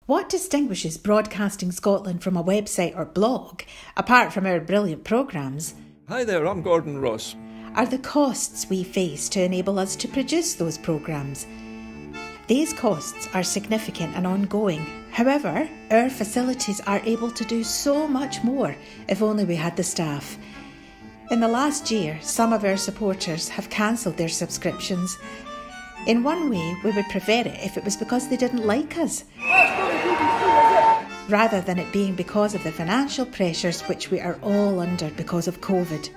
What distinguishes Broadcasting Scotland from a website or blog, apart from our brilliant programmes? Hi there, I'm Gordon Ross. Are the costs we face to enable us to produce those programmes. These costs are significant and ongoing. However, our facilities are able to do so much more if only we had the staff. In the last year, some of our supporters have cancelled their subscriptions. In one way, we would prefer it if it was because they didn't like us, rather than it being because of the financial pressures which we are all under because of COVID.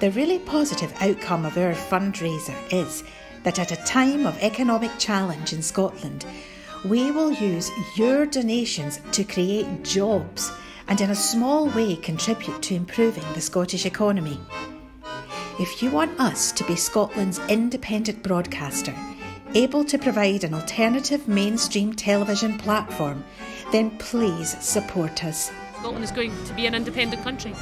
The really positive outcome of our fundraiser is that at a time of economic challenge in Scotland, we will use your donations to create jobs and in a small way contribute to improving the Scottish economy. If you want us to be Scotland's independent broadcaster, able to provide an alternative mainstream television platform, then please support us. Scotland is going to be an independent country.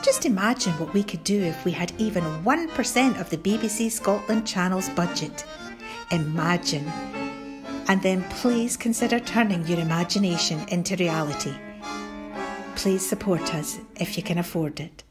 Just imagine what we could do if we had even 1% of the BBC Scotland channel's budget. Imagine. And then please consider turning your imagination into reality. Please support us if you can afford it.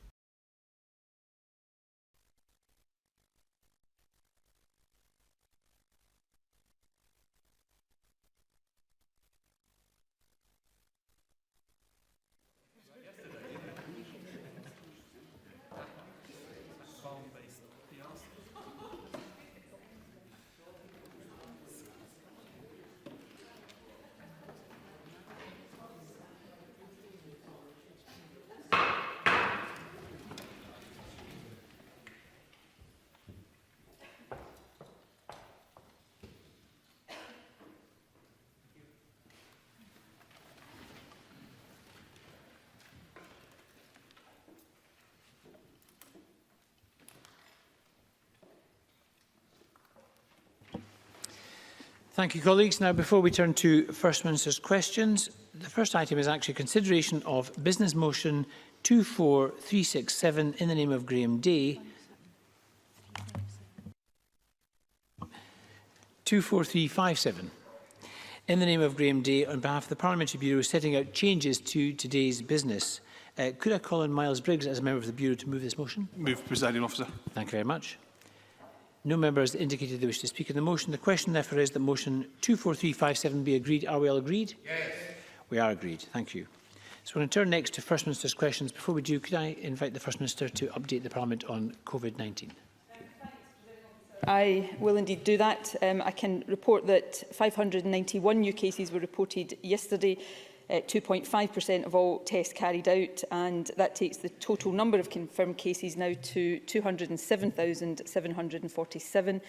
Thank you, colleagues. Now, before we turn to First Minister's questions, the first item is actually consideration of Business Motion 24367 in the name of Graham Day. 24357 in the name of Graham Day on behalf of the Parliamentary Bureau setting out changes to today's business. Could I call on Miles Briggs as a member of the Bureau to move this motion? Move, Presiding Officer. Thank you very much. No members indicated they wish to speak in the motion. The question therefore is that motion 24357 be agreed. Are we all agreed? Yes. We are agreed. Thank you. So we're going to turn next to First Minister's questions. Before we do, could I invite the First Minister to update the Parliament on COVID-19? I will indeed do that. I can report that 591 new cases were reported yesterday, 2.5% of all tests carried out, and that takes the total number of confirmed cases now to 207,747.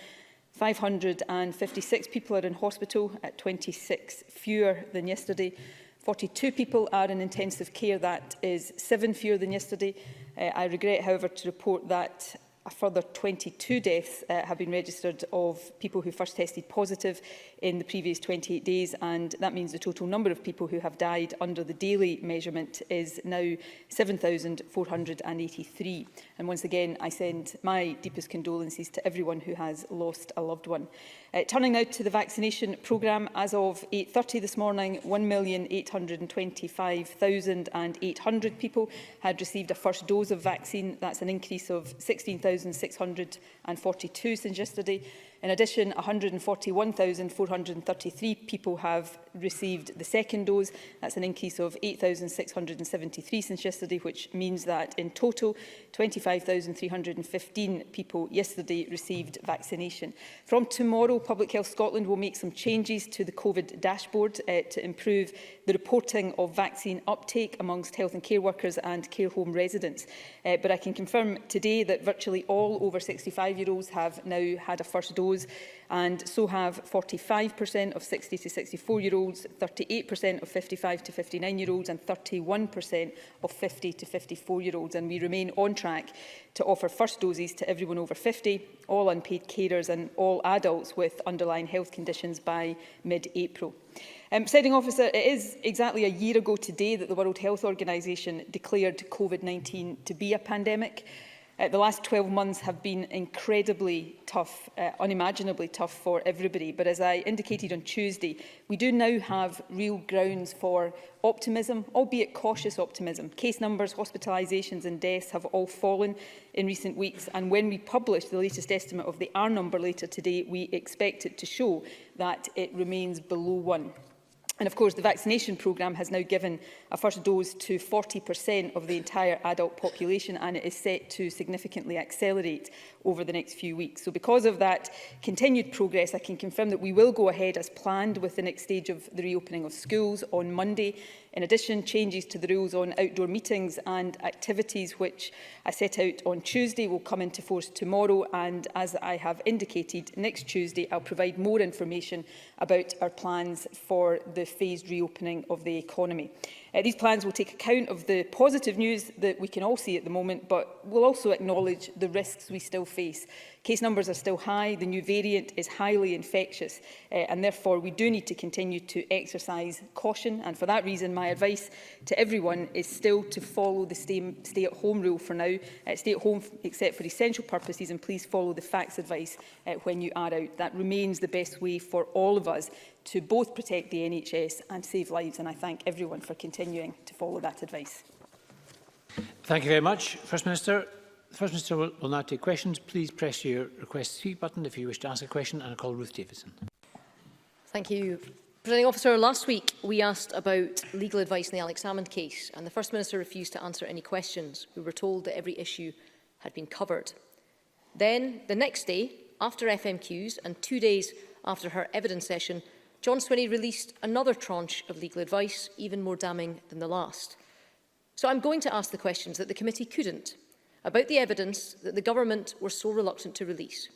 556 people are in hospital, at 26 fewer than yesterday. 42 people are in intensive care, that is 7 fewer than yesterday. I regret, however, to report that a further 22 deaths have been registered of people who first tested positive in the previous 28 days, and that means the total number of people who have died under the daily measurement is now 7,483. And once again, I send my deepest condolences to everyone who has lost a loved one. Turning now to the vaccination programme, as of 8:30 this morning, 1,825,800 people had received a first dose of vaccine. That's an increase of 16,642 since yesterday. In addition, 141,433 people have received the second dose. That's an increase of 8,673 since yesterday, which means that in total, 25,315 people yesterday received vaccination. From tomorrow, Public Health Scotland will make some changes to the COVID dashboard to improve the reporting of vaccine uptake amongst health and care workers and care home residents. But I can confirm today that virtually all over 65-year-olds have now had a first dose, and so have 45% of 60 to 64-year-olds, 38% of 55 to 59-year-olds and 31% of 50 to 54-year-olds. And we remain on track to offer first doses to everyone over 50, all unpaid carers and all adults with underlying health conditions by mid-April. Presiding Officer, it is exactly a year ago today that the World Health Organization declared COVID-19 to be a pandemic. The last 12 months have been incredibly tough, unimaginably tough for everybody. But as I indicated on Tuesday, we do now have real grounds for optimism, albeit cautious optimism. Case numbers, hospitalisations and deaths have all fallen in recent weeks. And when we publish the latest estimate of the R number later today, we expect it to show that it remains below 1. And of course, the vaccination programme has now given a first dose to 40% of the entire adult population, and it is set to significantly accelerate over the next few weeks. So because of that continued progress, I can confirm that we will go ahead as planned with the next stage of the reopening of schools on Monday. In addition, changes to the rules on outdoor meetings and activities, which I set out on Tuesday, will come into force tomorrow. And as I have indicated, next Tuesday I'll provide more information about our plans for the phased reopening of the economy. These plans will take account of the positive news that we can all see at the moment, but will also acknowledge the risks we still face. Case numbers are still high, the new variant is highly infectious, and therefore we do need to continue to exercise caution. And for that reason, my advice to everyone is still to follow the stay-at-home rule for now. Stay at home except for essential purposes, and please follow the facts advice when you are out. That remains the best way for all of us to both protect the NHS and save lives, and I thank everyone for continuing to follow that advice. Thank you very much. First Minister. The First Minister will now take questions. Please press your request to speak button if you wish to ask a question, and I call Ruth Davidson. Thank you. Presiding Officer, last week we asked about legal advice in the Alex Salmond case, and the First Minister refused to answer any questions. We were told that every issue had been covered. Then, the next day, after FMQs and 2 days after her evidence session, Johnstone released another tranche of legal advice, even more damning than the last. So I'm going to ask the questions that the committee couldn't, about the evidence that the government were so reluctant to release.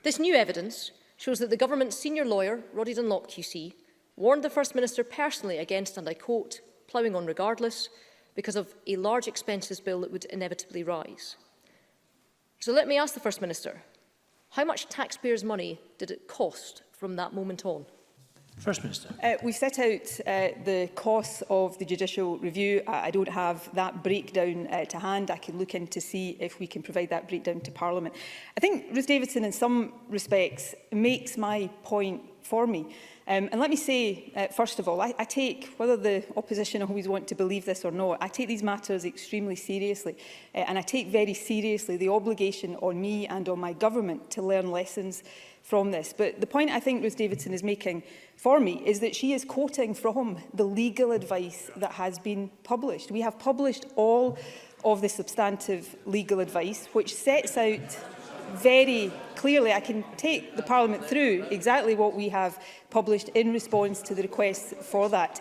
This new evidence shows that the government's senior lawyer, Roddy Dunlop QC, warned the First Minister personally against, and I quote, ploughing on regardless, because of a large expenses bill that would inevitably rise. So let me ask the First Minister, how much taxpayers' money did it cost from that moment on? First Minister. We've set out the costs of the judicial review. I don't have that breakdown to hand. I can look in to see if we can provide that breakdown to Parliament. I think Ruth Davidson, in some respects, makes my point for me. And let me say, first of all, I take, whether the opposition always want to believe this or not, I take these matters extremely seriously. And I take very seriously the obligation on me and on my government to learn lessons from this. But the point I think Ruth Davidson is making for me is that she is quoting from the legal advice that has been published. We have published all of the substantive legal advice, which sets out very clearly, I can take the Parliament through exactly what we have published in response to the requests for that.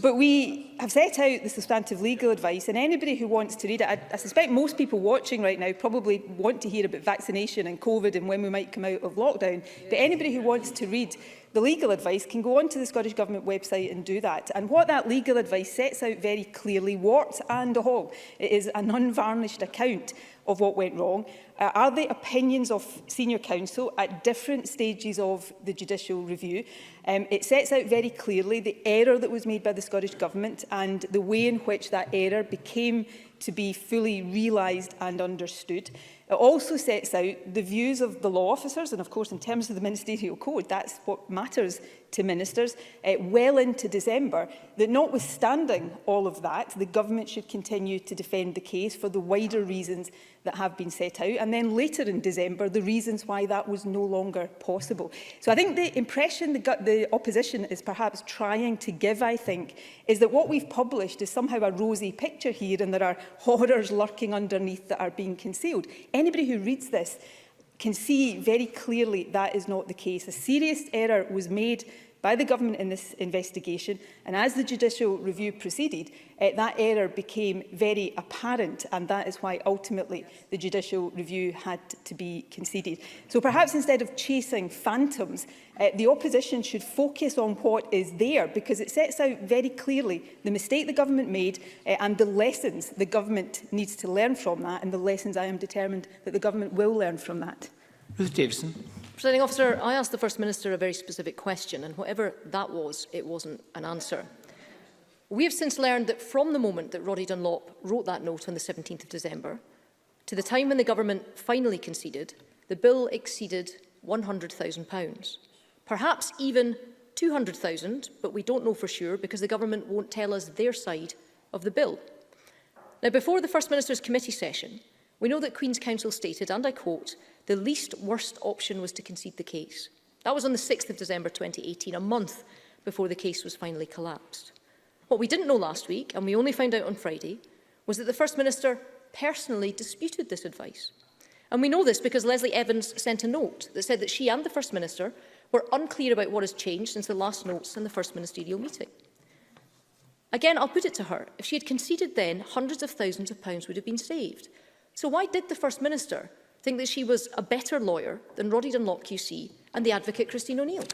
But we have set out the substantive legal advice, and anybody who wants to read it, I suspect most people watching right now probably want to hear about vaccination and COVID and when we might come out of lockdown. But anybody who wants to read the legal advice can go onto the Scottish Government website and do that. And what that legal advice sets out very clearly, warts and all, it is an unvarnished account of what went wrong. Are the opinions of senior counsel at different stages of the judicial review? It sets out very clearly the error that was made by the Scottish Government and the way in which that error became to be fully realised and understood. It also sets out the views of the law officers, and of course in terms of the ministerial code, that's what matters to ministers, well into December, that notwithstanding all of that, the government should continue to defend the case for the wider reasons that have been set out, and then later in December, the reasons why that was no longer possible. So I think the impression the opposition is perhaps trying to give, I think, is that what we've published is somehow a rosy picture here and there are horrors lurking underneath that are being concealed. Anybody who reads this can see very clearly that is not the case. A serious error was made by the government in this investigation, and as the judicial review proceeded, that error became very apparent, and that is why ultimately the judicial review had to be conceded. So perhaps instead of chasing phantoms, the opposition should focus on what is there, because it sets out very clearly the mistake the government made and the lessons the government needs to learn from that, and the lessons I am determined that the government will learn from that. Ruth Davidson. Presiding Officer, I asked the First Minister a very specific question, and whatever that was, it wasn't an answer. We have since learned that from the moment that Roddy Dunlop wrote that note on the 17th of December, to the time when the government finally conceded, the bill exceeded £100,000. Perhaps even 200,000, but we don't know for sure because the government won't tell us their side of the bill. Now, before the First Minister's committee session, we know that Queen's Counsel stated, and I quote, "The least worst option was to concede the case." That was on the 6th of December 2018, a month before the case was finally collapsed. What we didn't know last week, and we only found out on Friday, was that the First Minister personally disputed this advice. And we know this because Leslie Evans sent a note that said that she and the First Minister were unclear about what has changed since the last notes in the First Ministerial meeting. Again, I'll put it to her, if she had conceded then, hundreds of thousands of pounds would have been saved. So why did the First Minister think that she was a better lawyer than Roddy Dunlop QC and the advocate Christine O'Neill?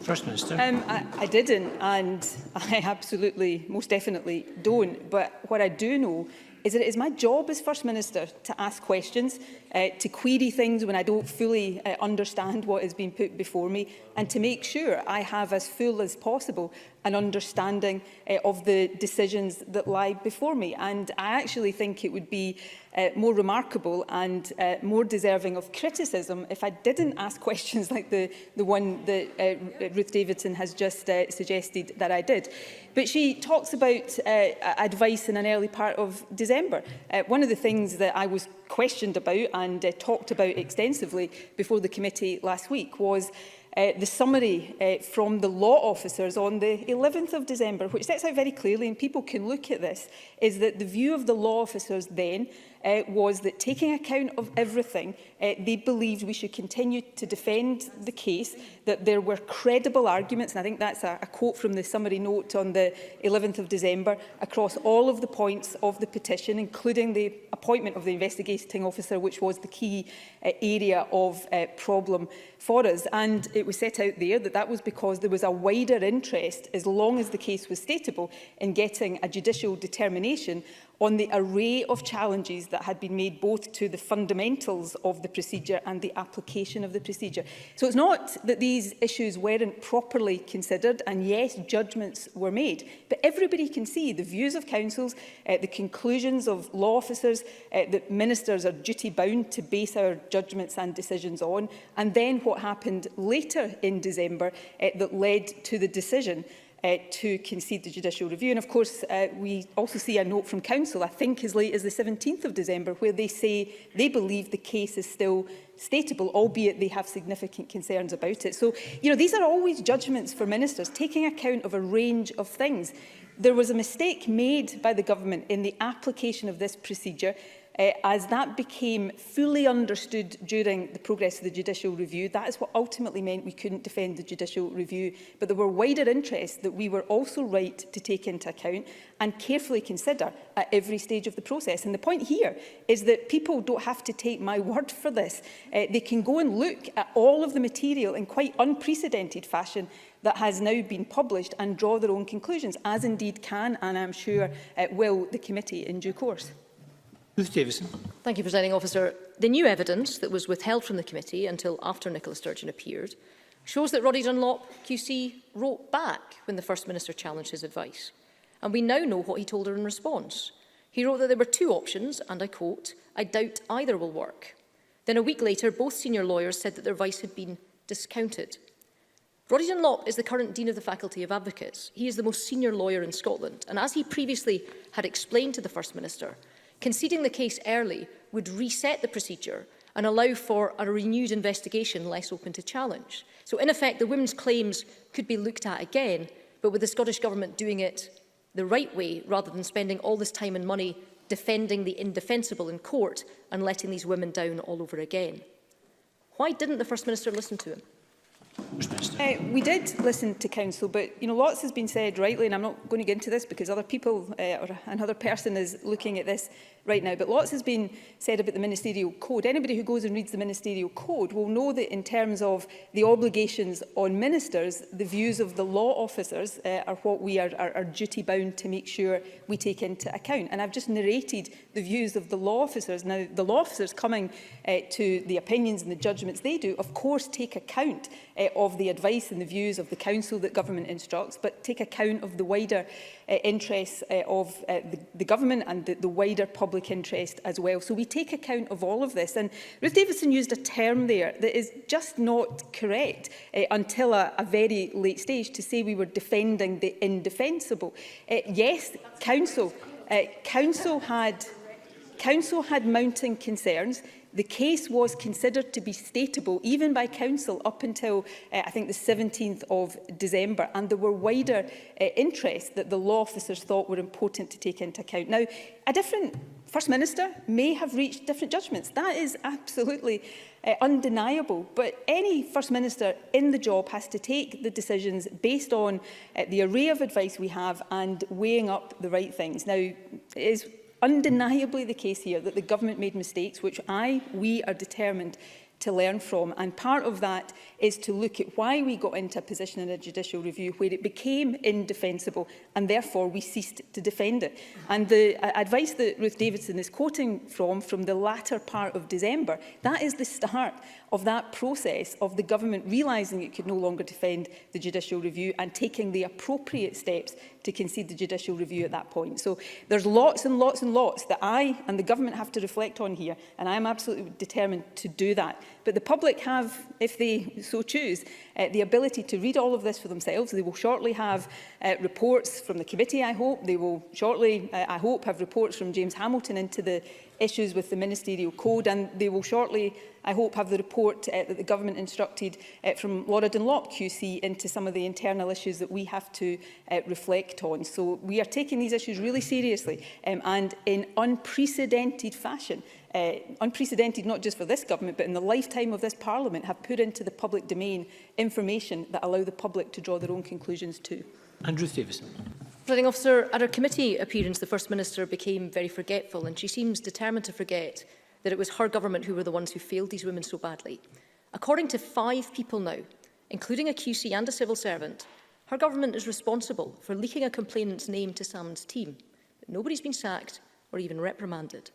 First Minister. I didn't, and I absolutely, most definitely don't. But what I do know is that it is my job as First Minister to ask questions, to query things when I don't fully understand what is being put before me, and to make sure I have as full as possible an understanding of the decisions that lie before me. And I actually think it would be more remarkable and more deserving of criticism if I didn't ask questions like the one that Ruth Davidson has just suggested that I did. But she talks about advice in an early part of December. One of the things that I was questioned about and talked about extensively before the committee last week was the summary from the law officers on the 11th of December, which sets out very clearly, and people can look at this, is that the view of the law officers then was that, taking account of everything, they believed we should continue to defend the case, that there were credible arguments, and I think that's a quote from the summary note on the 11th of December, across all of the points of the petition, including the appointment of the investigating officer, which was the key area of problem for us. And it was set out there that that was because there was a wider interest, as long as the case was stateable, in getting a judicial determination on the array of challenges that had been made both to the fundamentals of the procedure and the application of the procedure. So it's not that these issues weren't properly considered, and yes, judgments were made, but everybody can see the views of councils, the conclusions of law officers, that ministers are duty-bound to base our judgments and decisions on, and then what happened later in December that led to the decision to concede the judicial review. And of course, we also see a note from Council, I think as late as the 17th of December, where they say they believe the case is still stateable, albeit they have significant concerns about it. So, you know, these are always judgments for ministers, taking account of a range of things. There was a mistake made by the government in the application of this procedure, as that became fully understood during the progress of the judicial review. That is what ultimately meant we couldn't defend the judicial review. But there were wider interests that we were also right to take into account and carefully consider at every stage of the process. And the point here is that people don't have to take my word for this. They can go and look at all of the material in quite unprecedented fashion that has now been published and draw their own conclusions, as indeed can, and I'm sure will, the committee in due course. Ruth Davidson. Thank you, Presiding Officer. The new evidence that was withheld from the committee until after Nicola Sturgeon appeared shows that Roddy Dunlop QC wrote back when the First Minister challenged his advice. And we now know what he told her in response. He wrote that there were two options, and I quote, "I doubt either will work." Then a week later, both senior lawyers said that their advice had been discounted. Roddy Dunlop is the current Dean of the Faculty of Advocates. He is the most senior lawyer in Scotland. And as he previously had explained to the First Minister, conceding the case early would reset the procedure and allow for a renewed investigation less open to challenge. So in effect, the women's claims could be looked at again, but with the Scottish Government doing it the right way, rather than spending all this time and money defending the indefensible in court and letting these women down all over again. Why didn't the First Minister listen to him? We did listen to Council, but lots has been said rightly, and I'm not going to get into this because other people or another person is looking at this right now, but lots has been said about the Ministerial Code. Anybody who goes and reads the Ministerial Code will know that in terms of the obligations on ministers, the views of the law officers are what we are duty-bound to make sure we take into account. And I've just narrated the views of the law officers. Now, the law officers coming to the opinions and the judgments they do, of course, take account of the advice and the views of the council that government instructs, but take account of the wider interests of the government and the wider public public interest as well. So we take account of all of this. And Ruth Davidson used a term there that is just not correct until a very late stage, to say we were defending the indefensible. Yes, Council had mounting concerns. The case was considered to be stateable, even by Council, up until, I think, the 17th of December. And there were wider interests that the law officers thought were important to take into account. Now, a different First Minister may have reached different judgments. That is absolutely undeniable. But any First Minister in the job has to take the decisions based on the array of advice we have and weighing up the right things. Now, it is undeniably the case here that the government made mistakes, which we are determined to learn from. And part of that is to look at why we got into a position in a judicial review where it became indefensible and therefore we ceased to defend it. And the advice that Ruth Davidson is quoting from the latter part of December, that is the start of that process of the government realising it could no longer defend the judicial review and taking the appropriate steps to concede the judicial review at that point. So there's lots and lots and lots that I and the government have to reflect on here, and I am absolutely determined to do that. But the public have, if they so choose, the ability to read all of this for themselves. They will shortly have reports from the committee, I hope. They will shortly, I hope, have reports from James Hamilton into the issues with the ministerial code, and they will shortly, I hope, have the report that the government instructed from Laura Dunlop QC into some of the internal issues that we have to reflect on. So we are taking these issues really seriously and in unprecedented fashion. Unprecedented not just for this government, but in the lifetime of this Parliament, have put into the public domain information that allow the public to draw their own conclusions too. And Ruth Davidson. Presiding Officer, at her committee appearance, the First Minister became very forgetful, and she seems determined to forget that it was her government who were the ones who failed these women so badly. According to 5 people now, including a QC and a civil servant, her government is responsible for leaking a complainant's name to Salmon's team. But nobody's been sacked or even reprimanded.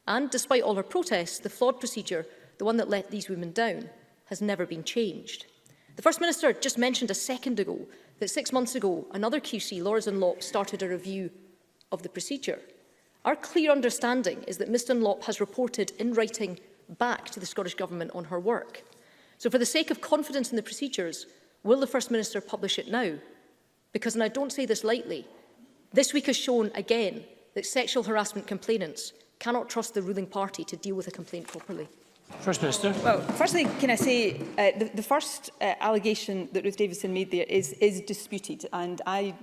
And despite all her protests, the flawed procedure, the one that let these women down, has never been changed. The First Minister just mentioned a second ago that 6 months ago, another QC, Laura Dunlop, started a review of the procedure. Our clear understanding is that Ms Dunlop has reported in writing back to the Scottish Government on her work. So for the sake of confidence in the procedures, will the First Minister publish it now? Because, and I don't say this lightly, this week has shown again that sexual harassment complainants cannot trust the ruling party to deal with a complaint properly. First Minister. Well, firstly, can I say the first allegation that Ruth Davidson made there is disputed, and I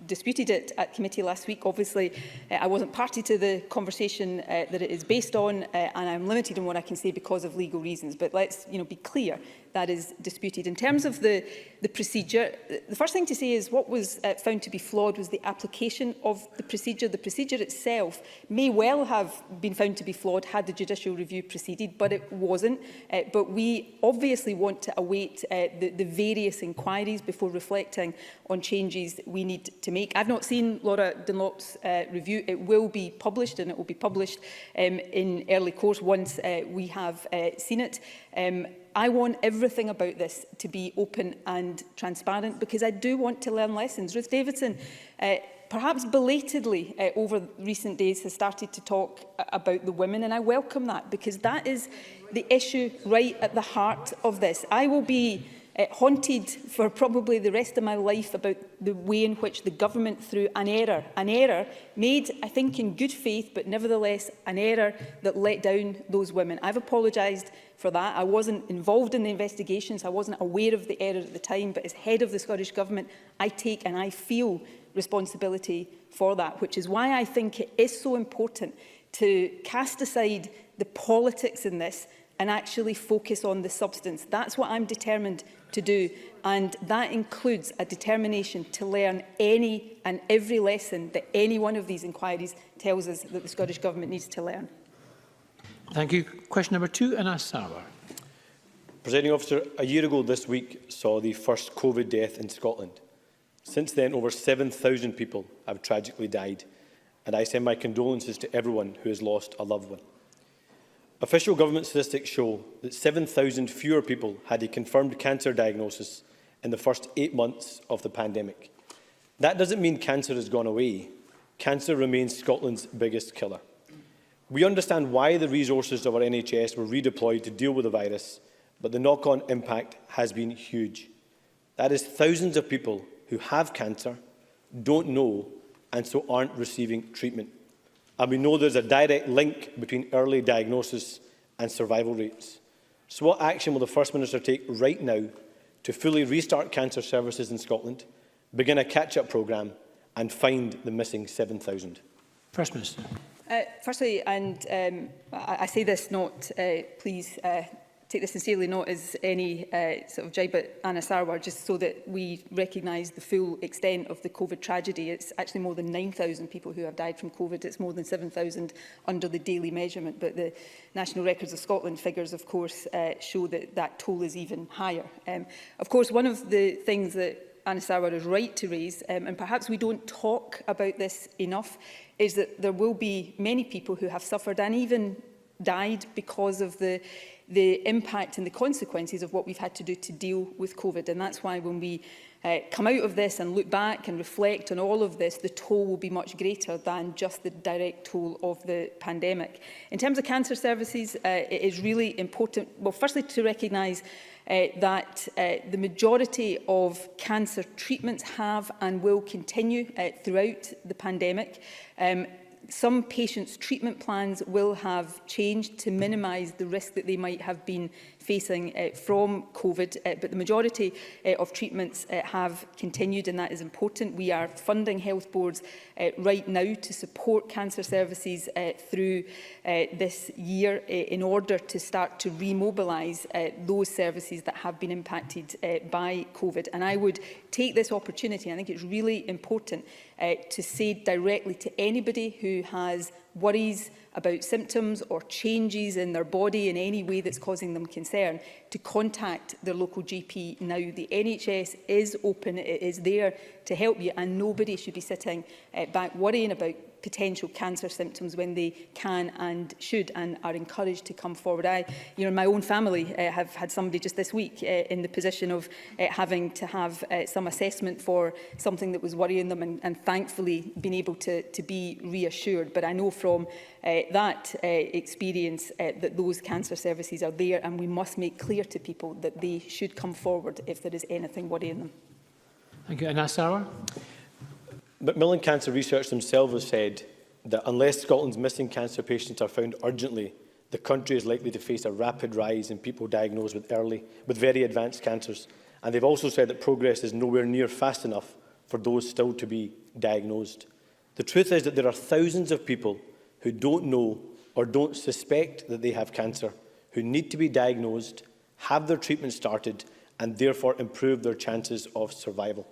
disputed it at committee last week. Obviously, I wasn't party to the conversation that it is based on, and I'm limited in what I can say because of legal reasons. But let's be clear, that is disputed. In terms of the procedure, the first thing to say is what was found to be flawed was the application of the procedure. The procedure itself may well have been found to be flawed had the judicial review proceeded, but it wasn't. But we obviously want to await the various inquiries before reflecting on changes we need to make. I've not seen Laura Dunlop's review. It will be published, and it will be published in early course once we have seen it. I want everything about this to be open and transparent because I do want to learn lessons. Ruth Davidson, perhaps belatedly over recent days, has started to talk about the women, and I welcome that because that is the issue right at the heart of this. I will be haunted for probably the rest of my life about the way in which the government, through an error made, I think, in good faith, but nevertheless an error that let down those women. I've apologised for that. I wasn't involved in the investigations. I wasn't aware of the error at the time, but as head of the Scottish Government, I take and I feel responsibility for that, which is why I think it is so important to cast aside the politics in this and actually focus on the substance. That's what I'm determined to do, and that includes a determination to learn any and every lesson that any one of these inquiries tells us that the Scottish Government needs to learn. Thank you. Question number 2, and ask Sarwar. Presiding Officer, a year ago this week saw the first COVID death in Scotland. Since then, over 7,000 people have tragically died, and I send my condolences to everyone who has lost a loved one. Official government statistics show that 7,000 fewer people had a confirmed cancer diagnosis in the first 8 months of the pandemic. That doesn't mean cancer has gone away. Cancer remains Scotland's biggest killer. We understand why the resources of our NHS were redeployed to deal with the virus, but the knock-on impact has been huge. That is thousands of people who have cancer, don't know, and so aren't receiving treatment. And we know there's a direct link between early diagnosis and survival rates. So what action will the First Minister take right now to fully restart cancer services in Scotland, begin a catch-up programme and find the missing 7,000? First Minister. Firstly, and I say this not, please take this sincerely, not as any sort of jibe at Anna Sarwar, just so that we recognise the full extent of the COVID tragedy. It's actually more than 9,000 people who have died from COVID. It's more than 7,000 under the daily measurement. But the National Records of Scotland figures, of course, show that that toll is even higher. Of course, one of the things that Anna Sarwar is right to raise, and perhaps we don't talk about this enough, is that there will be many people who have suffered and even died because of the impact and the consequences of what we've had to do to deal with COVID. And that's why when we come out of this and look back and reflect on all of this, the toll will be much greater than just the direct toll of the pandemic. In terms of cancer services, it is really important, well, firstly, to recognise that the majority of cancer treatments have and will continue throughout the pandemic. Some patients' treatment plans will have changed to minimise the risk that they might have been facing from COVID, but the majority of treatments have continued, and that is important. We are funding health boards right now to support cancer services through this year in order to start to remobilise those services that have been impacted by COVID. And I would take this opportunity, I think it's really important, to say directly to anybody who has worries about symptoms or changes in their body in any way that's causing them concern, to contact their local GP now. The NHS is open, it is there to help you, and nobody should be sitting back worrying about potential cancer symptoms when they can and should and are encouraged to come forward. My own family have had somebody just this week in the position of having to have some assessment for something that was worrying them, and thankfully been able to be reassured. But I know from that experience that those cancer services are there, and we must make clear to people that they should come forward if there is anything worrying them. Thank you. Anna Sarwar. McNeill Cancer Research themselves have said that unless Scotland's missing cancer patients are found urgently, the country is likely to face a rapid rise in people diagnosed with very advanced cancers. And they've also said that progress is nowhere near fast enough for those still to be diagnosed. The truth is that there are thousands of people who don't know or don't suspect that they have cancer, who need to be diagnosed, have their treatment started, and therefore improve their chances of survival.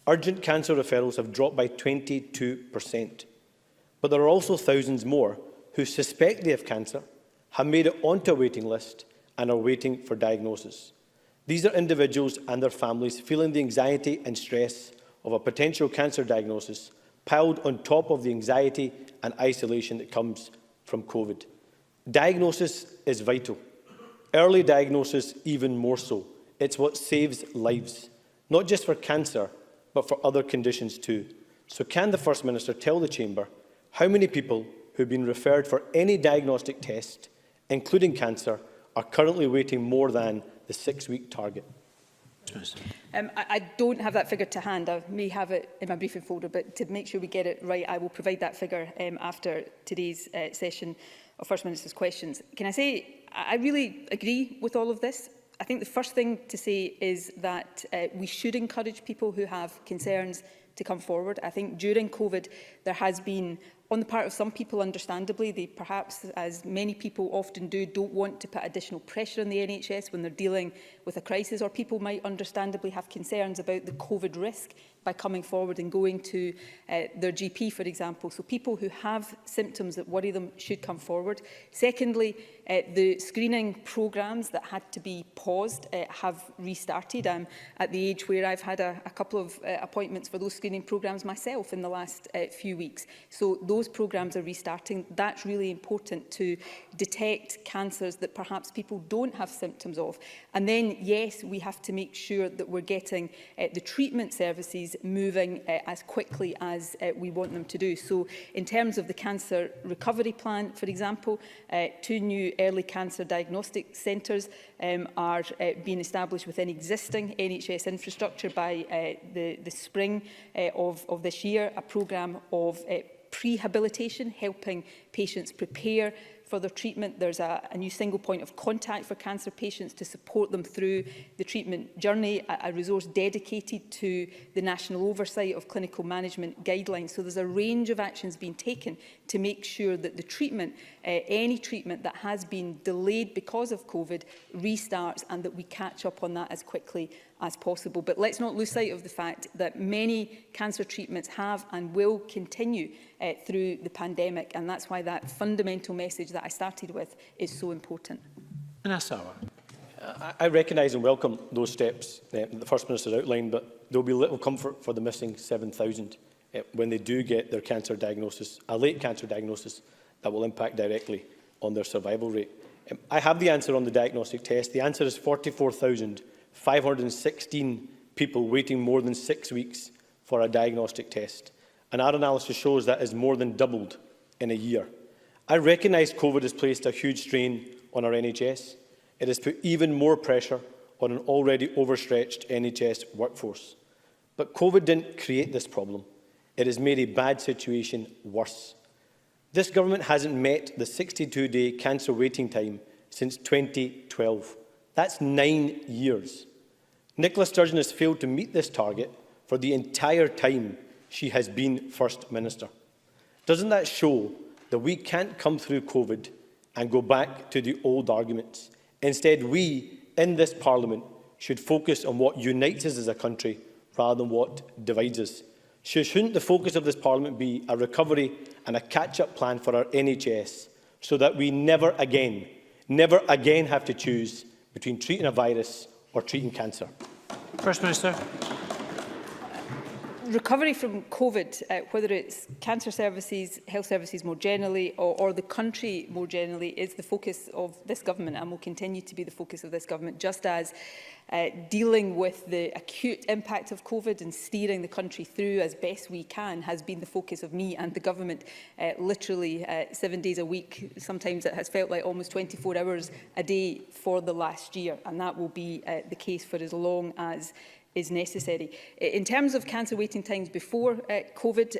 Urgent cancer referrals have dropped by 22%. But there are also thousands more who suspect they have cancer, have made it onto a waiting list, and are waiting for diagnosis. These are individuals and their families feeling the anxiety and stress of a potential cancer diagnosis, piled on top of the anxiety and isolation that comes from COVID. Diagnosis is vital. Early diagnosis even more so. It's what saves lives, not just for cancer, but for other conditions too. So can the First Minister tell the Chamber how many people who have been referred for any diagnostic test, including cancer, are currently waiting more than the 6-week target? I don't have that figure to hand. I may have it in my briefing folder, but to make sure we get it right, I will provide that figure after today's session of First Minister's questions. Can I say, I really agree with all of this. I think the first thing to say is that we should encourage people who have concerns to come forward. I think during COVID, there has been, on the part of some people, understandably, they perhaps, as many people often do, don't want to put additional pressure on the NHS when they're dealing with a crisis, or people might understandably have concerns about the COVID risk by coming forward and going to their GP, for example. So people who have symptoms that worry them should come forward. Secondly, the screening programmes that had to be paused have restarted. I'm at the age where I've had a couple of appointments for those screening programmes myself in the last few weeks. So those those programmes are restarting, that's really important to detect cancers that perhaps people don't have symptoms of. And then, yes, we have to make sure that we're getting the treatment services moving as quickly as we want them to do. So in terms of the cancer recovery plan, for example, 2 new early cancer diagnostic centres are being established within existing NHS infrastructure by the spring of this year, a programme of prehabilitation, helping patients prepare for their treatment. There's a new single point of contact for cancer patients to support them through the treatment journey, a resource dedicated to the national oversight of clinical management guidelines. So there's a range of actions being taken to make sure that the treatment, any treatment that has been delayed because of COVID, restarts, and that we catch up on that as quickly as possible. But let's not lose sight of the fact that many cancer treatments have and will continue through the pandemic, and that's why that fundamental message that I started with is so important. And Sarwar. I recognise and welcome those steps that the First Minister outlined, but there will be little comfort for the missing 7,000 when they do get their cancer diagnosis, a late cancer diagnosis, that will impact directly on their survival rate. I have the answer on the diagnostic test. The answer is 44,516 people waiting more than 6 weeks for a diagnostic test. And our analysis shows that is more than doubled in a year. I recognise COVID has placed a huge strain on our NHS. It has put even more pressure on an already overstretched NHS workforce. But COVID didn't create this problem. It has made a bad situation worse. This government hasn't met the 62-day cancer waiting time since 2012. That's 9 years. Nicola Sturgeon has failed to meet this target for the entire time she has been First Minister. Doesn't that show that we can't come through COVID and go back to the old arguments? Instead, we, in this Parliament, should focus on what unites us as a country rather than what divides us. Shouldn't the focus of this Parliament be a recovery and a catch-up plan for our NHS so that we never again have to choose between treating a virus or treating cancer? First Minister. Recovery from COVID, whether it's cancer services, health services more generally, or the country more generally, is the focus of this government and will continue to be the focus of this government, just as dealing with the acute impact of COVID and steering the country through as best we can has been the focus of me and the government, literally 7 days a week. Sometimes it has felt like almost 24 hours a day for the last year, and that will be the case for as long as is necessary. In terms of cancer waiting times before COVID,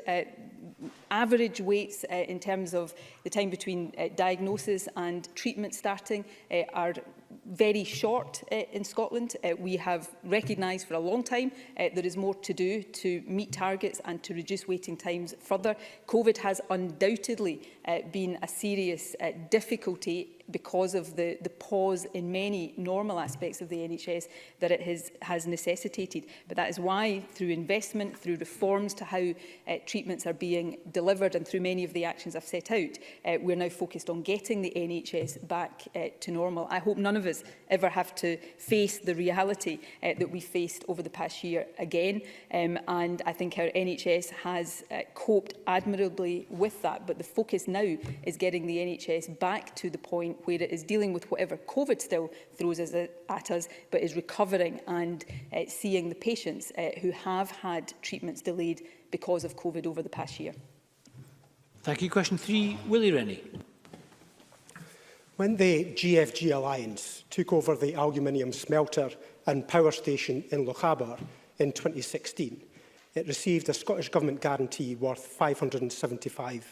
average waits in terms of the time between diagnosis and treatment starting are very short in Scotland. We have recognised for a long time there is more to do to meet targets and to reduce waiting times further. COVID has undoubtedly been a serious difficulty because of the pause in many normal aspects of the NHS that it has necessitated. But that is why, through investment, through reforms to how treatments are being delivered and through many of the actions I've set out, we're now focused on getting the NHS back to normal. I hope none of us ever have to face the reality that we faced over the past year again. And I think our NHS has coped admirably with that. But the focus now is getting the NHS back to the point where it is dealing with whatever COVID still throws at us, but is recovering and seeing the patients who have had treatments delayed because of COVID over the past year. Thank you. Question 3, Willie Rennie. When the GFG Alliance took over the aluminium smelter and power station in Lochaber in 2016, it received a Scottish Government guarantee worth £575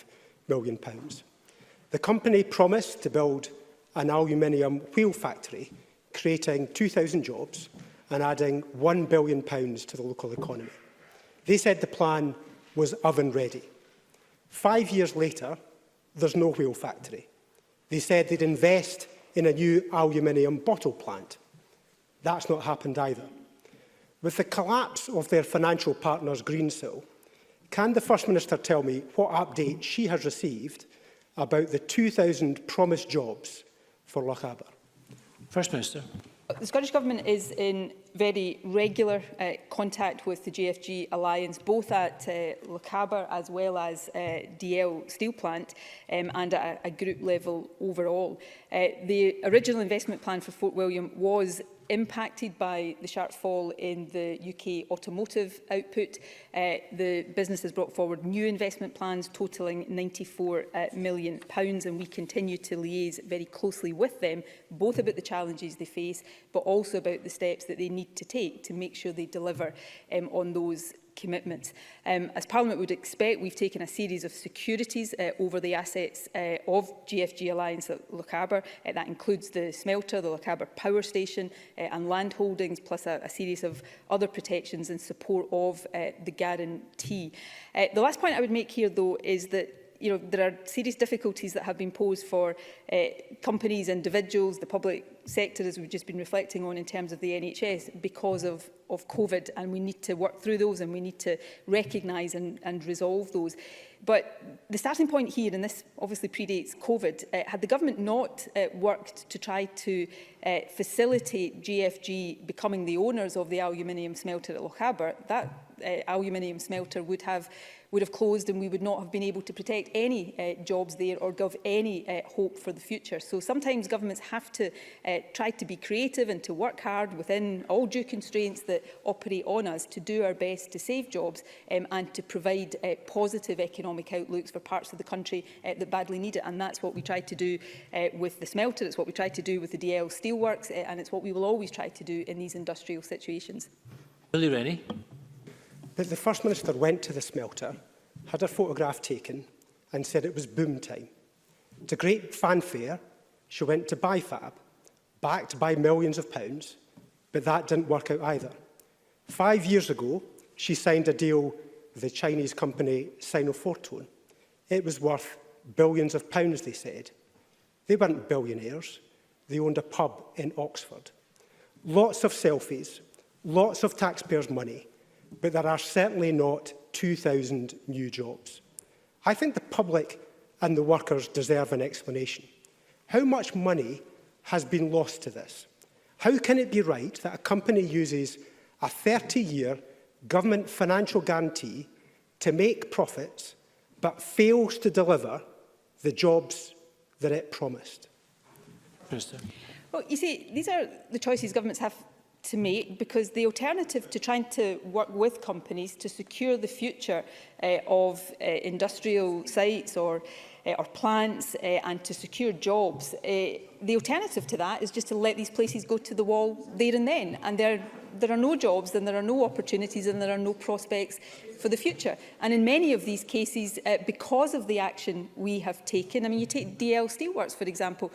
million. The company promised to build an aluminium wheel factory, creating 2,000 jobs and adding £1 billion to the local economy. They said the plan was oven ready. 5 years later, there's no wheel factory. They said they'd invest in a new aluminium bottle plant. That's not happened either. With the collapse of their financial partners, Greene, can the First Minister tell me what update she has received about the 2,000 promised jobs for Lochaber? First Minister. The Scottish Government is in very regular contact with the GFG Alliance, both at Lochaber as well as DL Steel Plant, and at a group level overall. The original investment plan for Fort William was impacted by the sharp fall in the UK automotive output. The business has brought forward new investment plans totalling £94 million, and we continue to liaise very closely with them, both about the challenges they face, but also about the steps that they need to take to make sure they deliver on those commitments. As Parliament would expect, we've taken a series of securities over the assets of GFG Alliance at Lochaber. That includes the smelter, the Lochaber power station and land holdings, plus a series of other protections in support of the guarantee. The last point I would make here, though, is that there are serious difficulties that have been posed for companies, individuals, the public sector, as we've just been reflecting on in terms of the NHS, because of COVID, and we need to work through those, and we need to recognise and resolve those. But the starting point here, and this obviously predates COVID, had the government not worked to try to facilitate GFG becoming the owners of the aluminium smelter at Lochaber, that aluminium smelter would have closed, and we would not have been able to protect any jobs there or give any hope for the future. So sometimes governments have to try to be creative and to work hard within all due constraints that operate on us to do our best to save jobs and to provide positive economic outlooks for parts of the country that badly need it. And that's what we tried to do with the smelter, it's what we tried to do with the DL Steelworks, and it's what we will always try to do in these industrial situations. Willie Rennie. But the First Minister went to the smelter, had a photograph taken and said it was boom time. To great fanfare, she went to BIFAB, backed by millions of pounds, but that didn't work out either. 5 years ago, she signed a deal with the Chinese company Sinofortone. It was worth billions of pounds, they said. They weren't billionaires. They owned a pub in Oxford. Lots of selfies, lots of taxpayers' money, but there are certainly not 2,000 new jobs. I think the public and the workers deserve an explanation. How much money has been lost to this? How can it be right that a company uses a 30-year government financial guarantee to make profits, but fails to deliver the jobs that it promised? Minister. Well, you see, these are the choices governments have to make, because the alternative to trying to work with companies to secure the future of industrial sites or plants and to secure jobs, the alternative to that is just to let these places go to the wall there and then. And there are no jobs, and there are no opportunities, and there are no prospects for the future. And in many of these cases, because of the action we have taken, I mean, you take DL Steelworks, for example,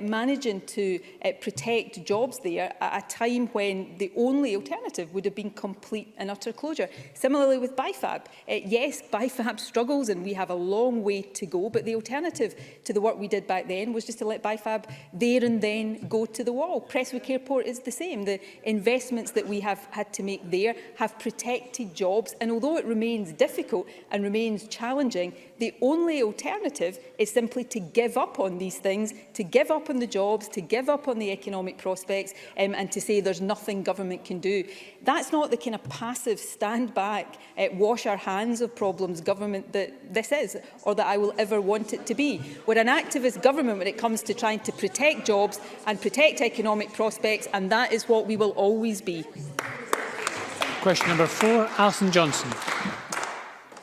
managing to protect jobs there at a time when the only alternative would have been complete and utter closure. Similarly with BIFAB. Yes, BIFAB struggles, and we have a long way to go, but the alternative to the work we did back then was just to let BIFAB there and then go to the wall. Prestwick Airport is the same. The investments that we have had to make there have protected jobs, and although it remains difficult and remains challenging, the only alternative is simply to give up on these things, to give up on the jobs, to give up on the economic prospects, and to say there's nothing government can do. That's not the kind of passive stand back, wash our hands of problems government that this is, or that I will ever want it to be. We're an activist government when it comes to trying to protect jobs and protect economic prospects, and that is what we will always be. Question number 4, Alison Johnstone.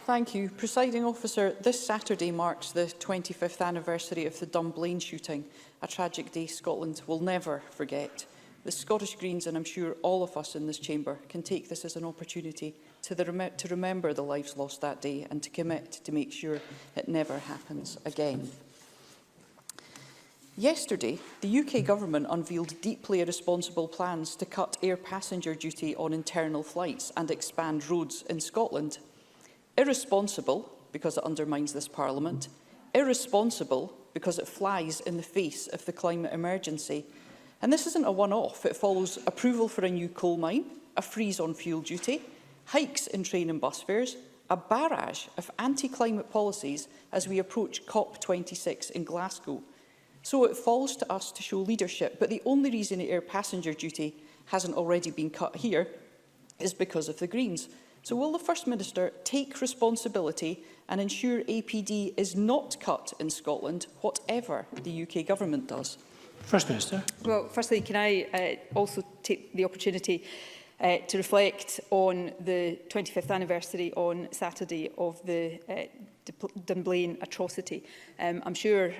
Thank you. Presiding officer, this Saturday marks the 25th anniversary of the Dunblane shooting, a tragic day Scotland will never forget. The Scottish Greens, and I'm sure all of us in this chamber, can take this as an opportunity to remember the lives lost that day and to commit to make sure it never happens again. Yesterday, the UK Government unveiled deeply irresponsible plans to cut air passenger duty on internal flights and expand roads in Scotland. Irresponsible because it undermines this Parliament. Irresponsible because it flies in the face of the climate emergency. And this isn't a one-off. It follows approval for a new coal mine, a freeze on fuel duty, hikes in train and bus fares, a barrage of anti-climate policies as we approach COP26 in Glasgow. So it falls to us to show leadership, but the only reason air passenger duty hasn't already been cut here is because of the Greens. So will the First Minister take responsibility and ensure APD is not cut in Scotland, whatever the UK Government does? First Minister. Well, firstly, can I also take the opportunity to reflect on the 25th anniversary on Saturday of the Dunblane atrocity. I'm sure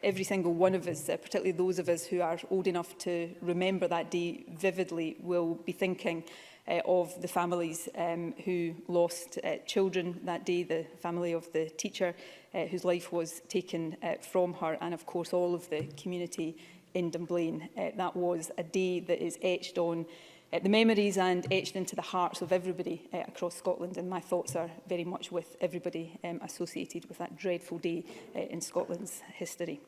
every single one of us, particularly those of us who are old enough to remember that day vividly, will be thinking of the families who lost children that day, the family of the teacher whose life was taken from her, and of course all of the community in Dunblane. That was a day that is etched on the memories and etched into the hearts of everybody across Scotland, and my thoughts are very much with everybody associated with that dreadful day in Scotland's history.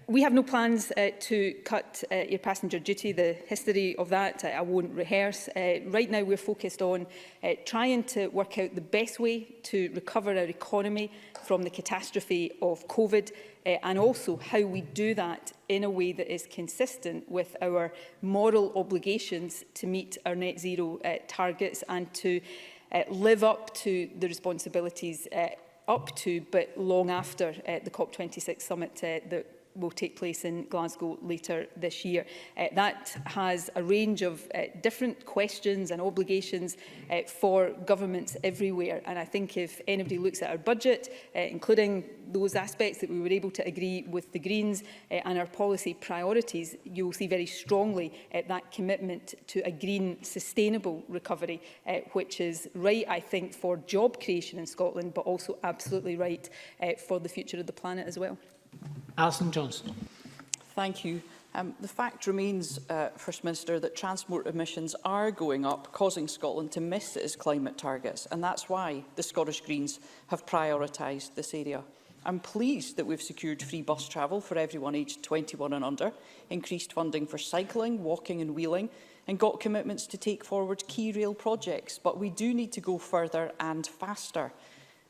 We have no plans to cut air passenger duty. The history of that I won't rehearse. Right now we're focused on trying to work out the best way to recover our economy from the catastrophe of COVID, and also how we do that in a way that is consistent with our moral obligations to meet our net zero targets and to live up to the responsibilities up to, but long after the COP26 summit that will take place in Glasgow later this year. That has a range of different questions and obligations for governments everywhere. And I think if anybody looks at our budget, including those aspects that we were able to agree with the Greens and our policy priorities, you will see very strongly that commitment to a green, sustainable recovery, which is right, I think, for job creation in Scotland, but also absolutely right for the future of the planet as well. Alison Johnstone. Thank you. The fact remains, First Minister, that transport emissions are going up, causing Scotland to miss its climate targets, and that's why the Scottish Greens have prioritised this area. I'm pleased that we've secured free bus travel for everyone aged 21 and under, increased funding for cycling, walking and wheeling, and got commitments to take forward key rail projects. But we do need to go further and faster.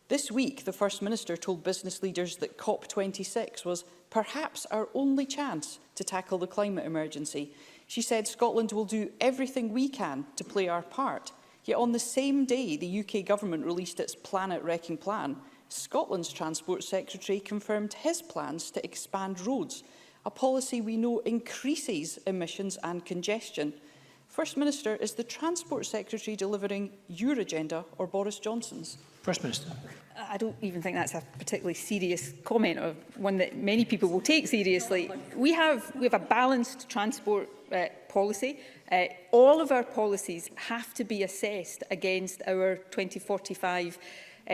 This week, the First Minister told business leaders that COP26 was perhaps our only chance to tackle the climate emergency. She said Scotland will do everything we can to play our part. Yet on the same day the UK Government released its planet-wrecking plan, Scotland's Transport Secretary confirmed his plans to expand roads, a policy we know increases emissions and congestion. First Minister, is the Transport Secretary delivering your agenda or Boris Johnson's? First Minister. I don't even think that's a particularly serious comment, or one that many people will take seriously. We have a balanced transport policy. All of our policies have to be assessed against our 2045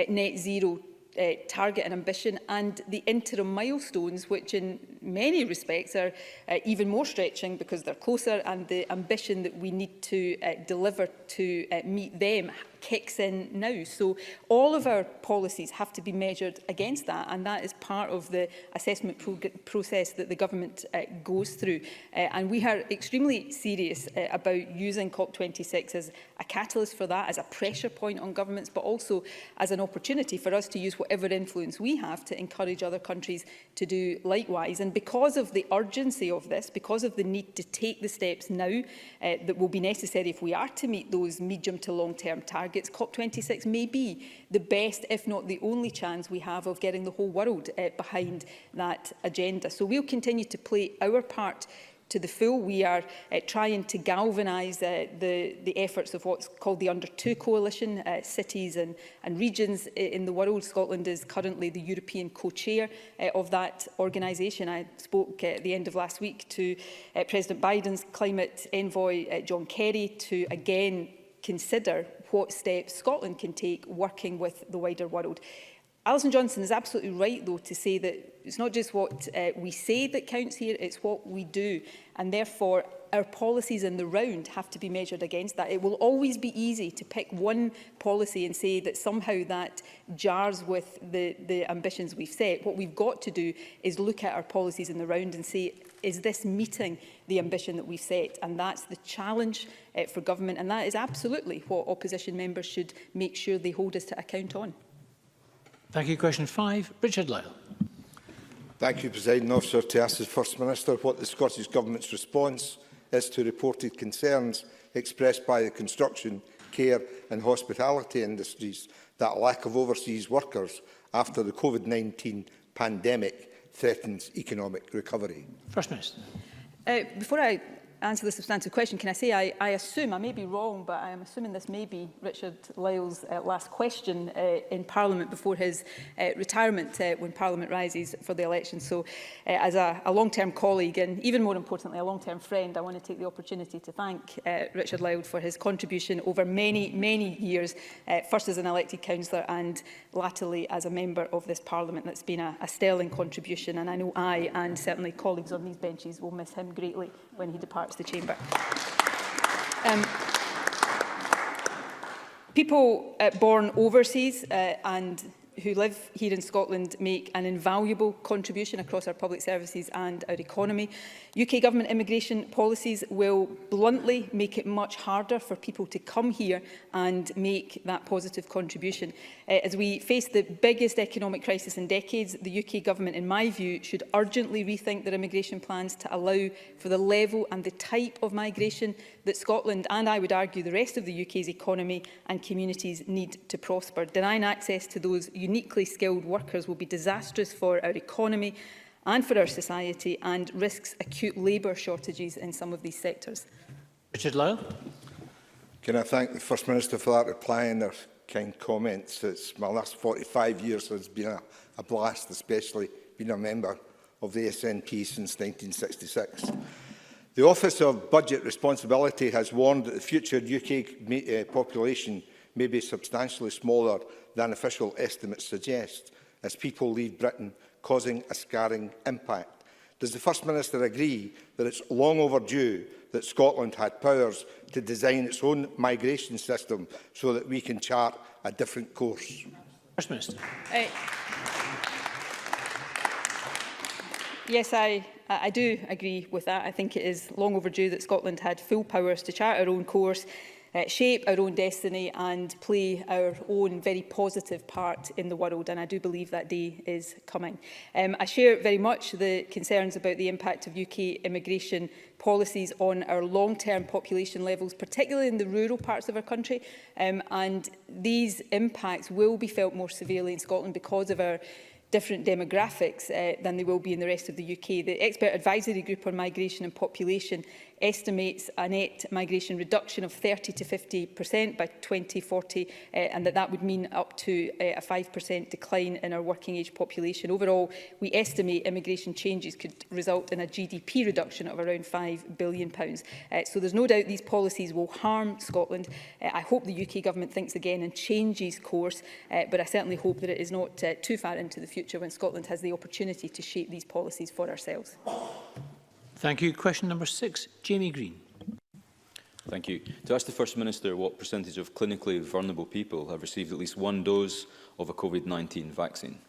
net zero target and ambition, and the interim milestones, which in many respects are even more stretching because they're closer, and the ambition that we need to deliver to meet them kicks in now. So all of our policies have to be measured against that, and that is part of the assessment process that the government goes through. And we are extremely serious about using COP26 as a catalyst for that, as a pressure point on governments, but also as an opportunity for us to use whatever influence we have to encourage other countries to do likewise. And because of the urgency of this, because of the need to take the steps now that will be necessary if we are to meet those medium to long-term targets, COP26 may be the best, if not the only chance we have of getting the whole world behind that agenda. So we'll continue to play our part to the full. We are trying to galvanise the efforts of what's called the Under 2 Coalition, cities and regions in the world. Scotland is currently the European co-chair of that organisation. I spoke at the end of last week to President Biden's climate envoy, John Kerry, to again consider what steps Scotland can take working with the wider world. Alison Johnstone is absolutely right, though, to say that it's not just what we say that counts here, it's what we do. And therefore, our policies in the round have to be measured against that. It will always be easy to pick one policy and say that somehow that jars with the ambitions we've set. What we've got to do is look at our policies in the round and say, is this meeting the ambition that we've set? And that's the challenge for government. And that is absolutely what opposition members should make sure they hold us to account on. Thank you. Question 5, Richard Lyle. Thank you, Presiding Officer. To ask the First Minister what the Scottish Government's response is to reported concerns expressed by the construction, care and hospitality industries that lack of overseas workers after the COVID-19 pandemic threatens economic recovery. First Minister. Before I answer the substantive question, can I say I assume, I may be wrong, but I am assuming this may be Richard Lyle's last question in Parliament before his retirement when Parliament rises for the election. So as a long-term colleague and even more importantly a long-term friend, I want to take the opportunity to thank Richard Lyle for his contribution over many years, first as an elected councillor and latterly as a member of this Parliament. That's been a sterling contribution, and I know I and certainly colleagues on these benches will miss him greatly when he departs the chamber. People born overseas and who live here in Scotland make an invaluable contribution across our public services and our economy. UK Government immigration policies will bluntly make it much harder for people to come here and make that positive contribution. As we face the biggest economic crisis in decades, the UK Government, in my view, should urgently rethink their immigration plans to allow for the level and the type of migration that Scotland and, I would argue, the rest of the UK's economy and communities need to prosper. Denying access to those uniquely skilled workers will be disastrous for our economy and for our society and risks acute labour shortages in some of these sectors. Richard Lyle. Can I thank the First Minister for that reply and their kind comments? My last 45 years has been a blast, especially being a member of the SNP since 1966. The Office of Budget Responsibility has warned that the future UK population may be substantially smaller than official estimates suggest, as people leave Britain, causing a scarring impact. Does the First Minister agree that it's long overdue that Scotland had powers to design its own migration system so that we can chart a different course? First Minister. Yes, I do agree with that. I think it is long overdue that Scotland had full powers to chart our own course, shape our own destiny and play our own very positive part in the world, and I do believe that day is coming. I share very much the concerns about the impact of UK immigration policies on our long-term population levels, particularly in the rural parts of our country, and these impacts will be felt more severely in Scotland because of our different demographics than they will be in the rest of the UK. The Expert Advisory Group on Migration and Population estimates a net migration reduction of 30 to 50% by 2040, and that would mean up to a 5% decline in our working age population. Overall, we estimate immigration changes could result in a GDP reduction of around £5 billion. So there's no doubt these policies will harm Scotland. I hope the UK Government thinks again and changes course, but I certainly hope that it is not too far into the future when Scotland has the opportunity to shape these policies for ourselves. Thank you. Question number 6, Jamie Greene. Thank you. To ask the First Minister what percentage of clinically vulnerable people have received at least one dose of a COVID-19 vaccine.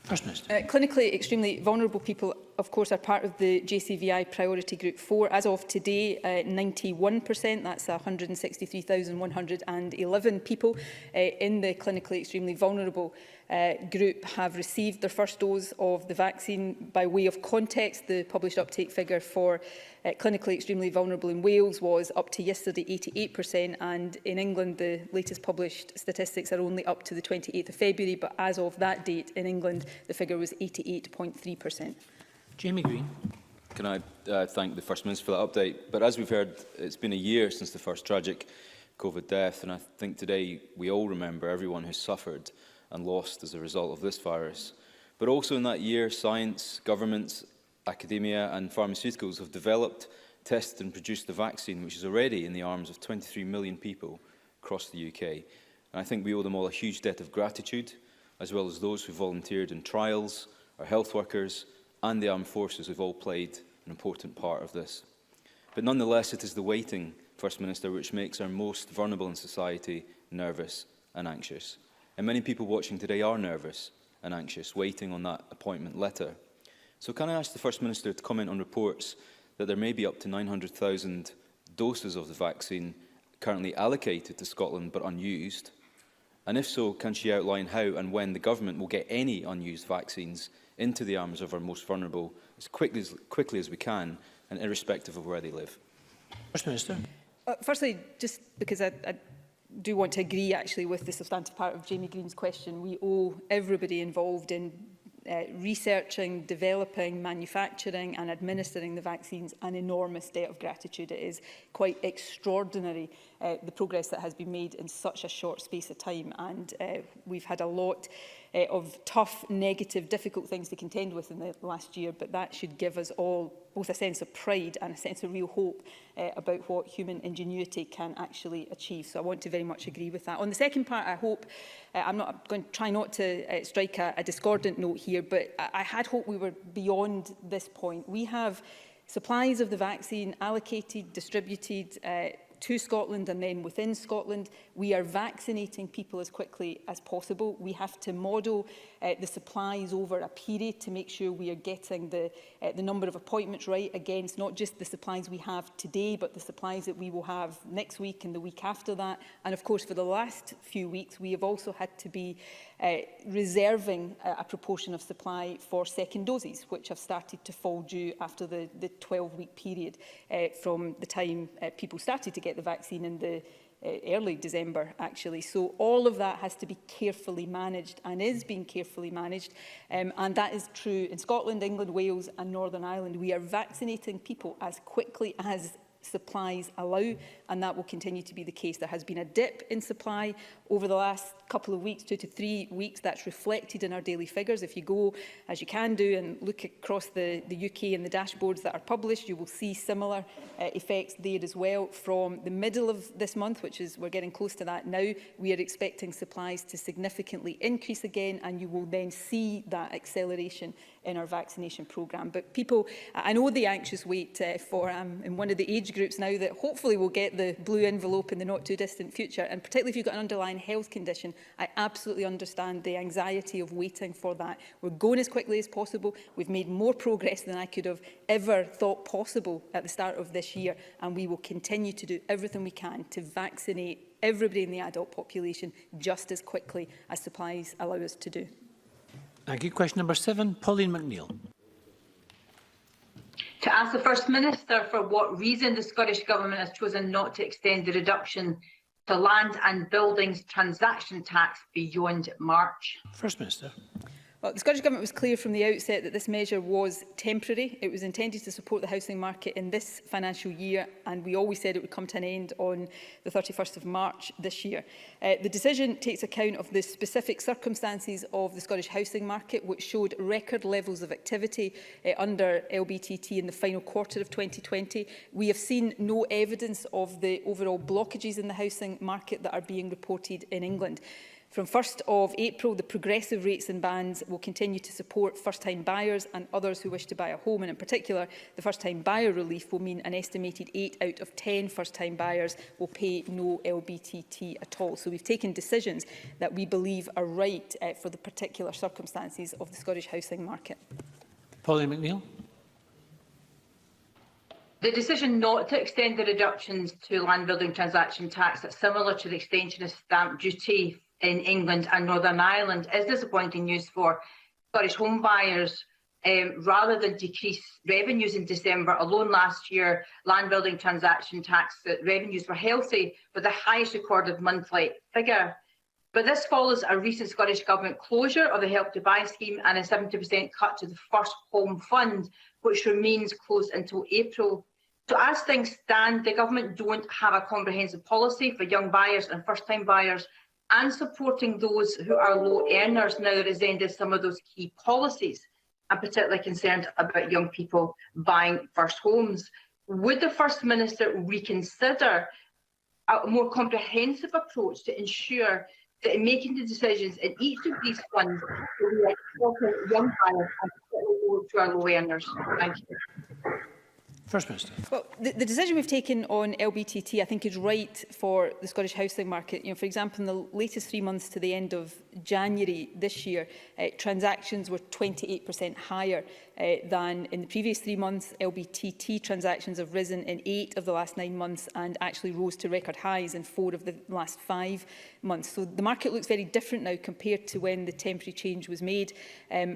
First Minister. Clinically extremely vulnerable people, of course, are part of the JCVI Priority Group 4. As of today, 91%, that's 163,111 people in the clinically extremely vulnerable group have received their first dose of the vaccine. By way of context, the published uptake figure for clinically extremely vulnerable in Wales was up to yesterday 88%, and in England the latest published statistics are only up to the 28th of February, but as of that date in England the figure was 88.3%. Jamie Greene. Can I thank the First Minister for that update? But as we've heard, it's been a year since the first tragic COVID death, and I think today we all remember everyone who suffered and lost as a result of this virus. But also in that year, science, governments, academia and pharmaceuticals have developed, tested and produced the vaccine, which is already in the arms of 23 million people across the UK. And I think we owe them all a huge debt of gratitude, as well as those who volunteered in trials, our health workers and the armed forces who've all played an important part of this. But nonetheless, it is the waiting, First Minister, which makes our most vulnerable in society nervous and anxious. And many people watching today are nervous and anxious, waiting on that appointment letter. So can I ask the First Minister to comment on reports that there may be up to 900,000 doses of the vaccine currently allocated to Scotland but unused, And if so, can she outline how and when the government will get any unused vaccines into the arms of our most vulnerable as quickly as we can, and irrespective of where they live? First Minister. Firstly, just because I do want to agree actually with the substantive part of Jamie Green's question, we owe everybody involved in researching, developing, manufacturing and administering the vaccines an enormous debt of gratitude. It is quite extraordinary the progress that has been made in such a short space of time, and we've had a lot of tough, negative, difficult things to contend with in the last year, but that should give us all both a sense of pride and a sense of real hope about what human ingenuity can actually achieve. So I want to very much agree with that. On the second part, I hope, I'm going to try not to strike a discordant note here, but I had hoped we were beyond this point. We have supplies of the vaccine allocated, distributed to Scotland and then within Scotland. We are vaccinating people as quickly as possible. We have to model the supplies over a period to make sure we are getting the number of appointments right against not just the supplies we have today, but the supplies that we will have next week and the week after that. And of course, for the last few weeks, we have also had to be reserving a proportion of supply for second doses, which have started to fall due after the 12-week period from the time people started to get the vaccine in the early December, actually. So all of that has to be carefully managed and is being carefully managed. And that is true in Scotland, England, Wales and Northern Ireland. We are vaccinating people as quickly as supplies allow, and that will continue to be the case. There has been a dip in supply over the last couple of weeks, 2 to 3 weeks. That's reflected in our daily figures. If you go, as you can do, and look across the UK and the dashboards that are published, you will see similar effects there as well. From the middle of this month, which is, we're getting close to that now, we are expecting supplies to significantly increase again, and you will then see that acceleration in our vaccination programme. But people, I know the anxious wait for, in one of the age groups now that hopefully will get the blue envelope in the not too distant future, and particularly if you've got an underlying health condition, I absolutely understand the anxiety of waiting for that. We're going as quickly as possible. We've made more progress than I could have ever thought possible at the start of this year, and we will continue to do everything we can to vaccinate everybody in the adult population just as quickly as supplies allow us to do. Thank you. Question number 7, Pauline McNeill. To ask the First Minister for what reason the Scottish Government has chosen not to extend the reduction to land and buildings transaction tax beyond March. First Minister. Well, the Scottish Government was clear from the outset that this measure was temporary. It was intended to support the housing market in this financial year, and we always said it would come to an end on the 31st of March this year. The decision takes account of the specific circumstances of the Scottish housing market, which showed record levels of activity under LBTT in the final quarter of 2020. We have seen no evidence of the overall blockages in the housing market that are being reported in England. From 1st of April, the progressive rates and bands will continue to support first-time buyers and others who wish to buy a home. And in particular, the first-time buyer relief will mean an estimated 8 out of 10 first-time buyers will pay no LBTT at all. So we've taken decisions that we believe are right for the particular circumstances of the Scottish housing market. Pauline McNeill. The decision not to extend the reductions to land building transaction tax that's similar to the extension of stamp duty in England and Northern Ireland is disappointing news for Scottish home buyers. Rather than decrease revenues in December alone last year, land building transaction tax revenues were healthy with the highest recorded monthly figure. But this follows a recent Scottish Government closure of the Help to Buy scheme and a 70% cut to the First Home Fund, which remains closed until April. So as things stand, the Government don't have a comprehensive policy for young buyers and first-time buyers, and supporting those who are low earners now that has ended some of those key policies. I'm particularly concerned about young people buying first homes. Would the First Minister reconsider a more comprehensive approach to ensure that in making the decisions in each of these funds, we are supporting young buyers and particularly those who are low earners? Thank you. First Minister. Well, the decision we've taken on LBTT, I think, is right for the Scottish housing market. You know, for example, in the latest 3 months to the end of January this year, transactions were 28% higher than in the previous 3 months. LBTT transactions have risen in 8 of the last 9 months and actually rose to record highs in 4 of the last 5 months. So the market looks very different now compared to when the temporary change was made.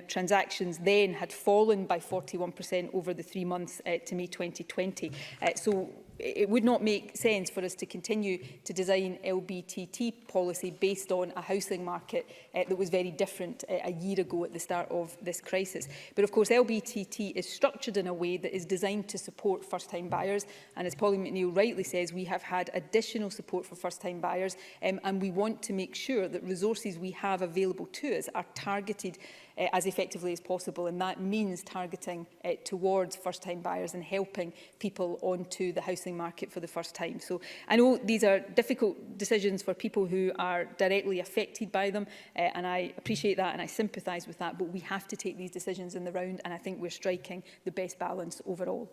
Transactions then had fallen by 41% over the 3 months to May 2020. So it would not make sense for us to continue to design LBTT policy based on a housing market that was very different a year ago at the start of this crisis. But of course, LBTT is structured in a way that is designed to support first-time buyers. And as Pauline McNeill rightly says, we have had additional support for first-time buyers, and we want to make sure that resources we have available to us are targeted as effectively as possible, and that means targeting towards first-time buyers and helping people onto the housing market for the first time. So I know these are difficult decisions for people who are directly affected by them, and I appreciate that and I sympathise with that, but we have to take these decisions in the round, and I think we're striking the best balance overall.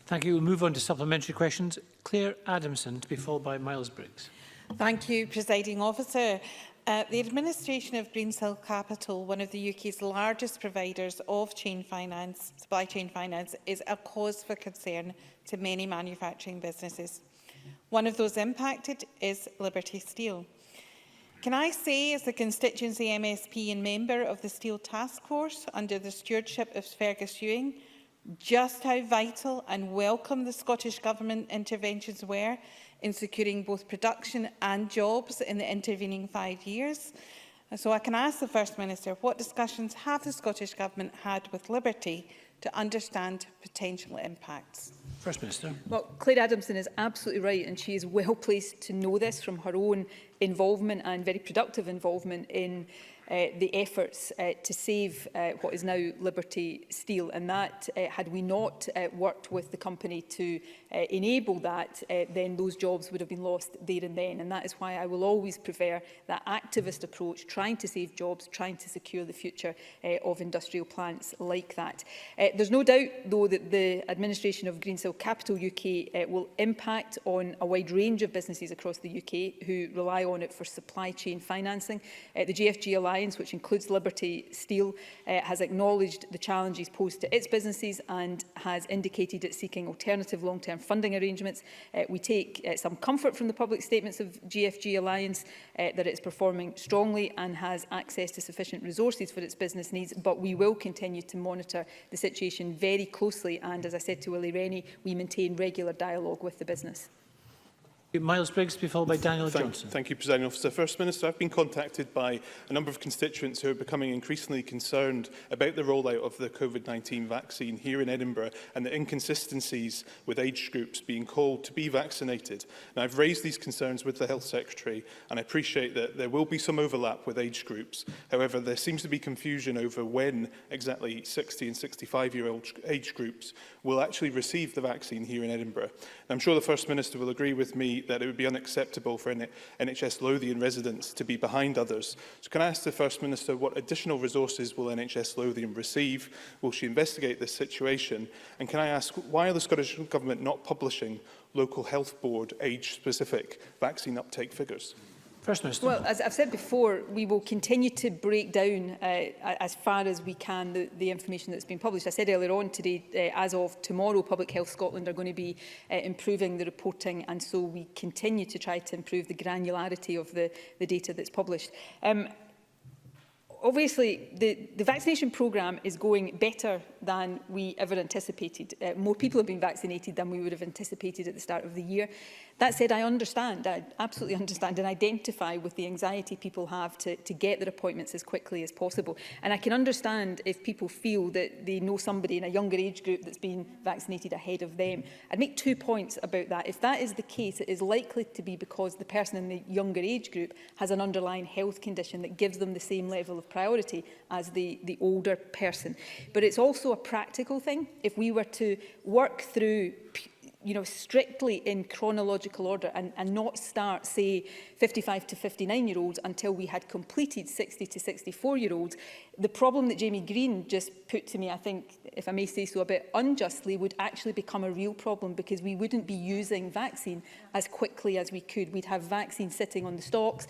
Thank you. We'll move on to supplementary questions. Claire Adamson, to be followed by Miles Briggs. Thank you, Presiding Officer. The administration of Greensill Capital, one of the UK's largest providers of supply chain finance, is a cause for concern to many manufacturing businesses. One of those impacted is Liberty Steel. Can I say, as a constituency MSP and member of the Steel Task Force under the stewardship of Fergus Ewing, just how vital and welcome the Scottish Government interventions were in securing both production and jobs in the intervening 5 years. So I can ask the First Minister, what discussions have the Scottish Government had with Liberty to understand potential impacts? First Minister. Well, Claire Adamson is absolutely right, and she is well placed to know this from her own involvement and very productive involvement in the efforts to save what is now Liberty Steel, and that had we not worked with the company to enable that, then those jobs would have been lost there and then. And that is why I will always prefer that activist approach, trying to save jobs, trying to secure the future of industrial plants like that. There's no doubt, though, that the administration of Greensill Capital UK will impact on a wide range of businesses across the UK who rely on it for supply chain financing. The GFG Alliance, which includes Liberty Steel, has acknowledged the challenges posed to its businesses and has indicated it's seeking alternative long-term funding arrangements. We take some comfort from the public statements of GFG Alliance that it's performing strongly and has access to sufficient resources for its business needs, but we will continue to monitor the situation very closely, and as I said to Willie, Rennie, we maintain regular dialogue with the business. Miles Briggs, to be followed by Daniel Johnstone. Thank you, Presiding Officer. First Minister, I've been contacted by a number of constituents who are becoming increasingly concerned about the rollout of the COVID-19 vaccine here in Edinburgh and the inconsistencies with age groups being called to be vaccinated. Now, I've raised these concerns with the Health Secretary, and I appreciate that there will be some overlap with age groups. However, there seems to be confusion over when exactly 60 and 65-year-old age groups will actually receive the vaccine here in Edinburgh. And I'm sure the First Minister will agree with me that it would be unacceptable for NHS Lothian residents to be behind others. So can I ask the First Minister what additional resources will NHS Lothian receive? Will she investigate this situation? And can I ask, why are the Scottish Government not publishing local health board age-specific vaccine uptake figures? First Minister. Well, as I've said before, we will continue to break down as far as we can the information that's been published. I said earlier on today, as of tomorrow, Public Health Scotland are going to be improving the reporting, and so we continue to try to improve the granularity of the data that's published. Obviously, the vaccination programme is going better than we ever anticipated. More people have been vaccinated than we would have anticipated at the start of the year. That said, I absolutely understand and identify with the anxiety people have to get their appointments as quickly as possible. And I can understand if people feel that they know somebody in a younger age group that's been vaccinated ahead of them. I'd make 2 points about that. If that is the case, it is likely to be because the person in the younger age group has an underlying health condition that gives them the same level of priority as the older person. But it's also a practical thing. If we were to work through strictly in chronological order and not start, say, 55 to 59-year-olds until we had completed 60 to 64-year-olds. The problem that Jamie Greene just put to me, I think, if I may say so a bit unjustly, would actually become a real problem, because we wouldn't be using vaccine as quickly as we could. We'd have vaccine sitting on the stocks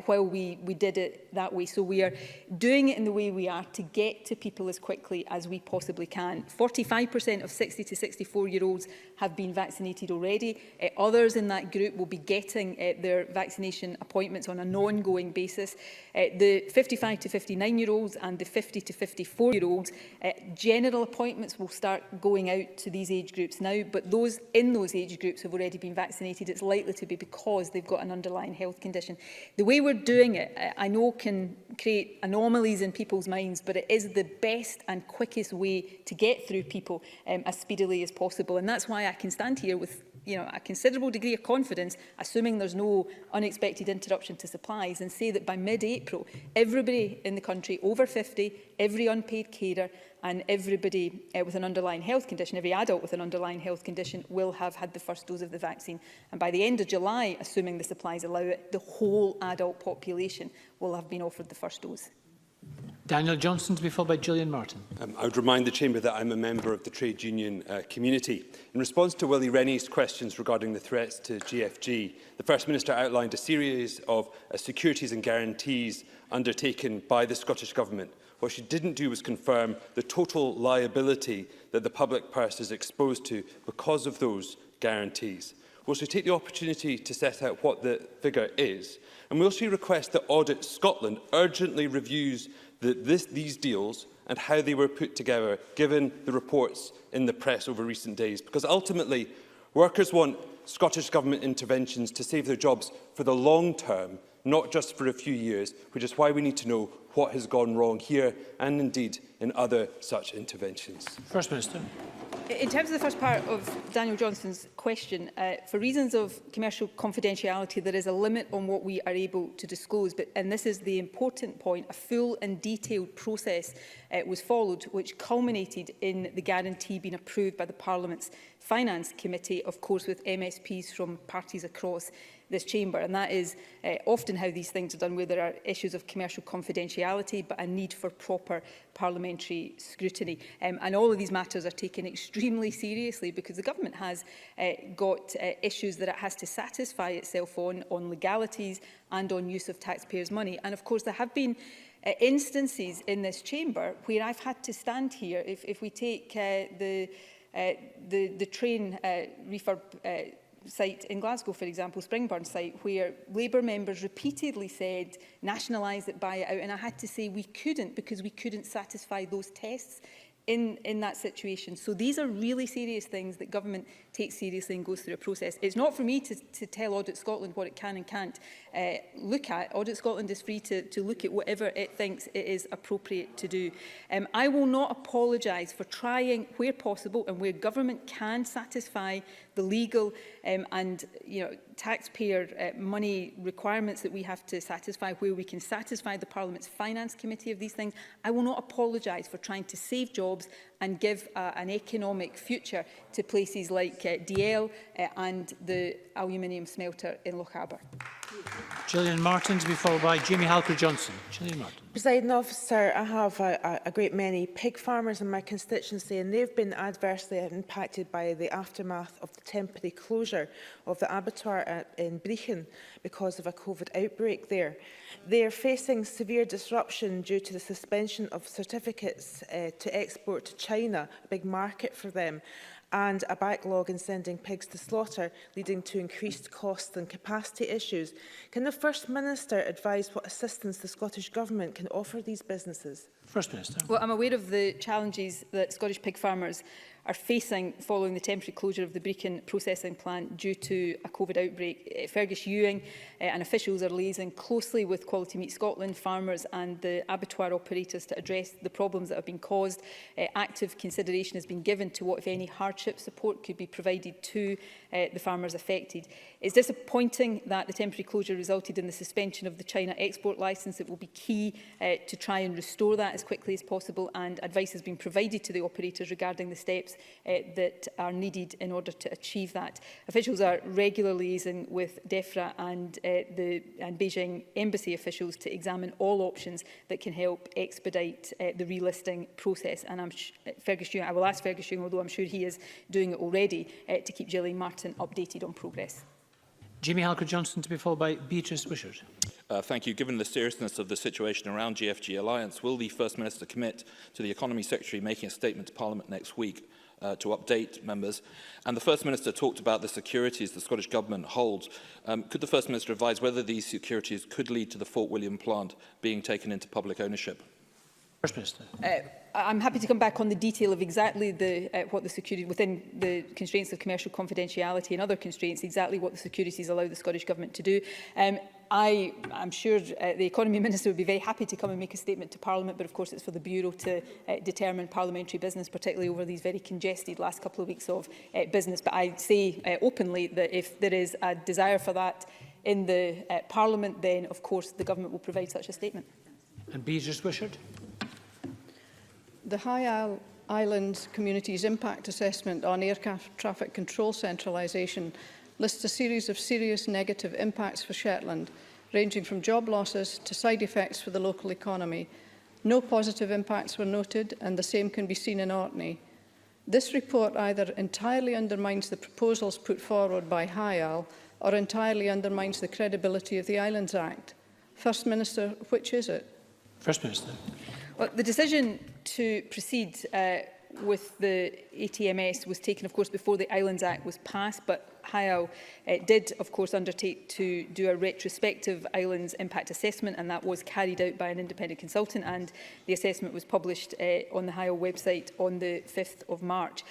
while we did it that way. So we are doing it in the way we are to get to people as quickly as we possibly can. 45% of 60 to 64-year-olds have been vaccinated already. Others in that group will be getting their vaccination appointments on an ongoing basis. The 55 to 59-year-olds and the 50 to 54-year-olds, general appointments will start going out to these age groups now, but those in those age groups have already been vaccinated. It's likely to be because they've got an underlying health condition. The way we're doing it, I know, can create anomalies in people's minds, but it is the best and quickest way to get through people as speedily as possible. And that's why I can stand here with a considerable degree of confidence, assuming there's no unexpected interruption to supplies, and say that by mid-April, everybody in the country over 50, every unpaid carer and everybody with an underlying health condition, every adult with an underlying health condition, will have had the first dose of the vaccine. And by the end of July, assuming the supplies allow it, the whole adult population will have been offered the first dose. Daniel Johnstone, to be followed by Gillian Martin. I would remind the Chamber that I'm a member of the trade union community. In response to Willie Rennie's questions regarding the threats to GFG, the First Minister outlined a series of securities and guarantees undertaken by the Scottish Government. What she didn't do was confirm the total liability that the public purse is exposed to because of those guarantees. Will she take the opportunity to set out what the figure is? And will she request that Audit Scotland urgently reviews these deals and how they were put together, given the reports in the press over recent days? Because ultimately, workers want Scottish Government interventions to save their jobs for the long term, not just for a few years, which is why we need to know what has gone wrong here and indeed in other such interventions. First Minister. In terms of the first part of Daniel Johnston's question, for reasons of commercial confidentiality, there is a limit on what we are able to disclose. And this is the important point. A full and detailed process was followed, which culminated in the guarantee being approved by the Parliament's Finance Committee, of course, with MSPs from parties across this chamber. And that is often how these things are done, where there are issues of commercial confidentiality, but a need for proper parliamentary scrutiny. And all of these matters are taken extremely seriously, because the government has got issues that it has to satisfy itself on legalities and on use of taxpayers' money. And of course, there have been instances in this chamber where I've had to stand here. If we take the train refurb site in Glasgow, for example, Springburn site, where Labour members repeatedly said, nationalise it, buy it out, and I had to say we couldn't, because we couldn't satisfy those tests in that situation. So these are really serious things that government takes seriously and goes through a process. It's not for me to tell Audit Scotland what it can and can't look at. Audit Scotland is free to look at whatever it thinks it is appropriate to do. I will not apologise for trying, where possible and where government can satisfy the legal and taxpayer money requirements that we have to satisfy, where we can satisfy the Parliament's Finance Committee of these things. I will not apologise for trying to save jobs and give an economic future to places like DL and the aluminium smelter in Lochaber. Gillian Martin, to be followed by Jamie Halker-Johnson. Gillian Martin. Presiding Officer, I have a great many pig farmers in my constituency, and they've been adversely impacted by the aftermath of the temporary closure of the abattoir in Greene because of a COVID outbreak there. They are facing severe disruption due to the suspension of certificates to export to China, a big market for them, and a backlog in sending pigs to slaughter, leading to increased costs and capacity issues. Can the First Minister advise what assistance the Scottish Government can offer these businesses? First Minister. Well, I'm aware of the challenges that Scottish pig farmers are facing following the temporary closure of the Brechin processing plant due to a COVID outbreak. Fergus Ewing and officials are liaising closely with Quality Meat Scotland, farmers and the abattoir operators to address the problems that have been caused. Active consideration has been given to what, if any, hardship support could be provided to the farmers affected. It's disappointing that the temporary closure resulted in the suspension of the China export licence. It will be key to try and restore that as quickly as possible, and advice has been provided to the operators regarding the steps that are needed in order to achieve that. Officials are regularly liaising with DEFRA and Beijing embassy officials to examine all options that can help expedite the relisting process. And I will ask Fergus Ewing, although I'm sure he is doing it already, to keep Gillian Martin updated on progress. Jamie Halker-Johnstone to be followed by Beatrice Wishart. Thank you. Given the seriousness of the situation around GFG Alliance, will the First Minister commit to the Economy Secretary making a statement to Parliament next week to update members? And the First Minister talked about the securities the Scottish Government holds. Could the First Minister advise whether these securities could lead to the Fort William plant being taken into public ownership? First Minister. I'm happy to come back on the detail of exactly what the security, within the constraints of commercial confidentiality and other constraints, exactly what the securities allow the Scottish Government to do. I'm sure the Economy Minister would be very happy to come and make a statement to Parliament, but of course it's for the Bureau to determine parliamentary business, particularly over these very congested last couple of weeks of business. But I say openly that if there is a desire for that in the Parliament, then of course the Government will provide such a statement. And Beatrice Wishart. The High Isle Islands Community's Impact Assessment on Air Traffic Control Centralisation lists a series of serious negative impacts for Shetland, ranging from job losses to side effects for the local economy. No positive impacts were noted, and the same can be seen in Orkney. This report either entirely undermines the proposals put forward by High Isle or entirely undermines the credibility of the Islands Act. First Minister, which is it? First Minister. Well, the decision to proceed with the ATMS was taken, of course, before the Islands Act was passed, but High Isle did, of course, undertake to do a retrospective Islands impact assessment, and that was carried out by an independent consultant, and the assessment was published on the High Isle website on the 5th of March.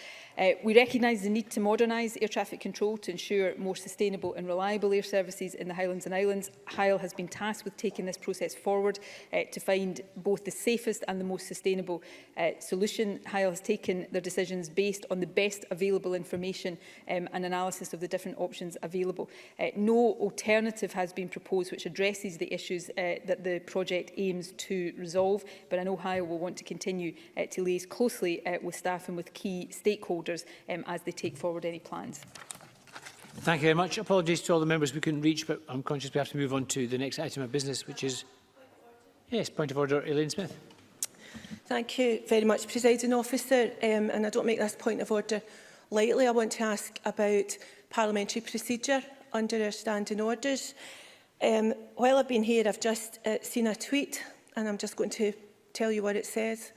We recognise the need to modernise air traffic control to ensure more sustainable and reliable air services in the Highlands and Islands. High Isle has been tasked with taking this process forward to find both the safest and the most sustainable solution. High Isle has taken their decisions based on the best available information and analysis of the different options available. No alternative has been proposed which addresses the issues that the project aims to resolve, but I know High Isle will want to continue to liaise closely with staff and with key stakeholders as they take forward any plans. Thank you very much. Apologies to all the members we couldn't reach, but I'm conscious we have to move on to the next item of business, which is... Yes, point of order, Elaine Smith. Thank you very much, Presiding Officer. And I don't make this point of order lightly. I want to ask about parliamentary procedure under our standing orders. While I've been here, I've just seen a tweet, and I'm just going to tell you what it says.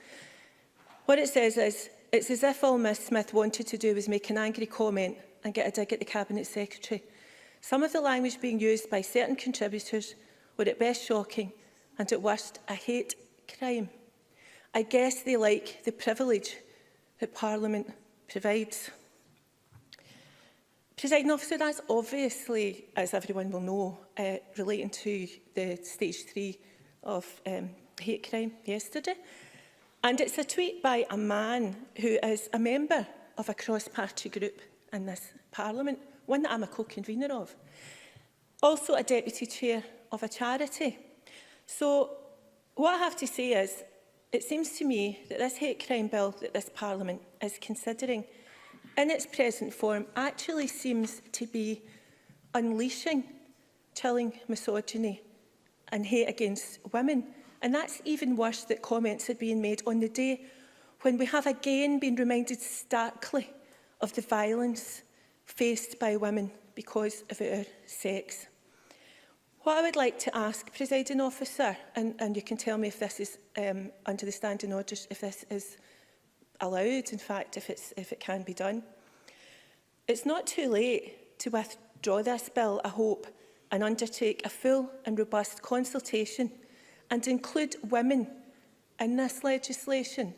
What it says is, "It's as if all Miss Smith wanted to do was make an angry comment and get a dig at the Cabinet Secretary. Some of the language being used by certain contributors were at best shocking and at worst a hate crime. I guess they like the privilege that Parliament provides." Presiding Officer, that's obviously, as everyone will know, relating to the stage 3 of hate crime yesterday. And it's a tweet by a man who is a member of a cross-party group in this Parliament, one that I'm a co-convener of. Also a deputy chair of a charity. So what I have to say is, it seems to me that this hate crime bill that this Parliament is considering in its present form actually seems to be unleashing chilling misogyny and hate against women. And that's even worse that comments are being made on the day when we have again been reminded starkly of the violence faced by women because of our sex. What I would like to ask, Presiding Officer, and you can tell me if this is under the standing orders, if this is allowed, in fact, if it can be done. It's not too late to withdraw this bill, I hope, and undertake a full and robust consultation and include women in this legislation.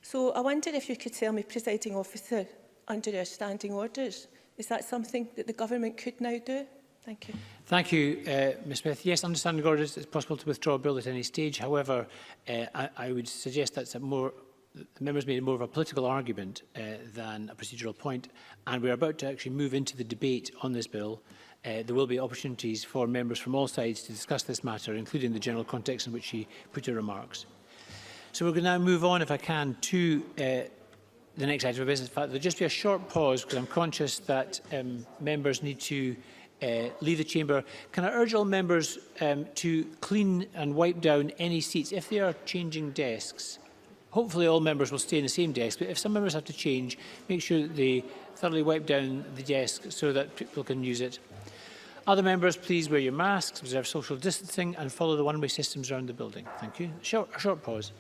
So I wonder if you could tell me, Presiding Officer, under our standing orders, is that something that the Government could now do? Thank you. Thank you, Ms Smith. Yes, understanding orders, it's possible to withdraw a bill at any stage. However, I would suggest that's the members made more of a political argument than a procedural point, and we're about to actually move into the debate on this bill. There will be opportunities for members from all sides to discuss this matter, including the general context in which she put her remarks. So we're going to now move on, if I can, to the next item of business. In fact, there'll just be a short pause because I'm conscious that members need to leave the chamber. Can I urge all members to clean and wipe down any seats if they are changing desks? Hopefully all members will stay in the same desk, but if some members have to change, make sure that they thoroughly wipe down the desk so that people can use it. Other members, please wear your masks, observe social distancing and follow the one-way systems around the building. Thank you. A short pause.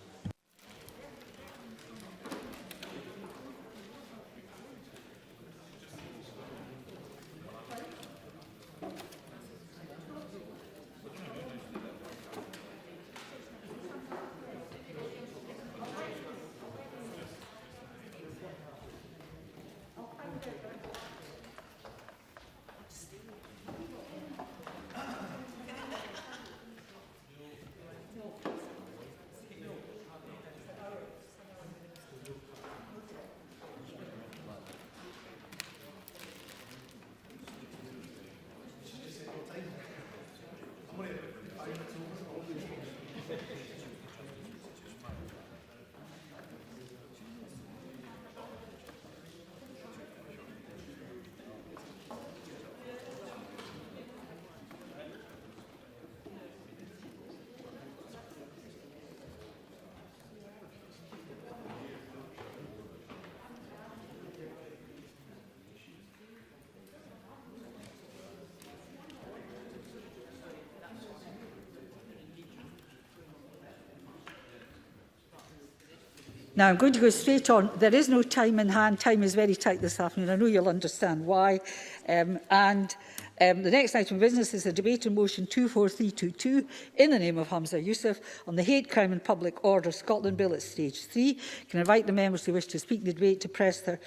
Now, I'm going to go straight on. There is no time in hand. Time is very tight this afternoon. I know you'll understand why. The next item of business is a debate on motion 24322 in the name of Hamza Youssef on the Hate Crime and Public Order Scotland Bill at stage 3. Can I invite the members who wish to speak in the debate to press their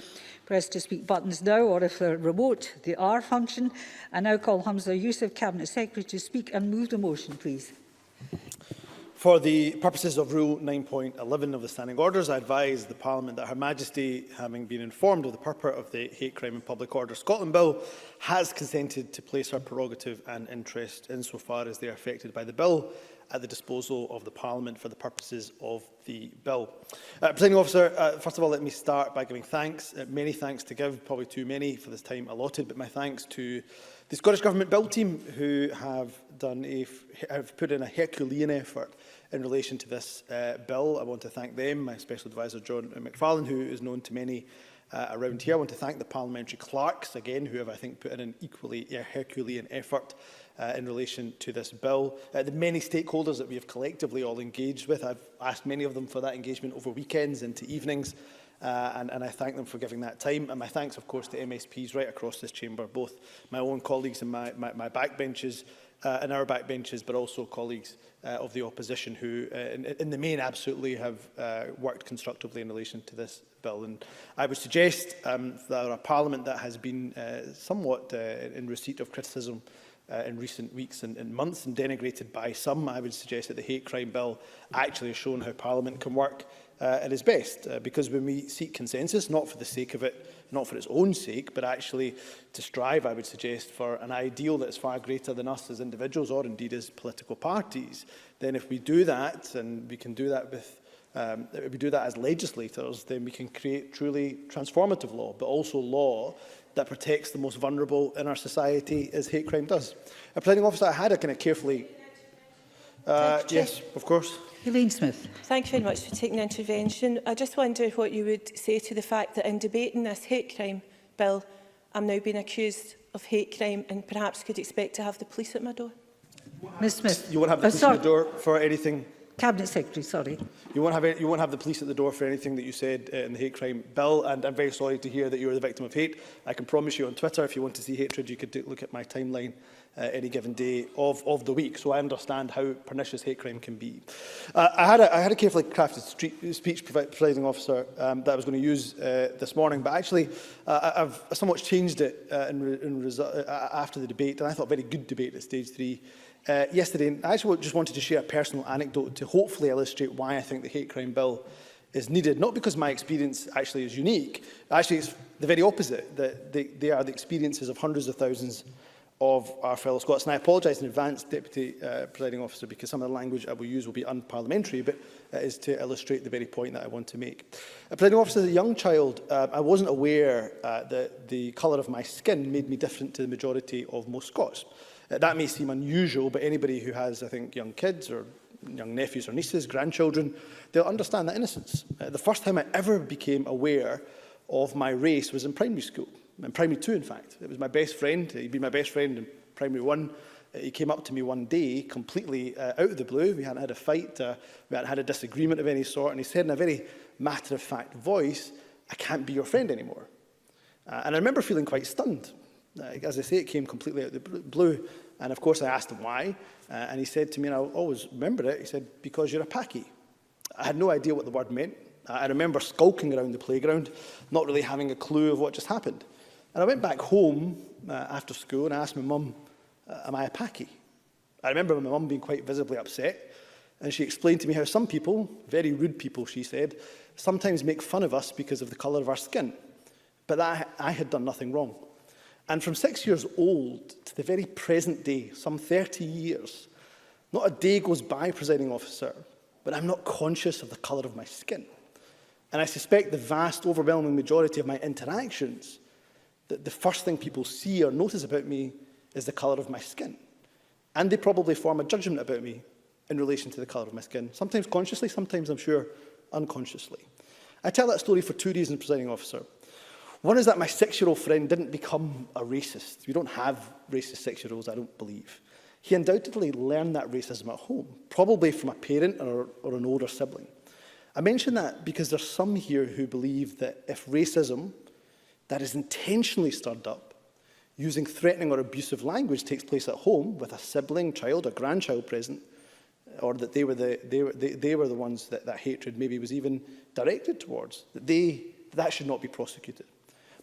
press to speak buttons now, or if they're remote, the R function. I now call Hamza Youssef, Cabinet Secretary, to speak and move the motion, please. For the purposes of Rule 9.11 of the Standing Orders, I advise the Parliament that Her Majesty, having been informed of the purport of the Hate Crime and Public Order Scotland Bill, has consented to place her prerogative and interest insofar as they are affected by the Bill at the disposal of the Parliament for the purposes of the Bill. Presiding Officer, first of all, let me start by giving thanks. Many thanks to give, probably too many for this time allotted, but my thanks to the Scottish Government Bill team who have put in a Herculean effort in relation to this bill. I want to thank them, my Special Advisor John McFarlane, who is known to many around here. I want to thank the parliamentary clerks, again, who have, I think, put in an equally Herculean effort in relation to this bill. The many stakeholders that we have collectively all engaged with, I've asked many of them for that engagement over weekends into evenings, and I thank them for giving that time. And my thanks, of course, to MSPs right across this chamber, both my own colleagues and my backbenches, and our backbenches, but also colleagues of the opposition who, in the main, absolutely have worked constructively in relation to this bill. And I would suggest that a Parliament that has been somewhat in receipt of criticism in recent weeks and months and denigrated by some, I would suggest that the Hate Crime Bill actually has shown how Parliament can work at its best. Because when we seek consensus, not for the sake of it, not for its own sake, but actually to strive, I would suggest, for an ideal that is far greater than us as individuals or indeed as political parties, then if we do that, and we can do that with if we do that as legislators, then we can create truly transformative law, but also law that protects the most vulnerable in our society, as hate crime does. Presiding Officer, I had a kind of carefully... yes, of course. Elaine Smith. Thank you very much for taking the intervention. I just wonder what you would say to the fact that in debating this hate crime bill, I'm now being accused of hate crime and perhaps could expect to have the police at my door. Ms Smith. You won't have the police at the door for anything... Cabinet Secretary, sorry. You won't have the police at the door for anything that you said in the hate crime bill, and I'm very sorry to hear that you were the victim of hate. I can promise you on Twitter, if you want to see hatred, you could look at my timeline any given day of the week. So I understand how pernicious hate crime can be. I had a carefully crafted speech, Presiding Officer, that I was going to use this morning, but actually I've somewhat changed it after the debate, and I thought a very good debate at stage 3. Yesterday, and I actually just wanted to share a personal anecdote to hopefully illustrate why I think the hate crime bill is needed. Not because my experience actually is unique. Actually, it's the very opposite, that they are the experiences of hundreds of thousands of our fellow Scots. And I apologise in advance, Deputy Presiding Officer, because some of the language I will use will be unparliamentary, but it is to illustrate the very point that I want to make. Presiding Officer, as a young child, I wasn't aware that the colour of my skin made me different to the majority of most Scots. That may seem unusual, but anybody who has, I think, young kids or young nephews or nieces, grandchildren, they'll understand that innocence. The first time I ever became aware of my race was in primary school. In primary 2, in fact. It was my best friend. He'd been my best friend in primary 1. He came up to me one day, completely out of the blue. We hadn't had a fight. We hadn't had a disagreement of any sort. And he said in a very matter-of-fact voice, "I can't be your friend anymore." And I remember feeling quite stunned. As I say, it came completely out of the blue. And of course, I asked him why. And he said to me, and I'll always remember it, he said, "Because you're a Paki." I had no idea what the word meant. I remember skulking around the playground, not really having a clue of what just happened. And I went back home after school and I asked my mum, "Am I a Paki?" I remember my mum being quite visibly upset. And she explained to me how some people, very rude people, she said, sometimes make fun of us because of the colour of our skin. But that I had done nothing wrong. And from 6 years old to the very present day, some 30 years, not a day goes by, Presiding Officer, but I'm not conscious of the colour of my skin. And I suspect the vast, overwhelming majority of my interactions, that the first thing people see or notice about me is the colour of my skin. And they probably form a judgment about me in relation to the colour of my skin, sometimes consciously, sometimes, I'm sure, unconsciously. I tell that story for 2 reasons, Presiding Officer. One is that my 6-year-old friend didn't become a racist. We don't have racist 6-year-olds, I don't believe. He undoubtedly learned that racism at home, probably from a parent or an older sibling. I mention that because there's some here who believe that if racism that is intentionally stirred up, using threatening or abusive language takes place at home with a sibling, child or grandchild present, or that they were the ones that hatred maybe was even directed towards, that should not be prosecuted.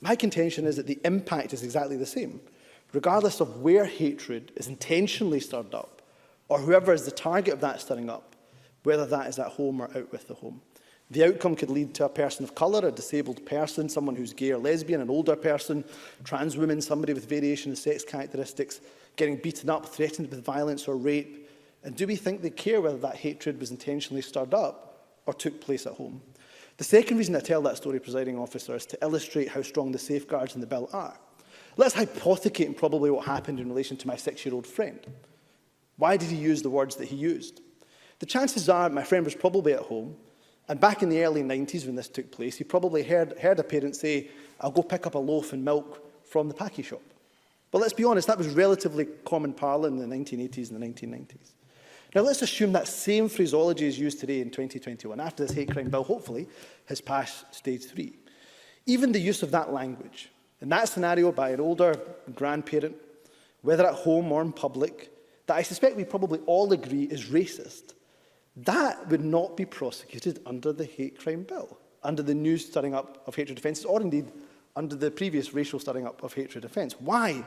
My contention is that the impact is exactly the same, regardless of where hatred is intentionally stirred up, or whoever is the target of that stirring up, whether that is at home or out with the home. The outcome could lead to a person of colour, a disabled person, someone who's gay or lesbian, an older person, trans women, somebody with variation in sex characteristics, getting beaten up, threatened with violence or rape. And do we think they care whether that hatred was intentionally stirred up or took place at home? The second reason I tell that story, Presiding Officer, is to illustrate how strong the safeguards in the bill are. Let's hypothecate in probably what happened in relation to my 6-year-old friend. Why did he use the words that he used? The chances are my friend was probably at home, and back in the early 90s when this took place, he probably heard a parent say, "I'll go pick up a loaf and milk from the Paki shop." But let's be honest, that was relatively common parlance in the 1980s and the 1990s. Now let's assume that same phraseology is used today in 2021, after this hate crime bill hopefully has passed stage 3. Even the use of that language, in that scenario by an older grandparent, whether at home or in public, that I suspect we probably all agree is racist, that would not be prosecuted under the hate crime bill, under the new stirring up of hatred offences, or indeed under the previous racial stirring up of hatred offence. Why?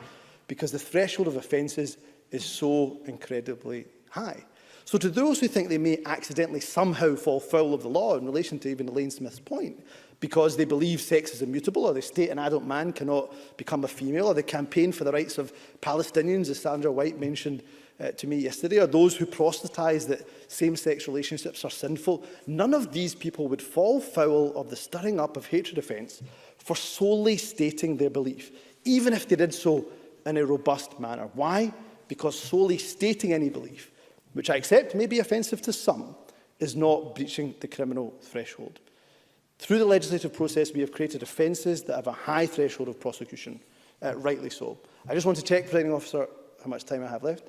Because the threshold of offences is so incredibly high. So to those who think they may accidentally somehow fall foul of the law in relation to even Elaine Smith's point, because they believe sex is immutable, or they state an adult man cannot become a female, or they campaign for the rights of Palestinians, as Sandra White mentioned to me yesterday, or those who proselytise that same-sex relationships are sinful, none of these people would fall foul of the stirring up of hatred offence for solely stating their belief, even if they did so in a robust manner. Why? Because solely stating any belief, which I accept may be offensive to some, is not breaching the criminal threshold. Through the legislative process, we have created offences that have a high threshold of prosecution, rightly so. I just want to check, Presiding Officer, how much time I have left.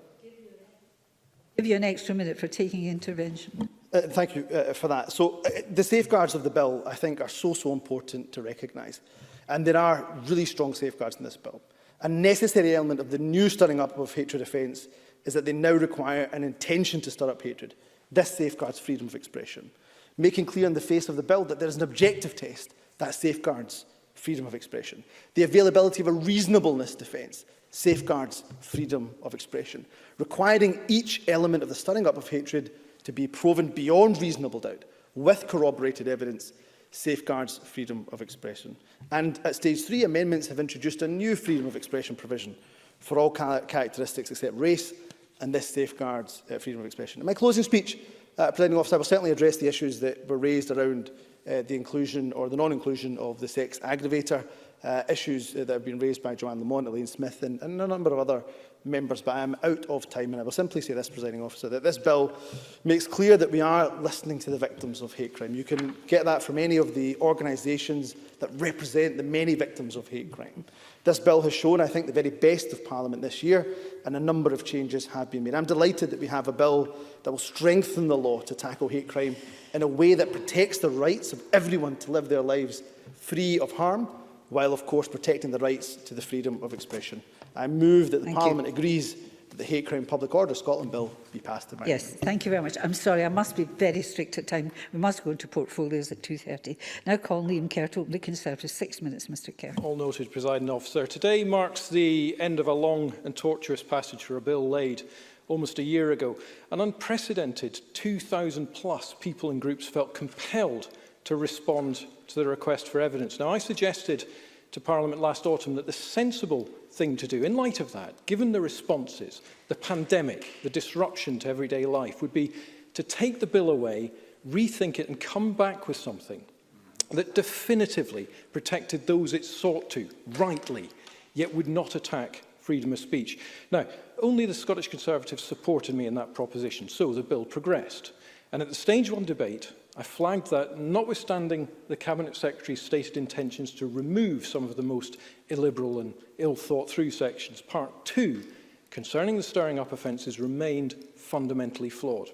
Give you an extra minute for taking intervention. Thank you for that. So the safeguards of the bill, I think, are so important to recognise. And there are really strong safeguards in this bill. A necessary element of the new stirring up of hatred offence is that they now require an intention to stir up hatred. This safeguards freedom of expression, making clear in the face of the bill that there is an objective test that safeguards freedom of expression. The availability of a reasonableness defence safeguards freedom of expression, requiring each element of the stirring up of hatred to be proven beyond reasonable doubt with corroborated evidence safeguards freedom of expression. And at stage 3, amendments have introduced a new freedom of expression provision for all characteristics except race, and this safeguards freedom of expression. In my closing speech, Presiding Officer, I will certainly address the issues that were raised around the inclusion or the non-inclusion of the sex aggravator, issues that have been raised by Joanne Lamont, Elaine Smith and a number of other members, but I am out of time, and I will simply say this, Presiding Officer, that this bill makes clear that we are listening to the victims of hate crime. You can get that from any of the organisations that represent the many victims of hate crime. This bill has shown, I think, the very best of Parliament this year, and a number of changes have been made. I'm delighted that we have a bill that will strengthen the law to tackle hate crime in a way that protects the rights of everyone to live their lives free of harm, while, of course, protecting the rights to the freedom of expression. I move that the Parliament agrees that the Hate Crime Public Order Scotland Bill be passed tonight. Yes, thank you very much. I'm sorry, I must be very strict at time. We must go into portfolios at 2:30. Now call Liam Kerr to open the Conservatives. 6 minutes, Mr Kerr. All noted, Presiding Officer. Today marks the end of a long and tortuous passage for a bill laid almost a year ago. An unprecedented 2,000 plus people and groups felt compelled to respond to the request for evidence. Now, I suggested to Parliament last autumn that the sensible thing to do, in light of that, given the responses, the pandemic, the disruption to everyday life, would be to take the bill away, rethink it and come back with something that definitively protected those it sought to, rightly, yet would not attack freedom of speech. Now, only the Scottish Conservatives supported me in that proposition, so the bill progressed. And at the stage 1 debate, I flagged that, notwithstanding the Cabinet Secretary's stated intentions to remove some of the most illiberal and ill-thought-through sections, Part 2, concerning the stirring up offences, remained fundamentally flawed.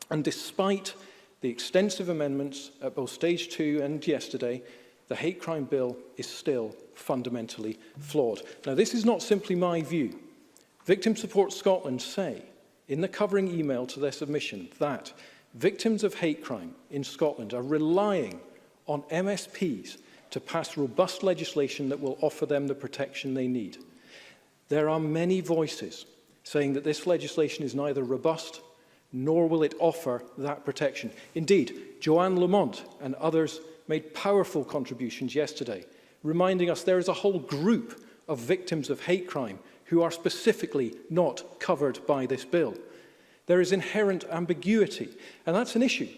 And despite the extensive amendments at both Stage 2 and yesterday, the hate crime bill is still fundamentally flawed. Now, this is not simply my view. Victim Support Scotland say, in the covering email to their submission, that victims of hate crime in Scotland are relying on MSPs to pass robust legislation that will offer them the protection they need. There are many voices saying that this legislation is neither robust nor will it offer that protection. Indeed, Joanne Lamont and others made powerful contributions yesterday, reminding us there is a whole group of victims of hate crime who are specifically not covered by this bill. There is inherent ambiguity, and that's an issue,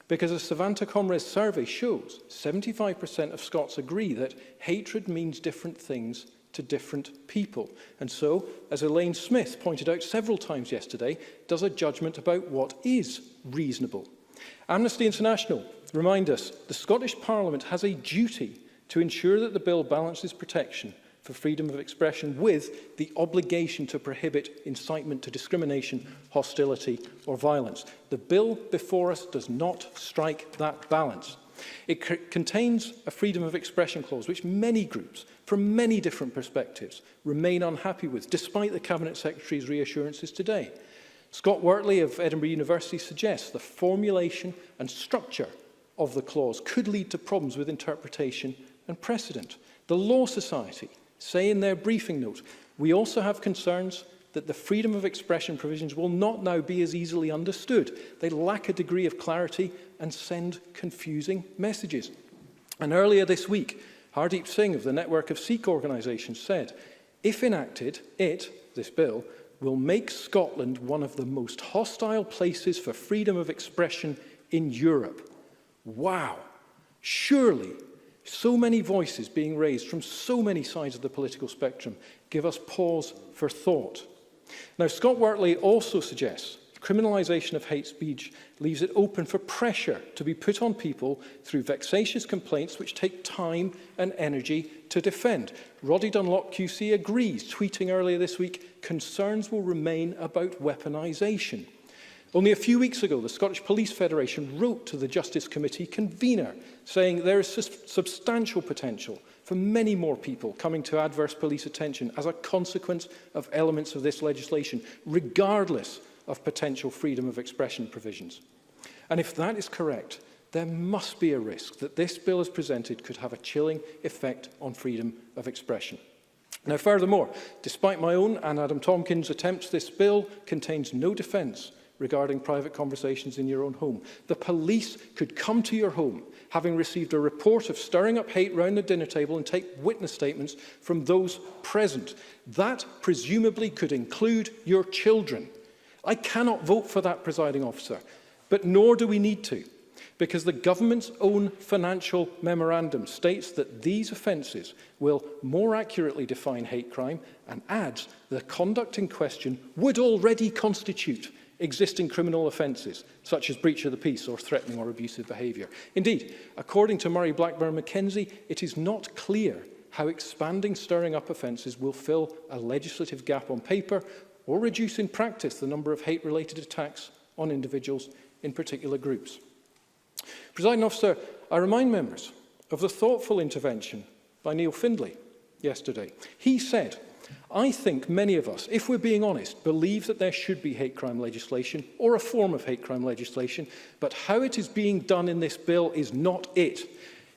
because as Savanta Comrade's survey shows, 75% of Scots agree that hatred means different things to different people. And so, as Elaine Smith pointed out several times yesterday, does a judgment about what is reasonable. Amnesty International remind us the Scottish Parliament has a duty to ensure that the bill balances protection for freedom of expression with the obligation to prohibit incitement to discrimination, hostility or violence. The bill before us does not strike that balance. It contains a freedom of expression clause which many groups, from many different perspectives, remain unhappy with, despite the Cabinet Secretary's reassurances today. Scott Wortley of Edinburgh University suggests the formulation and structure of the clause could lead to problems with interpretation and precedent. The Law Society say in their briefing note, we also have concerns that the freedom of expression provisions will not now be as easily understood. They lack a degree of clarity and send confusing messages. And earlier this week, Hardeep Singh of the network of Sikh organisations said, if enacted, this bill, will make Scotland one of the most hostile places for freedom of expression in Europe. Wow! Surely, so many voices being raised from so many sides of the political spectrum give us pause for thought. Now, Scott Wortley also suggests criminalisation of hate speech leaves it open for pressure to be put on people through vexatious complaints which take time and energy to defend. Roddy Dunlop QC agrees, tweeting earlier this week, concerns will remain about weaponisation. Only a few weeks ago, the Scottish Police Federation wrote to the Justice Committee convener saying there is substantial potential for many more people coming to adverse police attention as a consequence of elements of this legislation, regardless of potential freedom of expression provisions. And if that is correct, there must be a risk that this bill as presented could have a chilling effect on freedom of expression. Now, furthermore, despite my own and Adam Tompkins' attempts, this bill contains no defence regarding private conversations in your own home. The police could come to your home, having received a report of stirring up hate round the dinner table, and take witness statements from those present. That presumably could include your children. I cannot vote for that, presiding officer, but nor do we need to, because the government's own financial memorandum states that these offences will more accurately define hate crime and adds the conduct in question would already constitute existing criminal offences, such as breach of the peace or threatening or abusive behaviour. Indeed, according to Murray Blackburn Mackenzie, it is not clear how expanding stirring up offences will fill a legislative gap on paper or reduce in practice the number of hate-related attacks on individuals in particular groups. Presiding officer, I remind members of the thoughtful intervention by Neil Findlay yesterday. He said, "I think many of us, if we're being honest, believe that there should be hate crime legislation or a form of hate crime legislation, but how it is being done in this bill is not it."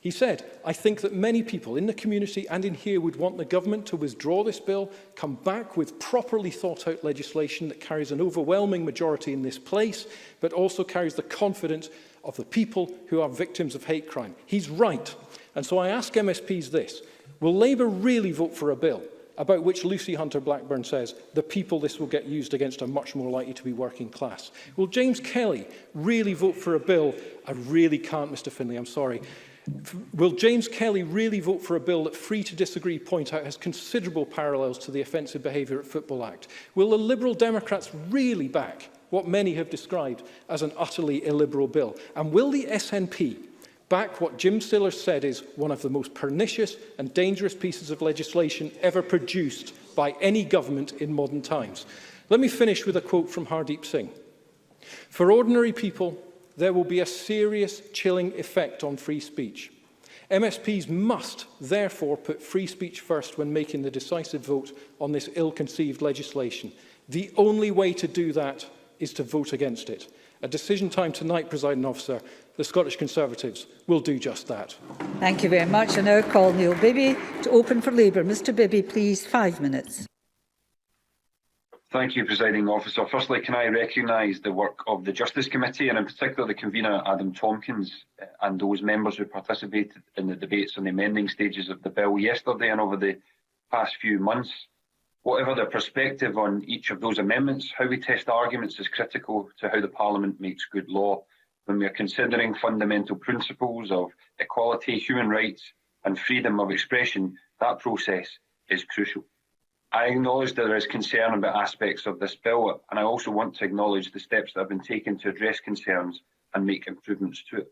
He said, "I think that many people in the community and in here would want the government to withdraw this bill, come back with properly thought out legislation that carries an overwhelming majority in this place, but also carries the confidence of the people who are victims of hate crime." He's right. And so I ask MSPs this: will Labour really vote for a bill about which Lucy Hunter-Blackburn says the people this will get used against are much more likely to be working class? Will James Kelly really vote for a bill? I really can't, Mr Findlay, I'm sorry. Will James Kelly really vote for a bill that Free to Disagree point out has considerable parallels to the Offensive Behaviour at Football Act? Will the Liberal Democrats really back what many have described as an utterly illiberal bill? And will the SNP back what Jim Stiller said is one of the most pernicious and dangerous pieces of legislation ever produced by any government in modern times? Let me finish with a quote from Hardeep Singh. "For ordinary people, there will be a serious chilling effect on free speech. MSPs must therefore put free speech first when making the decisive vote on this ill-conceived legislation. The only way to do that is to vote against it. At decision time tonight, presiding officer, the Scottish Conservatives will do just that." Thank you very much. I now call Neil Bibby to open for Labour. Mr Bibby, please, 5 minutes. Thank you, Presiding Officer. Firstly, can I recognise the work of the Justice Committee, and in particular the convener Adam Tompkins and those members who participated in the debates on the amending stages of the bill yesterday and over the past few months. Whatever their perspective on each of those amendments, how we test arguments is critical to how the Parliament makes good law. When we are considering fundamental principles of equality, human rights and freedom of expression, that process is crucial. I acknowledge that there is concern about aspects of this bill, and I also want to acknowledge the steps that have been taken to address concerns and make improvements to it.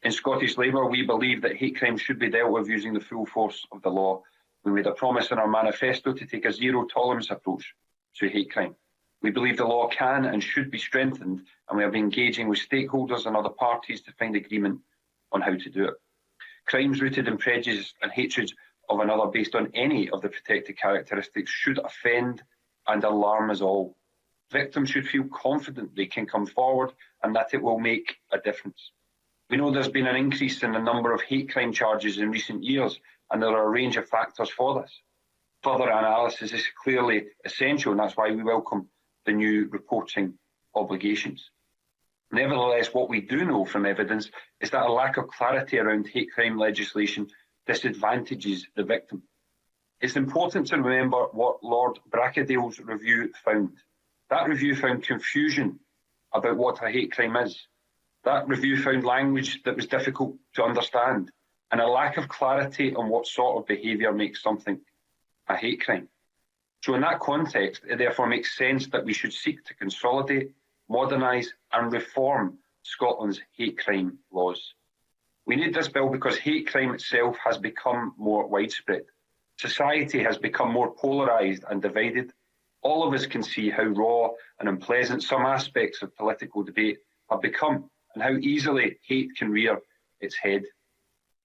In Scottish Labour, we believe that hate crime should be dealt with using the full force of the law. We made a promise in our manifesto to take a zero-tolerance approach to hate crime. We believe the law can and should be strengthened, and we have been engaging with stakeholders and other parties to find agreement on how to do it. Crimes rooted in prejudice and hatred of another based on any of the protected characteristics should offend and alarm us all. Victims should feel confident they can come forward and that it will make a difference. We know there's been an increase in the number of hate crime charges in recent years, and there are a range of factors for this. Further analysis is clearly essential, and that's why we welcome the new reporting obligations. Nevertheless, what we do know from evidence is that a lack of clarity around hate crime legislation disadvantages the victim. It's important to remember what Lord Bracadale's review found. That review found confusion about what a hate crime is. That review found language that was difficult to understand and a lack of clarity on what sort of behaviour makes something a hate crime. So in that context, it therefore makes sense that we should seek to consolidate, modernise and reform Scotland's hate crime laws. We need this bill because hate crime itself has become more widespread. Society has become more polarised and divided. All of us can see how raw and unpleasant some aspects of political debate have become and how easily hate can rear its head.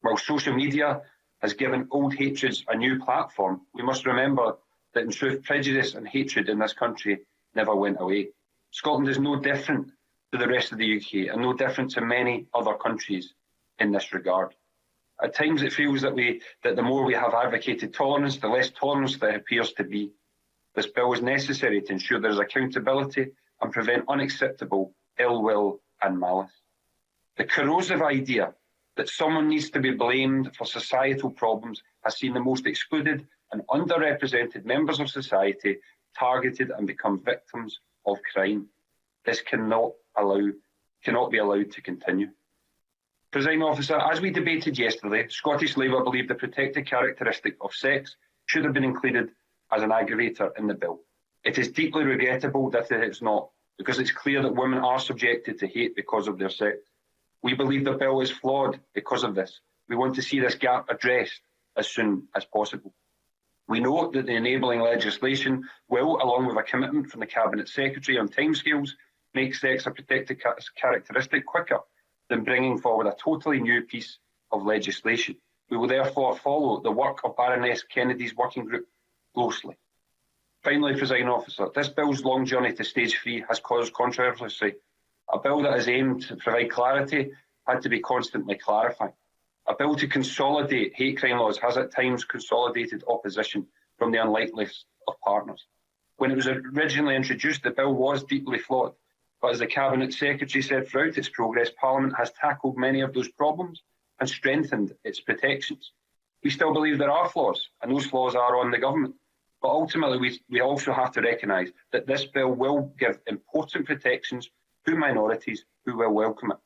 While social media has given old hatreds a new platform, we must remember that in truth, prejudice and hatred in this country never went away. Scotland is no different to the rest of the UK and no different to many other countries in this regard. At times it feels that the more we have advocated tolerance, the less tolerance there appears to be. This bill is necessary to ensure there is accountability and prevent unacceptable ill will and malice. The corrosive idea that someone needs to be blamed for societal problems has seen the most excluded and underrepresented members of society targeted and become victims of crime. This cannot be allowed to continue. Presiding Officer, as we debated yesterday, Scottish Labour believe the protected characteristic of sex should have been included as an aggravator in the bill. It is deeply regrettable that it is not, because it's clear that women are subjected to hate because of their sex. We believe the bill is flawed because of this. We want to see this gap addressed as soon as possible. We note that the enabling legislation will, along with a commitment from the Cabinet Secretary on timescales, make sex a protected characteristic quicker than bringing forward a totally new piece of legislation. We will therefore follow the work of Baroness Kennedy's working group closely. Finally, Presiding Officer, this bill's long journey to stage 3 has caused controversy. A bill that is aimed to provide clarity had to be constantly clarified. A bill to consolidate hate crime laws has at times consolidated opposition from the unlikeliest of partners. When it was originally introduced, the bill was deeply flawed, but as the Cabinet Secretary said throughout its progress, Parliament has tackled many of those problems and strengthened its protections. We still believe there are flaws, and those flaws are on the government. But ultimately, we also have to recognise that this bill will give important protections to minorities who will welcome it.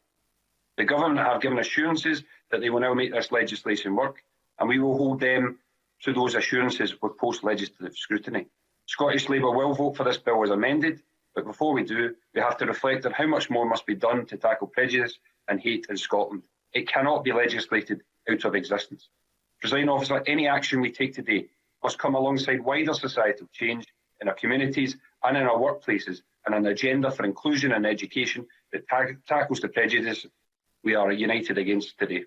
The government have given assurances that they will now make this legislation work, and we will hold them to those assurances with post-legislative scrutiny. Scottish Labour will vote for this bill as amended, but before we do, we have to reflect on how much more must be done to tackle prejudice and hate in Scotland. It cannot be legislated out of existence. Presiding Officer, any action we take today must come alongside wider societal change in our communities and in our workplaces, and an agenda for inclusion and education that tackles the prejudice we are united against today.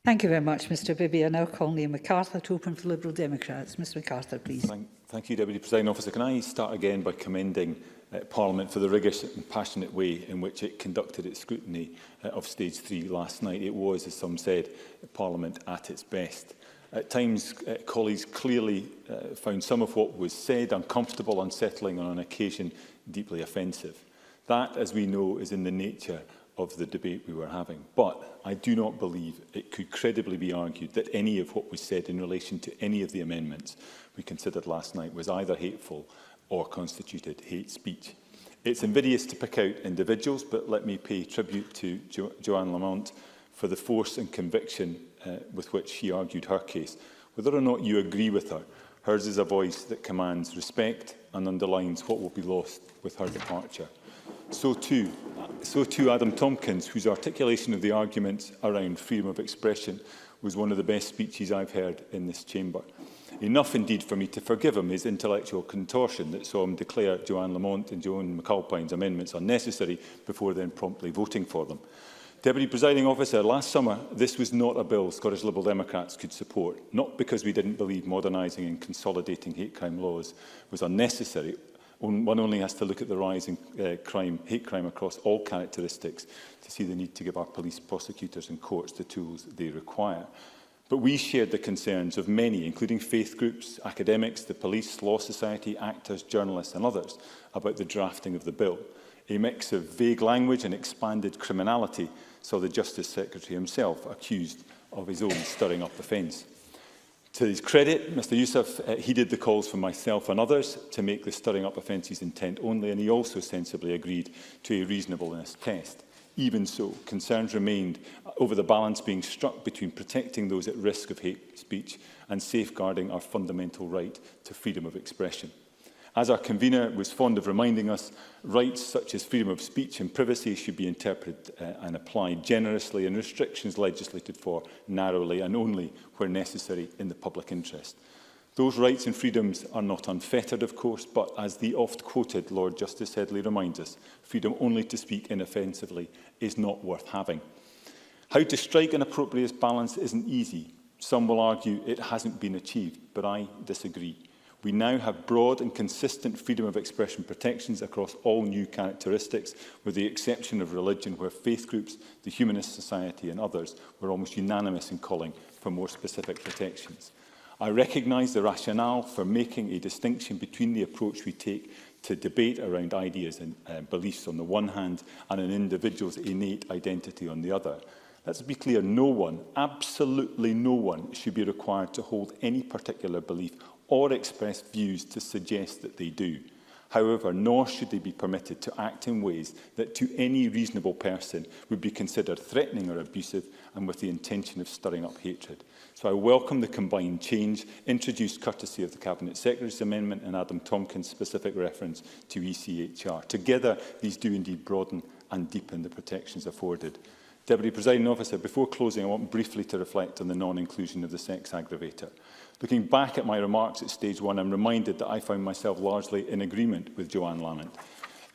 Thank you very much, Mr Bibby. I now call Neil MacArthur to open for Liberal Democrats. Mr MacArthur, please. Thank you, Deputy Presiding Officer. Can I start again by commending Parliament for the rigorous and passionate way in which it conducted its scrutiny of Stage 3 last night. It was, as some said, Parliament at its best. At times, colleagues clearly found some of what was said uncomfortable, unsettling, and on occasion deeply offensive. That, as we know, is in the nature of the debate we were having. But I do not believe it could credibly be argued that any of what was said in relation to any of the amendments we considered last night was either hateful or constituted hate speech. It's invidious to pick out individuals, but let me pay tribute to Joanne Lamont for the force and conviction with which she argued her case. Whether or not you agree with her, hers is a voice that commands respect and underlines what will be lost with her departure. So too Adam Tompkins, whose articulation of the arguments around freedom of expression was one of the best speeches I've heard in this chamber. Enough indeed for me to forgive him his intellectual contortion that saw him declare Joanne Lamont and Joan McAlpine's amendments unnecessary before then promptly voting for them. Deputy Presiding Officer, last summer this was not a bill Scottish Liberal Democrats could support, not because we didn't believe modernising and consolidating hate crime laws was unnecessary. One only has to look at the rise in hate crime across all characteristics to see the need to give our police, prosecutors and courts the tools they require. But we shared the concerns of many, including faith groups, academics, the police, law society, actors, journalists and others about the drafting of the bill. A mix of vague language and expanded criminality saw the Justice Secretary himself accused of his own stirring up offence. To his credit, Mr Youssef heeded the calls from myself and others to make the stirring up offences intent only, and he also sensibly agreed to a reasonableness test. Even so, concerns remained over the balance being struck between protecting those at risk of hate speech and safeguarding our fundamental right to freedom of expression. As our convener was fond of reminding us, rights such as freedom of speech and privacy should be interpreted and applied generously, and restrictions legislated for narrowly and only where necessary in the public interest. Those rights and freedoms are not unfettered, of course, but as the oft-quoted Lord Justice Headley reminds us, freedom only to speak inoffensively is not worth having. How to strike an appropriate balance isn't easy. Some will argue it hasn't been achieved, but I disagree. We now have broad and consistent freedom of expression protections across all new characteristics, with the exception of religion, where faith groups, the Humanist Society and others were almost unanimous in calling for more specific protections. I recognise the rationale for making a distinction between the approach we take to debate around ideas and beliefs on the one hand and an individual's innate identity on the other. Let's be clear, no one, absolutely no one, should be required to hold any particular belief or express views to suggest that they do. However, nor should they be permitted to act in ways that to any reasonable person would be considered threatening or abusive and with the intention of stirring up hatred. So I welcome the combined change introduced courtesy of the Cabinet Secretary's amendment and Adam Tompkins' specific reference to ECHR. Together, these do indeed broaden and deepen the protections afforded. Deputy Presiding Officer, before closing, I want briefly to reflect on the non-inclusion of the sex aggravator. Looking back at my remarks at stage 1, I'm reminded that I found myself largely in agreement with Joanne Lamont.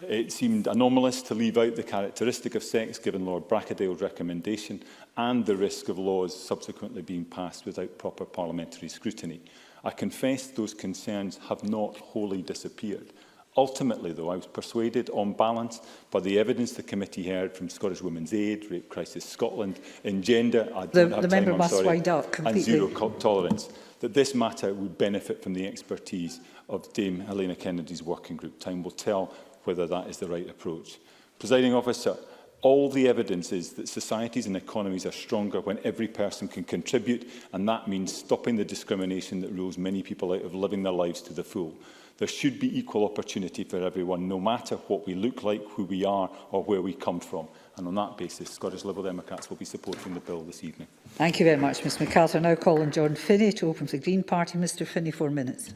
It seemed anomalous to leave out the characteristic of sex given Lord Brackadale's recommendation and the risk of laws subsequently being passed without proper parliamentary scrutiny. I confess those concerns have not wholly disappeared. Ultimately, though, I was persuaded, on balance, by the evidence the committee heard from Scottish Women's Aid, Rape Crisis Scotland, Engender, the member must wind up completely, and Zero Tolerance, that this matter would benefit from the expertise of Dame Helena Kennedy's working group. Time will tell whether that is the right approach. Presiding Officer, all the evidence is that societies and economies are stronger when every person can contribute, and that means stopping the discrimination that rules many people out of living their lives to the full. There should be equal opportunity for everyone, no matter what we look like, who we are or where we come from. And on that basis, Scottish Liberal Democrats will be supporting the bill this evening. Thank you very much, Ms McAllister. I now call on John Finney to open for the Green Party. Mr Finney, 4 minutes.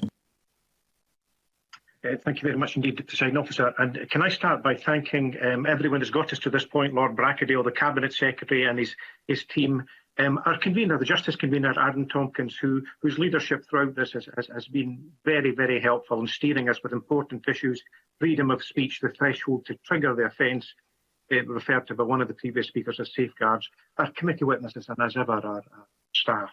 Thank you very much indeed, Presiding Officer. And can I start by thanking everyone who's got us to this point, Lord Brackadale, the Cabinet Secretary and his team, our convener, the Justice Convener, Adam Tompkins, whose leadership throughout this has been very, very helpful in steering us with important issues, freedom of speech, the threshold to trigger the offence, referred to by one of the previous speakers as safeguards, our committee witnesses and as ever our staff.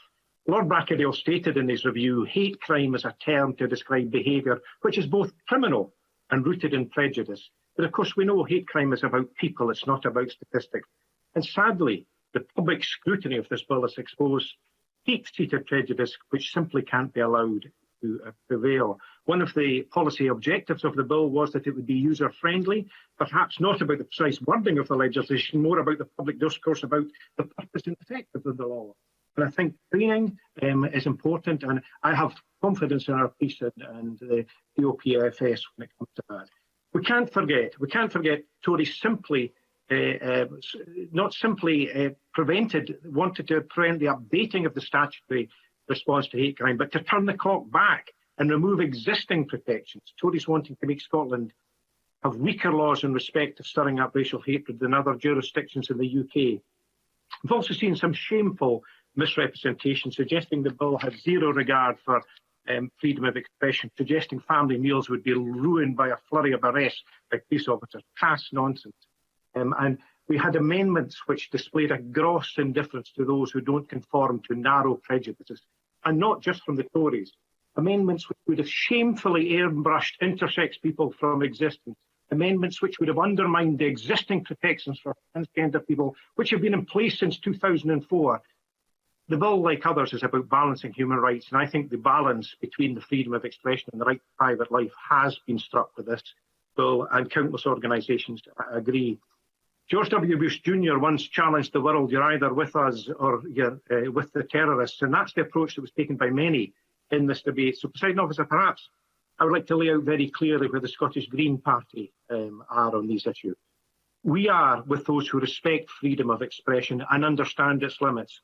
Lord Brackadale stated in his review, hate crime is a term to describe behaviour which is both criminal and rooted in prejudice. But of course we know hate crime is about people, it's not about statistics. And sadly, the public scrutiny of this bill has exposed deep-seated prejudice which simply can't be allowed to prevail. One of the policy objectives of the bill was that it would be user-friendly, perhaps not about the precise wording of the legislation, more about the public discourse about the purpose and effect of the law. And I think training is important, and I have confidence in our police and the OPFS when it comes to that. We can't forget Tories simply wanted to prevent the updating of the statutory response to hate crime, but to turn the clock back and remove existing protections. Tories wanting to make Scotland have weaker laws in respect of stirring up racial hatred than other jurisdictions in the UK. We've also seen some shameful misrepresentation suggesting the bill had zero regard for freedom of expression, suggesting family meals would be ruined by a flurry of arrests by police officers. Crass nonsense. And we had amendments which displayed a gross indifference to those who don't conform to narrow prejudices, and not just from the Tories. Amendments which would have shamefully airbrushed intersex people from existence. Amendments which would have undermined the existing protections for transgender people, which have been in place since 2004. The bill, like others, is about balancing human rights, and I think the balance between the freedom of expression and the right to private life has been struck with this bill, and countless organisations agree. George W. Bush Jr. once challenged the world, you're either with us or you're with the terrorists, and that's the approach that was taken by many in this debate. So, Presiding Officer, perhaps I would like to lay out very clearly where the Scottish Green Party are on these issues. We are with those who respect freedom of expression and understand its limits.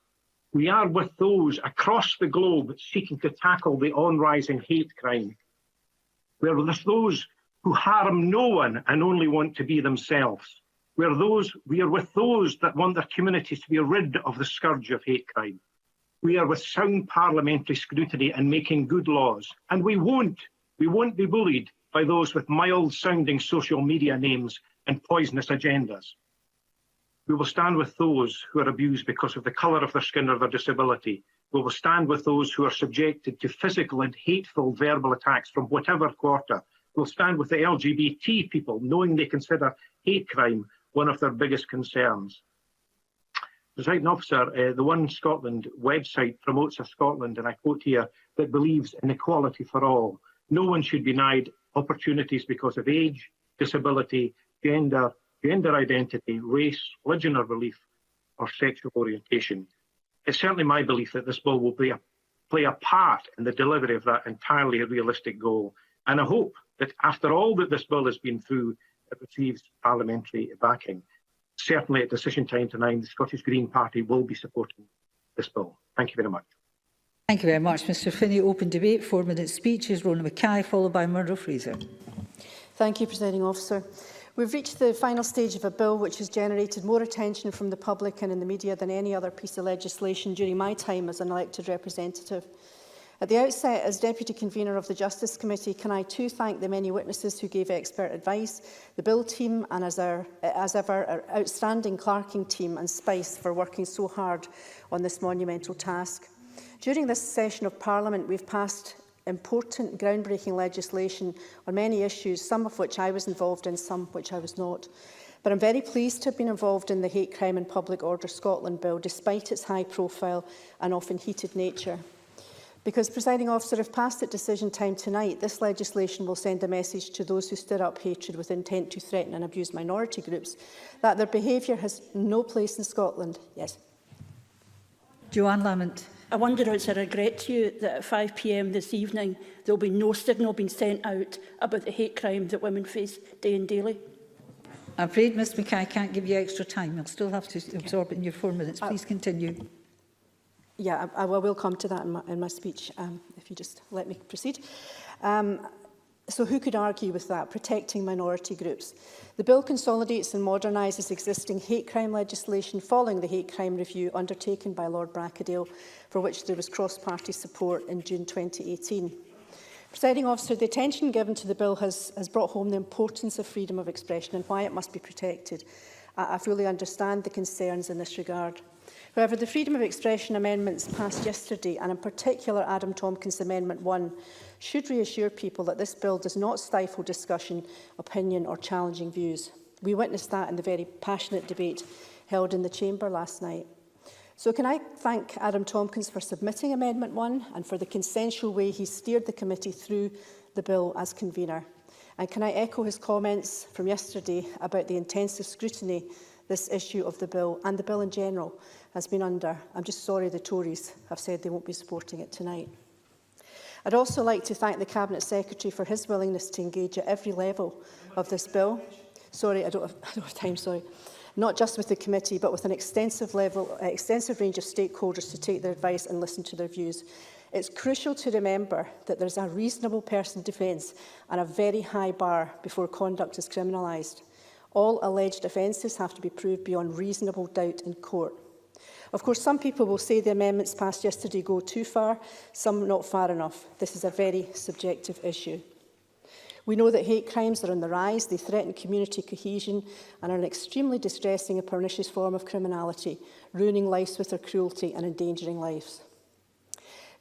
We are with those across the globe seeking to tackle the on-rising hate crime. We are with those who harm no one and only want to be themselves. We are with those that want their communities to be rid of the scourge of hate crime. We are with sound parliamentary scrutiny and making good laws. And we won't be bullied by those with mild-sounding social media names and poisonous agendas. We will stand with those who are abused because of the colour of their skin or their disability. We will stand with those who are subjected to physical and hateful verbal attacks from whatever quarter. We'll stand with the LGBT people, knowing they consider hate crime one of their biggest concerns. Presiding Officer, the One Scotland website promotes a Scotland, and I quote here, that believes in equality for all. No one should be denied opportunities because of age, disability, gender, gender identity, race, religion or belief, or sexual orientation. It's certainly my belief that this bill will play a part in the delivery of that entirely realistic goal. And I hope that after all that this bill has been through, it receives parliamentary backing. Certainly at decision time tonight, the Scottish Green Party will be supporting this bill. Thank you very much. Thank you very much, Mr Finney. Open debate, 4-minute speeches. Rona Mackay, followed by Murdo Fraser. Thank you, Presiding Officer. We've reached the final stage of a bill which has generated more attention from the public and in the media than any other piece of legislation during my time as an elected representative. At the outset, as Deputy Convener of the Justice Committee, can I too thank the many witnesses who gave expert advice, the Bill team and, as ever, our outstanding clerking team and SPICE for working so hard on this monumental task. During this session of Parliament, we've passed important groundbreaking legislation on many issues, some of which I was involved in, some which I was not. But I'm very pleased to have been involved in the Hate Crime and Public Order Scotland Bill, despite its high profile and often heated nature. Because, Presiding Officer, if passed at decision time tonight, this legislation will send a message to those who stir up hatred with intent to threaten and abuse minority groups that their behaviour has no place in Scotland. Yes. Joanne Lamont. I wonder, it's a regret to you that at 5 p.m. this evening there will be no signal being sent out about the hate crime that women face day and daily? I'm afraid, Ms Mackay, I can't give you extra time. You'll still have to absorb it in your 4 minutes. Please continue. Yeah, I will come to that in my speech, if you just let me proceed. So who could argue with that? Protecting minority groups. The bill consolidates and modernises existing hate crime legislation following the hate crime review undertaken by Lord Brackadale, for which there was cross-party support in June 2018. Presiding Officer, the attention given to the bill has brought home the importance of freedom of expression and why it must be protected. I fully understand the concerns in this regard. However, the Freedom of Expression amendments passed yesterday, and in particular Adam Tompkins' Amendment 1, should reassure people that this bill does not stifle discussion, opinion or challenging views. We witnessed that in the very passionate debate held in the Chamber last night. So can I thank Adam Tompkins for submitting Amendment 1 and for the consensual way he steered the committee through the bill as convener. And can I echo his comments from yesterday about the intensive scrutiny this issue of the bill and the bill in general has been under. I'm just sorry the Tories have said they won't be supporting it tonight. I'd also like to thank the Cabinet Secretary for his willingness to engage at every level of this bill. Sorry, I don't have time, sorry. Not just with the committee, but with an extensive range of stakeholders to take their advice and listen to their views. It's crucial to remember that there's a reasonable person defence and a very high bar before conduct is criminalised. All alleged offences have to be proved beyond reasonable doubt in court. Of course, some people will say the amendments passed yesterday go too far, some not far enough. This is a very subjective issue. We know that hate crimes are on the rise, they threaten community cohesion and are an extremely distressing and pernicious form of criminality, ruining lives with their cruelty and endangering lives.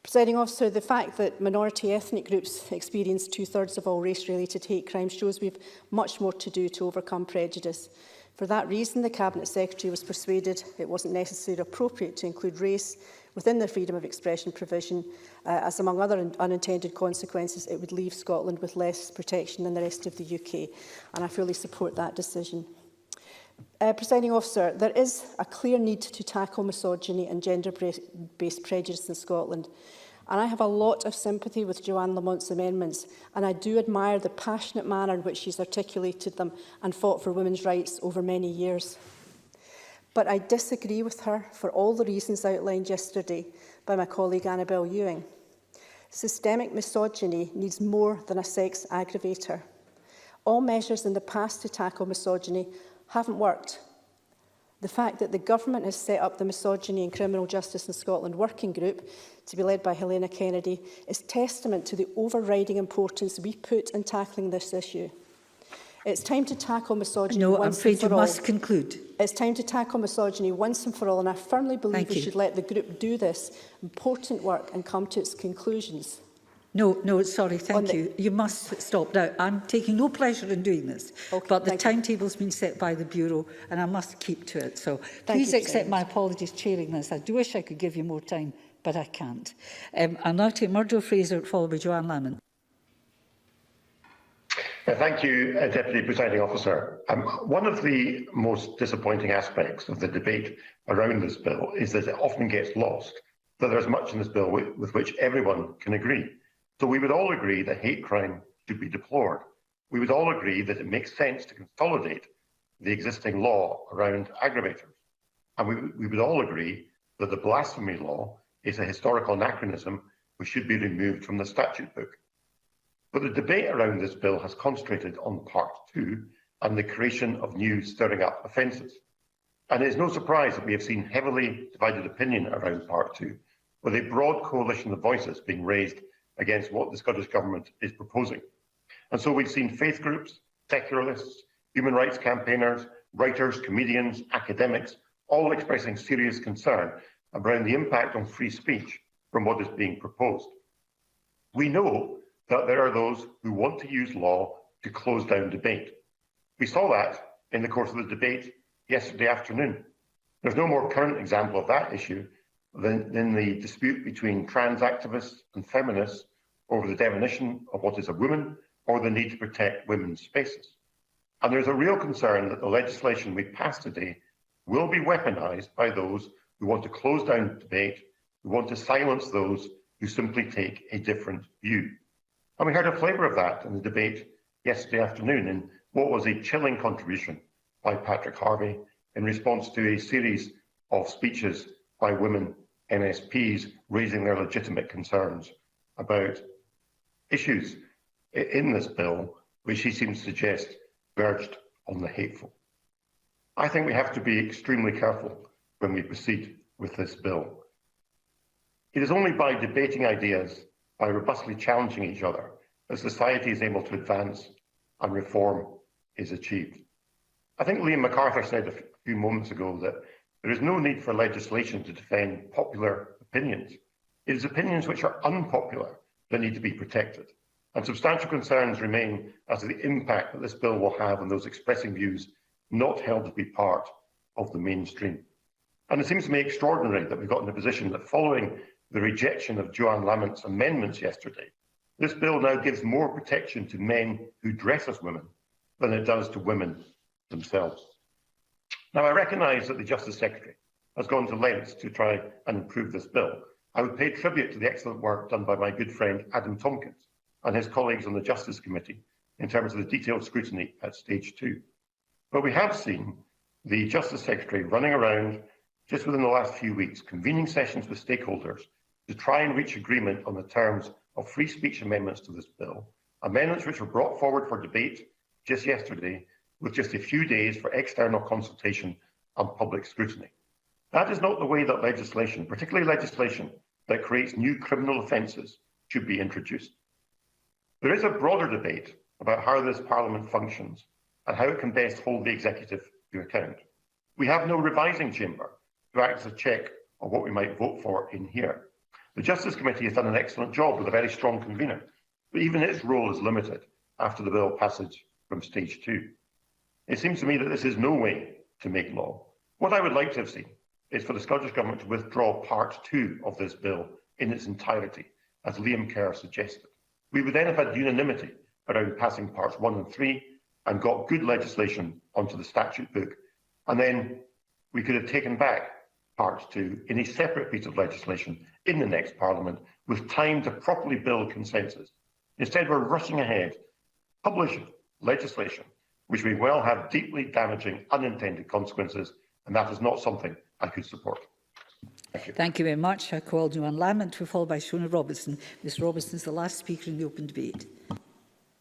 Presiding Officer, the fact that minority ethnic groups experience 2/3 of all race-related hate crimes shows we have much more to do to overcome prejudice. For that reason, the Cabinet Secretary was persuaded it wasn't necessary or appropriate to include race within the freedom of expression provision, as among other unintended consequences, it would leave Scotland with less protection than the rest of the UK, and I fully support that decision. Presiding Officer, there is a clear need to tackle misogyny and gender-based prejudice in Scotland. And I have a lot of sympathy with Joanne Lamont's amendments, and I do admire the passionate manner in which she's articulated them and fought for women's rights over many years. But I disagree with her for all the reasons outlined yesterday by my colleague Annabel Ewing. Systemic misogyny needs more than a sex aggravator. All measures in the past to tackle misogyny haven't worked. The fact that the government has set up the Misogyny and Criminal Justice in Scotland Working Group, to be led by Helena Kennedy, is testament to the overriding importance we put in tackling this issue. It's time to tackle misogyny once and for all. No, I'm afraid you must conclude. It's time to tackle misogyny once and for all, and I firmly believe we should let the group do this important work and come to its conclusions. No, sorry, thank you. You must stop now. I'm taking no pleasure in doing this, but the timetable's been set by the Bureau and I must keep to it. So please accept my apologies chairing this. I do wish I could give you more time, but I can't. I'll now take Murdo Fraser, followed by Joanne Lamont. Thank you, Deputy Presiding Officer. One of the most disappointing aspects of the debate around this bill is that it often gets lost that there's much in this bill with which everyone can agree. So we would all agree that hate crime should be deplored. We would all agree that it makes sense to consolidate the existing law around aggravators. And we would all agree that the blasphemy law is a historical anachronism which should be removed from the statute book. But the debate around this bill has concentrated on Part 2 and the creation of new stirring up offences. And it is no surprise that we have seen heavily divided opinion around Part 2, with a broad coalition of voices being raised against what the Scottish Government is proposing. And so we've seen faith groups, secularists, human rights campaigners, writers, comedians, academics, all expressing serious concern around the impact on free speech from what is being proposed. We know that there are those who want to use law to close down debate. We saw that in the course of the debate yesterday afternoon. There's no more current example of that issue than the dispute between trans activists and feminists over the definition of what is a woman or the need to protect women's spaces. And there's a real concern that the legislation we pass today will be weaponised by those who want to close down debate, who want to silence those who simply take a different view. And we heard a flavour of that in the debate yesterday afternoon in what was a chilling contribution by Patrick Harvey in response to a series of speeches by women MSPs raising their legitimate concerns about issues in this bill which he seems to suggest verged on the hateful. I think we have to be extremely careful when we proceed with this bill. It is only by debating ideas, by robustly challenging each other, that society is able to advance and reform is achieved. I think Liam MacArthur said a few moments ago that there is no need for legislation to defend popular opinions. It is opinions which are unpopular that need to be protected. And substantial concerns remain as to the impact that this bill will have on those expressing views not held to be part of the mainstream. And it seems to me extraordinary that we've got in a position that following the rejection of Joanne Lamont's amendments yesterday, this bill now gives more protection to men who dress as women than it does to women themselves. Now, I recognise that the Justice Secretary has gone to lengths to try and improve this bill. I would pay tribute to the excellent work done by my good friend Adam Tompkins and his colleagues on the Justice Committee in terms of the detailed scrutiny at stage 2. But we have seen the Justice Secretary running around just within the last few weeks, convening sessions with stakeholders to try and reach agreement on the terms of free speech amendments to this bill, amendments which were brought forward for debate just yesterday with just a few days for external consultation and public scrutiny. That is not the way that legislation, particularly legislation that creates new criminal offences, should be introduced. There is a broader debate about how this Parliament functions and how it can best hold the executive to account. We have no revising chamber to act as a check on what we might vote for in here. The Justice Committee has done an excellent job with a very strong convener, but even its role is limited after the bill passage from stage 2. It seems to me that this is no way to make law. What I would like to have seen is for the Scottish Government to withdraw Part 2 of this bill in its entirety, as Liam Kerr suggested. We would then have had unanimity around passing Parts 1 and 3 and got good legislation onto the statute book, and then we could have taken back Part 2 in a separate piece of legislation in the next Parliament with time to properly build consensus. Instead, we're rushing ahead, publishing legislation which may well have deeply damaging unintended consequences, and that is not something I could support. Thank you. Thank you very much. I call Joanne Lamont, to be followed by Shona Robertson. Ms Robertson is the last speaker in the open debate.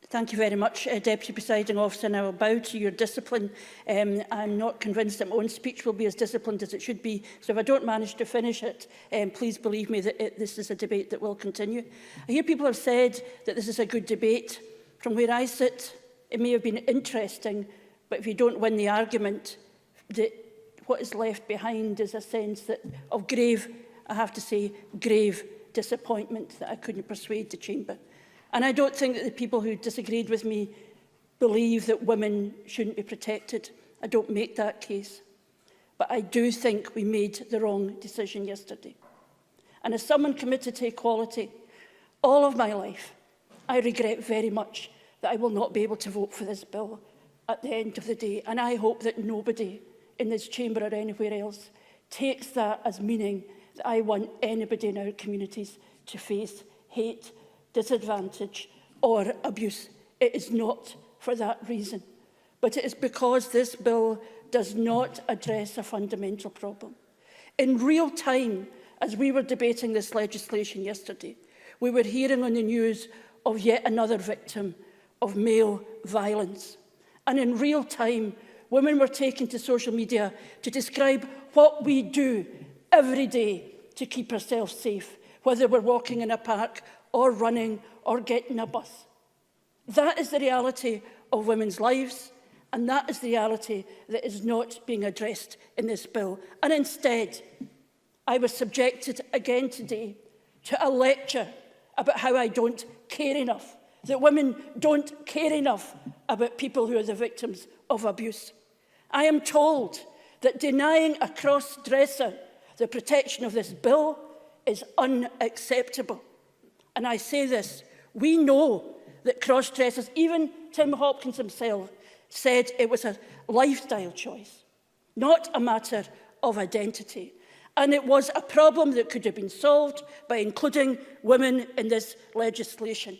Thank you very much, Deputy Presiding Officer, and I will bow to your discipline. I'm not convinced that my own speech will be as disciplined as it should be, so if I don't manage to finish it, please believe me that this is a debate that will continue. I hear people have said that this is a good debate. From where I sit, it may have been interesting, but if you don't win the argument, what is left behind is a sense of grave, I have to say, grave disappointment that I couldn't persuade the chamber. And I don't think that the people who disagreed with me believe that women shouldn't be protected. I don't make that case. But I do think we made the wrong decision yesterday. And as someone committed to equality all of my life, I regret very much that I will not be able to vote for this bill at the end of the day. And I hope that nobody in this chamber or anywhere else takes that as meaning that I want anybody in our communities to face hate, disadvantage or abuse. It is not for that reason. But it is because this bill does not address a fundamental problem. In real time, as we were debating this legislation yesterday, we were hearing on the news of yet another victim of male violence. And in real time, women were taken to social media to describe what we do every day to keep ourselves safe, whether we're walking in a park or running or getting a bus. That is the reality of women's lives, and that is the reality that is not being addressed in this bill. And instead, I was subjected again today to a lecture about how I don't care enough, that women don't care enough about people who are the victims of abuse. I am told that denying a cross-dresser the protection of this bill is unacceptable. And I say this, we know that cross-dressers, even Tim Hopkins himself, said it was a lifestyle choice, not a matter of identity. And it was a problem that could have been solved by including women in this legislation.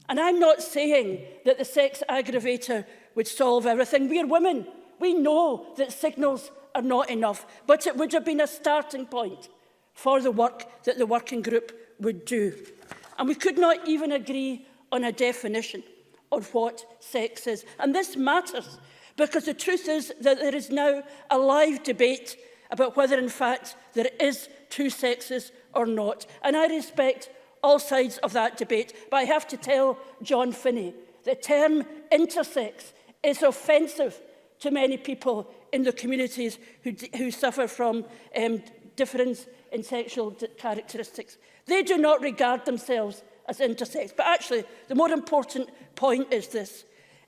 And I'm not saying that the sex aggravator would solve everything. We are women. We know that signals are not enough, but it would have been a starting point for the work that the working group would do. And we could not even agree on a definition of what sex is. And this matters because the truth is that there is now a live debate about whether in fact there is two sexes or not. And I respect all sides of that debate, but I have to tell John Finney the term intersex is offensive to many people in the communities who suffer from difference in sexual characteristics. They do not regard themselves as intersex. But actually, the more important point is this.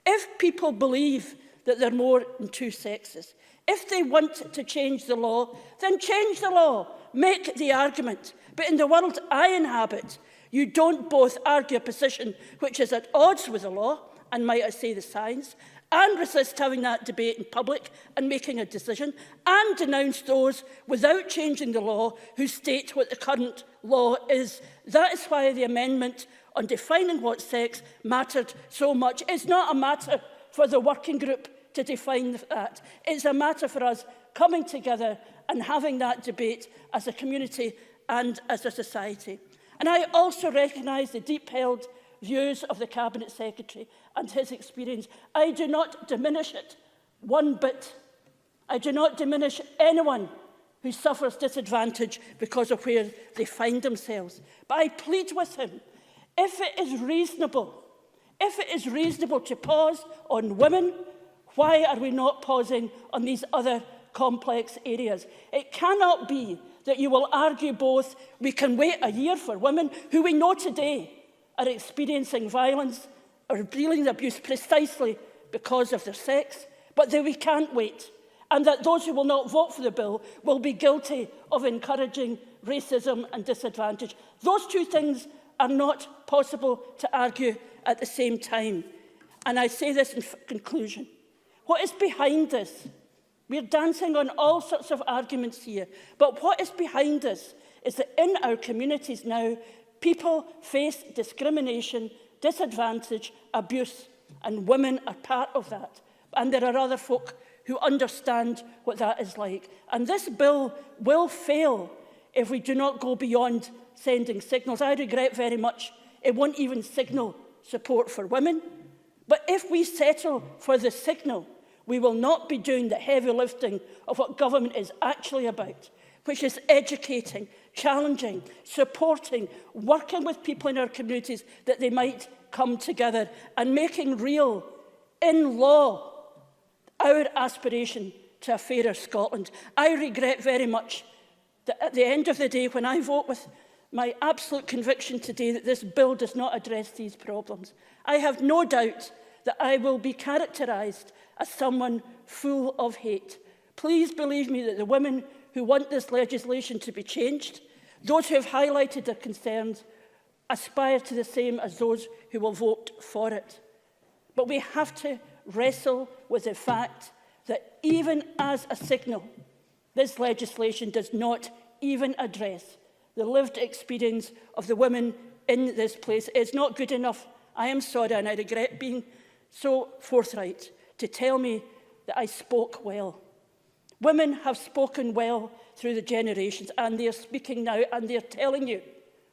If people believe that there are more than two sexes, if they want to change the law, then change the law. Make the argument. But in the world I inhabit, you don't both argue a position which is at odds with the law, and might I say the science, and resist having that debate in public and making a decision, and denounce those without changing the law who state what the current law is. That is why the amendment on defining what sex mattered so much. It's not a matter for the working group to define that. It's a matter for us coming together and having that debate as a community and as a society. And I also recognise the deep-held views of the Cabinet Secretary and his experience. I do not diminish it one bit. I do not diminish anyone who suffers disadvantage because of where they find themselves. But I plead with him, if it is reasonable to pause on women, why are we not pausing on these other complex areas? It cannot be that you will argue both. We can wait a year for women who we know today are experiencing violence or dealing with abuse precisely because of their sex, but that we can't wait, and that those who will not vote for the bill will be guilty of encouraging racism and disadvantage. Those two things are not possible to argue at the same time. And I say this in conclusion. What is behind this? We're dancing on all sorts of arguments here, but what is behind this is that in our communities now, people face discrimination, disadvantage, abuse, and women are part of that. And there are other folk who understand what that is like. And this bill will fail if we do not go beyond sending signals. I regret very much it won't even signal support for women. But if we settle for the signal, we will not be doing the heavy lifting of what government is actually about, which is educating, challenging, supporting, working with people in our communities that they might come together and making real, in law, our aspiration to a fairer Scotland. I regret very much that at the end of the day, when I vote with my absolute conviction today that this bill does not address these problems, I have no doubt that I will be characterised as someone full of hate. Please believe me that the women who want this legislation to be changed, those who have highlighted their concerns, aspire to the same as those who will vote for it. But we have to wrestle with the fact that even as a signal, this legislation does not even address the lived experience of the women in this place. It's not good enough. I am sorry, and I regret being so forthright to tell me that I spoke well. Women have spoken well through the generations, and they are speaking now, and they are telling you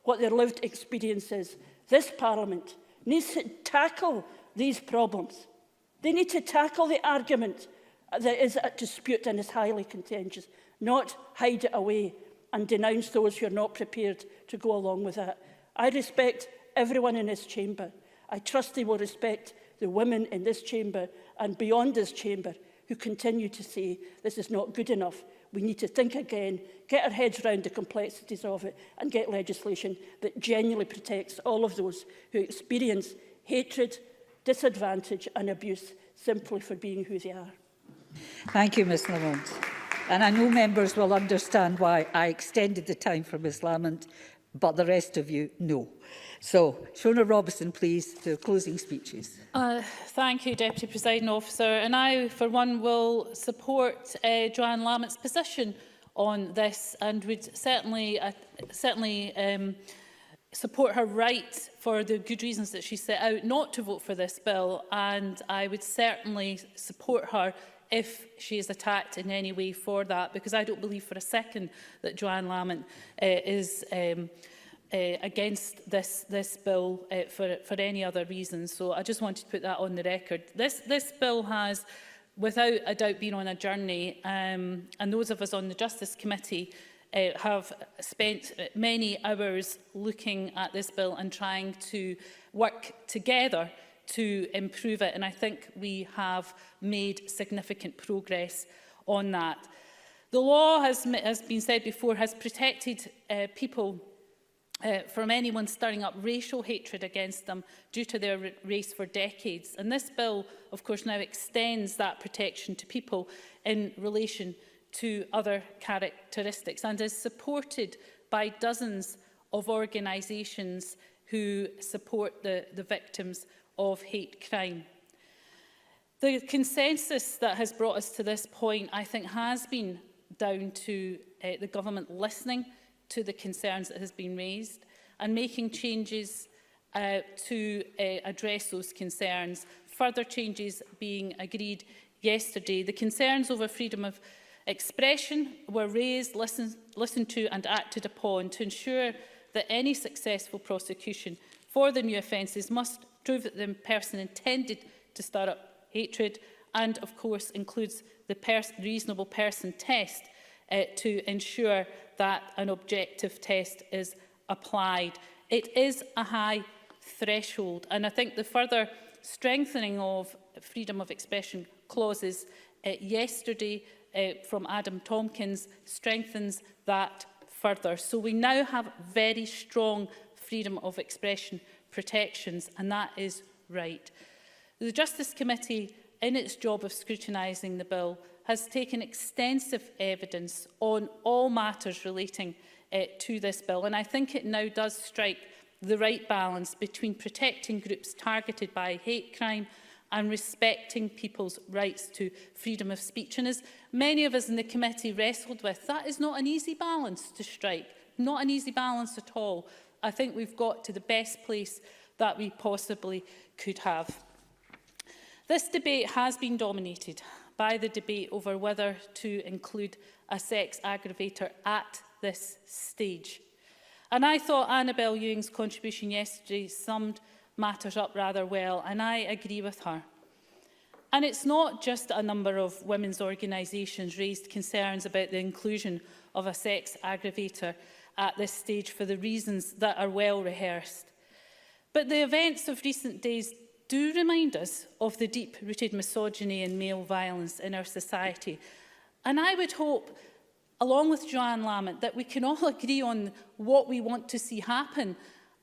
what their lived experience is. This Parliament needs to tackle these problems. They need to tackle the argument that is at dispute and is highly contentious, not hide it away and denounce those who are not prepared to go along with that. I respect everyone in this chamber. I trust they will respect the women in this chamber and beyond this chamber who continue to say this is not good enough. We need to think again, get our heads around the complexities of it and get legislation that genuinely protects all of those who experience hatred, disadvantage and abuse simply for being who they are. Thank you, Ms Lamont. And I know members will understand why I extended the time for Ms Lamont, but the rest of you, no. So, Shona Robertson, please, to closing speeches. Thank you, Deputy Presiding Officer. And I, for one, will support Joanne Lamont's position on this and would certainly support her right, for the good reasons that she set out, not to vote for this bill. And I would certainly support her if she is attacked in any way for that, because I don't believe for a second that Joanne Lamont is against this bill for any other reason. So I just wanted to put that on the record. This bill has, without a doubt, been on a journey, and those of us on the Justice Committee have spent many hours looking at this bill and trying to work together to improve it, and I think we have made significant progress on that. The law, as been said before, has protected people from anyone stirring up racial hatred against them due to their race for decades. And this bill, of course, now extends that protection to people in relation to other characteristics and is supported by dozens of organisations who support the victims of hate crime. The consensus that has brought us to this point, I think, has been down to the government listening to the concerns that has been raised and making changes to address those concerns. Further changes being agreed yesterday. The concerns over freedom of expression were raised, listened to and acted upon to ensure that any successful prosecution for the new offences must prove that the person intended to stir up hatred and, of course, includes the reasonable person test to ensure that an objective test is applied. It is a high threshold, and I think the further strengthening of freedom of expression clauses yesterday from Adam Tompkins strengthens that further. So we now have very strong freedom of expression protections, and that is right. The Justice Committee, in its job of scrutinising the bill, has taken extensive evidence on all matters relating to this bill, and I think it now does strike the right balance between protecting groups targeted by hate crime and respecting people's rights to freedom of speech. And as many of us in the committee wrestled with, that is not an easy balance to strike, not an easy balance at all. I think we've got to the best place that we possibly could have. This debate has been dominated by the debate over whether to include a sex aggravator at this stage. And I thought Annabel Ewing's contribution yesterday summed matters up rather well, and I agree with her. And it's not just a number of women's organisations raised concerns about the inclusion of a sex aggravator at this stage for the reasons that are well rehearsed. But the events of recent days do remind us of the deep-rooted misogyny and male violence in our society. And I would hope, along with Joanne Lamont, that we can all agree on what we want to see happen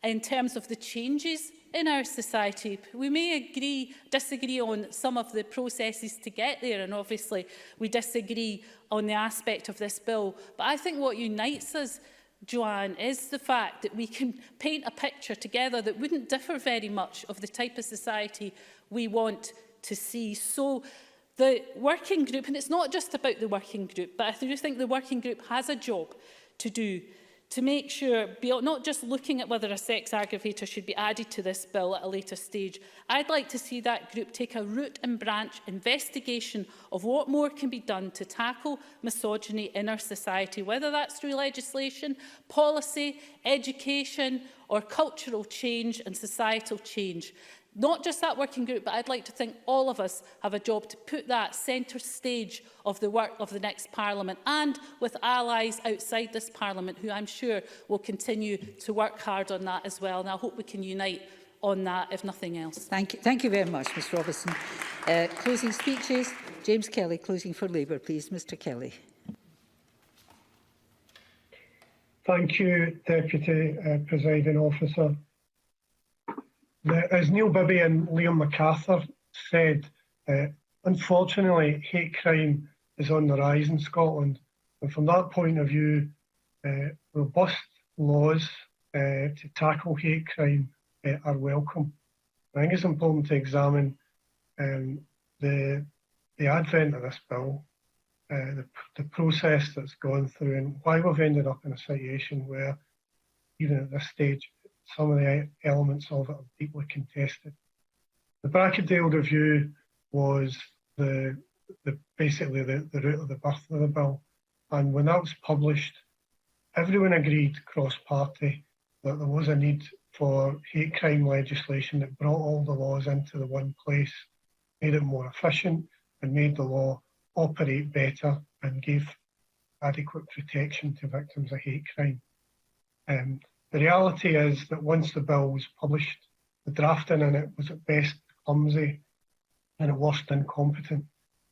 in terms of the changes in our society. We may disagree on some of the processes to get there, and obviously we disagree on the aspect of this bill. But I think what unites us, Joanne, is the fact that we can paint a picture together that wouldn't differ very much of the type of society we want to see. So the working group, and it's not just about the working group, but I do think the working group has a job to do to make sure, not just looking at whether a sex aggravator should be added to this bill at a later stage. I'd like to see that group take a root and branch investigation of what more can be done to tackle misogyny in our society, whether that's through legislation, policy, education, or cultural change and societal change. Not just that working group, but I'd like to think all of us have a job to put that centre stage of the work of the next Parliament, and with allies outside this Parliament who I'm sure will continue to work hard on that as well. And I hope we can unite on that, if nothing else. Thank you very much, Ms Robertson. Closing speeches. James Kelly, closing for Labour, please. Mr Kelly. Thank you, Deputy Presiding Officer. As Neil Bibby and Liam MacArthur said, unfortunately, hate crime is on the rise in Scotland. And from that point of view, robust laws to tackle hate crime are welcome. I think it's important to examine the advent of this bill, the process that's gone through, and why we've ended up in a situation where, even at this stage, some of the elements of it are deeply contested. The Brackendale review was basically the root of the birth of the bill, and when that was published, everyone agreed cross-party that there was a need for hate crime legislation that brought all the laws into the one place, made it more efficient, and made the law operate better and gave adequate protection to victims of hate crime. The reality is that once the bill was published, the drafting in it was at best clumsy and at worst incompetent.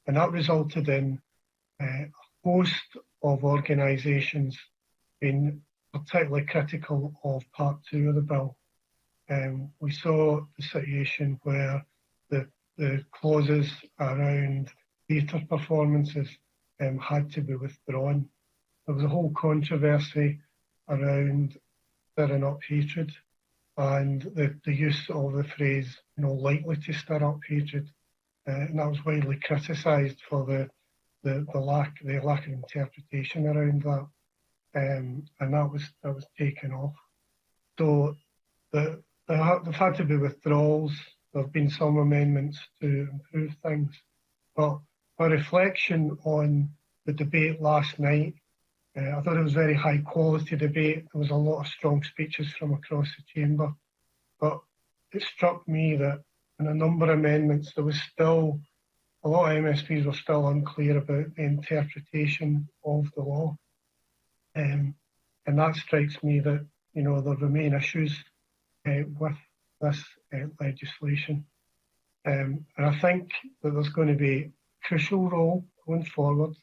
And that resulted in a host of organisations being particularly critical of Part 2 of the bill. We saw the situation where the clauses around theatre performances had to be withdrawn. There was a whole controversy around stirring up hatred, and the use of the phrase, likely to stir up hatred, and that was widely criticised for the lack of interpretation around that, and that was taken off. So there have had to be withdrawals. There have been some amendments to improve things, but a reflection on the debate last night. I thought it was a very high quality debate. There was a lot of strong speeches from across the chamber, but it struck me that in a number of amendments there was still, a lot of MSPs were still unclear about the interpretation of the law. And that strikes me that, there remain issues with this legislation. And I think that there's going to be a crucial role going forward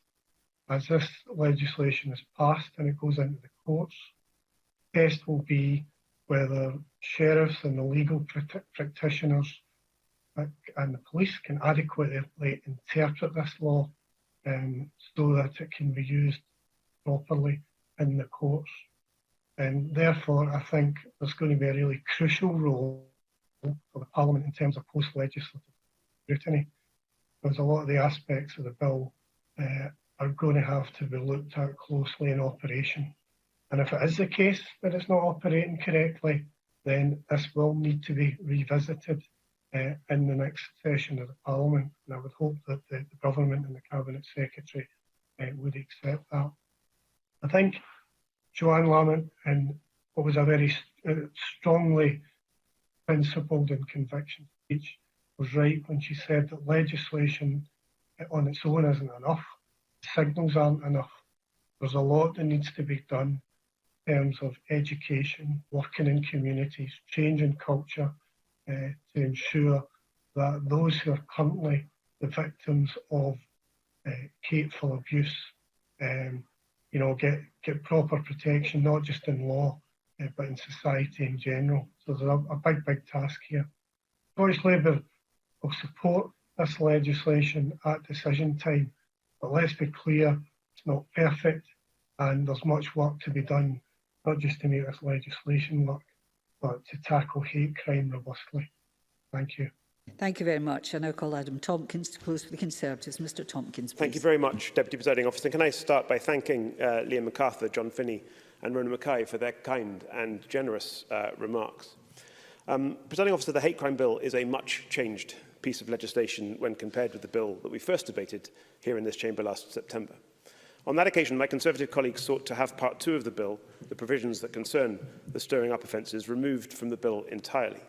as this legislation is passed and it goes into the courts. The test will be whether sheriffs and the legal practitioners and the police can adequately interpret this law so that it can be used properly in the courts. And therefore, I think there's going to be a really crucial role for the Parliament in terms of post-legislative scrutiny, because a lot of the aspects of the bill are going to have to be looked at closely in operation. And if it is the case that it's not operating correctly, then this will need to be revisited in the next session of the Parliament. And I would hope that the Government and the Cabinet Secretary would accept that. I think Joanne Lamont, in what was a very strongly principled and conviction speech, was right when she said that legislation on its own isn't enough. Signals aren't enough. There's a lot that needs to be done in terms of education, working in communities, changing culture to ensure that those who are currently the victims of hateful abuse get proper protection, not just in law, but in society in general. So there's a big task here. Scottish Labour will support this legislation at decision time, but let's be clear, it's not perfect, and there's much work to be done, not just to make this legislation work, but to tackle hate crime robustly. Thank you. Thank you very much. I now call Adam Tompkins to close for the Conservatives. Mr Tompkins, please. Thank you very much, Deputy Presiding Officer. Can I start by thanking Liam MacArthur, John Finney and Rona Mackay for their kind and generous remarks. Presiding Officer, the Hate Crime Bill is a much changed piece of legislation when compared with the bill that we first debated here in this chamber last September. On that occasion, my Conservative colleagues sought to have Part 2 of the bill, the provisions that concern the stirring up offences, removed from the bill entirely,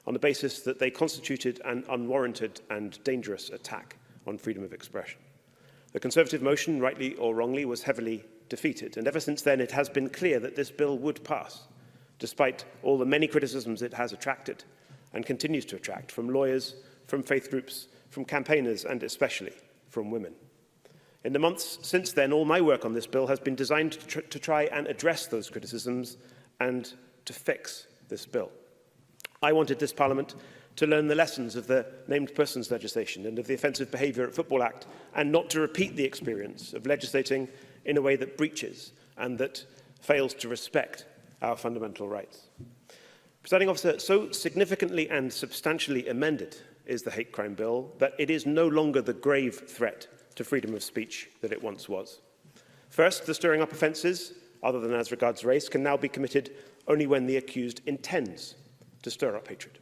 on the basis that they constituted an unwarranted and dangerous attack on freedom of expression. The Conservative motion, rightly or wrongly, was heavily defeated, and ever since then it has been clear that this bill would pass, despite all the many criticisms it has attracted and continues to attract from lawyers, from faith groups, from campaigners, and especially from women. In the months since then, all my work on this bill has been designed to try and address those criticisms and to fix this bill. I wanted this Parliament to learn the lessons of the Named Persons legislation and of the Offensive Behaviour at Football Act, and not to repeat the experience of legislating in a way that breaches and that fails to respect our fundamental rights. Presiding Officer, so significantly and substantially amended is the Hate Crime Bill that it is no longer the grave threat to freedom of speech that it once was. First, the stirring up offences, other than as regards race, can now be committed only when the accused intends to stir up hatred.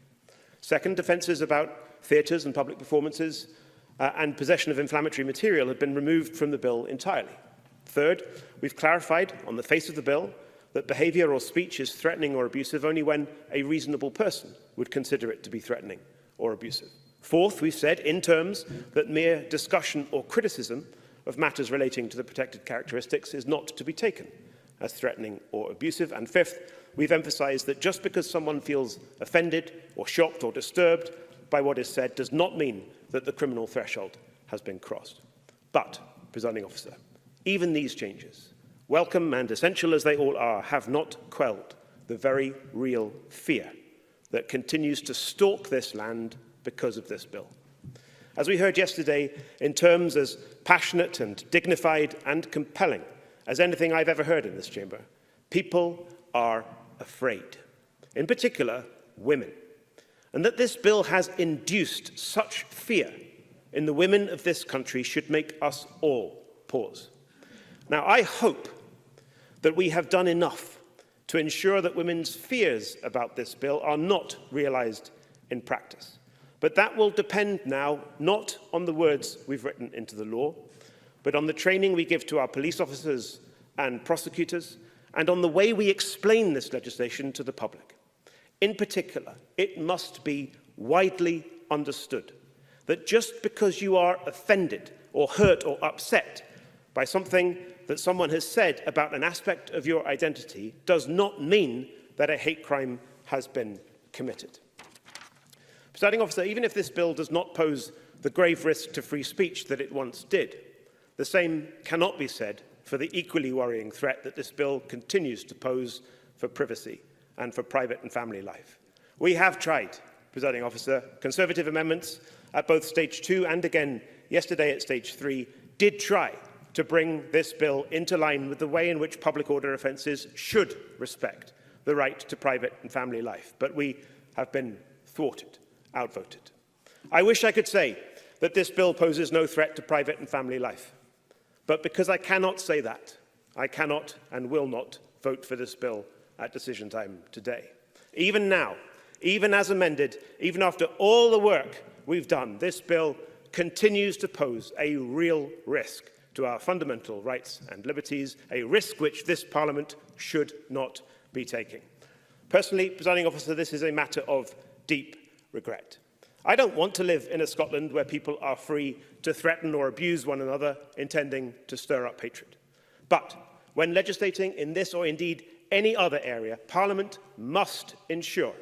Second, offences about theatres and public performances and possession of inflammatory material have been removed from the bill entirely. Third, we've clarified on the face of the bill that behaviour or speech is threatening or abusive only when a reasonable person would consider it to be threatening or abusive. Fourth, we've said in terms that mere discussion or criticism of matters relating to the protected characteristics is not to be taken as threatening or abusive. And fifth, we've emphasised that just because someone feels offended or shocked or disturbed by what is said does not mean that the criminal threshold has been crossed. But, Presiding Officer, even these changes, welcome and essential as they all are, have not quelled the very real fear that continues to stalk this land because of this bill. As we heard yesterday, in terms as passionate and dignified and compelling as anything I've ever heard in this chamber, people are afraid, in particular women, and that this bill has induced such fear in the women of this country should make us all pause. Now, I hope that we have done enough to ensure that women's fears about this bill are not realised in practice. But that will depend now not on the words we've written into the law, but on the training we give to our police officers and prosecutors, and on the way we explain this legislation to the public. In particular, it must be widely understood that just because you are offended or hurt or upset by something that someone has said about an aspect of your identity does not mean that a hate crime has been committed. Presiding Officer, even if this bill does not pose the grave risk to free speech that it once did, the same cannot be said for the equally worrying threat that this bill continues to pose for privacy and for private and family life. We have tried, Presiding Officer, Conservative amendments at both Stage 2 and again yesterday at Stage 3 did try to bring this bill into line with the way in which public order offences should respect the right to private and family life, but we have been thwarted, outvoted. I wish I could say that this bill poses no threat to private and family life, but because I cannot say that, I cannot and will not vote for this bill at decision time today. Even now, even as amended, even after all the work we've done, this bill continues to pose a real risk to our fundamental rights and liberties, a risk which this Parliament should not be taking. Personally, Presiding Officer, this is a matter of deep regret. I don't want to live in a Scotland where people are free to threaten or abuse one another, intending to stir up hatred. But when legislating in this or indeed any other area, Parliament must ensure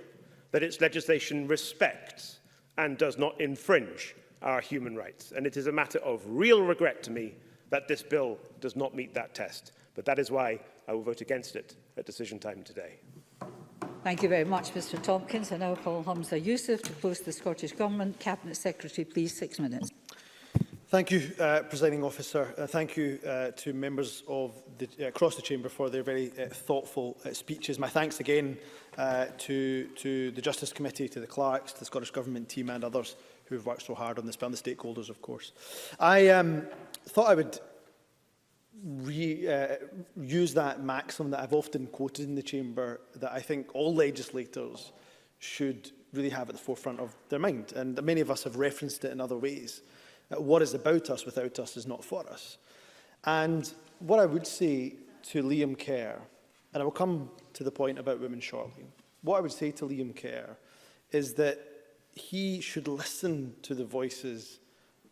that its legislation respects and does not infringe our human rights. And it is a matter of real regret to me that this bill does not meet that test. But that is why I will vote against it at decision time today. Thank you very much, Mr Tompkins. I now call Hamza Youssef to close the Scottish Government. Cabinet Secretary, please, 6 minutes. Thank you, Presiding Officer. Thank you to members of across the Chamber for their very thoughtful speeches. My thanks again to the Justice Committee, to the clerks, to the Scottish Government team and others who have worked so hard on this bill, and the stakeholders, of course. I thought I would use that maxim that I've often quoted in the Chamber, that I think all legislators should really have at the forefront of their mind. And many of us have referenced it in other ways. What is about us without us is not for us. And what I would say to Liam Kerr, and I will come to the point about women shortly, what I would say to Liam Kerr is that he should listen to the voices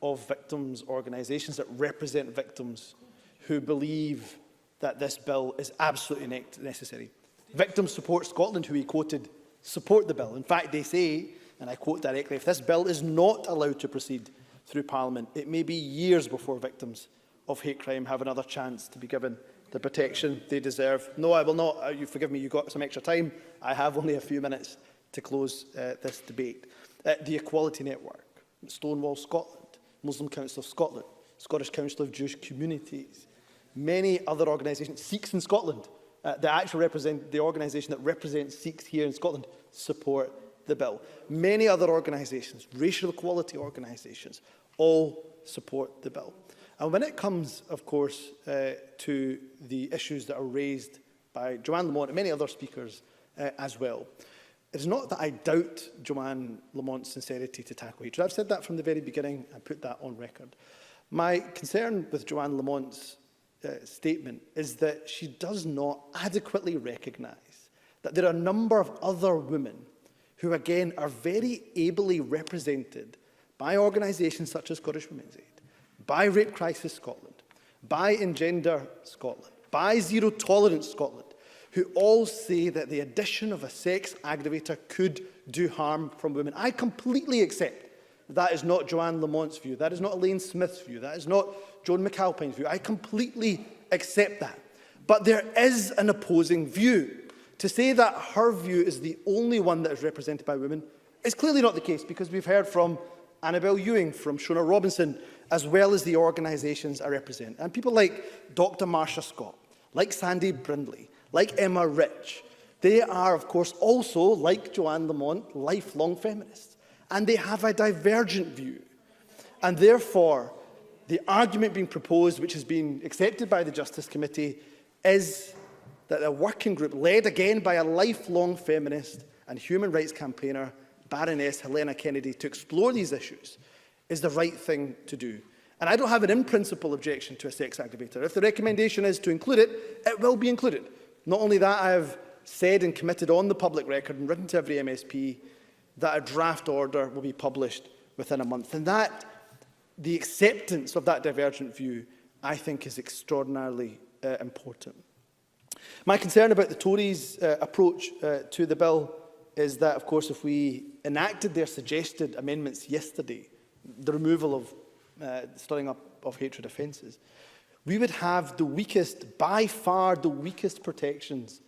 of victims' organisations that represent victims who believe that this bill is absolutely necessary. Victims Support Scotland, who he quoted, support the bill. In fact, they say, and I quote directly, if this bill is not allowed to proceed through Parliament, it may be years before victims of hate crime have another chance to be given the protection they deserve. No, I will not. You forgive me, you've got some extra time. I have only a few minutes to close this debate. The Equality Network, Stonewall Scotland, Muslim Council of Scotland, Scottish Council of Jewish Communities, many other organisations, Sikhs in Scotland, that actually represent the organisation that represents Sikhs here in Scotland, support the bill. Many other organisations, racial equality organisations, all support the bill. And when it comes, of course, to the issues that are raised by Joanne Lamont and many other speakers as well, it's not that I doubt Joanne Lamont's sincerity to tackle hatred. I've said that from the very beginning and put that on record. My concern with Joanne Lamont's statement is that she does not adequately recognise that there are a number of other women who, again, are very ably represented by organisations such as Scottish Women's Aid, by Rape Crisis Scotland, by Engender Scotland, by Zero Tolerance Scotland, who all say that the addition of a sex aggravator could do harm from women. I completely accept that is not Joanne Lamont's view, that is not Elaine Smith's view, that is not Joan McAlpine's view. I completely accept that. But there is an opposing view. To say that her view is the only one that is represented by women is clearly not the case, because we've heard from Annabel Ewing, from Shona Robinson, as well as the organisations I represent. And people like Dr. Marcia Scott, like Sandy Brindley, like Emma Rich, they are, of course, also, like Joanne Lamont, lifelong feminists. And they have a divergent view. And therefore, the argument being proposed, which has been accepted by the Justice Committee, is that a working group led again by a lifelong feminist and human rights campaigner, Baroness Helena Kennedy, to explore these issues is the right thing to do. And I don't have an in-principle objection to a sex aggravator. If the recommendation is to include it, it will be included. Not only that, I have said and committed on the public record and written to every MSP that a draft order will be published within a month. And that, the acceptance of that divergent view, I think is extraordinarily important. My concern about the Tories' approach to the bill is that, of course, if we enacted their suggested amendments yesterday, the removal of stirring up of hatred offences, we would have the weakest, by far the weakest protections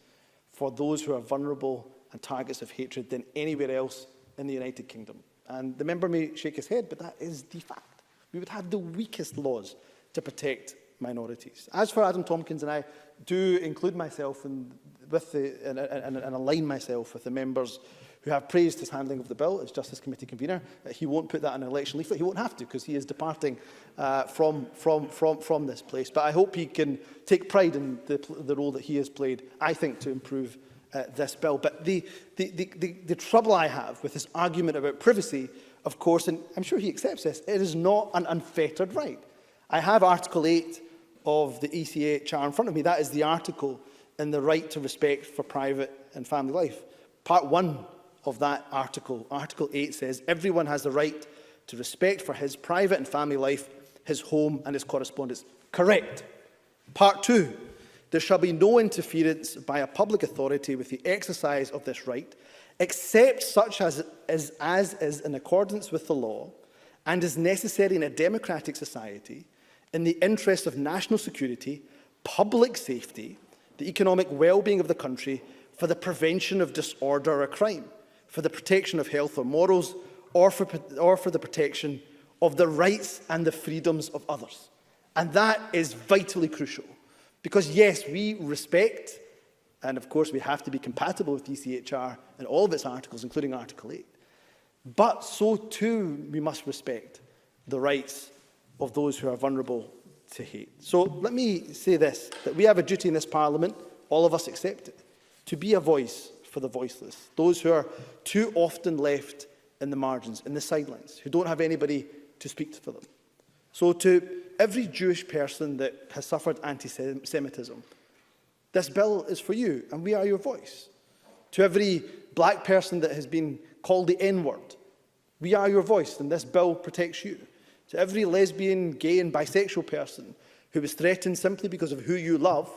for those who are vulnerable and targets of hatred than anywhere else in the United Kingdom. And the member may shake his head, but that is the fact. We would have the weakest laws to protect minorities. As for Adam Tompkins, and I do include myself and align myself with the members who have praised his handling of the bill as Justice Committee convener. He won't put that on an election leaflet. He won't have to, because he is departing from this place. But I hope he can take pride in the role that he has played, I think, to improve this bill. But the trouble I have with this argument about privacy, of course, and I'm sure he accepts this, it is not an unfettered right. I have Article 8 of the ECHR in front of me. That is the article in the right to respect for private and family life. Part 1 of that article, Article 8, says everyone has the right to respect for his private and family life, his home and his correspondence. Correct. Part 2, there shall be no interference by a public authority with the exercise of this right, except such as is in accordance with the law and is necessary in a democratic society in the interest of national security, public safety, the economic well-being of the country, for the prevention of disorder or crime, for the protection of health or morals, or for the protection of the rights and the freedoms of others. And that is vitally crucial. Because yes, we respect, and of course we have to be compatible with ECHR in all of its articles, including Article 8. But so too we must respect the rights of those who are vulnerable to hate. So let me say this, that we have a duty in this Parliament, all of us accept it, to be a voice for the voiceless, those who are too often left in the margins, in the sidelines, who don't have anybody to speak for them. So to every Jewish person that has suffered anti-Semitism, this bill is for you, and we are your voice. To every black person that has been called the N-word, we are your voice, and this bill protects you. To every lesbian, gay and bisexual person who was threatened simply because of who you love,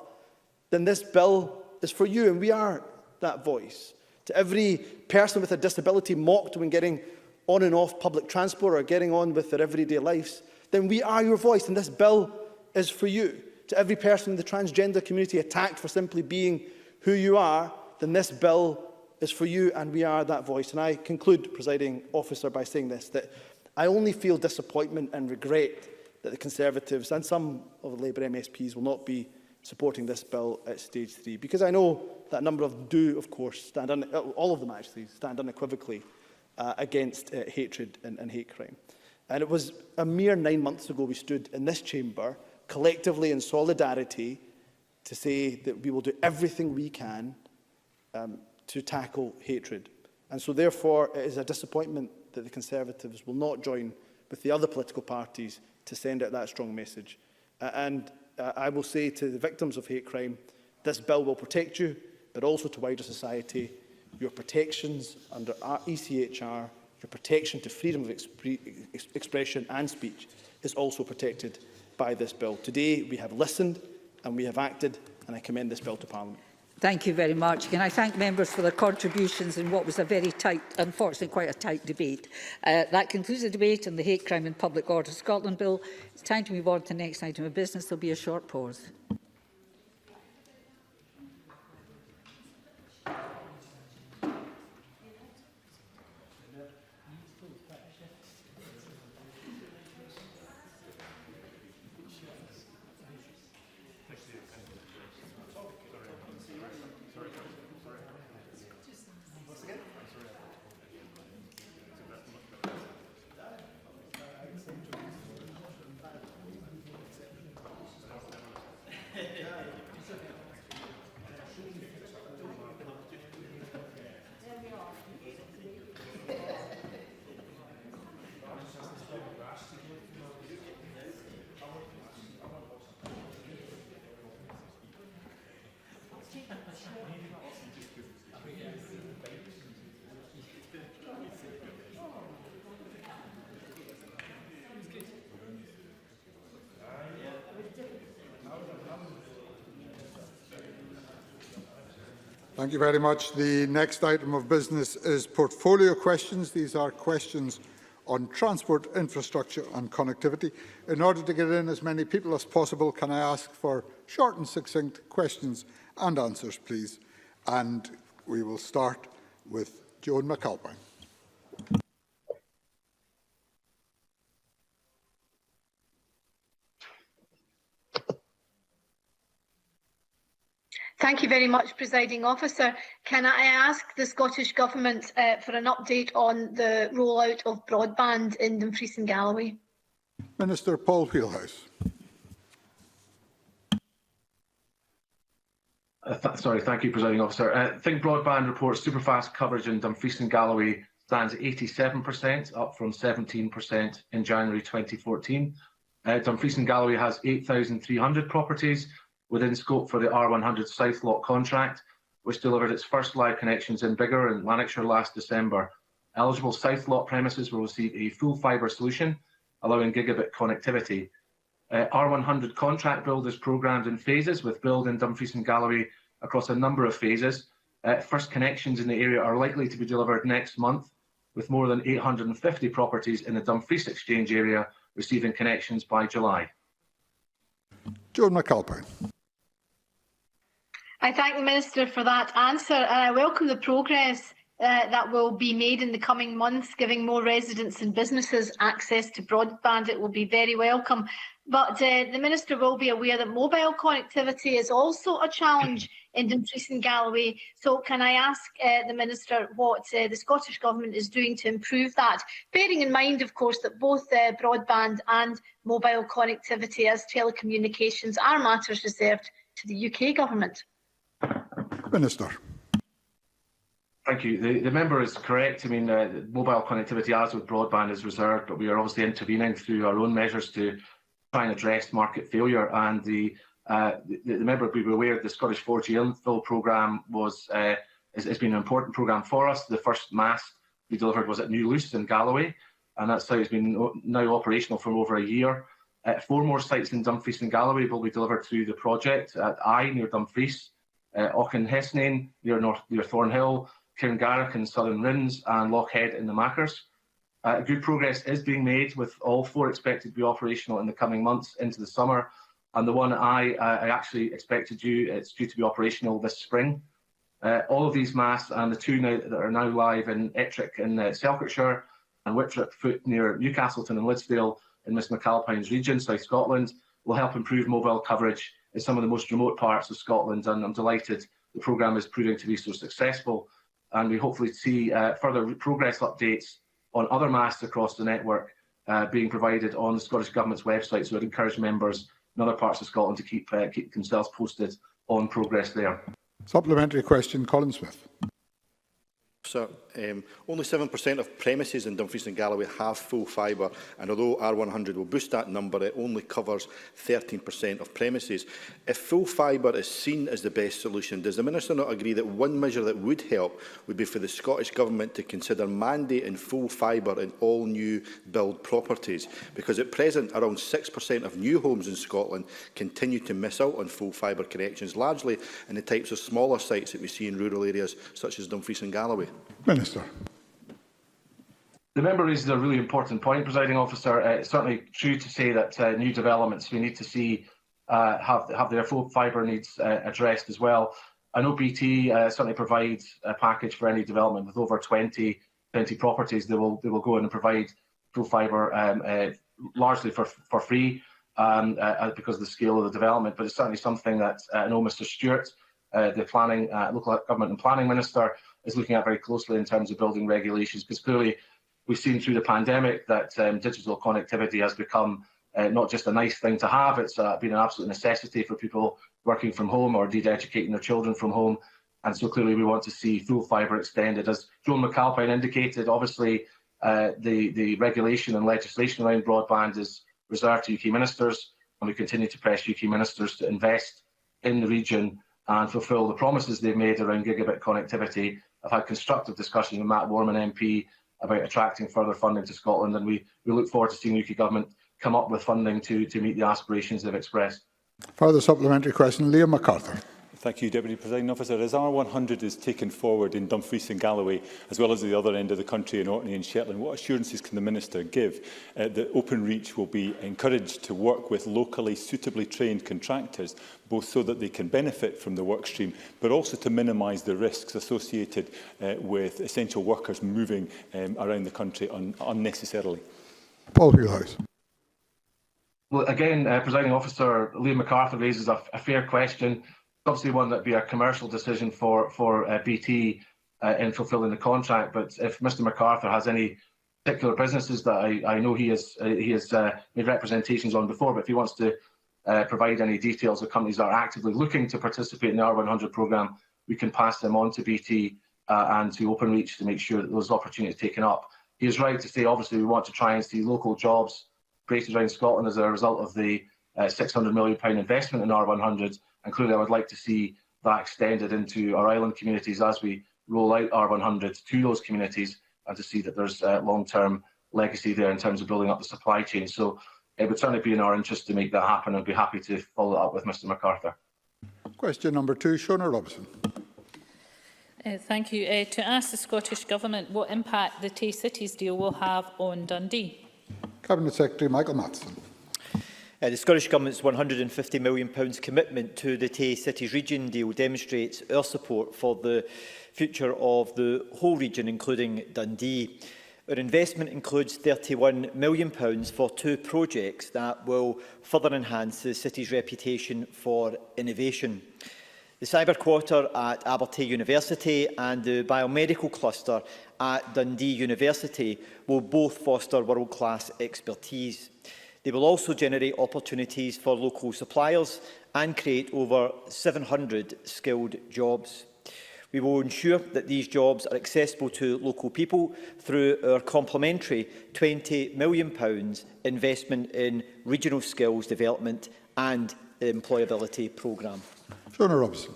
then this bill is for you, and we are that voice. To every person with a disability mocked when getting on and off public transport or getting on with their everyday lives, then we are your voice, and this bill is for you. To every person in the transgender community attacked for simply being who you are, then this bill is for you, and we are that voice. And I conclude, Presiding Officer, by saying this, that I only feel disappointment and regret that the Conservatives and some of the Labour MSPs will not be supporting this bill at stage 3, because I know that a number of them do, of course, all of them actually, stand unequivocally against hatred and hate crime. And it was a mere 9 months ago we stood in this chamber, collectively in solidarity, to say that we will do everything we can to tackle hatred. And so therefore it is a disappointment that the Conservatives will not join with the other political parties to send out that strong message. I will say to the victims of hate crime, this bill will protect you, but also to wider society. Your protections under our ECHR, your protection to freedom of expression and speech is also protected by this bill. Today we have listened and we have acted, and I commend this bill to Parliament. Thank you very much. Can I thank members for their contributions in what was a very tight, unfortunately quite a tight debate. That concludes the debate on the Hate Crime and Public Order Scotland Bill. It's time to move on to the next item of business. There will be a short pause. Thank you very much. The next item of business is portfolio questions. These are questions on transport, infrastructure and connectivity. In order to get in as many people as possible, can I ask for short and succinct questions and answers, please? And we will start with Joan McAlpine. Thank you very much, Presiding Officer. Can I ask the Scottish Government for an update on the rollout of broadband in Dumfries and Galloway? Minister Paul Wheelhouse. Thank you, Presiding Officer. Think Broadband reports superfast coverage in Dumfries and Galloway stands at 87%, up from 17% in January 2014. Dumfries and Galloway has 8,300 properties within scope for the R100 South Lot contract, which delivered its first live connections in Biggar and Lanarkshire last December. Eligible South Lot premises will receive a full fibre solution, allowing gigabit connectivity. R100 contract build is programmed in phases, with build in Dumfries and Galloway across a number of phases. First connections in the area are likely to be delivered next month, with more than 850 properties in the Dumfries Exchange area receiving connections by July. Joan McAlpine. I thank the Minister for that answer, and I welcome the progress that will be made in the coming months, giving more residents and businesses access to broadband. It will be very welcome. But the Minister will be aware that mobile connectivity is also a challenge in Dumfries and Galloway. So can I ask the Minister what the Scottish Government is doing to improve that, bearing in mind, of course, that both broadband and mobile connectivity as telecommunications are matters reserved to the UK Government? Minister. Thank you. The member is correct. I mean, mobile connectivity, as with broadband, is reserved, but we are obviously intervening through our own measures to try and address market failure. And the member will be aware the Scottish 4G infill programme has been an important programme for us. The first mast we delivered was at New Luce in Galloway, and that site has been now operational for over a year. 4 more sites in Dumfries and Galloway will be delivered through the project at Eye near Dumfries, Auchenhesnane near Thornhill, Cairngarrick in Southern Rins, and Lochhead in the Machars. Good progress is being made, with all 4 expected to be operational in the coming months into the summer. And the one I actually expected it's due to be operational this spring. All of these masts and the 2 that are now live in Ettrick in Selkirkshire and Whitrip Foot near Newcastleton and Lidsdale in Miss McAlpine's region, South Scotland, will help improve mobile coverage in some of the most remote parts of Scotland. And I'm delighted the programme is proving to be so successful. And we hopefully see further progress updates on other masts across the network being provided on the Scottish Government's website. So I'd encourage members in other parts of Scotland to keep themselves posted on progress there. Supplementary question, Colin Smith. Sir, only 7% of premises in Dumfries and Galloway have full fibre, and although R100 will boost that number, it only covers 13% of premises. If full fibre is seen as the best solution, does the Minister not agree that one measure that would help would be for the Scottish Government to consider mandating full fibre in all new build properties? Because at present, around 6% of new homes in Scotland continue to miss out on full fibre connections, largely in the types of smaller sites that we see in rural areas such as Dumfries and Galloway. Minister. The member raises a really important point, Presiding Officer. It's certainly true to say that new developments we need to see have their full fibre needs addressed as well. I know BT certainly provides a package for any development with over 20 properties. They will go in and provide full fibre largely for free because of the scale of the development. But it's certainly something that I know Mr Stewart, the planning local government and planning minister, is looking at very closely in terms of building regulations, because clearly we've seen through the pandemic that digital connectivity has become not just a nice thing to have, it's been an absolute necessity for people working from home or indeed educating their children from home. And so clearly we want to see full fibre extended. As Joan McAlpine indicated, obviously the regulation and legislation around broadband is reserved to UK ministers, and we continue to press UK ministers to invest in the region and fulfil the promises they've made around gigabit connectivity. I've had constructive discussions with Matt Warman MP about attracting further funding to Scotland, and we look forward to seeing the UK Government come up with funding to meet the aspirations they've expressed. Further supplementary question, Liam MacArthur. Thank you, Deputy Presiding Officer. As R100 is taken forward in Dumfries and Galloway, as well as the other end of the country in Orkney and Shetland, what assurances can the Minister give that Openreach will be encouraged to work with locally suitably trained contractors, both so that they can benefit from the work stream, but also to minimise the risks associated with essential workers moving around the country unnecessarily? Paul Wheelhouse. Well, again, Presiding Officer, Liam MacArthur raises a fair question. Obviously one that would be a commercial decision for BT in fulfilling the contract. But if Mr MacArthur has any particular businesses that I know he has made representations on before, but if he wants to provide any details of companies that are actively looking to participate in the R100 programme, we can pass them on to BT and to Openreach to make sure that those opportunities are taken up. He is right to say, obviously, we want to try and see local jobs created around Scotland as a result of the £600 million investment in R100. And clearly, I would like to see that extended into our island communities as we roll out R100 to those communities, and to see that there's long-term legacy there in terms of building up the supply chain. So it would certainly be in our interest to make that happen, and I'd be happy to follow that up with Mr MacArthur. Question number 2, Shona Robinson. Thank you. To ask the Scottish Government what impact the Tay Cities deal will have on Dundee. Cabinet Secretary Michael Matheson. The Scottish Government's £150 million commitment to the Tay Cities region deal demonstrates our support for the future of the whole region, including Dundee. Our investment includes £31 million for 2 projects that will further enhance the city's reputation for innovation. The Cyber Quarter at Abertay University and the Biomedical Cluster at Dundee University will both foster world-class expertise. They will also generate opportunities for local suppliers and create over 700 skilled jobs. We will ensure that these jobs are accessible to local people through our complementary £20 million investment in regional skills development and the employability programme. Fiona Robson.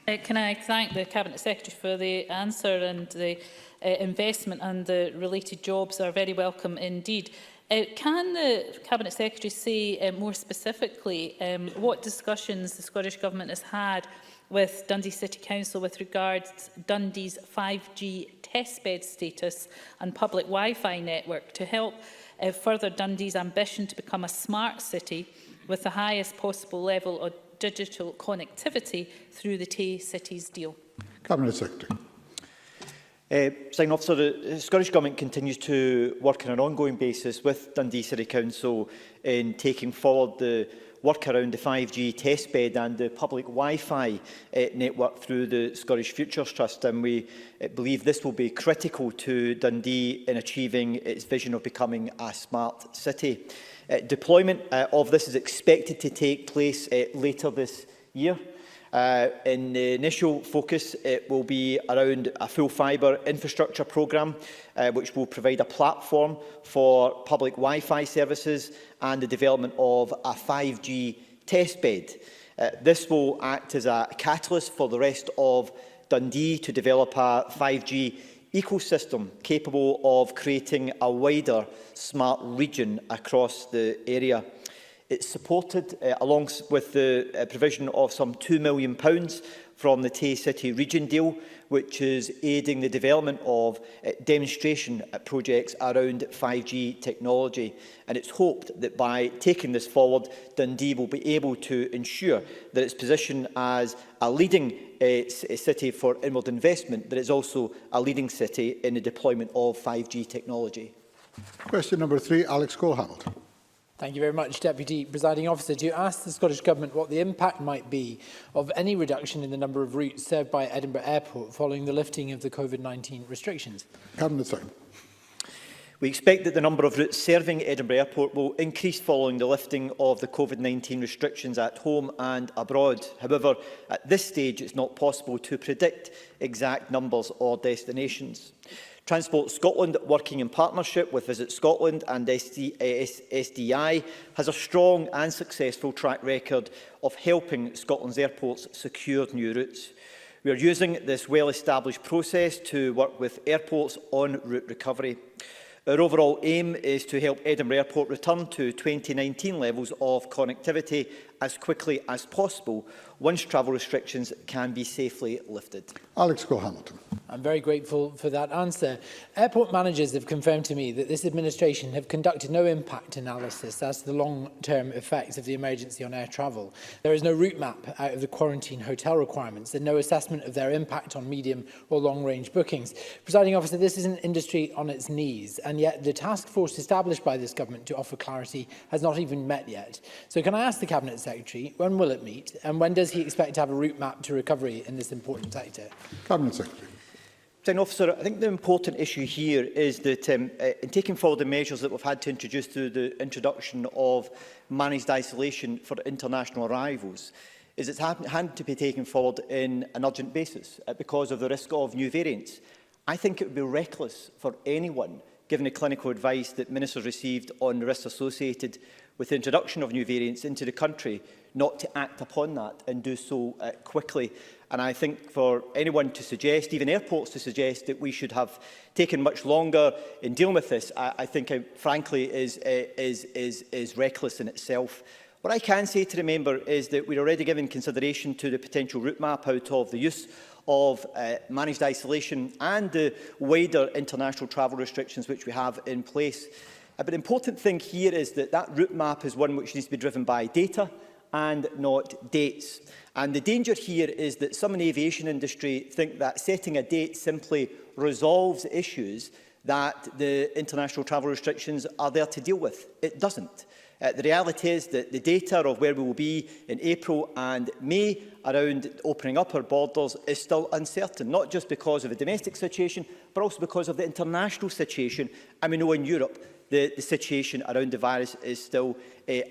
Can I thank the Cabinet Secretary for the answer, and the investment and the related jobs are very welcome indeed. Can the Cabinet Secretary say more specifically what discussions the Scottish Government has had with Dundee City Council with regards to Dundee's 5G testbed status and public Wi-Fi network to help further Dundee's ambition to become a smart city with the highest possible level of digital connectivity through the Tay Cities deal? Cabinet Secretary. Presiding Officer, the Scottish Government continues to work on an ongoing basis with Dundee City Council in taking forward the work around the 5G testbed and the public Wi-Fi network through the Scottish Futures Trust, and we believe this will be critical to Dundee in achieving its vision of becoming a smart city. Deployment of this is expected to take place later this year. In the initial focus, it will be around a full fibre infrastructure programme, which will provide a platform for public Wi-Fi services and the development of a 5G testbed. This will act as a catalyst for the rest of Dundee to develop a 5G ecosystem capable of creating a wider smart region across the area. It's supported, along with the provision of some £2 million from the Tay City region deal, which is aiding the development of demonstration projects around 5G technology. And it's hoped that by taking this forward, Dundee will be able to ensure that its position as a leading city for inward investment, that it's also a leading city in the deployment of 5G technology. Question number 3, Alex Cole-Hamilton. Thank you very much, Deputy Presiding Officer. Do you ask the Scottish Government what the impact might be of any reduction in the number of routes served by Edinburgh Airport following the lifting of the COVID-19 restrictions? Cabinet Secretary. We expect that the number of routes serving Edinburgh Airport will increase following the lifting of the COVID-19 restrictions at home and abroad. However, at this stage, it's not possible to predict exact numbers or destinations. Transport Scotland, working in partnership with Visit Scotland and SDI, has a strong and successful track record of helping Scotland's airports secure new routes. We are using this well-established process to work with airports on route recovery. Our overall aim is to help Edinburgh Airport return to 2019 levels of connectivity as quickly as possible once travel restrictions can be safely lifted. Alex Cole-Hamilton. I'm very grateful for that answer. Airport managers have confirmed to me that this administration have conducted no impact analysis as to the long-term effects of the emergency on air travel. There is no route map out of the quarantine hotel requirements and no assessment of their impact on medium or long-range bookings. Presiding Officer, this is an industry on its knees, and yet the task force established by this government to offer clarity has not even met yet. So can I ask the Cabinet Secretary, when will it meet, and when does he expect to have a route map to recovery in this important sector? Cabinet Secretary. Officer, I think the important issue here is that in taking forward the measures that we've had to introduce through the introduction of managed isolation for international arrivals, is it's had to be taken forward in an urgent basis because of the risk of new variants. I think it would be reckless for anyone, given the clinical advice that ministers received on the risks associated with the introduction of new variants into the country, not to act upon that and do so quickly. And I think for anyone to suggest, even airports to suggest, that we should have taken much longer in dealing with this, I think, frankly, is reckless in itself. What I can say to the member is that we're already giving consideration to the potential route map out of the use of managed isolation and the wider international travel restrictions which we have in place. But the important thing here is that that route map is one which needs to be driven by data and not dates. And the danger here is that some in the aviation industry think that setting a date simply resolves issues that the international travel restrictions are there to deal with. It doesn't. The reality is that the data of where we will be in April and May around opening up our borders is still uncertain, not just because of the domestic situation, but also because of the international situation. And we know in Europe the situation around the virus is still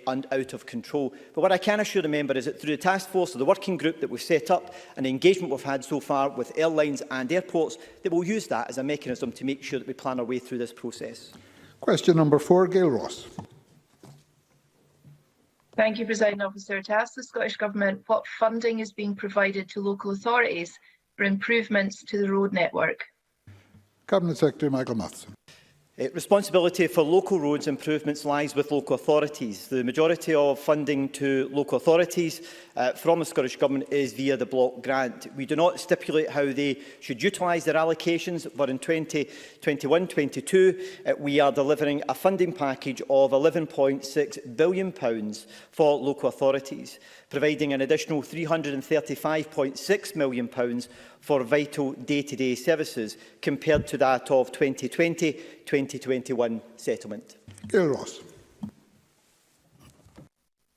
out of control. But what I can assure the member is that through the task force or the working group that we've set up and the engagement we've had so far with airlines and airports, they will use that as a mechanism to make sure that we plan our way through this process. Question number 4, Gail Ross. Thank you, Presiding Officer. To ask the Scottish Government what funding is being provided to local authorities for improvements to the road network. Cabinet Secretary Michael Matheson. Responsibility for local roads improvements lies with local authorities. The majority of funding to local authorities from the Scottish Government is via the block grant. We do not stipulate how they should utilise their allocations, but in 2021-22 we are delivering a funding package of £11.6 billion for local authorities, providing an additional £335.6 million for vital day-to-day services compared to that of 2020-2021 settlement. Gail Ross.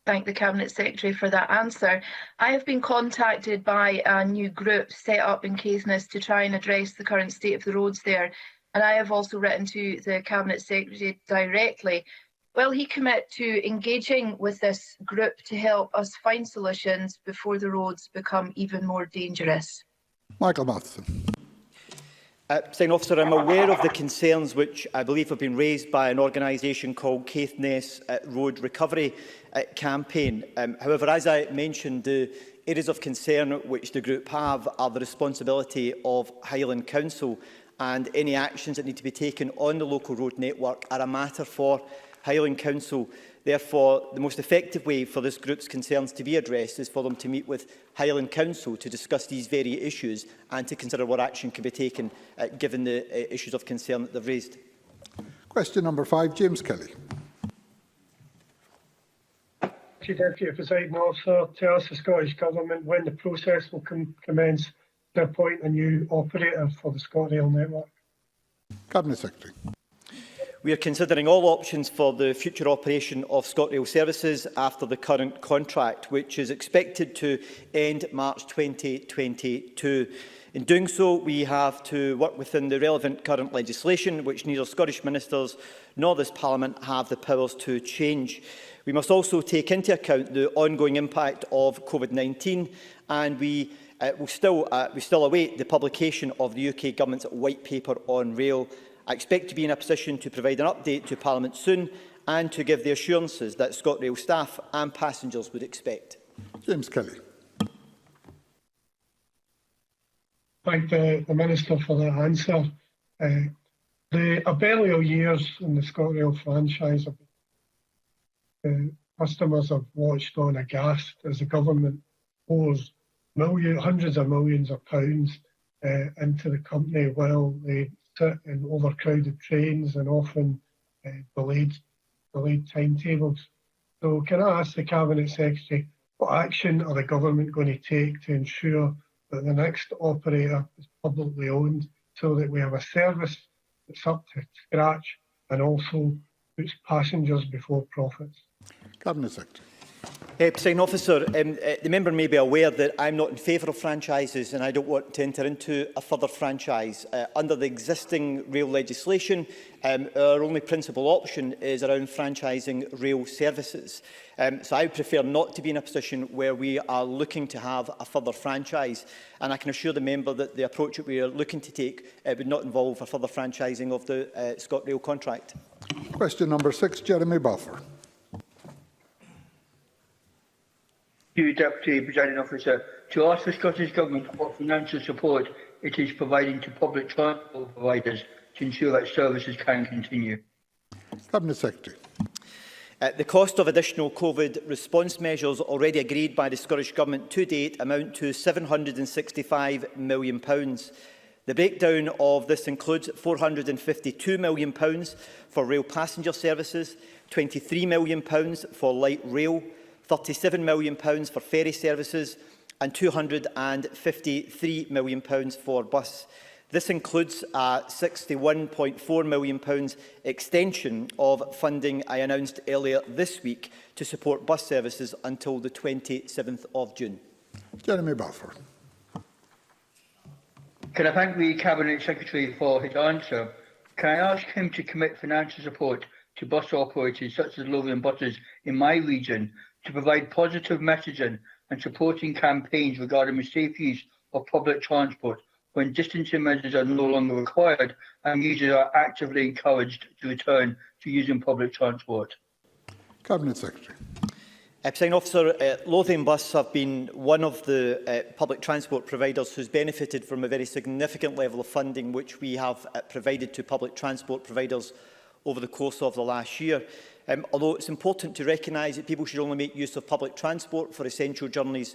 Thank the Cabinet Secretary for that answer. I have been contacted by a new group set up in Caithness to try and address the current state of the roads there, and I have also written to the Cabinet Secretary directly. Will he commit to engaging with this group to help us find solutions before the roads become even more dangerous? Michael Matheson. Presiding Officer, I'm aware of the concerns which I believe have been raised by an organisation called Caithness Road Recovery Campaign. However, as I mentioned, the areas of concern which the group have are the responsibility of Highland Council, and any actions that need to be taken on the local road network are a matter for Highland Council. Therefore, the most effective way for this group's concerns to be addressed is for them to meet with Highland Council to discuss these very issues and to consider what action can be taken given the issues of concern that they've raised. Question number 5, James Kelly. Deputy Presiding Officer, to ask the Scottish Government when the process will commence to appoint a new operator for the ScotRail network. Cabinet Secretary. We are considering all options for the future operation of ScotRail services after the current contract, which is expected to end March 2022. In doing so, we have to work within the relevant current legislation, which neither Scottish ministers nor this Parliament have the powers to change. We must also take into account the ongoing impact of COVID-19, and we still await the publication of the UK Government's White Paper on Rail. I expect to be in a position to provide an update to Parliament soon and to give the assurances that ScotRail staff and passengers would expect. James Kelly. Thank the Minister for that answer. The earlier years in the ScotRail franchise, customers have watched on aghast as the government pours hundreds of millions of pounds into the company while they sit in overcrowded trains and often delayed timetables. So can I ask the Cabinet Secretary, what action are the government going to take to ensure that the next operator is publicly owned so that we have a service that's up to scratch and also puts passengers before profits? Cabinet Secretary. Presiding Officer, the member may be aware that I'm not in favour of franchises and I don't want to enter into a further franchise. Under the existing rail legislation, our only principal option is around franchising rail services. So I would prefer not to be in a position where we are looking to have a further franchise. And I can assure the member that the approach that we are looking to take would not involve a further franchising of the ScotRail contract. Question number 6, Jeremy Balfour. Thank you, Deputy Presiding Officer. To ask the Scottish Government what financial support it is providing to public transport providers to ensure that services can continue. Cabinet Secretary. The cost of additional COVID response measures already agreed by the Scottish Government to date amount to £765 million. The breakdown of this includes £452 million for rail passenger services, £23 million for light rail, £37 million for ferry services and £253 million for bus. This includes a £61.4 million extension of funding I announced earlier this week to support bus services until the 27th of June. Jeremy Balfour. Can I thank the Cabinet Secretary for his answer? Can I ask him to commit financial support to bus operators such as Lothian Buses in my region to provide positive messaging and supporting campaigns regarding the safe use of public transport when distancing measures are no longer required and users are actively encouraged to return to using public transport? Cabinet Secretary. Presiding Officer, Lothian Bus have been one of the public transport providers who's benefited from a very significant level of funding which we have provided to public transport providers over the course of the last year. Although it's important to recognise that people should only make use of public transport for essential journeys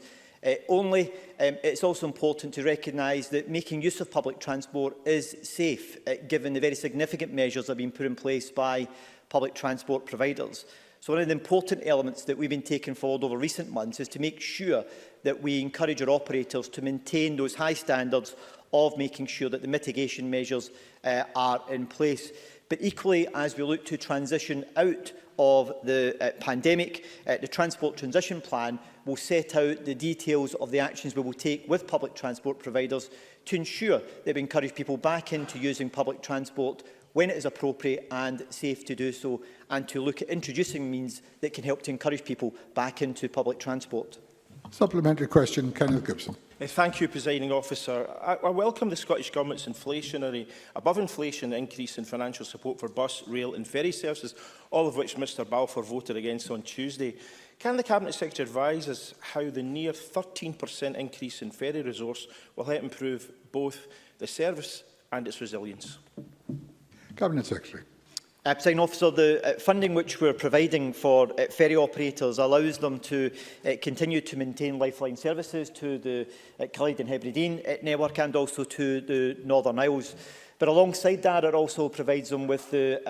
only, it's also important to recognise that making use of public transport is safe, given the very significant measures that have been put in place by public transport providers. So one of the important elements that we've been taking forward over recent months is to make sure that we encourage our operators to maintain those high standards of making sure that the mitigation measures are in place. But equally, as we look to transition out of the pandemic, the Transport Transition Plan will set out the details of the actions we will take with public transport providers to ensure that we encourage people back into using public transport when it is appropriate and safe to do so, and to look at introducing means that can help to encourage people back into public transport. Supplementary question, Kenneth Gibson. Thank you, Presiding Officer. I welcome the Scottish Government's inflationary, above-inflation increase in financial support for bus, rail and ferry services, all of which Mr Balfour voted against on Tuesday. Can the Cabinet Secretary advise us how the near 13% increase in ferry resource will help improve both the service and its resilience? Cabinet Secretary. Presiding Officer, the funding which we're providing for ferry operators allows them to continue to maintain lifeline services to the Clyde and Hebridean network and also to the Northern Isles. But alongside that, it also provides them with the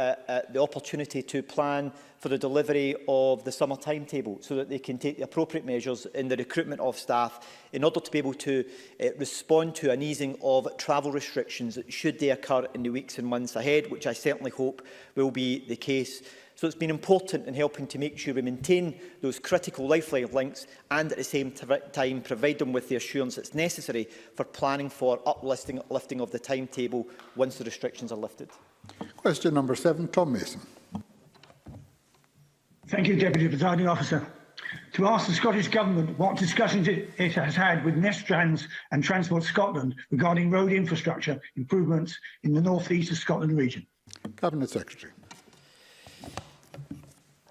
opportunity to plan for the delivery of the summer timetable so that they can take the appropriate measures in the recruitment of staff in order to be able to respond to an easing of travel restrictions should they occur in the weeks and months ahead, which I certainly hope will be the case. So it's been important in helping to make sure we maintain those critical lifeline links and at the same time provide them with the assurance that's necessary for planning for lifting of the timetable once the restrictions are lifted. Question number 7, Tom Mason. Thank you, Deputy Presiding Officer. To ask the Scottish Government what discussions it has had with Nestrans and Transport Scotland regarding road infrastructure improvements in the North East of Scotland region. Cabinet Secretary.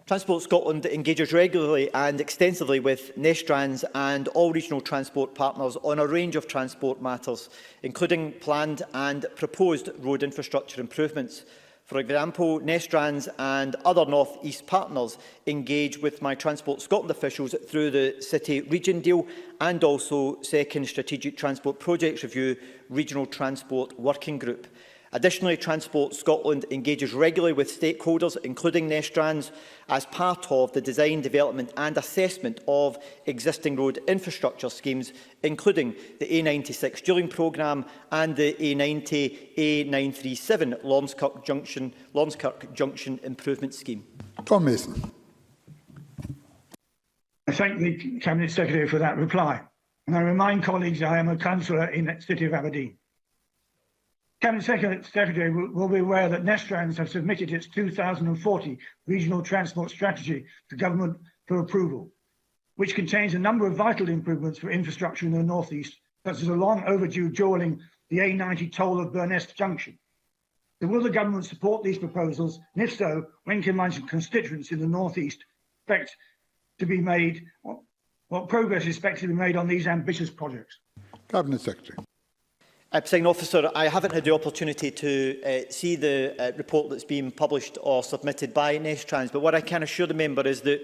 Transport Scotland engages regularly and extensively with Nestrans and all regional transport partners on a range of transport matters, including planned and proposed road infrastructure improvements. For example, Nestrans and other North East partners engage with my Transport Scotland officials through the City Region deal and also Second Strategic Transport Projects Review Regional Transport Working Group. Additionally, Transport Scotland engages regularly with stakeholders, including Nestrans, as part of the design, development and assessment of existing road infrastructure schemes, including the A96 dualling programme and the A90-A937 Lornskirk Junction Improvement Scheme. Tom Mason. I thank the Cabinet Secretary for that reply. And I remind colleagues I am a councillor in the City of Aberdeen. Cabinet Secretary will be aware that Nestrans have submitted its 2040 Regional Transport Strategy to Government for approval, which contains a number of vital improvements for infrastructure in the North East, such as a long overdue dualling the A90 toll of Burness Junction. So will the Government support these proposals? And if so, when can my constituents in the North East expect to be made? What progress is expected to be made on these ambitious projects? Cabinet Secretary. Presiding Officer, I haven't had the opportunity to see the report that's been published or submitted by Nestrans, but what I can assure the member is that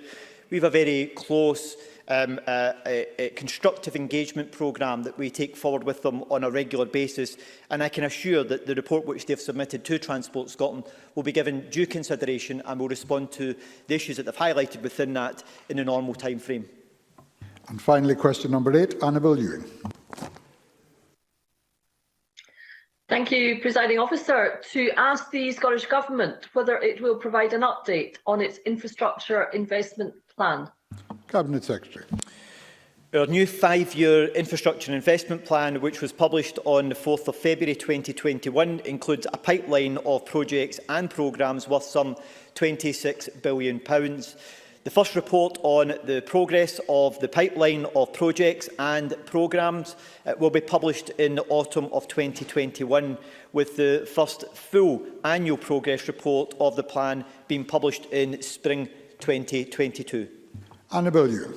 We have a very close a constructive engagement programme that we take forward with them on a regular basis, and I can assure that the report which they have submitted to Transport Scotland will be given due consideration and will respond to the issues that they have highlighted within that in a normal time frame. And finally, question number 8, Annabel Ewing. Thank you, Presiding Officer. To ask the Scottish Government whether it will provide an update on its infrastructure investment plan. Cabinet Secretary. Our new 5-year infrastructure investment plan, which was published on the 4th of February 2021, includes a pipeline of projects and programmes worth some £26 billion. The first report on the progress of the pipeline of projects and programmes will be published in the autumn of 2021, with the first full annual progress report of the plan being published in spring 2022. Annabel Ewing.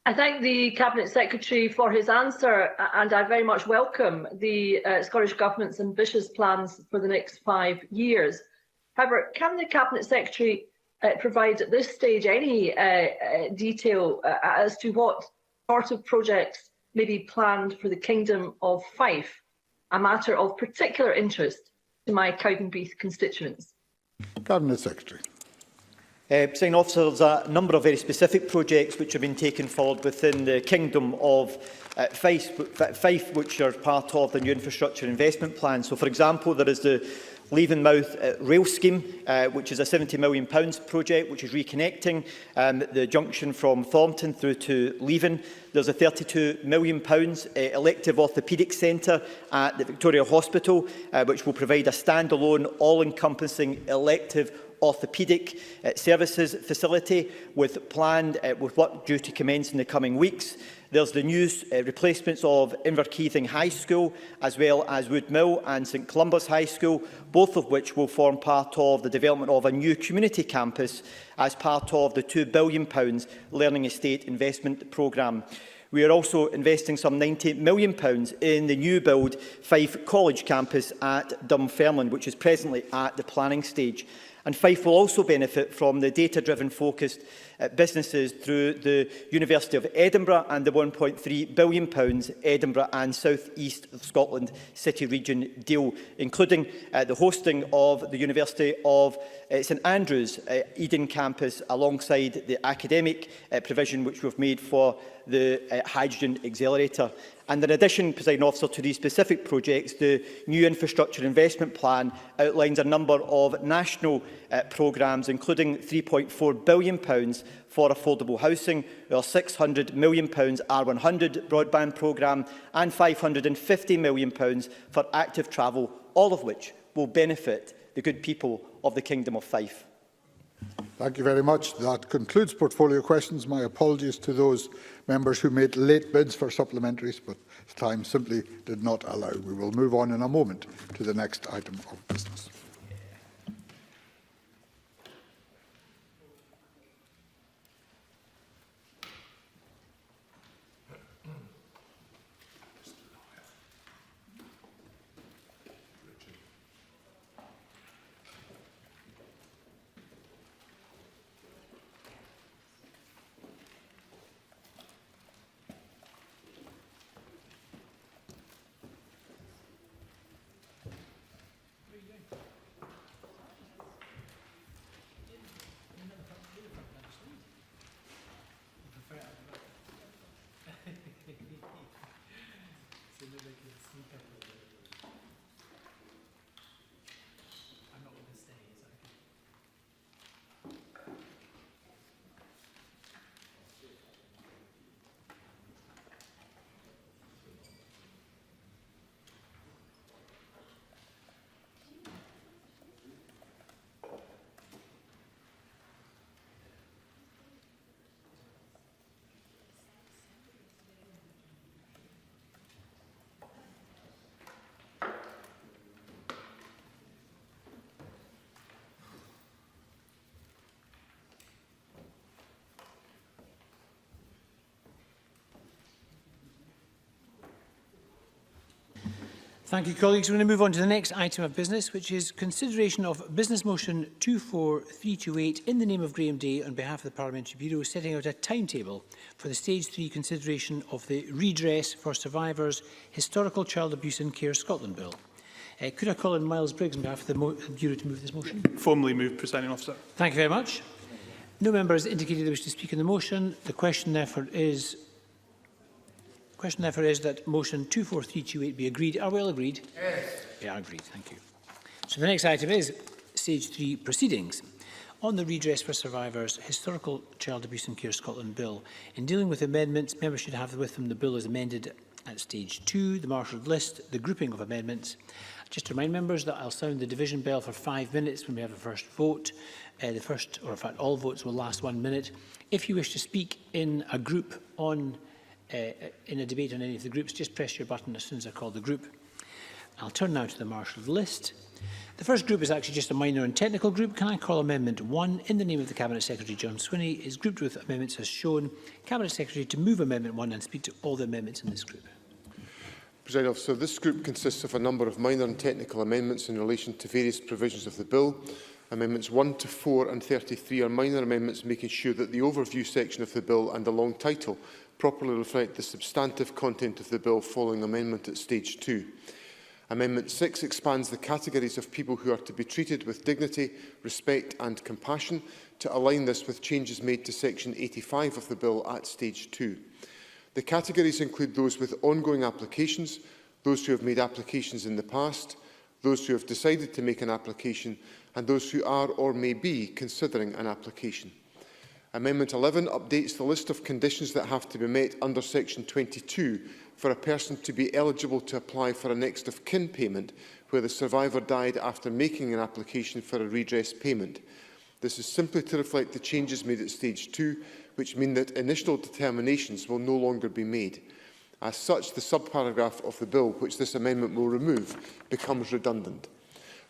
I thank the Cabinet Secretary for his answer, and I very much welcome the Scottish Government's ambitious plans for the next 5 years. However, can the Cabinet Secretary provide at this stage any detail as to what sort of projects may be planned for the Kingdom of Fife, a matter of particular interest to my Cowdenbeath constituents? Cabinet Secretary. Presiding Officer, there's a number of very specific projects which have been taken forward within the Kingdom of Fife, which are part of the new infrastructure investment plan. So, for example, there is the Leavenmouth rail scheme, which is a £70 million project, which is reconnecting the junction from Thornton through to Leven. There's a £32 million elective orthopaedic centre at the Victoria Hospital, which will provide a standalone, all-encompassing elective orthopaedic services facility with work due to commence in the coming weeks. There's the new replacements of Inverkeithing High School, as well as Woodmill and St Columba's High School, both of which will form part of the development of a new community campus as part of the £2 billion Learning Estate Investment Programme. We are also investing some £90 million in the new build Fife College campus at Dunfermline, which is presently at the planning stage. And Fife will also benefit from the data-driven focused businesses through the University of Edinburgh and the £1.3 billion Edinburgh and South East of Scotland City Region deal, including the hosting of the University of St Andrews Eden campus alongside the academic provision which we've made for the Hydrogen Accelerator. And in addition, Presiding Officer, to these specific projects, the new infrastructure investment plan outlines a number of national programmes, including £3.4 billion for affordable housing, our £600 million R100 broadband programme, and £550 million for active travel, all of which will benefit the good people of the Kingdom of Fife. Thank you very much. That concludes portfolio questions. My apologies to those members who made late bids for supplementaries, but time simply did not allow. We will move on in a moment to the next item of business. Thank you, colleagues. We're going to move on to the next item of business, which is consideration of Business Motion 24328 in the name of Graham Day on behalf of the Parliamentary Bureau, setting out a timetable for the Stage 3 consideration of the Redress for Survivors Historical Child Abuse in Care Scotland Bill. Could I call on Miles Briggs on behalf of the Bureau to move this motion? Formally moved, Presiding Officer. Thank you very much. No member has indicated they wish to speak on the motion. The question therefore is that motion 24328 be agreed. Are we all agreed? Yes. We are agreed. Thank you. So the next item is Stage 3 proceedings. On the Redress for Survivors Historical Child Abuse in Care Scotland Bill. In dealing with amendments, members should have with them the bill as amended at Stage 2, the marshalled list, the grouping of amendments. Just to remind members that I'll sound the division bell for 5 minutes when we have the first vote. The first, or in fact all votes, will last 1 minute. If you wish to speak in a group on in a debate on any of the groups, just press your button as soon as I call the group. I'll turn now to the marshalled list. The first group is actually just a minor and technical group. Can I call Amendment 1 in the name of the Cabinet Secretary John Swinney is grouped with amendments as shown. Cabinet Secretary to move Amendment 1 and speak to all the amendments in this group. Presiding Officer, this group consists of a number of minor and technical amendments in relation to various provisions of the bill. Amendments 1 to 4 and 33 are minor amendments making sure that the overview section of the bill and the long title properly reflect the substantive content of the bill following amendment at Stage 2. Amendment 6 expands the categories of people who are to be treated with dignity, respect and compassion to align this with changes made to Section 85 of the bill at Stage 2. The categories include those with ongoing applications, those who have made applications in the past, those who have decided to make an application, and those who are or may be considering an application. Amendment 11 updates the list of conditions that have to be met under Section 22 for a person to be eligible to apply for a next of kin payment where the survivor died after making an application for a redress payment. This is simply to reflect the changes made at Stage 2, which mean that initial determinations will no longer be made. As such, the subparagraph of the bill, which this amendment will remove, becomes redundant.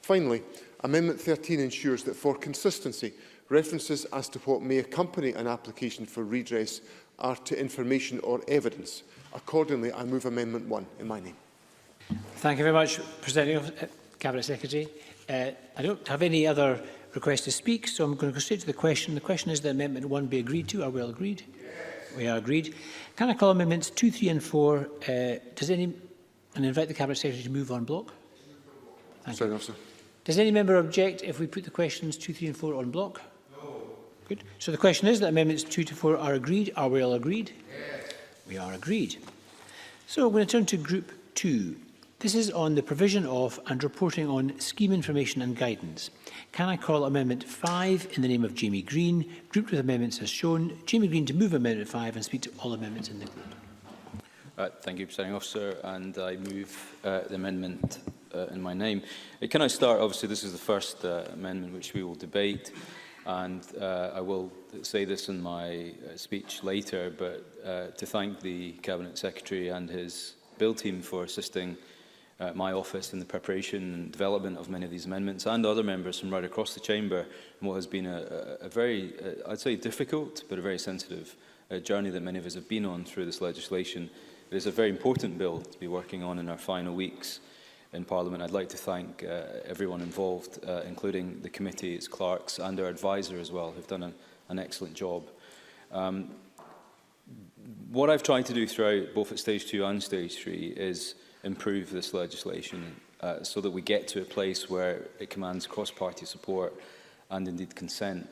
Finally, Amendment 13 ensures that for consistency, references as to what may accompany an application for redress are to information or evidence. Accordingly, I move Amendment 1 in my name. Thank you very much, Presiding Cabinet Secretary. I don't have any other requests to speak, so I'm going to go straight to the question. The question is that Amendment 1 be agreed to. Are we all agreed? Yes. We are agreed. Can I call Amendments 2, 3 and 4? And invite the Cabinet Secretary to move on block? Thank you. Officer. Does any member object if we put the questions 2, 3 and 4 on block? No. Good. So the question is that Amendments 2 to 4 are agreed. Are we all agreed? Yes. We are agreed. So we're going to turn to Group 2. This is on the provision of and reporting on scheme information and guidance. Can I call Amendment 5 in the name of Jamie Greene, grouped with amendments as shown? Jamie Greene to move Amendment 5 and speak to all amendments in the group. Thank you, Presiding Officer, and I move the amendment in my name. Can I start? Obviously, this is the first amendment which we will debate, and I will say this in my speech later, but to thank the Cabinet Secretary and his bill team for assisting my office in the preparation and development of many of these amendments, and other members from right across the chamber, in what has been a very, I'd say, difficult but a very sensitive journey that many of us have been on through this legislation. It is a very important bill to be working on in our final weeks in Parliament. I'd like to thank everyone involved, including the committee, its clerks, and our advisor as well, who've done an excellent job. What I've tried to do throughout, both at Stage 2 and Stage 3, is improve this legislation so that we get to a place where it commands cross-party support and indeed consent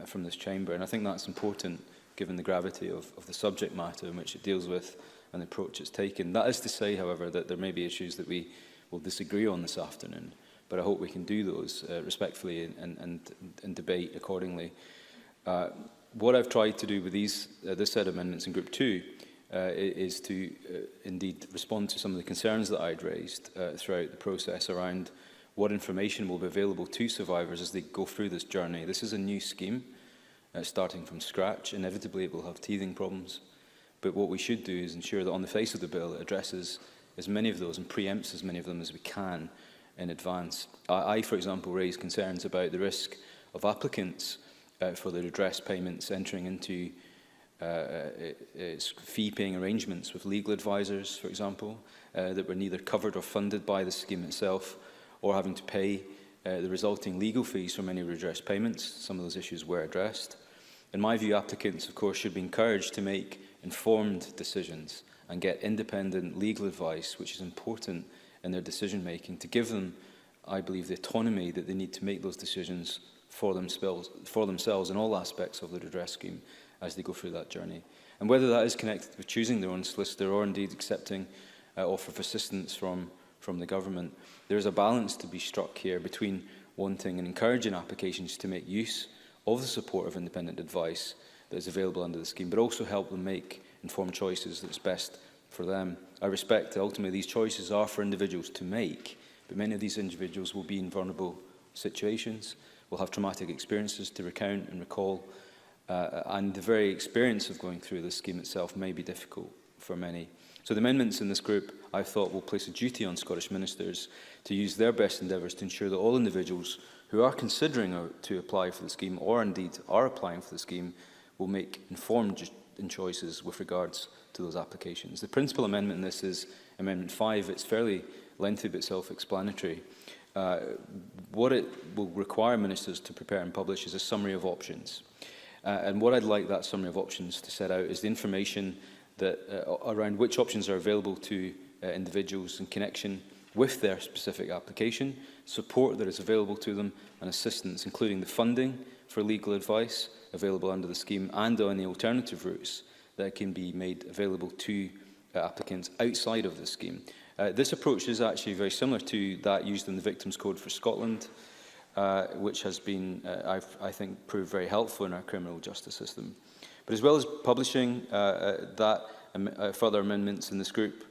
from this chamber. And I think that's important given the gravity of the subject matter in which it deals with and the approach it's taken. That is to say, however, that there may be issues that we will disagree on this afternoon, but I hope we can do those respectfully and debate accordingly. What I've tried to do with this set of amendments in Group 2 is to indeed respond to some of the concerns that I'd raised throughout the process around what information will be available to survivors as they go through this journey. This is a new scheme, starting from scratch. Inevitably, it will have teething problems. But what we should do is ensure that on the face of the bill, it addresses as many of those and preempts as many of them as we can in advance. I, for example, raised concerns about the risk of applicants for the redress payments entering into fee-paying arrangements with legal advisors, for example, that were neither covered or funded by the scheme itself, or having to pay the resulting legal fees for many redress payments. Some of those issues were addressed. In my view, applicants, of course, should be encouraged to make informed decisions and get independent legal advice, which is important in their decision-making, to give them, I believe, the autonomy that they need to make those decisions for themselves in all aspects of the redress scheme as they go through that journey. And whether that is connected with choosing their own solicitor or indeed accepting offer of assistance from the government, there is a balance to be struck here between wanting and encouraging applications to make use of the support of independent advice that is available under the scheme, but also help them make informed choices that's best for them. I respect that ultimately these choices are for individuals to make, but many of these individuals will be in vulnerable situations, will have traumatic experiences to recount and recall, and the very experience of going through the scheme itself may be difficult for many. So the amendments in this group, I thought, will place a duty on Scottish ministers to use their best endeavours to ensure that all individuals who are considering to apply for the scheme, or indeed are applying for the scheme, will make informed choices with regards to those applications. The principal amendment in this is Amendment 5. It's fairly lengthy but self-explanatory. What it will require ministers to prepare and publish is a summary of options. And what I'd like that summary of options to set out is the information that around which options are available to individuals in connection with their specific application, support that is available to them, and assistance, including the funding for legal advice available under the scheme and any alternative routes that can be made available to applicants outside of the scheme. This approach is actually very similar to that used in the Victims Code for Scotland, which has been, I think, proved very helpful in our criminal justice system. But as well as publishing further amendments in this group,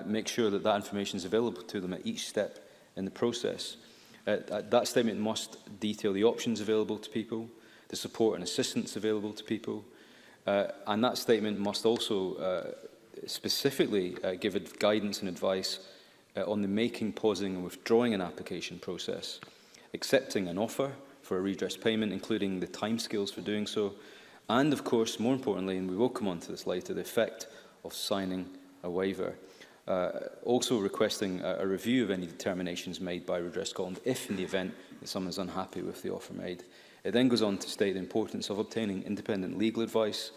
make sure that that information is available to them at each step in the process. That statement must detail the options available to people, the support and assistance available to people, and that statement must also specifically give guidance and advice on the making, pausing and withdrawing an application process, accepting an offer for a redress payment, including the timescales for doing so, and of course, more importantly, and we will come on to this later, the effect of signing a waiver. Also requesting a review of any determinations made by Redress Scotland if in the event that someone is unhappy with the offer made. It then goes on to state the importance of obtaining independent legal advice,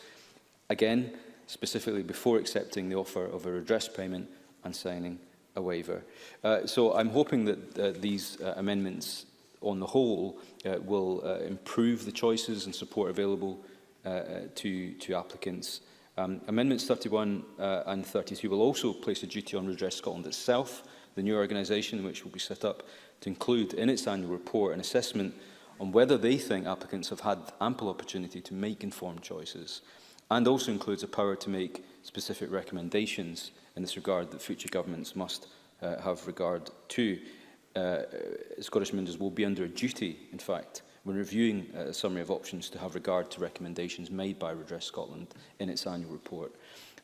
again, specifically before accepting the offer of a redress payment and signing a waiver. So I'm hoping that these amendments on the whole will improve the choices and support available to applicants. Amendments 31 and 32 will also place a duty on Redress Scotland itself, the new organisation which will be set up, to include in its annual report an assessment on whether they think applicants have had ample opportunity to make informed choices, and also includes a power to make specific recommendations in this regard that future governments must have regard to. Scottish ministers will be under a duty, in fact, when reviewing a summary of options, to have regard to recommendations made by Redress Scotland in its annual report.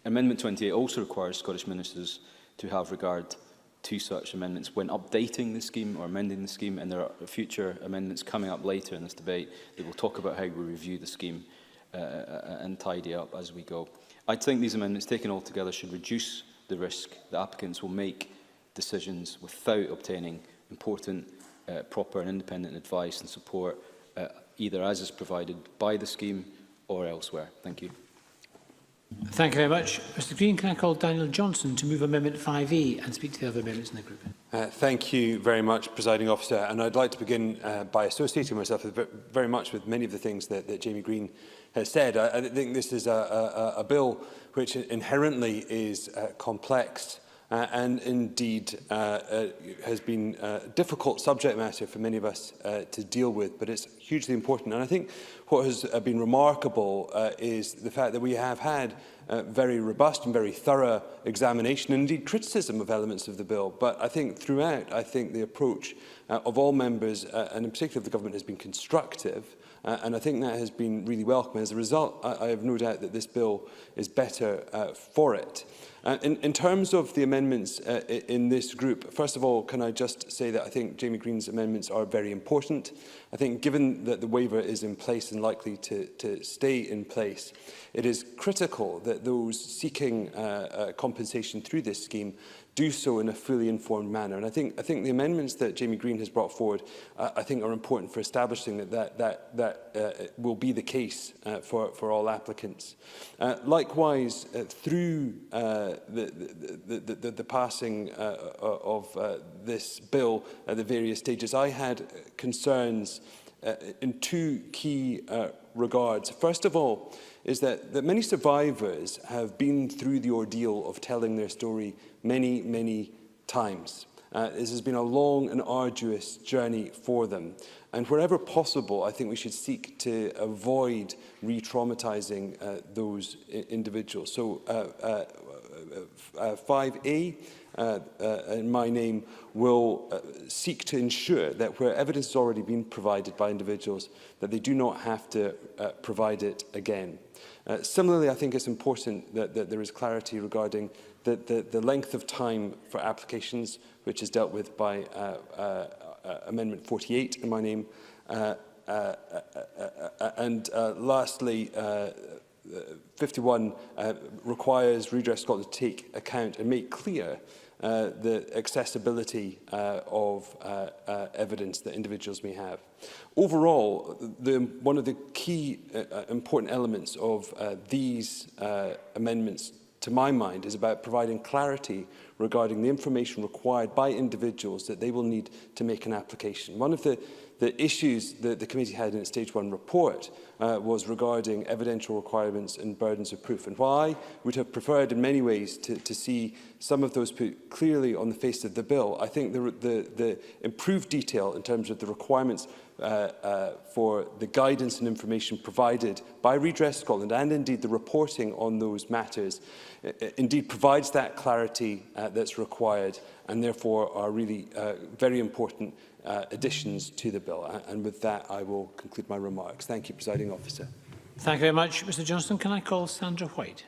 Amendment 28 also requires Scottish ministers to have regard to such amendments when updating the scheme or amending the scheme, and there are future amendments coming up later in this debate that will talk about how we review the scheme and tidy up as we go. I think these amendments taken all together should reduce the risk that applicants will make decisions without obtaining important, proper and independent advice and support, either as is provided by the scheme or elsewhere. Thank you. Thank you very much. Mr Greene, can I call Daniel Johnstone to move Amendment 5E and speak to the other amendments in the group? Thank you very much, Presiding Officer. And I'd like to begin by associating myself very much with many of the things that Jamie Greene has said. I think this is a bill which inherently is complex and indeed has been a difficult subject matter for many of us to deal with, but it's hugely important. And I think what has been remarkable is the fact that we have had very robust and very thorough examination and indeed criticism of elements of the bill. But I think throughout, the approach of all members, and in particular of the government, has been constructive. And I think that has been really welcome. As a result, I have no doubt that this bill is better for it. In terms of the amendments in this group, first of all, can I just say that I think Jamie Greene's amendments are very important. I think given that the waiver is in place and likely to stay in place, it is critical that those seeking compensation through this scheme do so in a fully informed manner. And I think the amendments that Jamie Greene has brought forward, I think, are important for establishing that will be the case for all applicants. Likewise, through the passing of this bill at the various stages, I had concerns in two key regards. First of all, is that many survivors have been through the ordeal of telling their story many, many times. This has been a long and arduous journey for them. And wherever possible, I think we should seek to avoid re-traumatizing those individuals. So 5A, in my name, will seek to ensure that where evidence has already been provided by individuals, that they do not have to provide it again. Similarly, I think it's important that there is clarity regarding the length of time for applications, which is dealt with by Amendment 48 in my name. Lastly, 51 requires Redress Scotland to take account and make clear the accessibility of evidence that individuals may have. Overall, one of the key important elements of these amendments, to my mind, is about providing clarity regarding the information required by individuals that they will need to make an application. One of the issues that the committee had in its Stage 1 report was regarding evidential requirements and burdens of proof. And while I would have preferred in many ways to see some of those put clearly on the face of the bill, I think the improved detail in terms of the requirements for the guidance and information provided by Redress Scotland, and indeed the reporting on those matters, indeed provides that clarity that's required, and therefore are really very important additions to the bill. And with that, I will conclude my remarks. Thank you, Presiding Officer. Thank you very much, Mr Johnstone. Can I call Sandra White?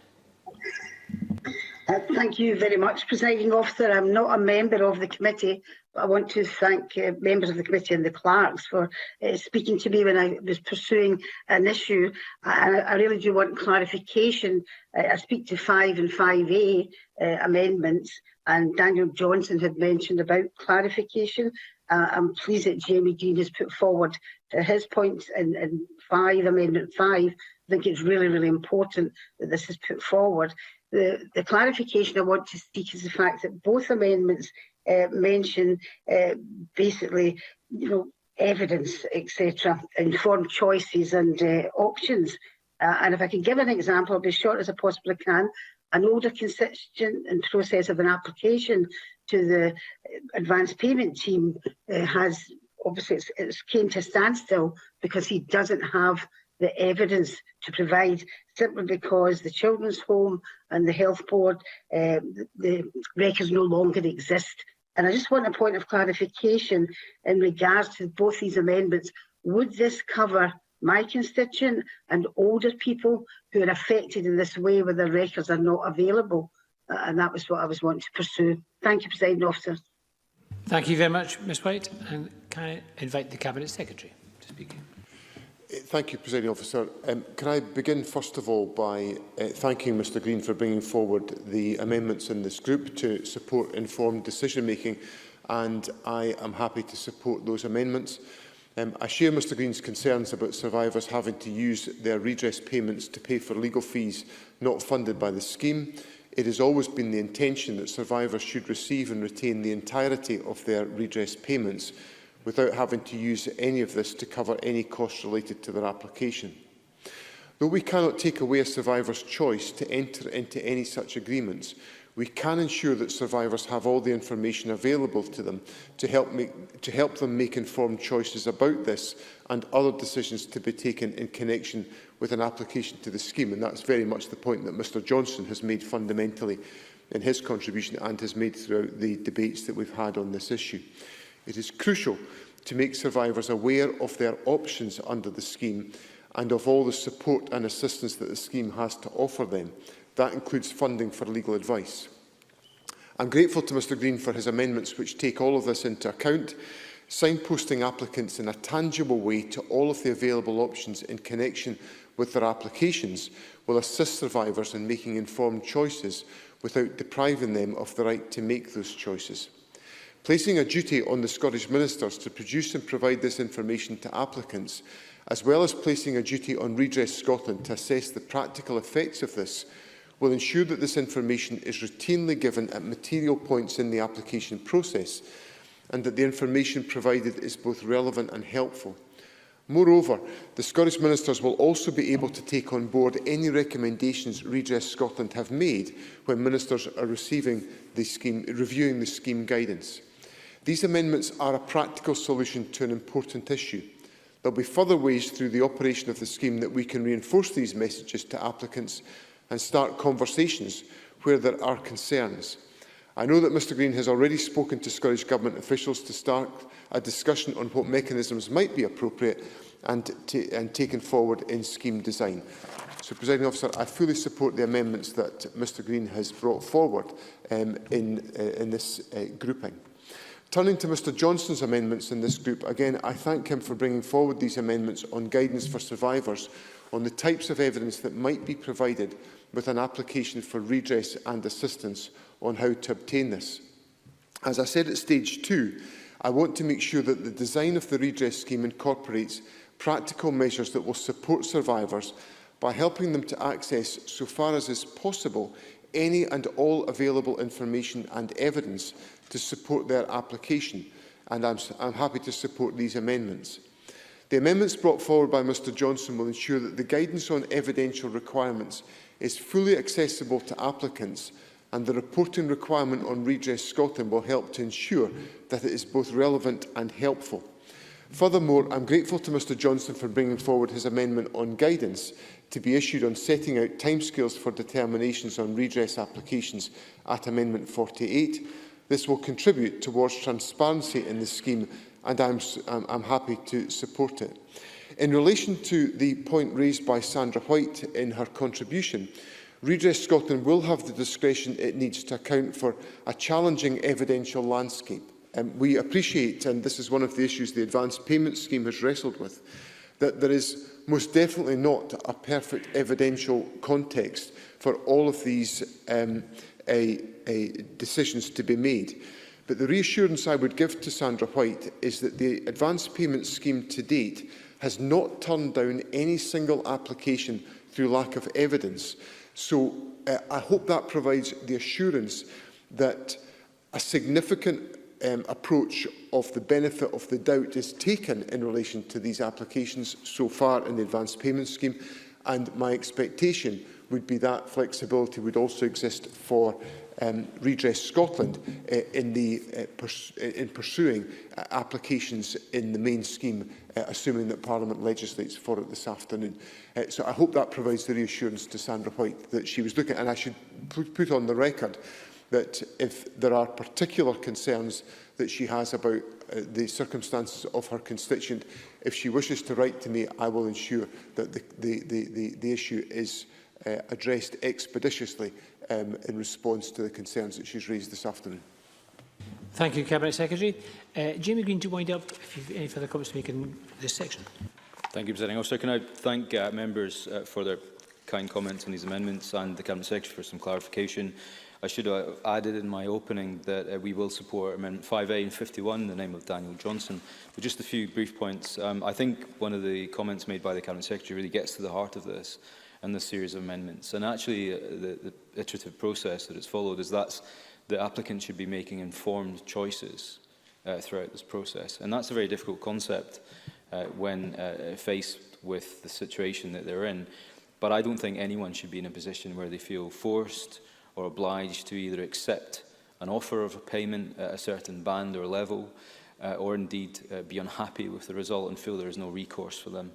Thank you very much, Presiding Officer. I'm not a member of the committee, but I want to thank members of the committee and the clerks for speaking to me when I was pursuing an issue. I really do want clarification. I speak to 5 and 5A amendments, and Daniel Johnson had mentioned about clarification. I'm pleased that Jamie Greene has put forward his points in Amendment 5. I think it's really, really important that this is put forward. The clarification I want to seek is the fact that both amendments mention basically, evidence, etc., informed choices and options. And if I can give an example, I'll be as short as I possibly can. An older constituent in process of an application to the advance payment team has obviously it's came to a standstill because he doesn't have the evidence to provide, simply because the Children's Home and the Health Board, the records no longer exist. And I just want a point of clarification in regards to both these amendments. Would this cover my constituent and older people who are affected in this way where their records are not available? And that was what I was wanting to pursue. Thank you, Presiding Officer. Thank you very much, Ms White. And can I invite the Cabinet Secretary to speak? Thank you, Presiding Officer. Can I begin, first of all, by thanking Mr Greene for bringing forward the amendments in this group to support informed decision-making, and I am happy to support those amendments. I share Mr Greene's concerns about survivors having to use their redress payments to pay for legal fees not funded by the scheme. It has always been the intention that survivors should receive and retain the entirety of their redress payments without having to use any of this to cover any costs related to their application. Though we cannot take away a survivor's choice to enter into any such agreements, we can ensure that survivors have all the information available to them to help them make informed choices about this and other decisions to be taken in connection with an application to the scheme. And that's very much the point that Mr Johnstone has made fundamentally in his contribution and has made throughout the debates that we've had on this issue. It is crucial to make survivors aware of their options under the scheme and of all the support and assistance that the scheme has to offer them. That includes funding for legal advice. I'm grateful to Mr Greene for his amendments which take all of this into account. Signposting applicants in a tangible way to all of the available options in connection with their applications will assist survivors in making informed choices without depriving them of the right to make those choices. Placing a duty on the Scottish Ministers to produce and provide this information to applicants, as well as placing a duty on Redress Scotland to assess the practical effects of this, will ensure that this information is routinely given at material points in the application process and that the information provided is both relevant and helpful. Moreover, the Scottish Ministers will also be able to take on board any recommendations Redress Scotland have made when Ministers are reviewing the scheme guidance. These amendments are a practical solution to an important issue. There will be further ways through the operation of the scheme that we can reinforce these messages to applicants and start conversations where there are concerns. I know that Mr Greene has already spoken to Scottish Government officials to start a discussion on what mechanisms might be appropriate and taken forward in scheme design. So, Presiding Officer, I fully support the amendments that Mr Greene has brought forward in this grouping. Turning to Mr Johnstone's amendments in this group, again, I thank him for bringing forward these amendments on guidance for survivors on the types of evidence that might be provided with an application for redress and assistance on how to obtain this. As I said at stage 2, I want to make sure that the design of the redress scheme incorporates practical measures that will support survivors by helping them to access, so far as is possible, any and all available information and evidence to support their application, and I'm happy to support these amendments. The amendments brought forward by Mr Johnstone will ensure that the guidance on evidential requirements is fully accessible to applicants, and the reporting requirement on Redress Scotland will help to ensure that it is both relevant and helpful. Furthermore, I am grateful to Mr Johnstone for bringing forward his amendment on guidance to be issued on setting out timescales for determinations on redress applications at Amendment 48. This will contribute towards transparency in the scheme, and I'm happy to support it. In relation to the point raised by Sandra White in her contribution, Redress Scotland will have the discretion it needs to account for a challenging evidential landscape. We appreciate, and this is one of the issues the advance payment scheme has wrestled with, that there is most definitely not a perfect evidential context for all of these decisions to be made. But the reassurance I would give to Sandra White is that the advance payment scheme to date has not turned down any single application through lack of evidence. So I hope that provides the assurance that a significant approach of the benefit of the doubt is taken in relation to these applications so far in the advance payment scheme, and my expectation would be that flexibility would also exist for Redress Scotland in pursuing applications in the main scheme, assuming that Parliament legislates for it this afternoon. So I hope that provides the reassurance to Sandra White that she was looking at, and I should put on the record that if there are particular concerns that she has about the circumstances of her constituent, if she wishes to write to me, I will ensure that the issue is addressed expeditiously in response to the concerns that she's raised this afternoon. Thank you, Cabinet Secretary. Jamie Greene, to wind up, if you have any further comments to make in this section. Thank you, Presiding Officer. Can I thank members for their kind comments on these amendments, and the Cabinet Secretary for some clarification. I should have added in my opening that we will support Amendment 5A and 51 in the name of Daniel Johnson. But just a few brief points. I think one of the comments made by the Cabinet Secretary really gets to the heart of this and this series of amendments. And actually, the iterative process that is followed is that the applicant should be making informed choices throughout this process. And that's a very difficult concept when faced with the situation that they're in. But I don't think anyone should be in a position where they feel forced or obliged to either accept an offer of a payment at a certain band or level, or indeed be unhappy with the result and feel there is no recourse for them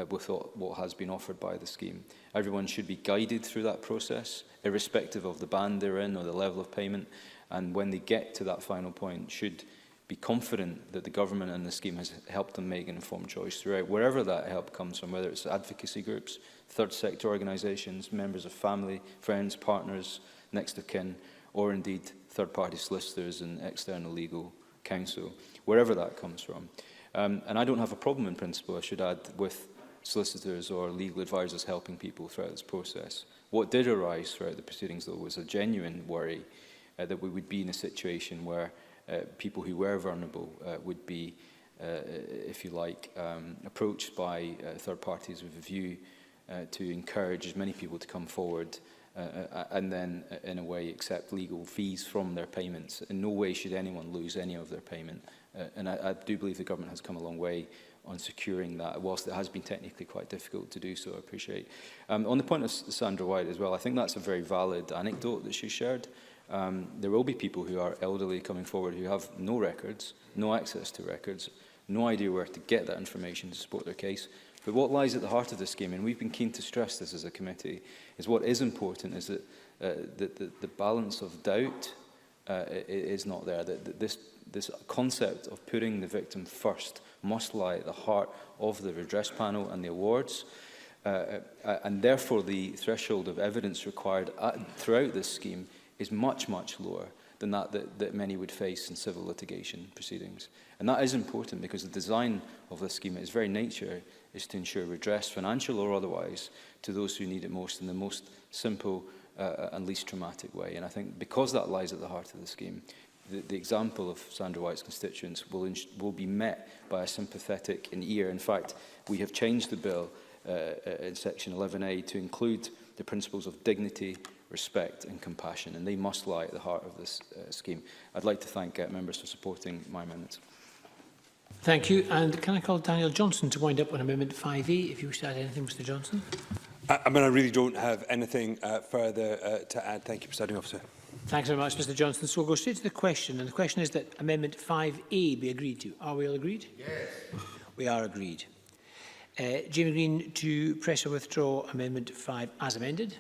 with what has been offered by the scheme. Everyone should be guided through that process, irrespective of the band they're in or the level of payment, and when they get to that final point, should be confident that the government and the scheme has helped them make an informed choice throughout, wherever that help comes from, whether it's advocacy groups, third sector organisations, members of family, friends, partners, next of kin, or indeed third-party solicitors and external legal counsel, wherever that comes from. And I don't have a problem in principle, I should add, with solicitors or legal advisors helping people throughout this process. What did arise throughout the proceedings, though, was a genuine worry that we would be in a situation where people who were vulnerable would be, if you like, approached by third parties with a view to encourage as many people to come forward and then, in a way, accept legal fees from their payments. In no way should anyone lose any of their payment. And I do believe the government has come a long way on securing that, whilst it has been technically quite difficult to do so, I appreciate. On the point of Sandra White as well, I think that's a very valid anecdote that she shared. There will be people who are elderly coming forward who have no records, no access to records, no idea where to get that information to support their case. But what lies at the heart of this scheme, and we've been keen to stress this as a committee, is what is important is that the balance of doubt is not there. That this concept of putting the victim first must lie at the heart of the redress panel and the awards, and therefore the threshold of evidence required throughout this scheme is much, much lower than that many would face in civil litigation proceedings. And that is important because the design of this scheme, its very nature, is to ensure redress, financial or otherwise, to those who need it most in the most simple and least traumatic way. And I think because that lies at the heart of the scheme, the example of Sandra White's constituents will be met by a sympathetic ear. In fact, we have changed the bill in section 11A to include the principles of dignity, respect and compassion, and they must lie at the heart of this scheme. I'd like to thank members for supporting my amendments. Thank you. And can I call Daniel Johnson to wind up on Amendment 5A, if you wish to add anything, Mr Johnson? I really don't have anything further to add. Thank you, Presiding Officer. Thanks very much, Mr Johnson. So we'll go straight to the question, and the question is that Amendment 5A be agreed to. Are we all agreed? Yes. We are agreed. Jamie Greene to press or withdraw Amendment 5 as amended.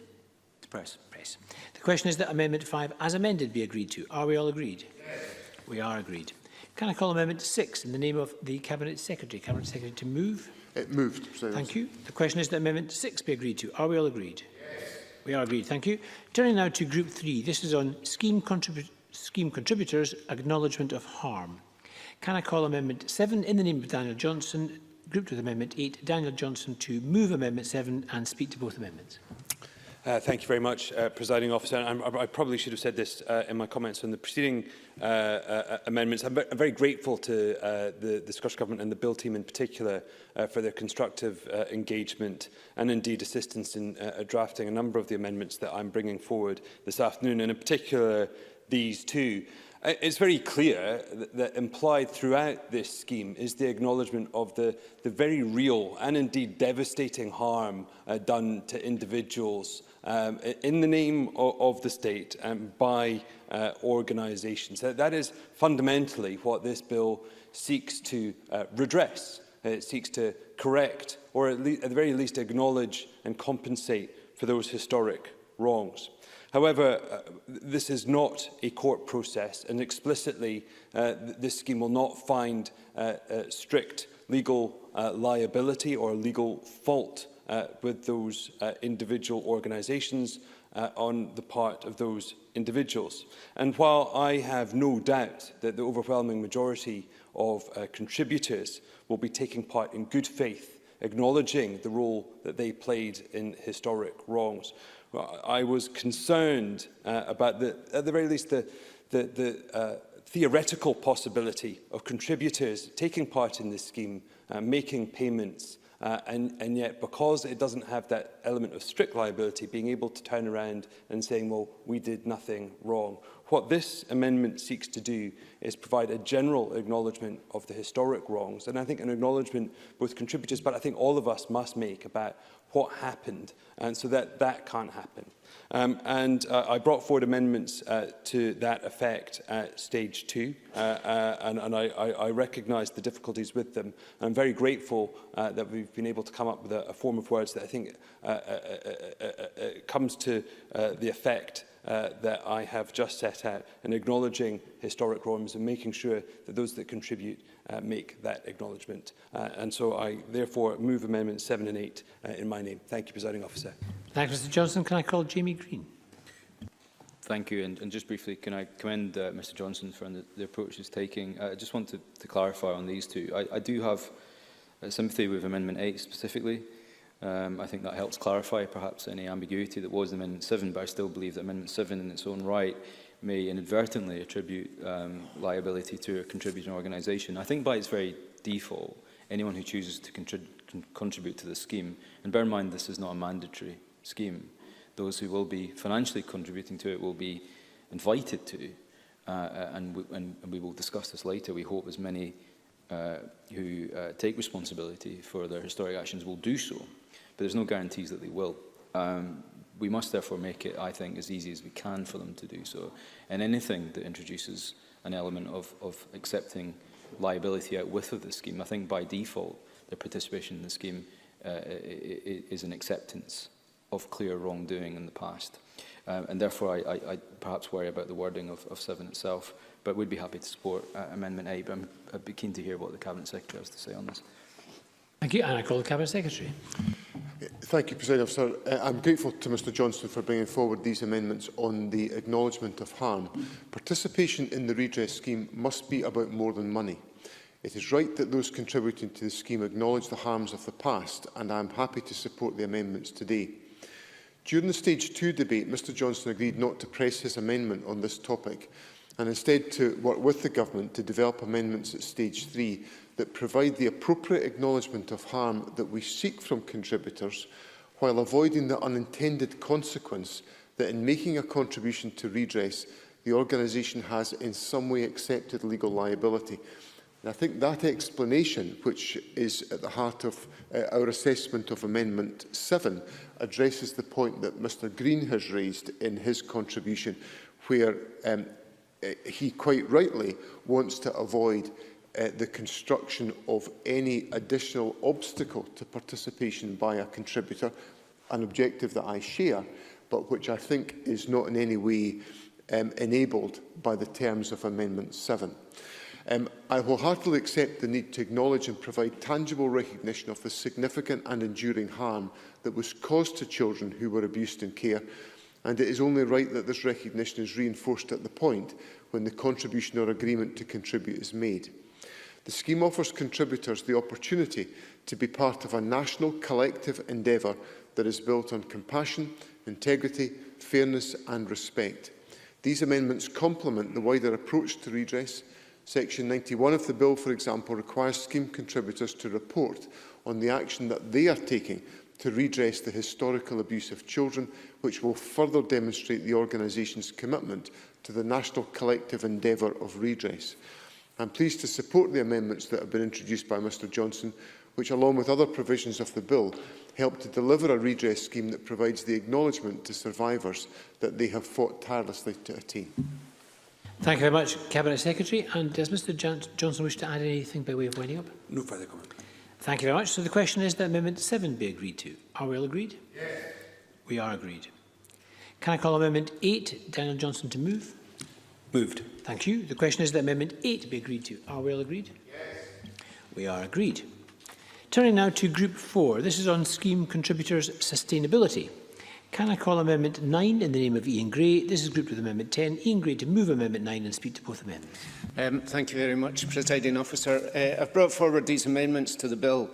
To press. Press. The question is that Amendment 5 as amended be agreed to. Are we all agreed? Yes. We are agreed. Can I call Amendment 6 in the name of the Cabinet Secretary? Cabinet Secretary to move. Moved. Thank you. The question is that Amendment 6 be agreed to. Are we all agreed? Yes. We are agreed. Thank you. Turning now to Group 3. This is on scheme contributors, acknowledgement of harm. Can I call Amendment 7 in the name of Daniel Johnson, grouped with Amendment 8, Daniel Johnson to move Amendment 7 and speak to both amendments? Thank you very much, Presiding Officer. I probably should have said this in my comments on the preceding amendments. I'm very grateful to the Scottish Government and the Bill team in particular for their constructive engagement and indeed assistance in drafting a number of the amendments that I'm bringing forward this afternoon, and in particular these two. It's very clear that implied throughout this scheme is the acknowledgement of the very real and indeed devastating harm done to individuals in the name of the state by organisations. That is fundamentally what this bill seeks to redress. It seeks to correct, or at the very least acknowledge and compensate for those historic wrongs. However, this is not a court process, and explicitly this scheme will not find strict legal liability or legal fault with those individual organisations on the part of those individuals. And while I have no doubt that the overwhelming majority of contributors will be taking part in good faith, acknowledging the role that they played in historic wrongs, I was concerned about, at the very least, the theoretical possibility of contributors taking part in this scheme, making payments, and yet because it doesn't have that element of strict liability, being able to turn around and saying, well, we did nothing wrong. What this amendment seeks to do is provide a general acknowledgement of the historic wrongs, and I think an acknowledgement both contributors, but I think all of us must make about what happened, and so that can't happen. I brought forward amendments to that effect at stage 2, and I recognise the difficulties with them. I'm very grateful that we've been able to come up with a form of words that I think comes to the effect that I have just set out, and acknowledging historic wrongs and making sure that those that contribute make that acknowledgement. And so I therefore move Amendments 7 and 8 in my name. Thank you, Presiding Officer. Thank you, Mr Johnson. Can I call Jamie Greene? Thank you. And just briefly, can I commend Mr Johnson for the approach he's taking? I just want to clarify on these two. I do have sympathy with Amendment 8 specifically. I think that helps clarify perhaps any ambiguity that was in Amendment 7, but I still believe that Amendment 7 in its own right may inadvertently attribute liability to a contributing organisation. I think by its very default, anyone who chooses to contribute to the scheme, and bear in mind this is not a mandatory scheme, those who will be financially contributing to it will be invited to, and we will discuss this later. We hope as many who take responsibility for their historic actions will do so, but there's no guarantees that they will. We must therefore make it, I think, as easy as we can for them to do so. And anything that introduces an element of accepting liability out with of the scheme, I think by default, their participation in the scheme is an acceptance of clear wrongdoing in the past. And therefore, I perhaps worry about the wording of 7 itself, but would be happy to support Amendment 8. But I'd be keen to hear what the Cabinet Secretary has to say on this. Thank you. And I call the Cabinet Secretary. Thank you, President Officer. I'm grateful to Mr Johnstone for bringing forward these amendments on the acknowledgement of harm. Participation in the redress scheme must be about more than money. It is right that those contributing to the scheme acknowledge the harms of the past, and I am happy to support the amendments today. During the Stage 2 debate, Mr Johnstone agreed not to press his amendment on this topic, and instead to work with the Government to develop amendments at Stage 3 that provide the appropriate acknowledgement of harm that we seek from contributors, while avoiding the unintended consequence that in making a contribution to redress, the organisation has in some way accepted legal liability. And I think that explanation, which is at the heart of our assessment of Amendment 7, addresses the point that Mr Greene has raised in his contribution, where he quite rightly wants to avoid the construction of any additional obstacle to participation by a contributor, an objective that I share, but which I think is not in any way enabled by the terms of Amendment 7. I wholeheartedly accept the need to acknowledge and provide tangible recognition of the significant and enduring harm that was caused to children who were abused in care, and it is only right that this recognition is reinforced at the point when the contribution or agreement to contribute is made. The scheme offers contributors the opportunity to be part of a national collective endeavour that is built on compassion, integrity, fairness and respect. These amendments complement the wider approach to redress. Section 91 of the Bill, for example, requires scheme contributors to report on the action that they are taking to redress the historical abuse of children, which will further demonstrate the organisation's commitment to the national collective endeavour of redress. I am pleased to support the amendments that have been introduced by Mr Johnson, which, along with other provisions of the Bill, help to deliver a redress scheme that provides the acknowledgement to survivors that they have fought tirelessly to attain. Thank you very much, Cabinet Secretary. And does Mr Johnson wish to add anything by way of winding up? No further comment. Thank you very much. So the question is that Amendment 7 be agreed to. Are we all agreed? Yes. We are agreed. Can I call Amendment 8, Daniel Johnson, to move? Moved. Thank you. The question is that Amendment 8 be agreed to. Are we all agreed? Yes. We are agreed. Turning now to Group 4. This is on Scheme Contributors' Sustainability. Can I call Amendment 9 in the name of Ian Gray? This is grouped with Amendment 10. Ian Gray to move Amendment 9 and speak to both amendments. Thank you very much, Presiding Officer. I've brought forward these amendments to the bill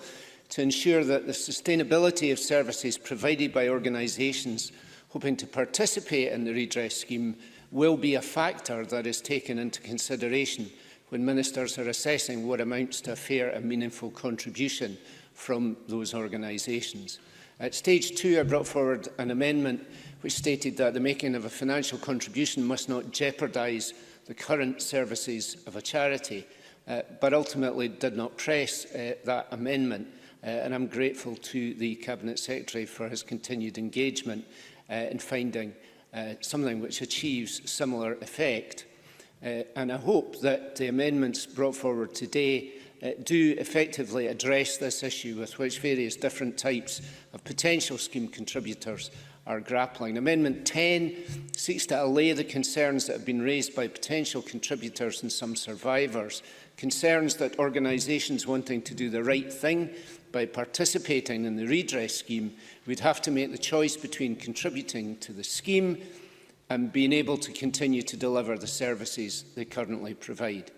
to ensure that the sustainability of services provided by organisations hoping to participate in the redress scheme will be a factor that is taken into consideration when ministers are assessing what amounts to a fair and meaningful contribution from those organisations. At Stage 2, I brought forward an amendment which stated that the making of a financial contribution must not jeopardise the current services of a charity, but ultimately did not press that amendment. And I'm grateful to the Cabinet Secretary for his continued engagement in finding something which achieves similar effect. And I hope that the amendments brought forward today do effectively address this issue with which various different types of potential scheme contributors are grappling. Amendment 10 seeks to allay the concerns that have been raised by potential contributors and some survivors, concerns that organisations wanting to do the right thing by participating in the redress scheme would have to make the choice between contributing to the scheme and being able to continue to deliver the services they currently provide.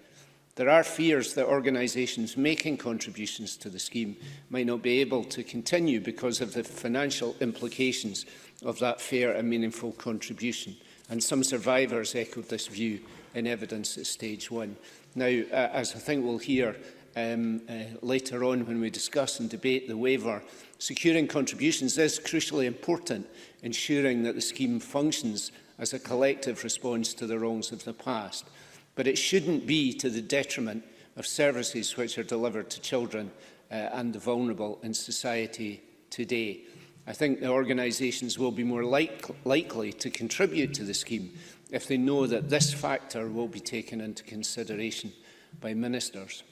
There are fears that organisations making contributions to the scheme might not be able to continue because of the financial implications of that fair and meaningful contribution, and some survivors echoed this view in evidence at stage 1. Now, as I think we'll hear later on when we discuss and debate the waiver, securing contributions is crucially important, ensuring that the scheme functions as a collective response to the wrongs of the past. But it shouldn't be to the detriment of services which are delivered to children and the vulnerable in society today. I think the organisations will be more likely to contribute to the scheme if they know that this factor will be taken into consideration by ministers.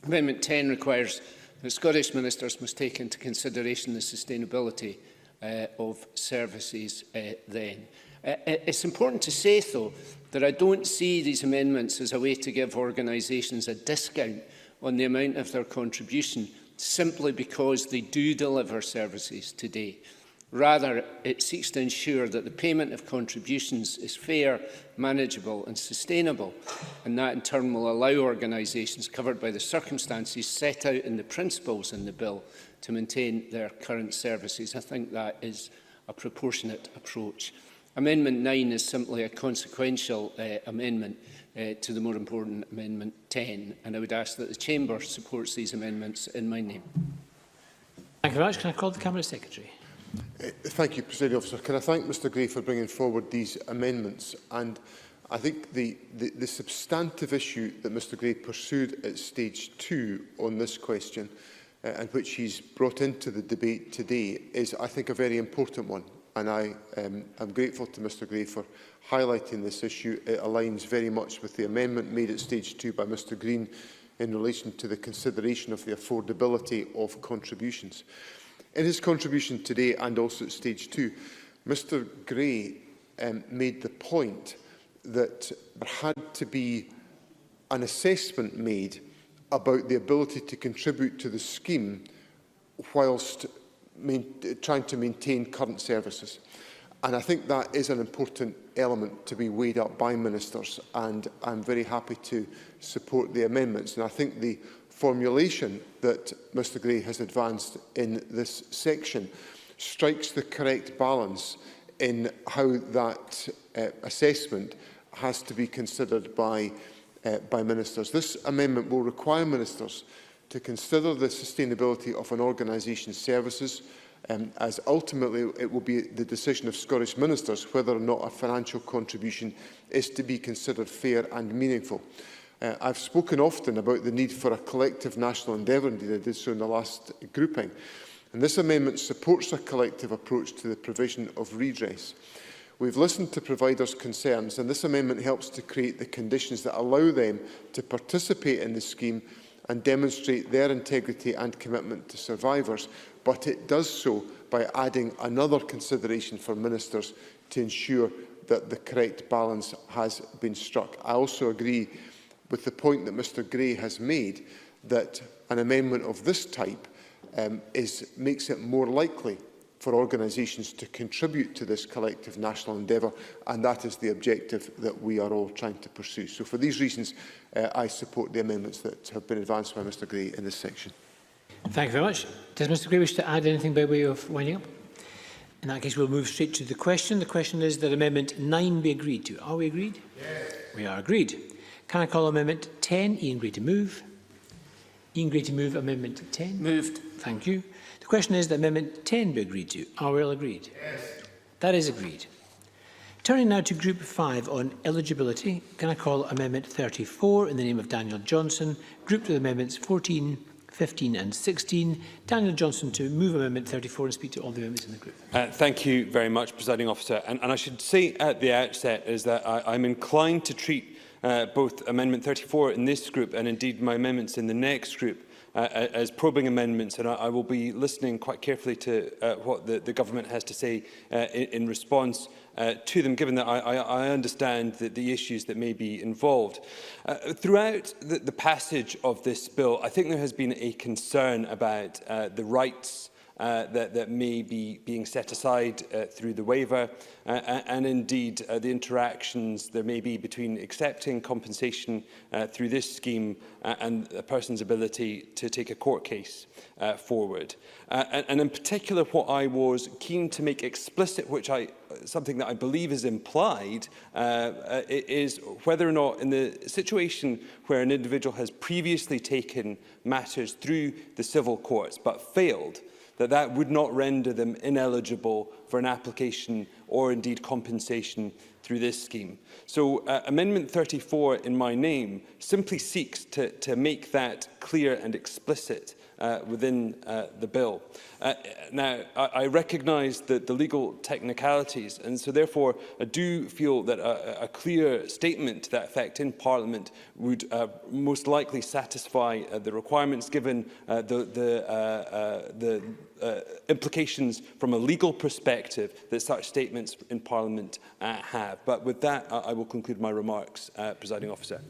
Amendment 10 requires that Scottish ministers must take into consideration the sustainability of services then. It's important to say, though, that I don't see these amendments as a way to give organisations a discount on the amount of their contribution simply because they do deliver services today. Rather, it seeks to ensure that the payment of contributions is fair, manageable and sustainable, and that in turn will allow organisations covered by the circumstances set out in the principles in the bill to maintain their current services. I think that is a proportionate approach. Amendment 9 is simply a consequential amendment to the more important Amendment 10, and I would ask that the Chamber supports these amendments in my name. Thank you very much. Can I call the Cabinet Secretary? Thank you, Presiding Officer. Can I thank Mr Gray for bringing forward these amendments? And I think the substantive issue that Mr Gray pursued at stage 2 on this question, and which he's brought into the debate today, is, I think, a very important one. And I am grateful to Mr Gray for highlighting this issue. It aligns very much with the amendment made at stage 2 by Mr Greene in relation to the consideration of the affordability of contributions. In his contribution today and also at stage 2, Mr Gray made the point that there had to be an assessment made about the ability to contribute to the scheme whilst trying to maintain current services. And I think that is an important element to be weighed up by ministers, and I'm very happy to support the amendments. And I think the formulation that Mr Gray has advanced in this section strikes the correct balance in how that assessment has to be considered by ministers. This amendment will require ministers to consider the sustainability of an organisation's services, as ultimately it will be the decision of Scottish ministers whether or not a financial contribution is to be considered fair and meaningful. I've spoken often about the need for a collective national endeavour, indeed I did so in the last grouping, and this amendment supports a collective approach to the provision of redress. We've listened to providers' concerns, and this amendment helps to create the conditions that allow them to participate in the scheme and demonstrate their integrity and commitment to survivors, but it does so by adding another consideration for ministers to ensure that the correct balance has been struck. I also agree with the point that Mr Gray has made that an amendment of this type makes it more likely for organisations to contribute to this collective national endeavour, and that is the objective that we are all trying to pursue. So for these reasons, I support the amendments that have been advanced by Mr Gray in this section. Thank you very much. Does Mr Gray wish to add anything by way of winding up? In that case, we'll move straight to the question. The question is that Amendment 9 be agreed to. Are we agreed? Yes. We are agreed. Can I call Amendment 10? Ian Gray to move. Ian Gray to move Amendment 10. Moved. Thank you. The question is that Amendment 10 be agreed to. Are we all agreed? Yes. That is agreed. Turning now to Group 5 on eligibility, can I call Amendment 34 in the name of Daniel Johnson, grouped with Amendments 14, 15 and 16. Daniel Johnson to move Amendment 34 and speak to all the amendments in the group. Thank you very much, Presiding Officer. And I should say at the outset is that I'm inclined to treat both Amendment 34 in this group and indeed my amendments in the next group as probing amendments, and I will be listening quite carefully to what the government has to say in response to them, given that I understand the issues that may be involved. Throughout the passage of this bill, I think there has been a concern about the rights that may be being set aside through the waiver and indeed the interactions there may be between accepting compensation through this scheme and a person's ability to take a court case forward. And in particular, what I was keen to make explicit, something that I believe is implied, is whether or not in the situation where an individual has previously taken matters through the civil courts but failed, that would not render them ineligible for an application or indeed compensation through this scheme. So Amendment 34 in my name simply seeks to make that clear and explicit within the bill. Now, I recognise the legal technicalities, and so therefore I do feel that a clear statement to that effect in Parliament would most likely satisfy the requirements, given the implications from a legal perspective that such statements in Parliament have. But with that, I will conclude my remarks, Presiding Officer.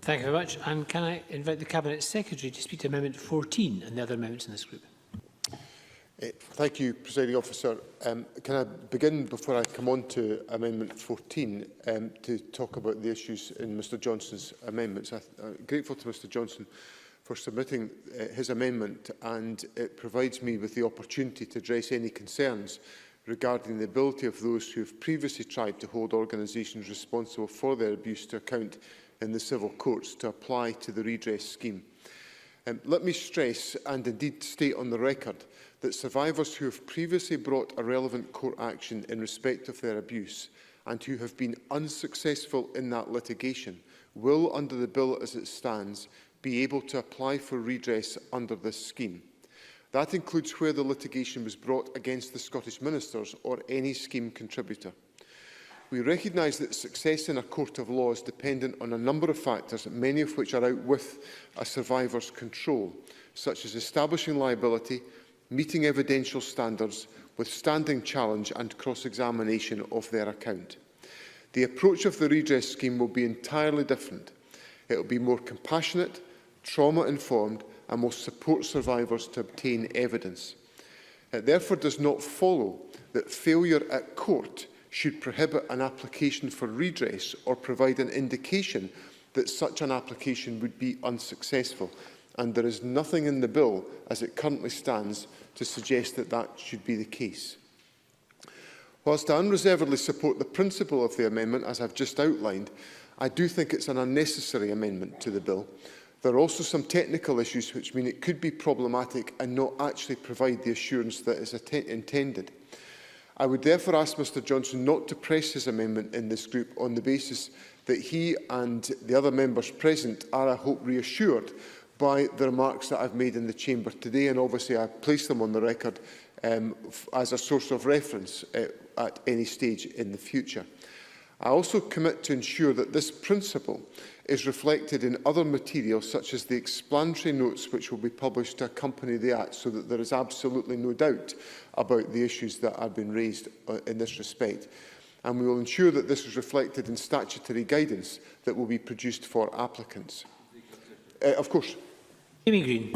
Thank you very much. And can I invite the Cabinet Secretary to speak to Amendment 14 and the other amendments in this group? Thank you, Presiding Officer. Can I begin, before I come on to Amendment 14, to talk about the issues in Mr Johnston's amendments? I'm grateful to Mr Johnston for submitting his amendment, and it provides me with the opportunity to address any concerns regarding the ability of those who have previously tried to hold organisations responsible for their abuse to account in the civil courts to apply to the redress scheme. Let me stress, and indeed state on the record, that survivors who have previously brought a relevant court action in respect of their abuse and who have been unsuccessful in that litigation will, under the bill as it stands, be able to apply for redress under this scheme. That includes where the litigation was brought against the Scottish Ministers or any scheme contributor. We recognise that success in a court of law is dependent on a number of factors, many of which are out with a survivor's control, such as establishing liability, meeting evidential standards, withstanding challenge and cross-examination of their account. The approach of the redress scheme will be entirely different. It will be more compassionate, trauma-informed, and will support survivors to obtain evidence. It therefore does not follow that failure at court should prohibit an application for redress or provide an indication that such an application would be unsuccessful. And there is nothing in the bill, as it currently stands, to suggest that that should be the case. Whilst I unreservedly support the principle of the amendment, as I've just outlined, I do think it's an unnecessary amendment to the bill. There are also some technical issues which mean it could be problematic and not actually provide the assurance that is intended. I would therefore ask Mr Johnstone not to press his amendment in this group on the basis that he and the other members present are, I hope, reassured by the remarks that I've made in the Chamber today, and obviously I place them on the record as a source of reference at any stage in the future. I also commit to ensure that this principle is reflected in other materials, such as the explanatory notes which will be published to accompany the Act, so that there is absolutely no doubt about the issues that have been raised in this respect. And we will ensure that this is reflected in statutory guidance that will be produced for applicants. Of course. Greene.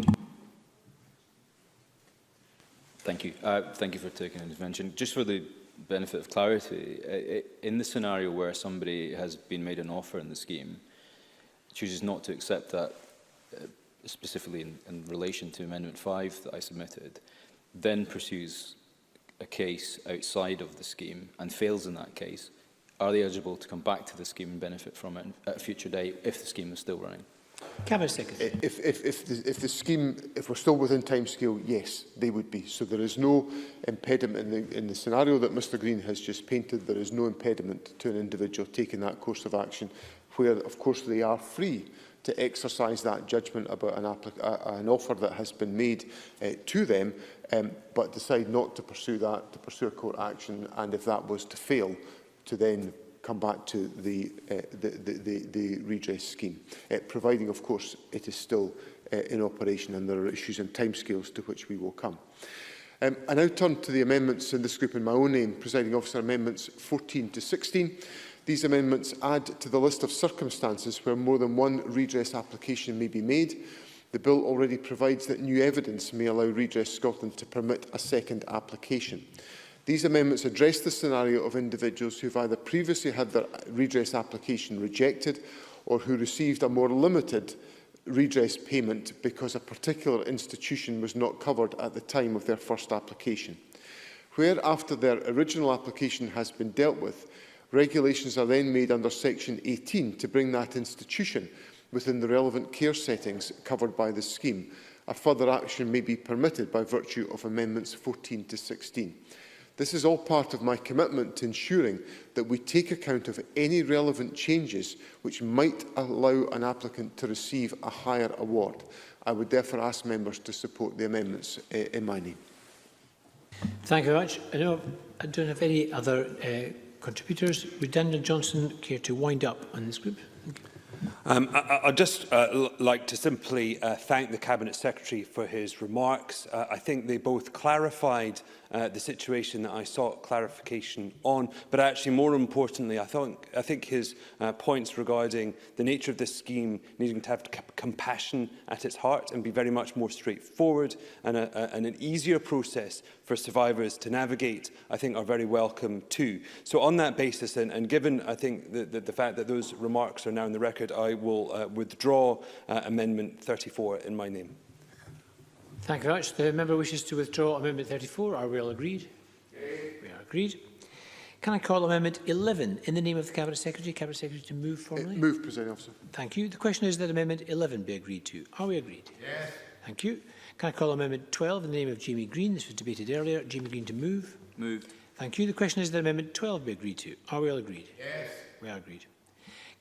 Thank you. Thank you for taking an intervention. Just for the benefit of clarity, in the scenario where somebody has been made an offer in the scheme, chooses not to accept that, specifically in relation to Amendment 5 that I submitted, then pursues a case outside of the scheme and fails in that case, are they eligible to come back to the scheme and benefit from it at a future date if the scheme is still running? Cabinet Secretary. If the scheme, if we're still within timescale, yes, they would be. So there is no impediment in the scenario that Mr Greene has just painted. There is no impediment to an individual taking that course of action, where, of course, they are free to exercise that judgment about an offer that has been made to them, but decide not to pursue that, to pursue a court action, and if that was to fail, to then come back to the redress scheme, providing, of course, it is still in operation and there are issues and timescales to which we will come. I now turn to the amendments in this group in my own name, Presiding Officer, amendments 14 to 16. These amendments add to the list of circumstances where more than one redress application may be made. The bill already provides that new evidence may allow Redress Scotland to permit a second application. These amendments address the scenario of individuals who have either previously had their redress application rejected or who received a more limited redress payment because a particular institution was not covered at the time of their first application. Where, after their original application has been dealt with, regulations are then made under Section 18 to bring that institution within the relevant care settings covered by the scheme, a further action may be permitted by virtue of Amendments 14 to 16. This is all part of my commitment to ensuring that we take account of any relevant changes which might allow an applicant to receive a higher award. I would therefore ask members to support the amendments in my name. Thank you very much. I don't have any other contributors. Would Daniel Johnson care to wind up on this group? Thank you. I'd just like to simply thank the Cabinet Secretary for his remarks. I think they both clarified the situation that I sought clarification on, but actually more importantly, I think his points regarding the nature of this scheme needing to have compassion at its heart and be very much more straightforward and an easier process for survivors to navigate, I think are very welcome too. So on that basis, and given I think the fact that those remarks are now in the record, I will withdraw Amendment 34 in my name. Thank you very much. The member wishes to withdraw Amendment 34. Are we all agreed? We are agreed. Can I call Amendment 11 in the name of the Cabinet Secretary? Cabinet Secretary to move formally? Move, Presiding Officer. Thank you. The question is that Amendment 11 be agreed to. Are we agreed? Yes. Thank you. Can I call Amendment 12 in the name of Jamie Greene? This was debated earlier. Jamie Greene to move. Move. Thank you. The question is that Amendment 12 be agreed to. Are we all agreed? Yes. We are agreed.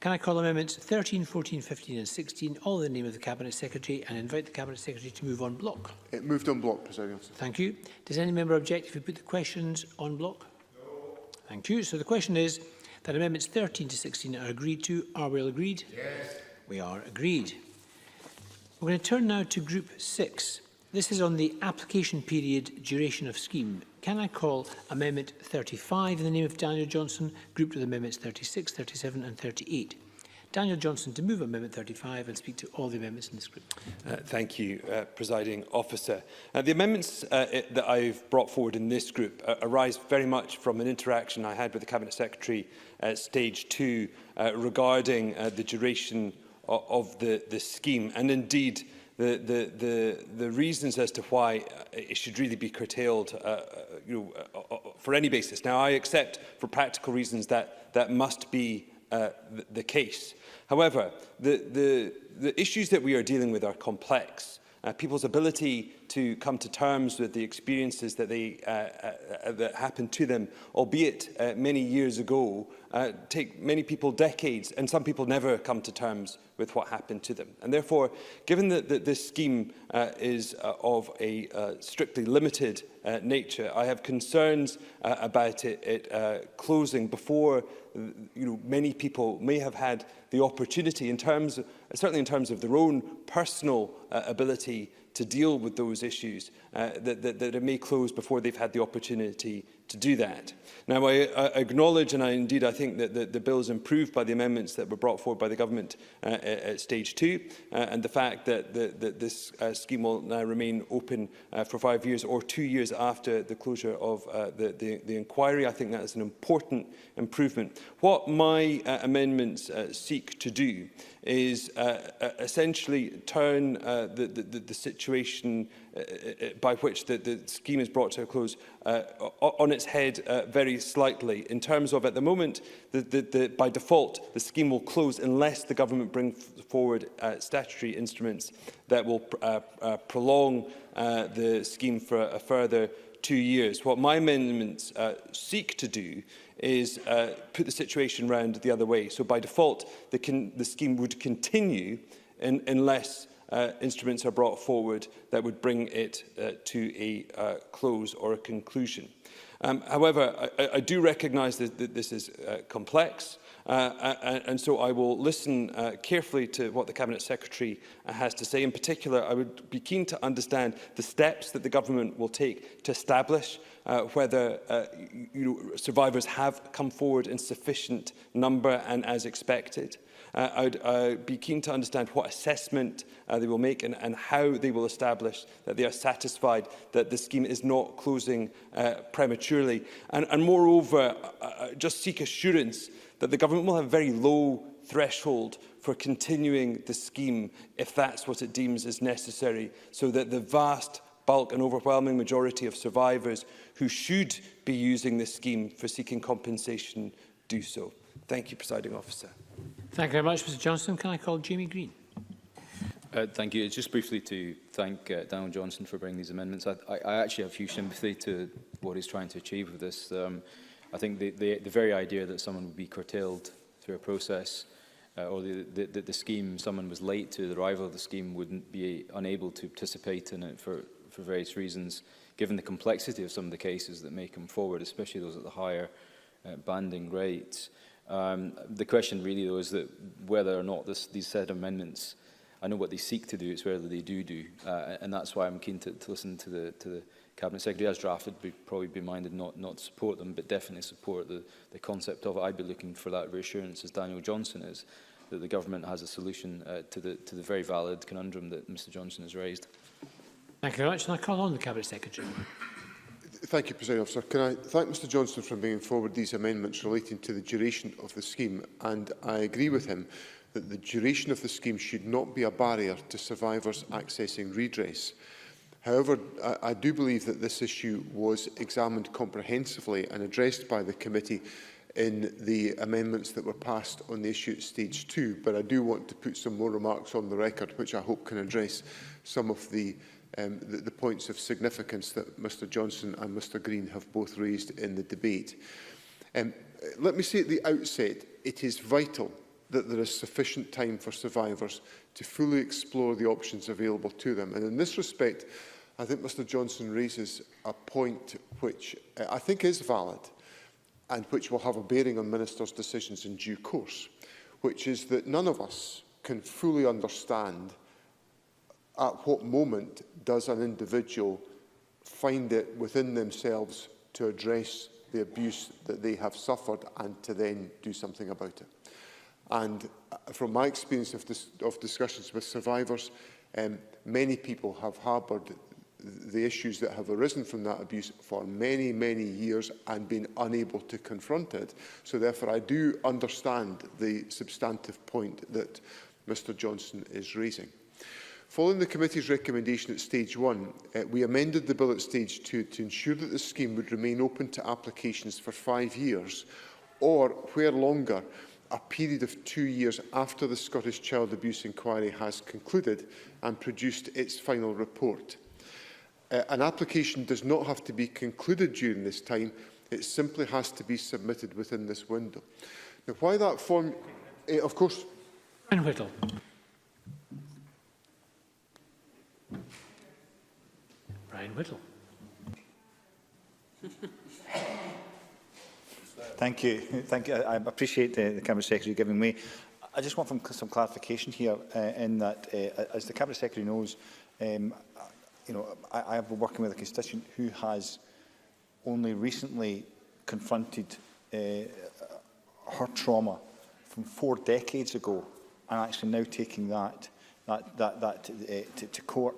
Can I call Amendments 13, 14, 15 and 16, all in the name of the Cabinet Secretary, and invite the Cabinet Secretary to move on block? Moved on block, Presiding Officer. Thank you. Does any member object if we put the questions on block? No. Thank you. So the question is that Amendments 13 to 16 are agreed to. Are we all agreed? Yes. We are agreed. We're going to turn now to Group 6. This is on the application period duration of scheme. Can I call Amendment 35 in the name of Daniel Johnson, grouped with Amendments 36, 37 and 38? Daniel Johnson to move Amendment 35 and speak to all the amendments in this group. Thank you, Presiding Officer. The amendments that I've brought forward in this group arise very much from an interaction I had with the Cabinet Secretary at Stage 2 regarding the duration of the scheme, and indeed the reasons as to why it should really be curtailed for any basis. Now, I accept for practical reasons that must be the case. However, the issues that we are dealing with are complex. People's ability to come to terms with the experiences that that happened to them, albeit many years ago, take many people decades, and some people never come to terms with what happened to them. And therefore, given that this scheme is of a strictly limited nature, I have concerns about it closing before many people may have had the opportunity, certainly in terms of their own personal ability to deal with those issues, that it may close before they've had the opportunity to do that. Now, I acknowledge, and I think that the bill is improved by the amendments that were brought forward by the government at Stage 2, and the fact that this scheme will now remain open for 5 years or 2 years after the closure of the inquiry. I think that is an important improvement. What my amendments seek to do is essentially turn the situation by which the scheme is brought to a close on its head very slightly, in terms of, at the moment, by default, the scheme will close unless the government brings forward statutory instruments that will prolong the scheme for a further 2 years. What my amendments seek to do is put the situation round the other way. So by default, the scheme would continue unless instruments are brought forward that would bring it to a close or a conclusion. However, I do recognise that this is complex, and so I will listen carefully to what the Cabinet Secretary has to say. In particular, I would be keen to understand the steps that the Government will take to establish whether survivors have come forward in sufficient number and as expected. I'd be keen to understand what assessment they will make and how they will establish that they are satisfied that the scheme is not closing prematurely. And moreover, just seek assurance that the Government will have a very low threshold for continuing the scheme if that's what it deems is necessary, so that the vast bulk and overwhelming majority of survivors who should be using this scheme for seeking compensation do so. Thank you, Presiding Officer. Thank you very much, Mr Johnstone. Can I call Jamie Greene? Thank you. Just briefly to thank Daniel Johnson for bringing these amendments. I actually have huge sympathy to what he's trying to achieve with this. I think the very idea that someone would be curtailed through a process or the scheme, someone was late to the arrival of the scheme, wouldn't be unable to participate in it for various reasons, given the complexity of some of the cases that may come forward, especially those at the higher banding rates. The question really, though, is that whether or not these set of amendments, I know what they seek to do, it's whether they do. And that's why I'm keen to listen to the Cabinet Secretary as drafted, probably be minded not to support them, but definitely support the concept of it. I'd be looking for that reassurance, as Daniel Johnson is, that the Government has a solution to the very valid conundrum that Mr Johnson has raised. Thank you very much. And I call on the Cabinet Secretary. Thank you, President Officer. Can I thank Mr Johnstone for bringing forward these amendments relating to the duration of the scheme, and I agree with him that the duration of the scheme should not be a barrier to survivors accessing redress. However, I do believe that this issue was examined comprehensively and addressed by the committee in the amendments that were passed on the issue at stage 2, but I do want to put some more remarks on the record which I hope can address some of the points of significance that Mr Johnson and Mr Greene have both raised in the debate. Let me say at the outset, it is vital that there is sufficient time for survivors to fully explore the options available to them. And in this respect, I think Mr Johnson raises a point which I think is valid and which will have a bearing on Ministers' decisions in due course, which is that none of us can fully understand at what moment does an individual find it within themselves to address the abuse that they have suffered and to then do something about it. And from my experience of discussions with survivors, many people have harboured the issues that have arisen from that abuse for many, many years and been unable to confront it. So therefore, I do understand the substantive point that Mr Johnson is raising. Following the committee's recommendation at stage 1, we amended the bill at stage 2 to ensure that the scheme would remain open to applications for 5 years, or, where longer, a period of 2 years after the Scottish Child Abuse Inquiry has concluded and produced its final report. An application does not have to be concluded during this time, it simply has to be submitted within this window. Now, why that form... of course... Brian Whittle. Brian Whittle. Thank you. Thank you. I appreciate the Cabinet Secretary giving me. I just want some clarification here in that, as the Cabinet Secretary knows, I have been working with a constituent who has only recently confronted her trauma from 4 decades ago, and actually now taking that to court.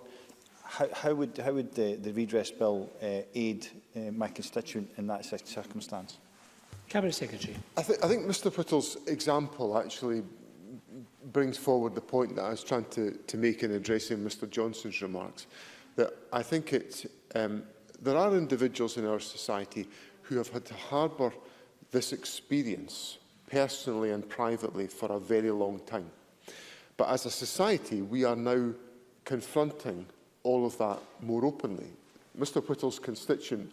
How would the redress bill aid my constituent in that circumstance? Cabinet Secretary. I think Mr Whittle's example actually brings forward the point that I was trying to make in addressing Mr Johnson's remarks. That I think there are individuals in our society who have had to harbour this experience personally and privately for a very long time. But as a society, we are now confronting all of that more openly. Mr Whittle's constituent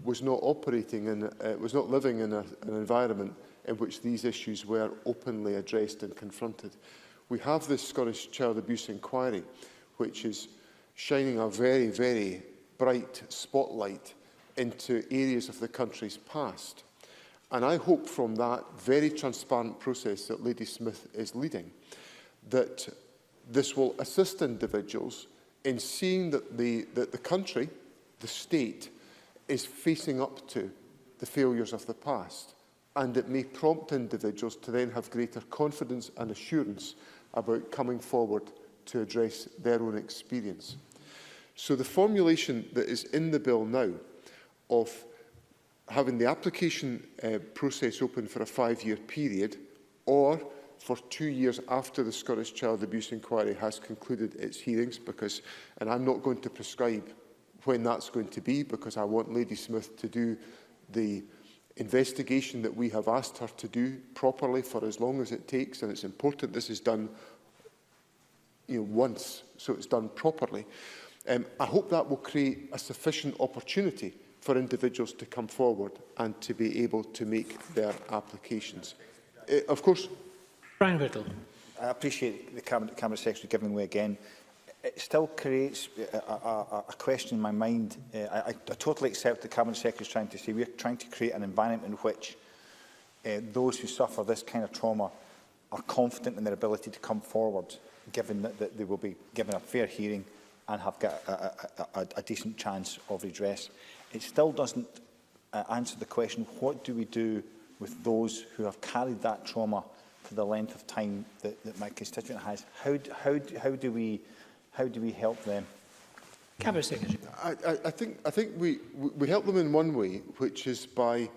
was not was not living in an environment in which these issues were openly addressed and confronted. We have this Scottish Child Abuse Inquiry, which is shining a very, very bright spotlight into areas of the country's past. And I hope from that very transparent process that Lady Smith is leading, that this will assist individuals in seeing that the country, the state, is facing up to the failures of the past. And it may prompt individuals to then have greater confidence and assurance about coming forward to address their own experience. So the formulation that is in the bill now of having the application process open for a 5-year period, or for 2 years after the Scottish Child Abuse Inquiry has concluded its hearings, and I'm not going to prescribe when that's going to be, because I want Lady Smith to do the investigation that we have asked her to do properly for as long as it takes, and it's important this is done once, so it's done properly. I hope that will create a sufficient opportunity for individuals to come forward and to be able to make their applications. Of course. Brian Whittle. I appreciate the Cabinet Secretary giving way again. It still creates a question in my mind. I totally accept the Cabinet Secretary is trying to say we're trying to create an environment in which those who suffer this kind of trauma are confident in their ability to come forward, given that they will be given a fair hearing and have got a decent chance of redress. It still doesn't answer the question, what do we do with those who have carried that trauma for the length of time that my constituent has? How do we help them? Cabinet Secretary. I think we help them in one way, which is by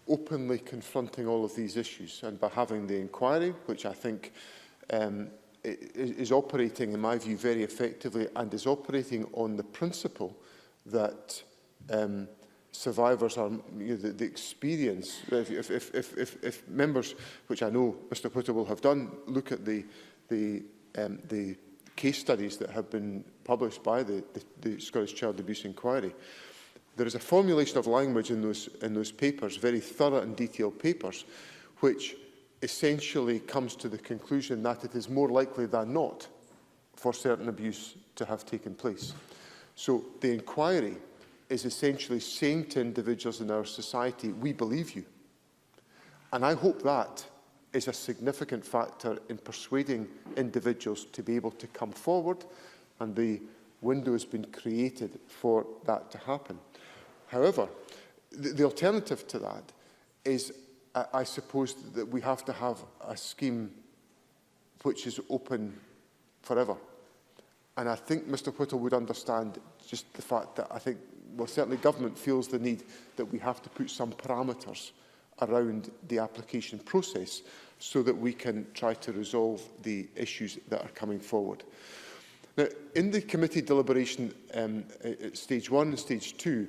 openly confronting all of these issues and by having the inquiry, which I think is operating, in my view, very effectively, and is operating on the principle that survivors are the experience. If members, which I know Mr. Whittle will have done, look at the case studies that have been published by the Scottish Child Abuse Inquiry, there is a formulation of language in those papers, very thorough and detailed papers, which essentially comes to the conclusion that it is more likely than not for certain abuse to have taken place. So the inquiry is essentially saying to individuals in our society, we believe you. And I hope that is a significant factor in persuading individuals to be able to come forward, and the window has been created for that to happen. However, the alternative to that is, I suppose, that we have to have a scheme which is open forever. And I think Mr. Whittle would understand just the fact that I think, well, certainly government feels the need that we have to put some parameters around the application process so that we can try to resolve the issues that are coming forward. Now, in the committee deliberation at stage 1 and stage 2,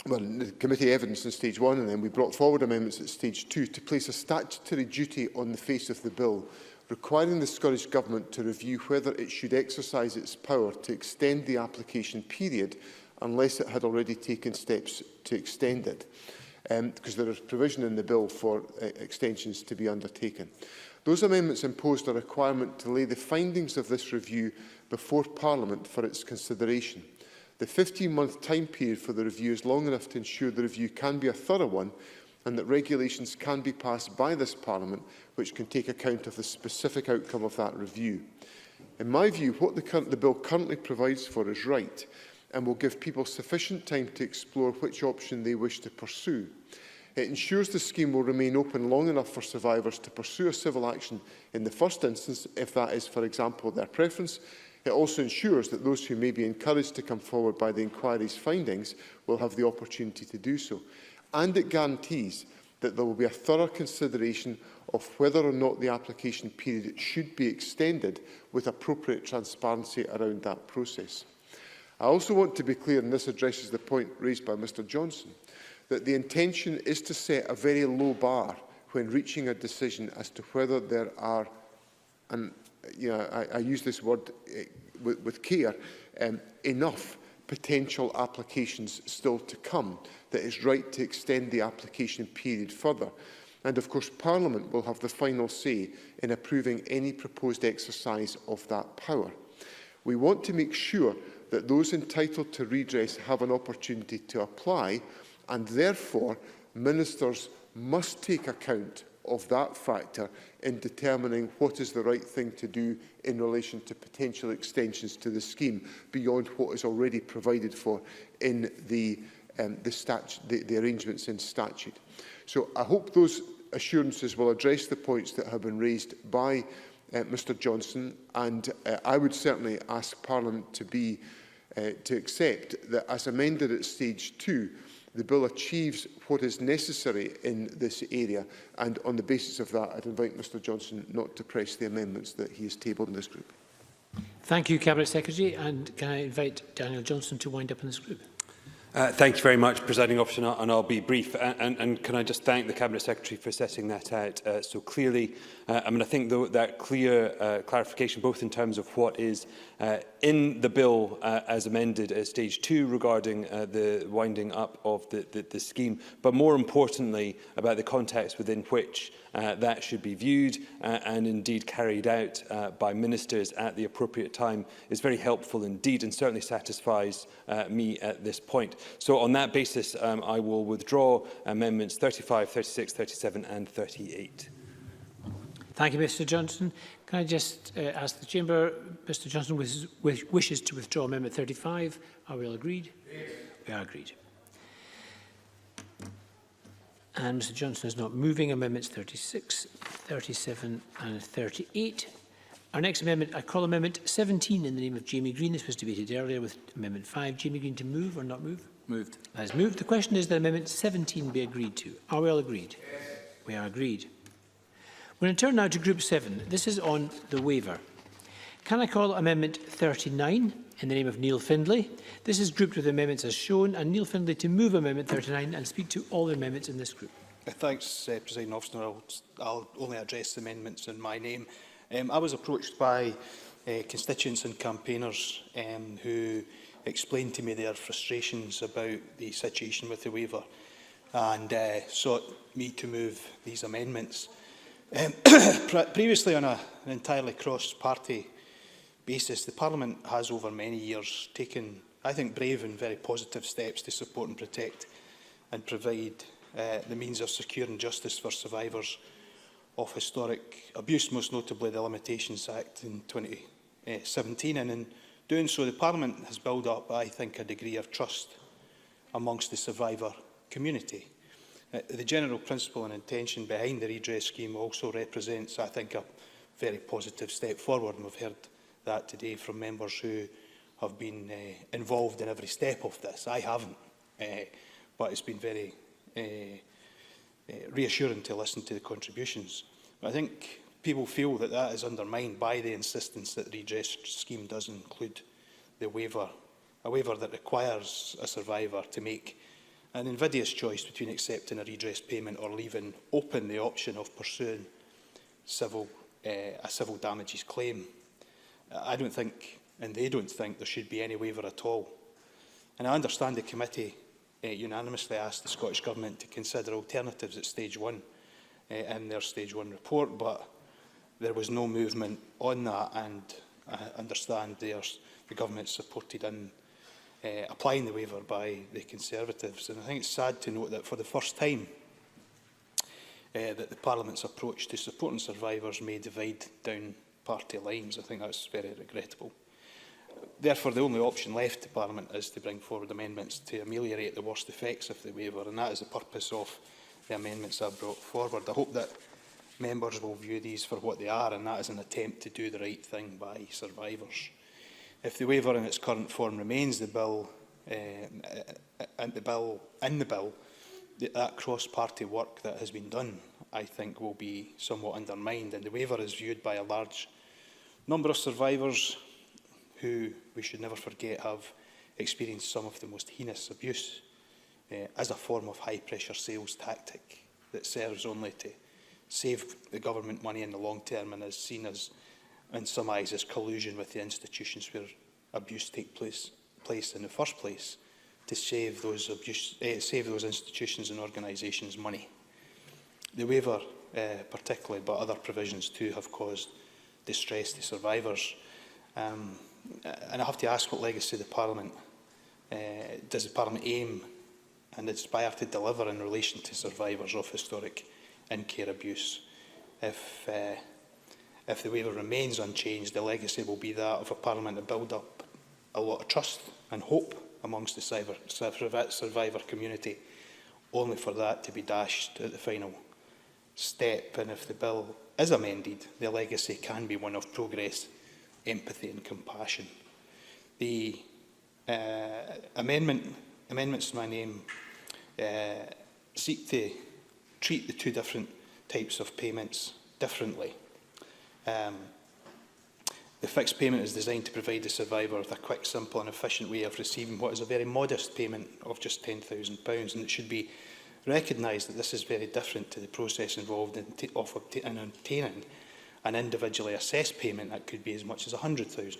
well, the committee evidence in stage 1, and then we brought forward amendments at stage 2 to place a statutory duty on the face of the bill, requiring the Scottish Government to review whether it should exercise its power to extend the application period unless it had already taken steps to extend it, because there is provision in the bill for extensions to be undertaken. Those amendments imposed a requirement to lay the findings of this review before Parliament for its consideration. The 15-month time period for the review is long enough to ensure the review can be a thorough one and that regulations can be passed by this Parliament which can take account of the specific outcome of that review. In my view, what the bill currently provides for is right and will give people sufficient time to explore which option they wish to pursue. It ensures the scheme will remain open long enough for survivors to pursue a civil action in the first instance, if that is, for example, their preference. It also ensures that those who may be encouraged to come forward by the inquiry's findings will have the opportunity to do so. And it guarantees that there will be a thorough consideration of whether or not the application period should be extended with appropriate transparency around that process. I also want to be clear, and this addresses the point raised by Mr. Johnstone, that the intention is to set a very low bar when reaching a decision as to whether there are, and I use this word with care, enough potential applications still to come that it's right to extend the application period further. And of course Parliament will have the final say in approving any proposed exercise of that power. We want to make sure that those entitled to redress have an opportunity to apply, and therefore ministers must take account of that factor in determining what is the right thing to do in relation to potential extensions to the scheme beyond what is already provided for in the arrangements in statute. So I hope those assurances will address the points that have been raised by Mr Johnstone, and I would certainly ask Parliament to accept that, as amended at stage 2, the bill achieves what is necessary in this area, and on the basis of that, I'd invite Mr Johnstone not to press the amendments that he has tabled in this group. Thank you, Cabinet Secretary, and can I invite Daniel Johnstone to wind up in this group? Thank you very much, Presiding Officer, and I'll be brief. And can I just thank the Cabinet Secretary for setting that out so clearly. I think that clear clarification, both in terms of what is in the bill as amended at stage 2 regarding the winding up of the scheme, but more importantly about the context within which that should be viewed and indeed carried out by ministers at the appropriate time is very helpful indeed, and certainly satisfies me at this point. So on that basis, I will withdraw amendments 35, 36, 37 and 38. Thank you, Mr Johnstone. Can I just ask the Chamber, Mr Johnstone wishes to withdraw Amendment 35. Are we all agreed? Yes. We are agreed. And Mr Johnstone is not moving Amendments 36, 37 and 38. Our next amendment, I call Amendment 17 in the name of Jamie Greene. This was debated earlier with Amendment 5. Jamie Greene, to move or not move? Moved. That is moved. The question is that Amendment 17 be agreed to. Are we all agreed? Yes. We are agreed. We're going to turn now to Group 7. This is on the waiver. Can I call Amendment 39 in the name of Neil Findlay? This is grouped with amendments as shown, and Neil Findlay to move Amendment 39 and speak to all the amendments in this group. Thanks, Presiding Officer. I'll only address the amendments in my name. I was approached by constituents and campaigners who explained to me their frustrations about the situation with the waiver and sought me to move these amendments. Previously, on an entirely cross-party basis, the Parliament has over many years taken, I think, brave and very positive steps to support and protect and provide the means of securing justice for survivors of historic abuse, most notably the Limitations Act in 2017. And in doing so, the Parliament has built up, I think, a degree of trust amongst the survivor community. The general principle and intention behind the redress scheme also represents, I think, a very positive step forward, and we've heard that today from members who have been involved in every step of this. I haven't, but it's been very reassuring to listen to the contributions. But I think people feel that that is undermined by the insistence that the redress scheme does include the waiver, a waiver that requires a survivor to make an invidious choice between accepting a redress payment or leaving open the option of pursuing a civil damages claim. I don't think, and they don't think, there should be any waiver at all. And I understand the committee unanimously asked the Scottish Government to consider alternatives at stage 1 in their stage 1 report, but there was no movement on that, and I understand the Government supported in applying the waiver by the Conservatives. And I think it's sad to note that for the first time that the Parliament's approach to supporting survivors may divide down party lines. I think that's very regrettable. Therefore, the only option left to Parliament is to bring forward amendments to ameliorate the worst effects of the waiver, and that is the purpose of the amendments I've brought forward. I hope that members will view these for what they are, and that is an attempt to do the right thing by survivors. If the waiver in its current form remains the bill, that cross-party work that has been done, I think, will be somewhat undermined, and the waiver is viewed by a large number of survivors who, we should never forget, have experienced some of the most heinous abuse as a form of high-pressure sales tactic that serves only to save the government money in the long term and is seen as, in some eyes, as collusion with the institutions where abuse takes place in the first place to save those institutions and organisations money. The waiver, particularly, but other provisions too, have caused distress to survivors. And I have to ask, what legacy the Parliament does the Parliament aim and aspire to deliver in relation to survivors of historic in-care abuse? If the waiver remains unchanged, the legacy will be that of a Parliament that build up a lot of trust and hope amongst the survivor community, only for that to be dashed at the final step. And if the bill is amended, the legacy can be one of progress, empathy and compassion. The amendments to my name seek to treat the two different types of payments differently. The fixed payment is designed to provide the survivor with a quick, simple and efficient way of receiving what is a very modest payment of just £10,000, and it should be recognised that this is very different to the process involved in obtaining an individually assessed payment that could be as much as £100,000.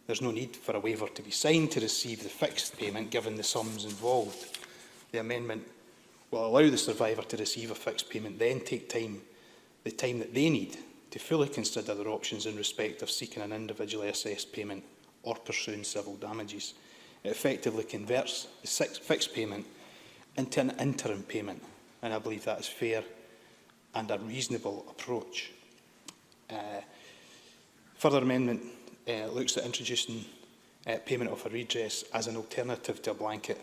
There's no need for a waiver to be signed to receive the fixed payment given the sums involved. The amendment will allow the survivor to receive a fixed payment, then take the time that they need to fully consider their options in respect of seeking an individually assessed payment or pursuing civil damages. It effectively converts the fixed payment into an interim payment, and I believe that is fair and a reasonable approach. Further amendment looks at introducing payment of a redress as an alternative to a blanket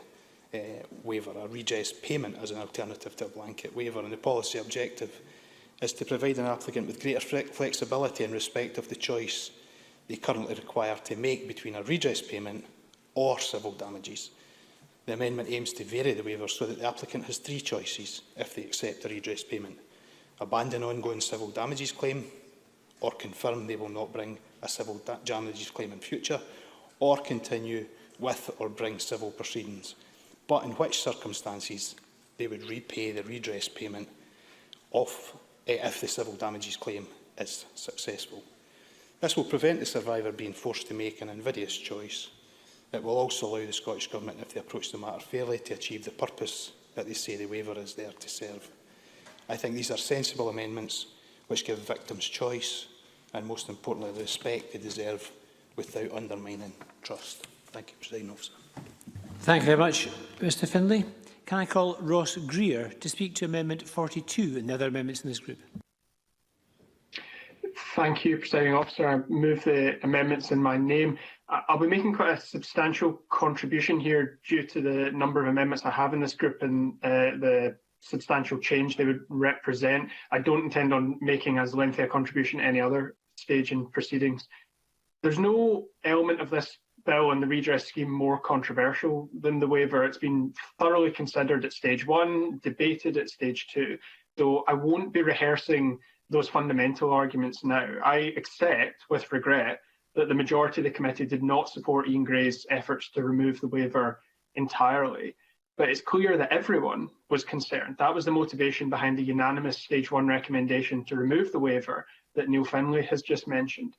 waiver, a redress payment as an alternative to a blanket waiver, and the policy objective is to provide an applicant with greater flexibility in respect of the choice they currently require to make between a redress payment or civil damages. The amendment aims to vary the waiver so that the applicant has three choices if they accept a redress payment: abandon ongoing civil damages claim, or confirm they will not bring a civil damages claim in future, or continue with or bring civil proceedings, but in which circumstances they would repay the redress payment if the civil damages claim is successful. This will prevent the survivor being forced to make an invidious choice. It will also allow the Scottish Government, if they approach the matter fairly, to achieve the purpose that they say the waiver is there to serve. I think these are sensible amendments which give victims choice and, most importantly, the respect they deserve without undermining trust. Thank you, Presiding Officer. Thank you very much, Mr Findlay. Can I call Ross Greer to speak to Amendment 42 and the other amendments in this group? Thank you, Presiding Officer. I move the amendments in my name. I'll be making quite a substantial contribution here due to the number of amendments I have in this group and the substantial change they would represent. I don't intend on making as lengthy a contribution at any other stage in proceedings. There's no element of this bill and the redress scheme more controversial than the waiver. It's been thoroughly considered at stage 1, debated at stage 2, so I won't be rehearsing those fundamental arguments now. I accept, with regret, that the majority of the committee did not support Ian Gray's efforts to remove the waiver entirely, but it's clear that everyone was concerned. That was the motivation behind the unanimous stage 1 recommendation to remove the waiver that Neil Findlay has just mentioned.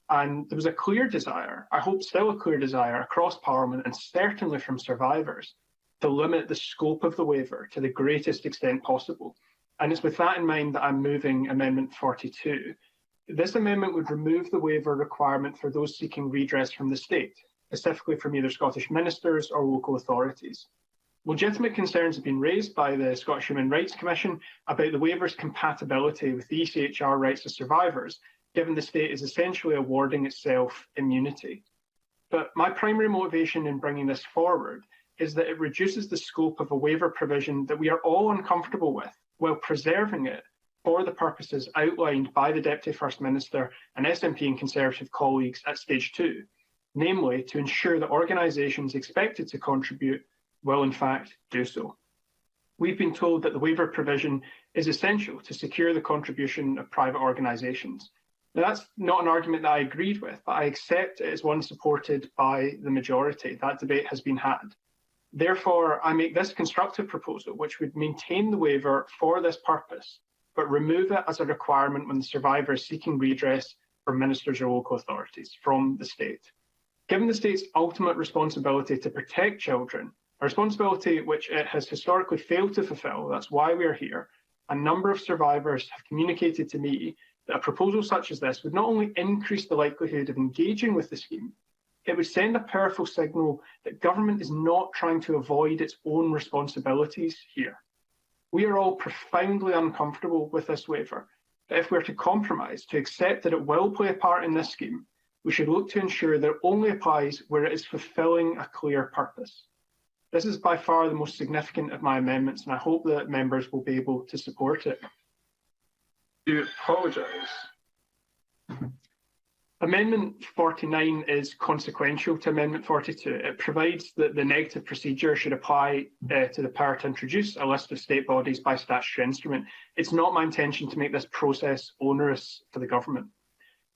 And there was a clear desire, I hope still a clear desire, across Parliament and certainly from survivors, to limit the scope of the waiver to the greatest extent possible. And it's with that in mind that I'm moving Amendment 42. This amendment would remove the waiver requirement for those seeking redress from the state, specifically from either Scottish ministers or local authorities. Legitimate concerns have been raised by the Scottish Human Rights Commission about the waiver's compatibility with the ECHR rights of survivors, given the state is essentially awarding itself immunity. But my primary motivation in bringing this forward is that it reduces the scope of a waiver provision that we are all uncomfortable with, while preserving it for the purposes outlined by the Deputy First Minister and SNP and Conservative colleagues at stage 2, namely to ensure that organisations expected to contribute will in fact do so. We've been told that the waiver provision is essential to secure the contribution of private organisations. Now, that's not an argument that I agreed with, but I accept it as one supported by the majority. That debate has been had. Therefore, I make this constructive proposal, which would maintain the waiver for this purpose, but remove it as a requirement when the survivor is seeking redress from ministers or local authorities from the state. Given the state's ultimate responsibility to protect children, a responsibility which it has historically failed to fulfil, that's why we are here, a number of survivors have communicated to me that a proposal such as this would not only increase the likelihood of engaging with the scheme, It would send a powerful signal that government is not trying to avoid its own responsibilities here. We are all profoundly uncomfortable with this waiver, but if we're to compromise, to accept that it will play a part in this scheme, we should look to ensure that it only applies where it is fulfilling a clear purpose. This is by far the most significant of my amendments, and I hope that members will be able to support it. I do apologise. Amendment 49 is consequential to Amendment 42. It provides that the negative procedure should apply to the power to introduce a list of state bodies by statutory instrument. It's not my intention to make this process onerous for the government.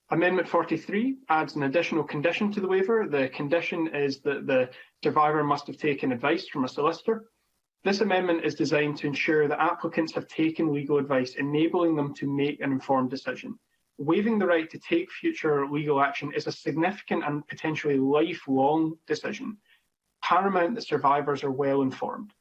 Amendment 43 adds an additional condition to the waiver. The condition is that the survivor must have taken advice from a solicitor. This amendment is designed to ensure that applicants have taken legal advice, enabling them to make an informed decision. Waiving the right to take future legal action is a significant and potentially lifelong decision. Paramount that survivors are well informed.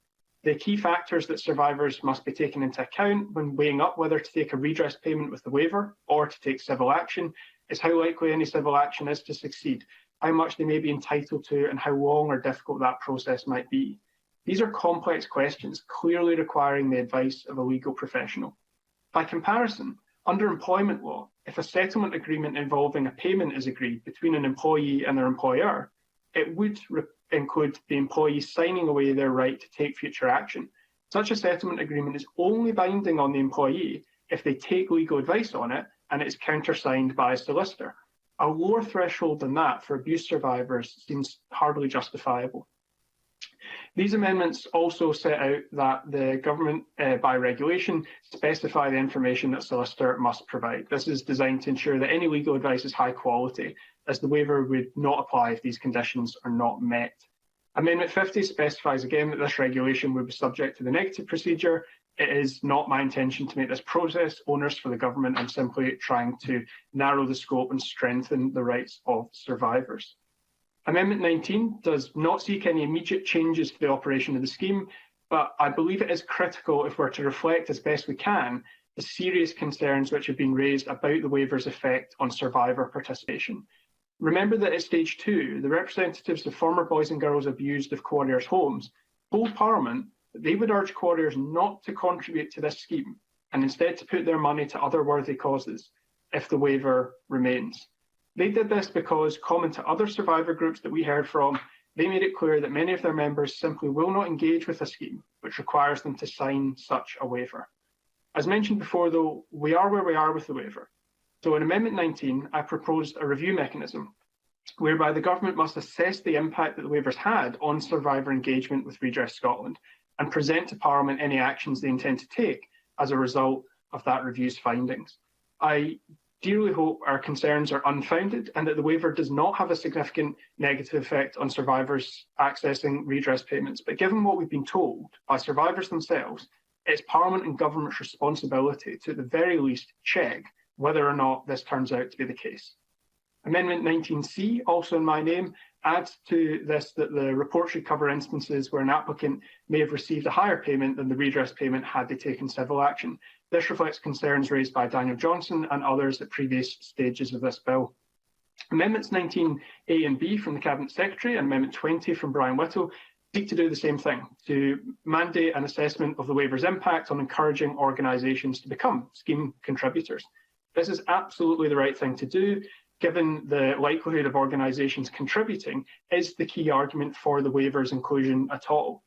The key factors that survivors must be taken into account when weighing up whether to take a redress payment with the waiver or to take civil action is how likely any civil action is to succeed, how much they may be entitled to, and how long or difficult that process might be. These are complex questions, clearly requiring the advice of a legal professional. By comparison, under employment law, if a settlement agreement involving a payment is agreed between an employee and their employer, it would include the employee signing away their right to take future action. Such a settlement agreement is only binding on the employee if they take legal advice on it and it is countersigned by a solicitor. A lower threshold than that for abuse survivors seems hardly justifiable. These amendments also set out that the government, by regulation, specify the information that solicitor must provide. This is designed to ensure that any legal advice is high quality, as the waiver would not apply if these conditions are not met. Amendment 50 specifies again that this regulation would be subject to the negative procedure. It is not my intention to make this process onerous for the government. I'm simply trying to narrow the scope and strengthen the rights of survivors. Amendment 19 does not seek any immediate changes to the operation of the scheme, but I believe it is critical if we're to reflect as best we can the serious concerns which have been raised about the waiver's effect on survivor participation. Remember that at stage 2, the representatives of former boys and girls abused of Quarriers' homes told Parliament that they would urge Quarriers not to contribute to this scheme and instead to put their money to other worthy causes if the waiver remains. They did this because, common to other survivor groups that we heard from, they made it clear that many of their members simply will not engage with a scheme which requires them to sign such a waiver. As mentioned before, though, we are where we are with the waiver. So in Amendment 19, I proposed a review mechanism whereby the government must assess the impact that the waivers had on survivor engagement with Redress Scotland and present to Parliament any actions they intend to take as a result of that review's findings. I dearly hope our concerns are unfounded and that the waiver does not have a significant negative effect on survivors accessing redress payments. But given what we've been told by survivors themselves, it's Parliament and government's responsibility to, at the very least, check whether or not this turns out to be the case. Amendment 19C, also in my name, adds to this that the report should cover instances where an applicant may have received a higher payment than the redress payment had they taken civil action. This reflects concerns raised by Daniel Johnstone and others at previous stages of this bill. Amendments 19A and B from the Cabinet Secretary and Amendment 20 from Brian Whittle seek to do the same thing, to mandate an assessment of the waiver's impact on encouraging organisations to become scheme contributors. This is absolutely the right thing to do, given the likelihood of organisations contributing is the key argument for the waiver's inclusion at all.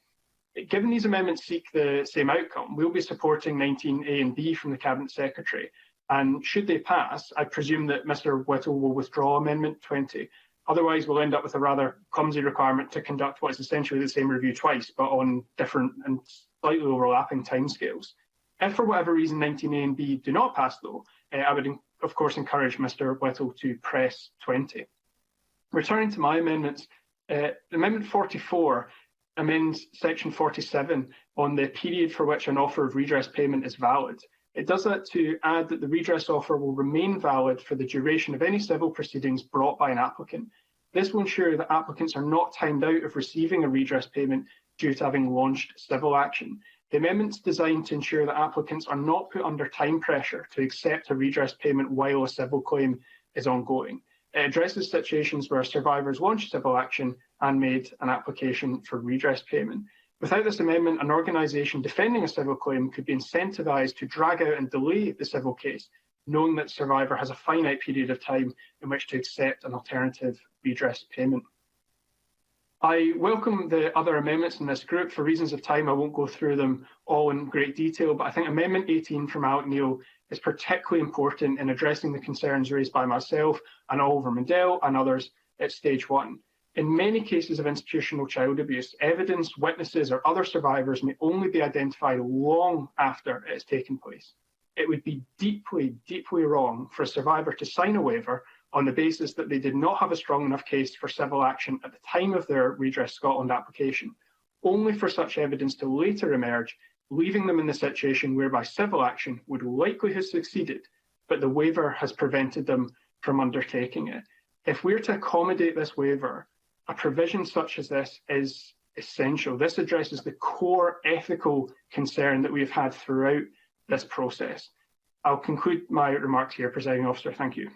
Given these amendments seek the same outcome, we'll be supporting 19A and B from the Cabinet Secretary. And should they pass, I presume that Mr Whittle will withdraw Amendment 20. Otherwise, we'll end up with a rather clumsy requirement to conduct what is essentially the same review twice, but on different and slightly overlapping timescales. If for whatever reason 19A and B do not pass, though, I would of course encourage Mr Whittle to press 20. Returning to my amendments, Amendment 44 amends Section 47 on the period for which an offer of redress payment is valid. It does that to add that the redress offer will remain valid for the duration of any civil proceedings brought by an applicant. This will ensure that applicants are not timed out of receiving a redress payment due to having launched civil action. The amendment's designed to ensure that applicants are not put under time pressure to accept a redress payment while a civil claim is ongoing. It addresses situations where survivors launched civil action and made an application for redress payment. Without this amendment, an organisation defending a civil claim could be incentivised to drag out and delay the civil case, knowing that the survivor has a finite period of time in which to accept an alternative redress payment. I welcome the other amendments in this group. For reasons of time, I won't go through them all in great detail, but I think Amendment 18 from McNeill is particularly important in addressing the concerns raised by myself and Oliver Mundell and others at stage 1. In many cases of institutional child abuse, evidence, witnesses or other survivors may only be identified long after it has taken place. It would be deeply, deeply wrong for a survivor to sign a waiver on the basis that they did not have a strong enough case for civil action at the time of their Redress Scotland application, only for such evidence to later emerge, leaving them in the situation whereby civil action would likely have succeeded, but the waiver has prevented them from undertaking it. If we're to accommodate this waiver, a provision such as this is essential. This addresses the core ethical concern that we have had throughout this process. I'll conclude my remarks here, Presiding Officer. Thank you.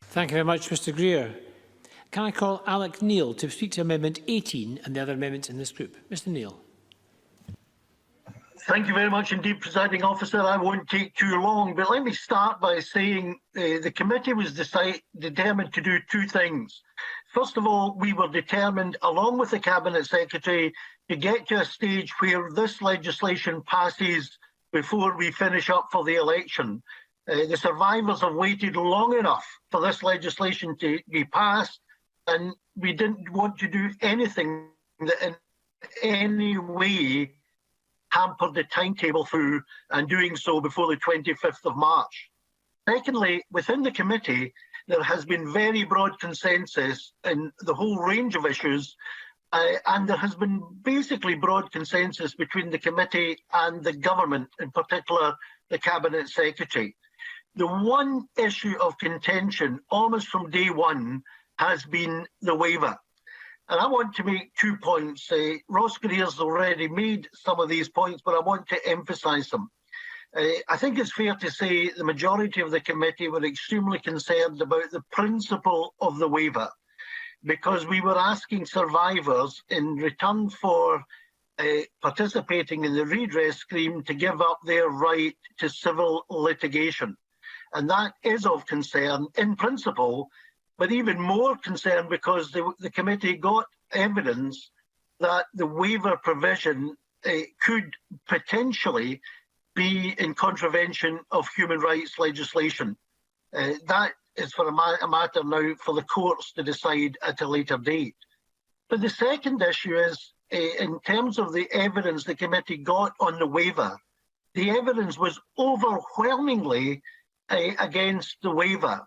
Thank you very much, Mr Greer. Can I call Alec Neil to speak to Amendment 18 and the other amendments in this group? Mr Neil. Thank you very much indeed, Presiding Officer. I won't take too long, but let me start by saying the committee was determined to do two things. First of all, we were determined, along with the Cabinet Secretary, to get to a stage where this legislation passes before we finish up for the election. The survivors have waited long enough for this legislation to be passed, and we didn't want to do anything that in any way hampered the timetable through, and doing so before the 25th of March. Secondly, within the committee, there has been very broad consensus in the whole range of issues, and there has been basically broad consensus between the committee and the government, in particular the Cabinet Secretary. The one issue of contention, almost from day one, has been the waiver. And I want to make 2 points. Ross Greer's already made some of these points, but I want to emphasise them. I think it's fair to say the majority of the committee were extremely concerned about the principle of the waiver, because we were asking survivors in return for participating in the redress scheme to give up their right to civil litigation. And that is of concern in principle, but even more concern because the committee got evidence that the waiver provision could potentially be in contravention of human rights legislation. That is for a matter now for the courts to decide at a later date. But the second issue is, in terms of the evidence the committee got on the waiver, the evidence was overwhelmingly against the waiver.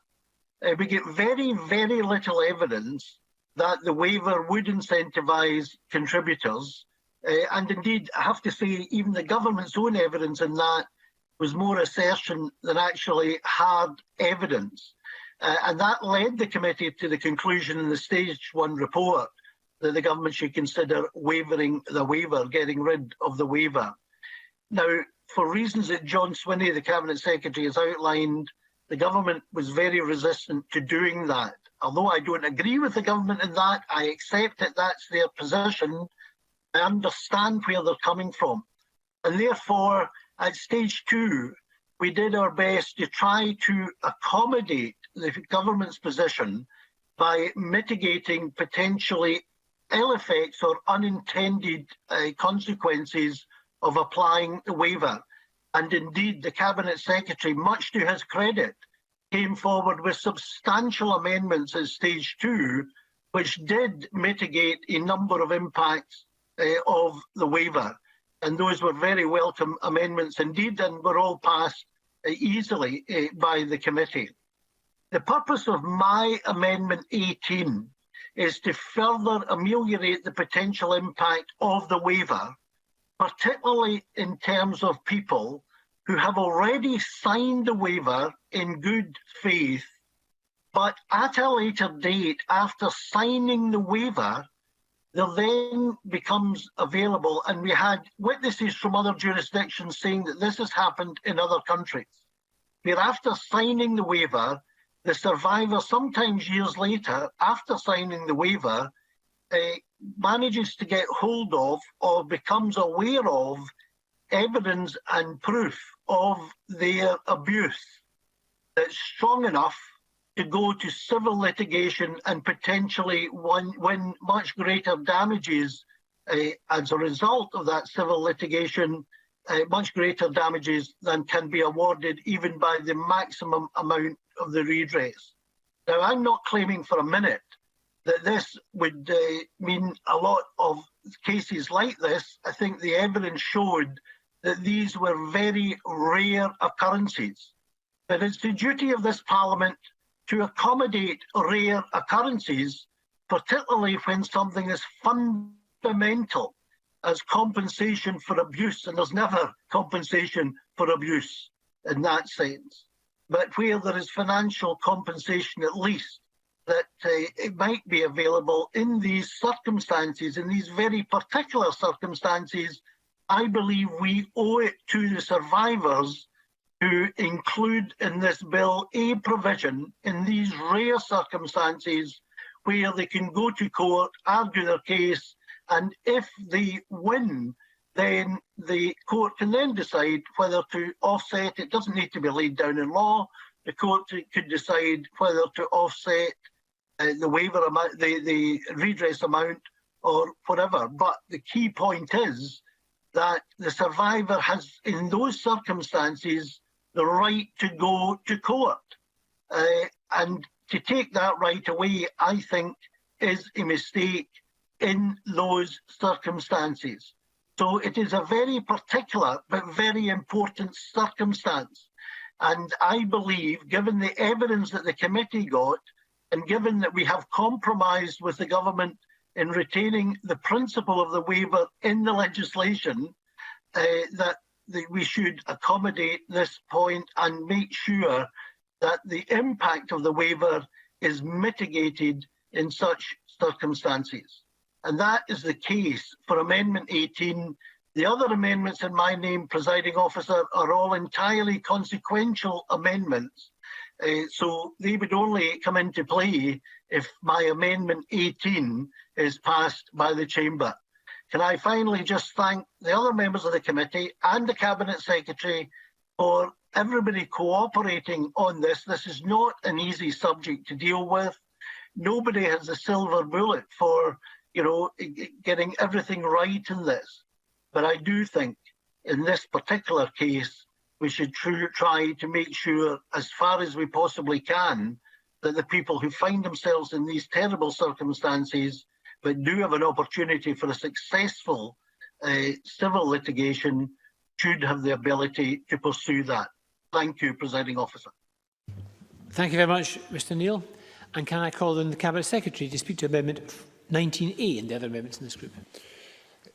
We get very, very little evidence that the waiver would incentivise contributors. And indeed, I have to say, even the government's own evidence in that was more assertion than actually hard evidence. And that led the committee to the conclusion in the Stage 1 report that the government should consider waiving the waiver, getting rid of the waiver. Now, for reasons that John Swinney, the Cabinet Secretary, has outlined, the government was very resistant to doing that. Although I don't agree with the government in that, I accept that that's their position. I understand where they're coming from. And therefore, at Stage 2, we did our best to try to accommodate the government's position by mitigating potentially ill effects or unintended consequences of applying the waiver. And indeed, the Cabinet Secretary, much to his credit, came forward with substantial amendments at Stage 2, which did mitigate a number of impacts of the waiver. And those were very welcome amendments indeed, and were all passed easily by the committee. The purpose of my Amendment 18 is to further ameliorate the potential impact of the waiver, particularly in terms of people who have already signed the waiver in good faith, but at a later date, after signing the waiver, there then becomes available, and we had witnesses from other jurisdictions saying that this has happened in other countries, where after signing the waiver, the survivor, sometimes years later, after signing the waiver, manages to get hold of or becomes aware of evidence and proof of their abuse that's strong enough to go to civil litigation and potentially win much greater damages as a result of that civil litigation, much greater damages than can be awarded even by the maximum amount of the redress. Now, I'm not claiming for a minute that this would mean a lot of cases like this. I think the evidence showed that these were very rare occurrences. But it's the duty of this Parliament to accommodate rare occurrences, particularly when something is fundamental as compensation for abuse, and there's never compensation for abuse in that sense. But where there is financial compensation, at least, that it might be available in these circumstances, in these very particular circumstances, I believe we owe it to the survivors to include in this bill a provision in these rare circumstances where they can go to court, argue their case, and if they win, then the court can then decide whether to offset. It doesn't need to be laid down in law. The court could decide whether to offset the waiver amount, the redress amount, or whatever. But the key point is that the survivor has, in those circumstances, the right to go to court. And to take that right away, I think, is a mistake in those circumstances. So it is a very particular but very important circumstance. And I believe, given the evidence that the committee got, and given that we have compromised with the government in retaining the principle of the waiver in the legislation, that we should accommodate this point and make sure that the impact of the waiver is mitigated in such circumstances. And that is the case for Amendment 18. The other amendments in my name, Presiding Officer, are all entirely consequential amendments. So they would only come into play if my Amendment 18 is passed by the Chamber. Can I finally just thank the other members of the committee and the Cabinet Secretary for everybody cooperating on this. This is not an easy subject to deal with. Nobody has a silver bullet for, getting everything right in this. But I do think in this particular case, we should try to make sure, as far as we possibly can, that the people who find themselves in these terrible circumstances, but do have an opportunity for a successful civil litigation, should have the ability to pursue that. Thank you, Presiding Officer. Thank you very much, Mr Neil. And can I call on the Cabinet Secretary to speak to Amendment 19A and the other amendments in this group?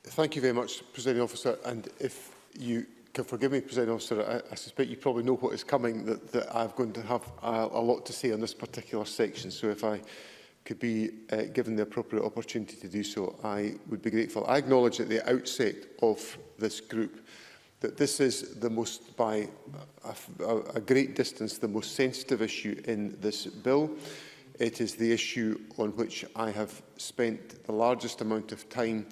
Thank you very much, Presiding Officer. And if you can forgive me, Presiding Officer, I suspect you probably know what is coming, that I'm going to have a lot to say on this particular section. So if I could be given the appropriate opportunity to do so, I would be grateful. I acknowledge at the outset of this group that this is the most, by a great distance, the most sensitive issue in this bill. It is the issue on which I have spent the largest amount of time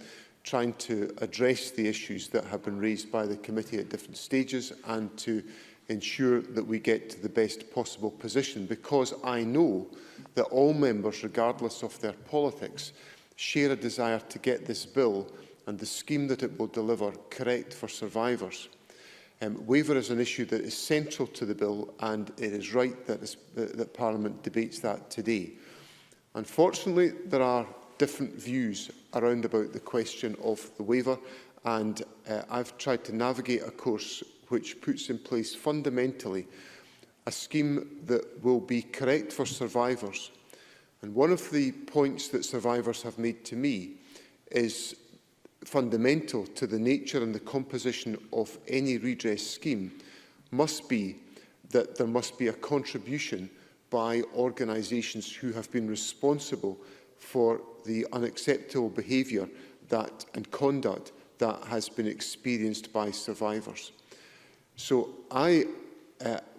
trying to address the issues that have been raised by the committee at different stages and to ensure that we get to the best possible position, because I know that all members, regardless of their politics, share a desire to get this bill and the scheme that it will deliver correct for survivors. Waiver is an issue that is central to the bill, and it is right that Parliament debates that today. Unfortunately, there are different views around about the question of the waiver, and I've tried to navigate a course which puts in place fundamentally a scheme that will be correct for survivors. And one of the points that survivors have made to me is fundamental to the nature and the composition of any redress scheme must be that there must be a contribution by organisations who have been responsible for the unacceptable behaviour and conduct that has been experienced by survivors. So I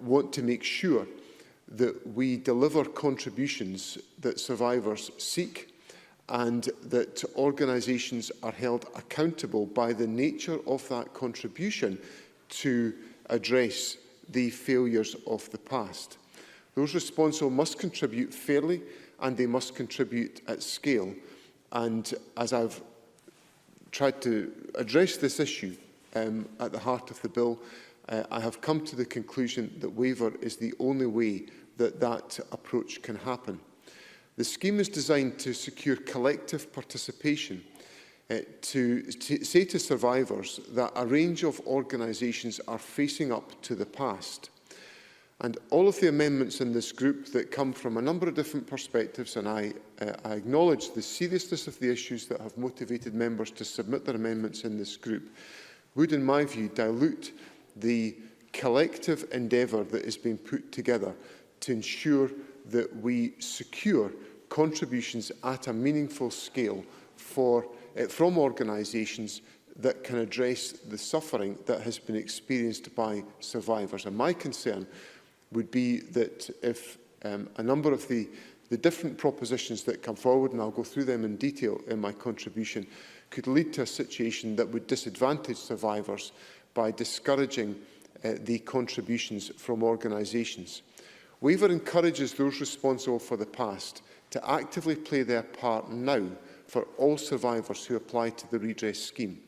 want to make sure that we deliver contributions that survivors seek, and that organisations are held accountable by the nature of that contribution to address the failures of the past. Those responsible must contribute fairly, and they must contribute at scale. And as I've tried to address this issue at the heart of the bill, I have come to the conclusion that waiver is the only way that that approach can happen. The scheme is designed to secure collective participation, to say to survivors that a range of organisations are facing up to the past. And all of the amendments in this group that come from a number of different perspectives, and I acknowledge the seriousness of the issues that have motivated members to submit their amendments in this group, would, in my view, dilute the collective endeavour that is being put together to ensure that we secure contributions at a meaningful scale from organisations that can address the suffering that has been experienced by survivors. And my concern would be that if a number of the different propositions that come forward, and I'll go through them in detail in my contribution, could lead to a situation that would disadvantage survivors by discouraging the contributions from organisations. Waiver encourages those responsible for the past to actively play their part now for all survivors who apply to the redress scheme.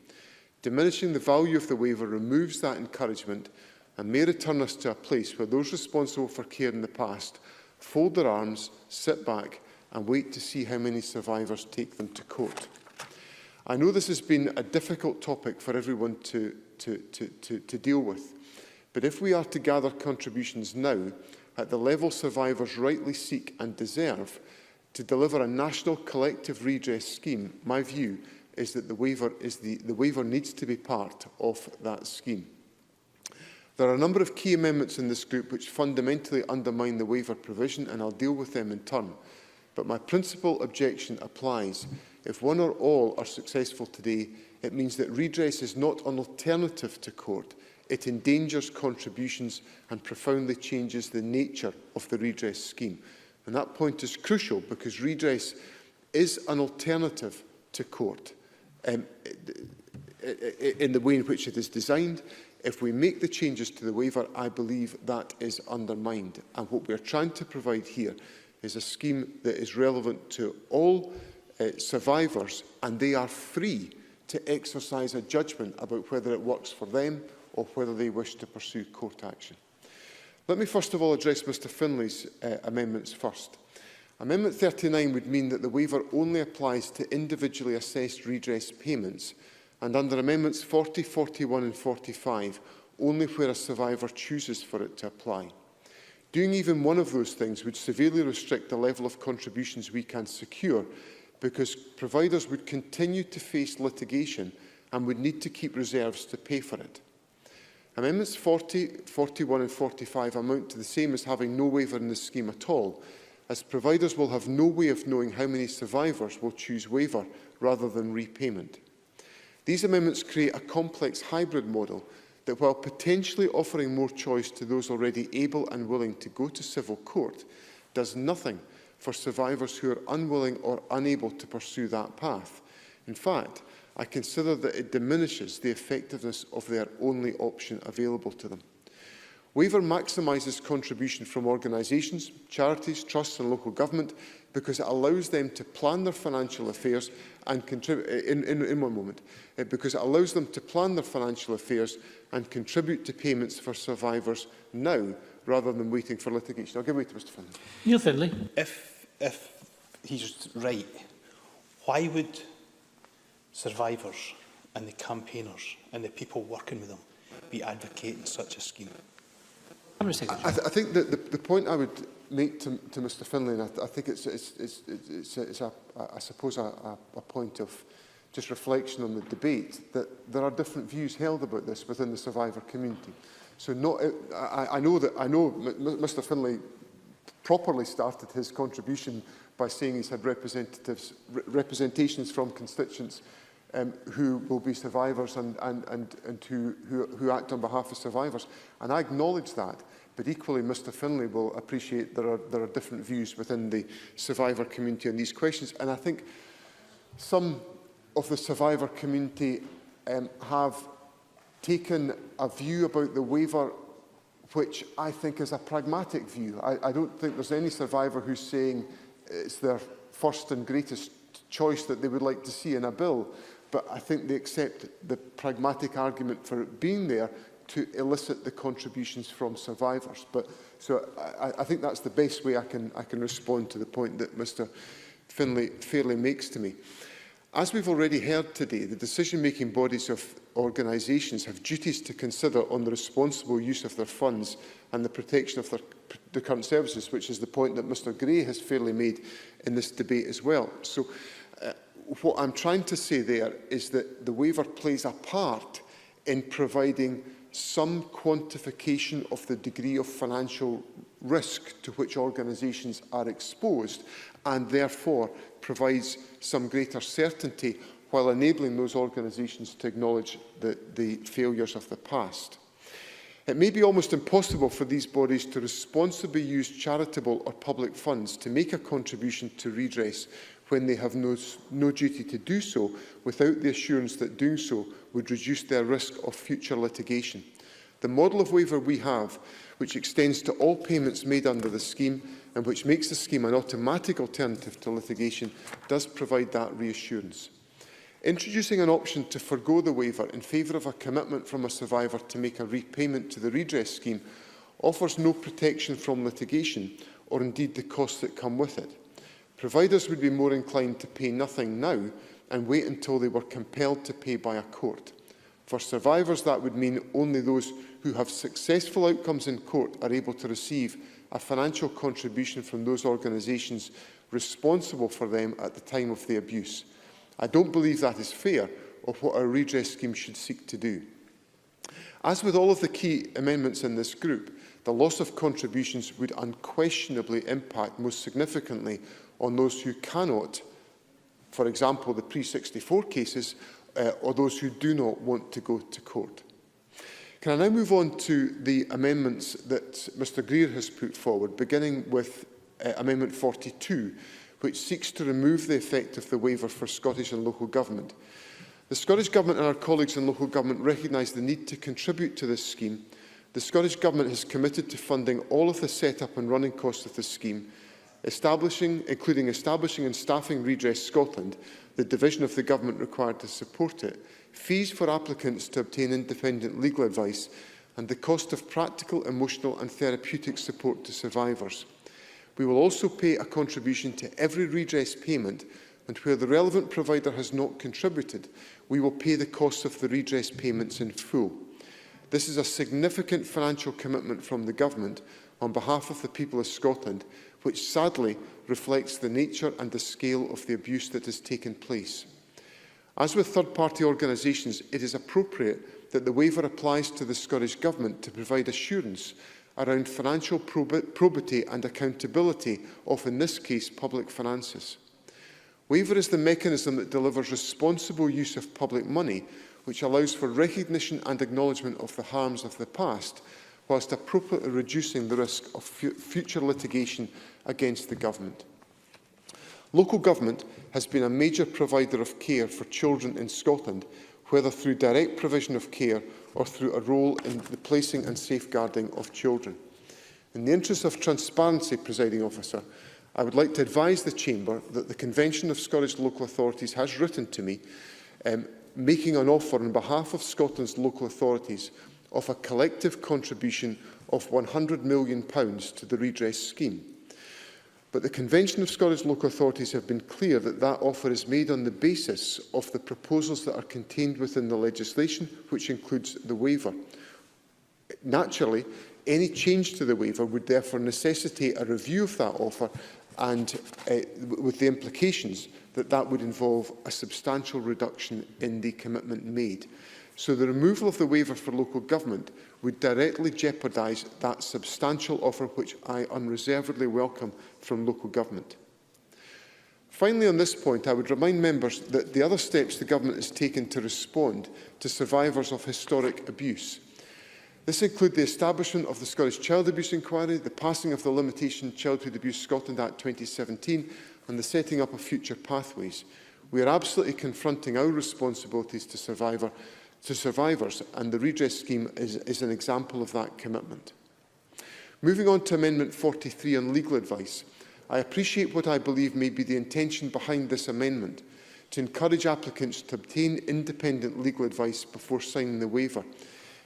Diminishing the value of the waiver removes that encouragement and may return us to a place where those responsible for care in the past fold their arms, sit back and wait to see how many survivors take them to court. I know this has been a difficult topic for everyone to deal with, but if we are to gather contributions now at the level survivors rightly seek and deserve to deliver a national collective redress scheme, my view is that the waiver needs to be part of that scheme. There are a number of key amendments in this group which fundamentally undermine the waiver provision, and I'll deal with them in turn. But my principal objection applies. If one or all are successful today, it means that redress is not an alternative to court. It endangers contributions and profoundly changes the nature of the redress scheme. And that point is crucial because redress is an alternative to court in the way in which it is designed. If we make the changes to the waiver, I believe that is undermined. And what we are trying to provide here is a scheme that is relevant to all survivors, and they are free to exercise a judgment about whether it works for them or whether they wish to pursue court action. Let me first of all address Mr Finlay's amendments first. Amendment 39 would mean that the waiver only applies to individually assessed redress payments, and under Amendments 40, 41 and 45, only where a survivor chooses for it to apply. Doing even one of those things would severely restrict the level of contributions we can secure, because providers would continue to face litigation and would need to keep reserves to pay for it. Amendments 40, 41 and 45 amount to the same as having no waiver in the scheme at all, as providers will have no way of knowing how many survivors will choose waiver rather than repayment. These amendments create a complex hybrid model that, while potentially offering more choice to those already able and willing to go to civil court, does nothing for survivors who are unwilling or unable to pursue that path. In fact, I consider that it diminishes the effectiveness of their only option available to them. Waiver maximises contribution from organisations, charities, trusts and local government because it allows them to plan their financial affairs and contribute because it allows them to plan their financial affairs and contribute to payments for survivors now rather than waiting for litigation. I'll give way to Mr Finlay. Neil Finlay. If he's right, why would survivors and the campaigners and the people working with them be advocating such a scheme? I think that the point I would make to Mr Finlay, and I think it's I suppose a point of just reflection on the debate, that there are different views held about this within the survivor community. So I know Mr Finlay properly started his contribution by saying he's had representations from constituents who will be survivors and who act on behalf of survivors. And I acknowledge that. But equally, Mr Finlay will appreciate there are different views within the survivor community on these questions. And I think some of the survivor community have taken a view about the waiver which I think is a pragmatic view. I don't think there's any survivor who's saying it's their first and greatest choice that they would like to see in a bill, but I think they accept the pragmatic argument for it being there to elicit the contributions from survivors. So I think that's the best way I can respond to the point that Mr Finlay fairly makes to me. As we've already heard today, the decision-making bodies of organisations have duties to consider on the responsible use of their funds and the protection of the current services, which is the point that Mr Gray has fairly made in this debate as well. So what I'm trying to say there is that the waiver plays a part in providing some quantification of the degree of financial risk to which organisations are exposed, and therefore provides some greater certainty while enabling those organisations to acknowledge the failures of the past. It may be almost impossible for these bodies to responsibly use charitable or public funds to make a contribution to redress when they have no duty to do so, without the assurance that doing so would reduce their risk of future litigation. The model of waiver we have, which extends to all payments made under the scheme and which makes the scheme an automatic alternative to litigation, does provide that reassurance. Introducing an option to forgo the waiver in favour of a commitment from a survivor to make a repayment to the redress scheme offers no protection from litigation, or indeed the costs that come with it. Providers would be more inclined to pay nothing now and wait until they were compelled to pay by a court. For survivors, that would mean only those who have successful outcomes in court are able to receive a financial contribution from those organisations responsible for them at the time of the abuse. I don't believe that is fair, or what our redress scheme should seek to do. As with all of the key amendments in this group, the loss of contributions would unquestionably impact most significantly on those who cannot, for example, the pre-64 cases, or those who do not want to go to court. Can I now move on to the amendments that Mr Greer has put forward, beginning with Amendment 42, which seeks to remove the effect of the waiver for Scottish and local government. The Scottish Government and our colleagues in local government recognise the need to contribute to this scheme. The Scottish Government has committed to funding all of the set-up and running costs of the scheme, including establishing and staffing Redress Scotland, the division of the Government required to support it, fees for applicants to obtain independent legal advice, and the cost of practical, emotional and therapeutic support to survivors. We will also pay a contribution to every redress payment, and where the relevant provider has not contributed, we will pay the costs of the redress payments in full. This is a significant financial commitment from the Government on behalf of the people of Scotland, which sadly reflects the nature and the scale of the abuse that has taken place. As with third-party organisations, it is appropriate that the waiver applies to the Scottish Government to provide assurance around financial probity and accountability of, in this case, public finances. Waiver is the mechanism that delivers responsible use of public money, which allows for recognition and acknowledgement of the harms of the past, whilst appropriately reducing the risk of future litigation against the Government. Local government has been a major provider of care for children in Scotland, whether through direct provision of care or through a role in the placing and safeguarding of children. In the interest of transparency, Presiding Officer, I would like to advise the Chamber that the Convention of Scottish Local Authorities has written to me, making an offer on behalf of Scotland's local authorities of a collective contribution of £100 million to the redress scheme. But the Convention of Scottish Local Authorities have been clear that that offer is made on the basis of the proposals that are contained within the legislation, which includes the waiver. Naturally, any change to the waiver would therefore necessitate a review of that offer, and with the implications that that would involve a substantial reduction in the commitment made. So the removal of the waiver for local government would directly jeopardise that substantial offer which I unreservedly welcome from local government. Finally, on this point, I would remind members that the other steps the Government has taken to respond to survivors of historic abuse. This includes the establishment of the Scottish Child Abuse Inquiry, the passing of the Limitation Childhood Abuse Scotland Act 2017 and the setting up of future pathways. We are absolutely confronting our responsibilities to survivors, and the redress scheme is an example of that commitment. Moving on to Amendment 43 on legal advice, I appreciate what I believe may be the intention behind this amendment, to encourage applicants to obtain independent legal advice before signing the waiver.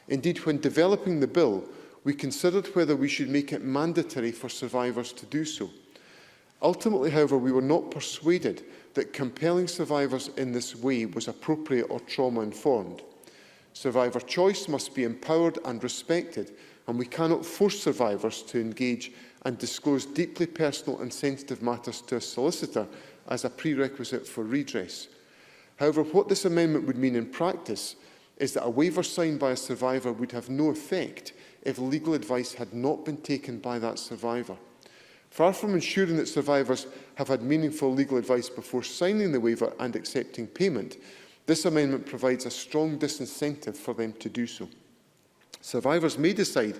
Indeed, when developing the bill, we considered whether we should make it mandatory for survivors to do so. Ultimately, however, we were not persuaded that compelling survivors in this way was appropriate or trauma-informed. Survivor choice must be empowered and respected, and we cannot force survivors to engage and disclose deeply personal and sensitive matters to a solicitor as a prerequisite for redress. However, what this amendment would mean in practice is that a waiver signed by a survivor would have no effect if legal advice had not been taken by that survivor. Far from ensuring that survivors have had meaningful legal advice before signing the waiver and accepting payment, this amendment provides a strong disincentive for them to do so. Survivors may decide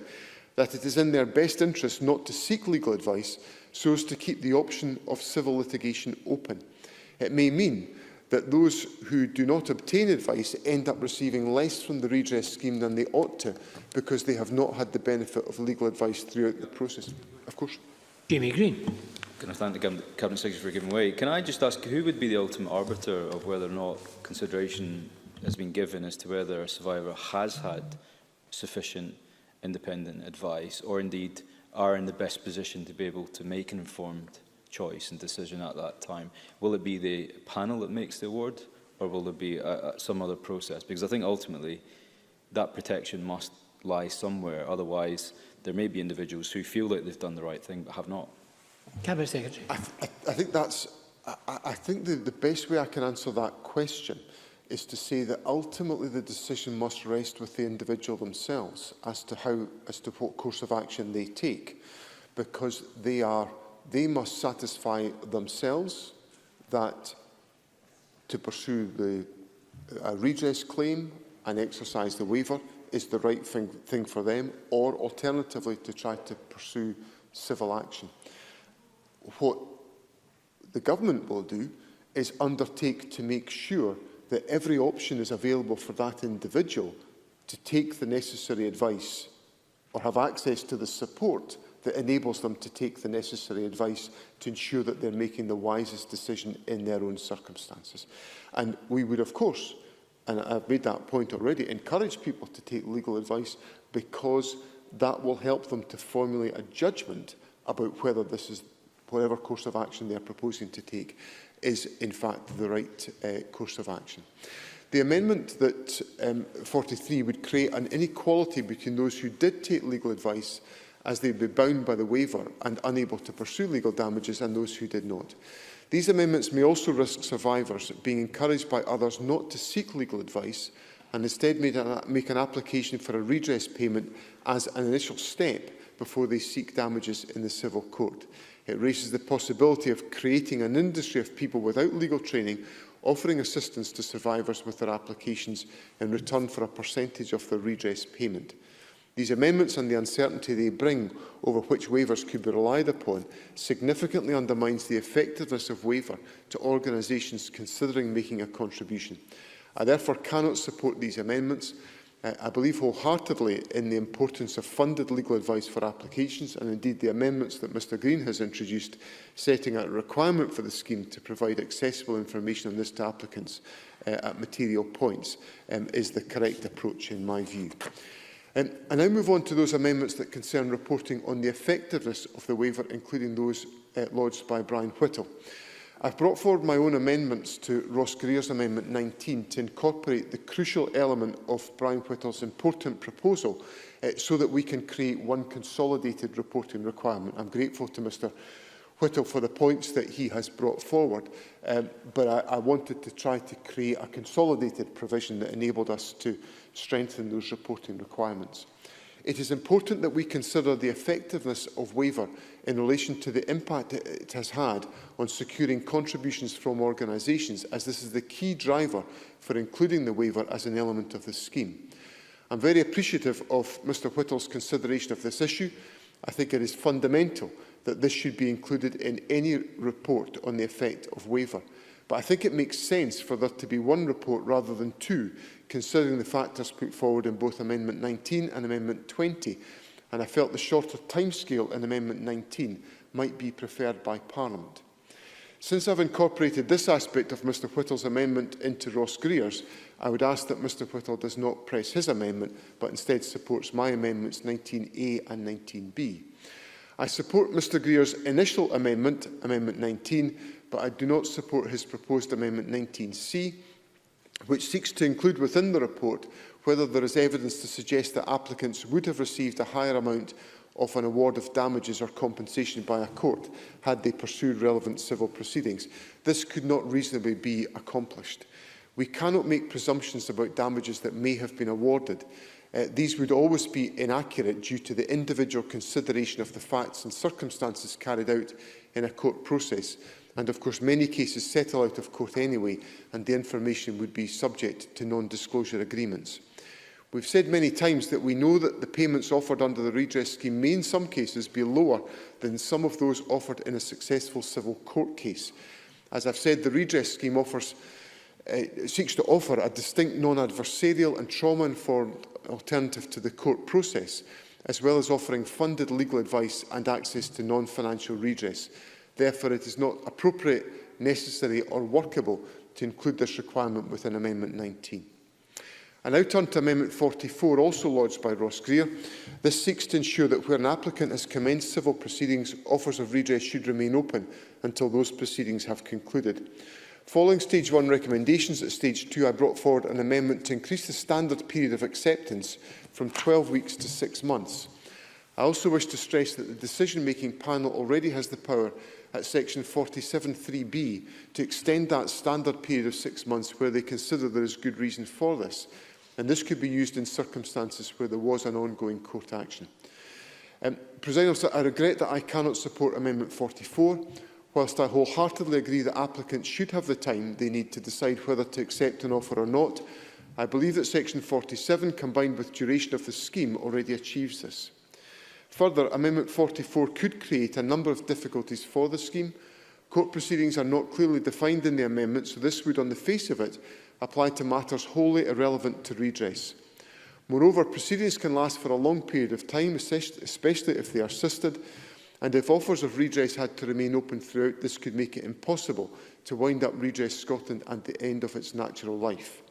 that it is in their best interest not to seek legal advice so as to keep the option of civil litigation open. It may mean that those who do not obtain advice end up receiving less from the redress scheme than they ought to because they have not had the benefit of legal advice throughout the process. Of course. Jamie Greene. Can I thank the Cabinet Secretary for giving way? Can I just ask who would be the ultimate arbiter of whether or not consideration has been given as to whether a survivor has had sufficient independent advice or indeed are in the best position to be able to make an informed choice and decision at that time? Will it be the panel that makes the award, or will there be some other process? Because I think ultimately that protection must lie somewhere. Otherwise, there may be individuals who feel like they've done the right thing but have not. Cabinet Secretary. I think the best way I can answer that question is to say that ultimately the decision must rest with the individual themselves as to what course of action they take, because they must satisfy themselves that to pursue a redress claim and exercise the waiver is the right thing for them, or alternatively to try to pursue civil action. What the government will do is undertake to make sure that every option is available for that individual to take the necessary advice or have access to the support that enables them to take the necessary advice to ensure that they're making the wisest decision in their own circumstances. And we would, of course, and I've made that point already, encourage people to take legal advice because that will help them to formulate a judgment about whether whatever course of action they are proposing to take is in fact the right course of action. The amendment that 43 would create an inequality between those who did take legal advice, as they would be bound by the waiver and unable to pursue legal damages, and those who did not. These amendments may also risk survivors being encouraged by others not to seek legal advice and instead make an application for a redress payment as an initial step before they seek damages in the civil court. It raises the possibility of creating an industry of people without legal training offering assistance to survivors with their applications in return for a percentage of their redress payment. These amendments and the uncertainty they bring over which waivers could be relied upon significantly undermines the effectiveness of waiver to organisations considering making a contribution. I therefore cannot support these amendments. I believe wholeheartedly in the importance of funded legal advice for applications, and indeed the amendments that Mr Greene has introduced setting out a requirement for the scheme to provide accessible information on this to applicants at material points is the correct approach in my view. I now move on to those amendments that concern reporting on the effectiveness of the waiver, including those lodged by Brian Whittle. I've brought forward my own amendments to Ross Greer's Amendment 19 to incorporate the crucial element of Brian Whittle's important proposal so that we can create one consolidated reporting requirement. I'm grateful to Mr Whittle for the points that he has brought forward, but I wanted to try to create a consolidated provision that enabled us to strengthen those reporting requirements. It is important that we consider the effectiveness of waiver in relation to the impact it has had on securing contributions from organisations, as this is the key driver for including the waiver as an element of the scheme. I'm very appreciative of Mr Whittle's consideration of this issue. I think it is fundamental that this should be included in any report on the effect of waiver. But I think it makes sense for there to be one report rather than two, considering the factors put forward in both Amendment 19 and Amendment 20. And I felt the shorter timescale in Amendment 19 might be preferred by Parliament. Since I've incorporated this aspect of Mr Whittle's amendment into Ross Greer's, I would ask that Mr Whittle does not press his amendment, but instead supports my amendments 19A and 19B. I support Mr Greer's initial amendment, Amendment 19, but I do not support his proposed Amendment 19C, which seeks to include within the report whether there is evidence to suggest that applicants would have received a higher amount of an award of damages or compensation by a court had they pursued relevant civil proceedings. This could not reasonably be accomplished. We cannot make presumptions about damages that may have been awarded. These would always be inaccurate due to the individual consideration of the facts and circumstances carried out in a court process. And of course, many cases settle out of court anyway, and the information would be subject to non-disclosure agreements. We've said many times that we know that the payments offered under the redress scheme may in some cases be lower than some of those offered in a successful civil court case. As I've said, the redress scheme seeks to offer a distinct non-adversarial and trauma-informed alternative to the court process, as well as offering funded legal advice and access to non-financial redress. Therefore, it is not appropriate, necessary or workable to include this requirement within Amendment 19. I now turn to Amendment 44, also lodged by Ross Greer. This seeks to ensure that where an applicant has commenced civil proceedings, offers of redress should remain open until those proceedings have concluded. Following Stage 1 recommendations at Stage 2, I brought forward an amendment to increase the standard period of acceptance from 12 weeks to 6 months. I also wish to stress that the decision-making panel already has the power at Section 47(3)(b) to extend that standard period of 6 months where they consider there is good reason for this. And this could be used in circumstances where there was an ongoing court action. Presiding Officer, I regret that I cannot support Amendment 44. Whilst I wholeheartedly agree that applicants should have the time they need to decide whether to accept an offer or not, I believe that Section 47, combined with duration of the scheme, already achieves this. Further, Amendment 44 could create a number of difficulties for the scheme. Court proceedings are not clearly defined in the amendment, so this would, on the face of it, apply to matters wholly irrelevant to redress. Moreover, proceedings can last for a long period of time, especially if they are assisted, and if offers of redress had to remain open throughout, this could make it impossible to wind up Redress Scotland at the end of its natural life.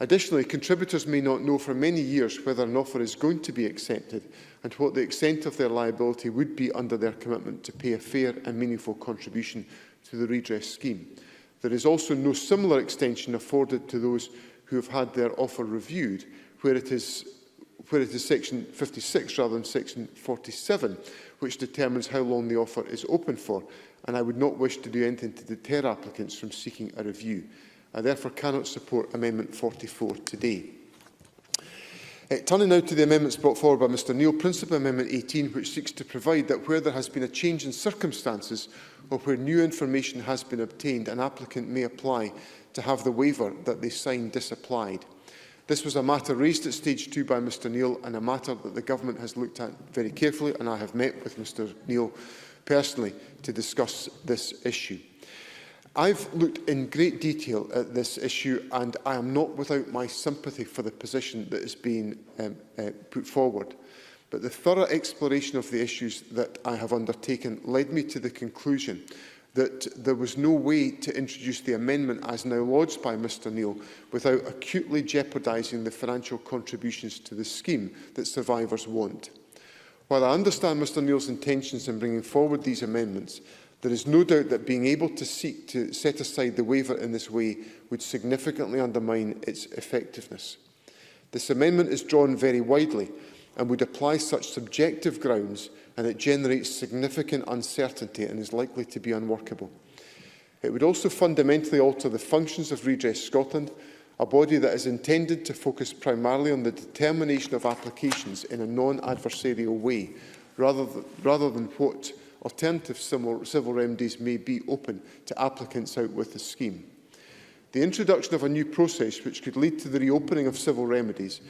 Additionally, contributors may not know for many years whether an offer is going to be accepted and what the extent of their liability would be under their commitment to pay a fair and meaningful contribution to the redress scheme. There is also no similar extension afforded to those who have had their offer reviewed, where it is Section 56 rather than Section 47, which determines how long the offer is open for, and I would not wish to do anything to deter applicants from seeking a review. I therefore cannot support Amendment 44 today. Turning now to the amendments brought forward by Mr Neil, Principal Amendment 18, which seeks to provide that where there has been a change in circumstances or where new information has been obtained, an applicant may apply to have the waiver that they signed disapplied. This was a matter raised at Stage 2 by Mr Neil and a matter that the Government has looked at very carefully, and I have met with Mr Neil personally to discuss this issue. I've looked in great detail at this issue, and I am not without my sympathy for the position that is being put forward. But the thorough exploration of the issues that I have undertaken led me to the conclusion that there was no way to introduce the amendment as now lodged by Mr Neil without acutely jeopardising the financial contributions to the scheme that survivors want. While I understand Mr Neil's intentions in bringing forward these amendments, there is no doubt that being able to seek to set aside the waiver in this way would significantly undermine its effectiveness. This amendment is drawn very widely and would apply such subjective grounds, and it generates significant uncertainty and is likely to be unworkable. It would also fundamentally alter the functions of Redress Scotland, a body that is intended to focus primarily on the determination of applications in a non-adversarial way, rather than what alternative civil remedies may be open to applicants out with the scheme. The introduction of a new process which could lead to the reopening of civil remedies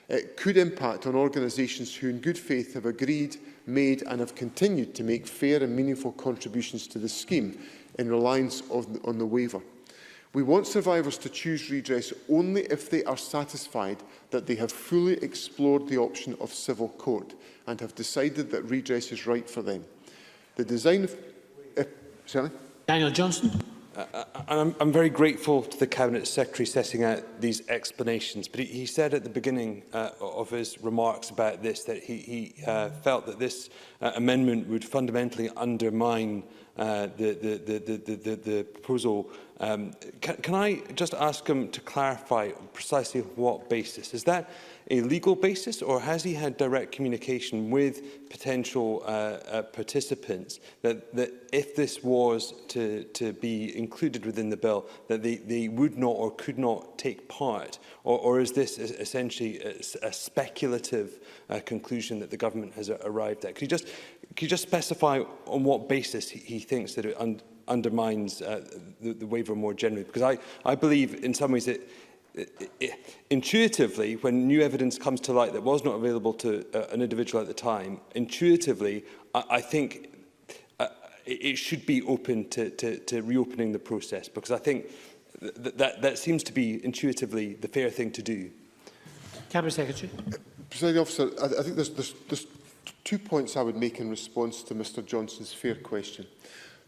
It could impact on organisations who in good faith have agreed, made and have continued to make fair and meaningful contributions to the scheme in reliance on the waiver. We want survivors to choose redress only if they are satisfied that they have fully explored the option of civil court and have decided that redress is right for them. The design of... sorry? Daniel Johnstone. I'm very grateful to the Cabinet Secretary setting out these explanations, but he said at the beginning of his remarks about this that he felt that this amendment would fundamentally undermine the proposal. Can I just ask him to clarify precisely what basis? Is that a legal basis, or has he had direct communication with potential participants that if this was to be included within the bill, that they would not or could not take part? Or is this essentially a speculative conclusion that the government has arrived at? Could you just specify on what basis he thinks that it undermines the waiver more generally? Because I believe in some ways that intuitively, when new evidence comes to light that was not available to an individual at the time, intuitively, I think it should be open to reopening the process, because I think that seems to be intuitively the fair thing to do. Cabinet Secretary. Presiding Officer, I think there's 2 points I would make in response to Mr Johnston's fair question.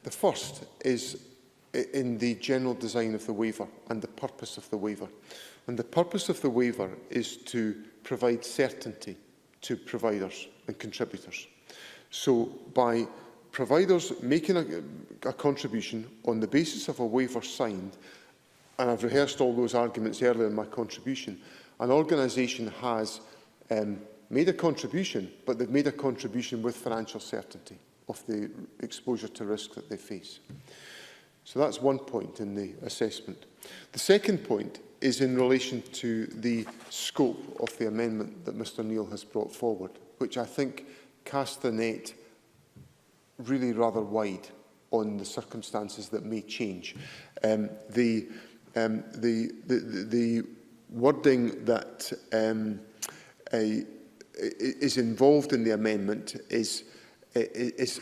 The first is in the general design of the waiver and the purpose of the waiver. And the purpose of the waiver is to provide certainty to providers and contributors. So by providers making a contribution on the basis of a waiver signed, and I've rehearsed all those arguments earlier in my contribution, an organisation has made a contribution, but they've made a contribution with financial certainty of the exposure to risk that they face. So that's one point in the assessment. The second point is in relation to the scope of the amendment that Mr Neil has brought forward, which I think casts the net really rather wide on the circumstances that may change. The wording that is involved in the amendment is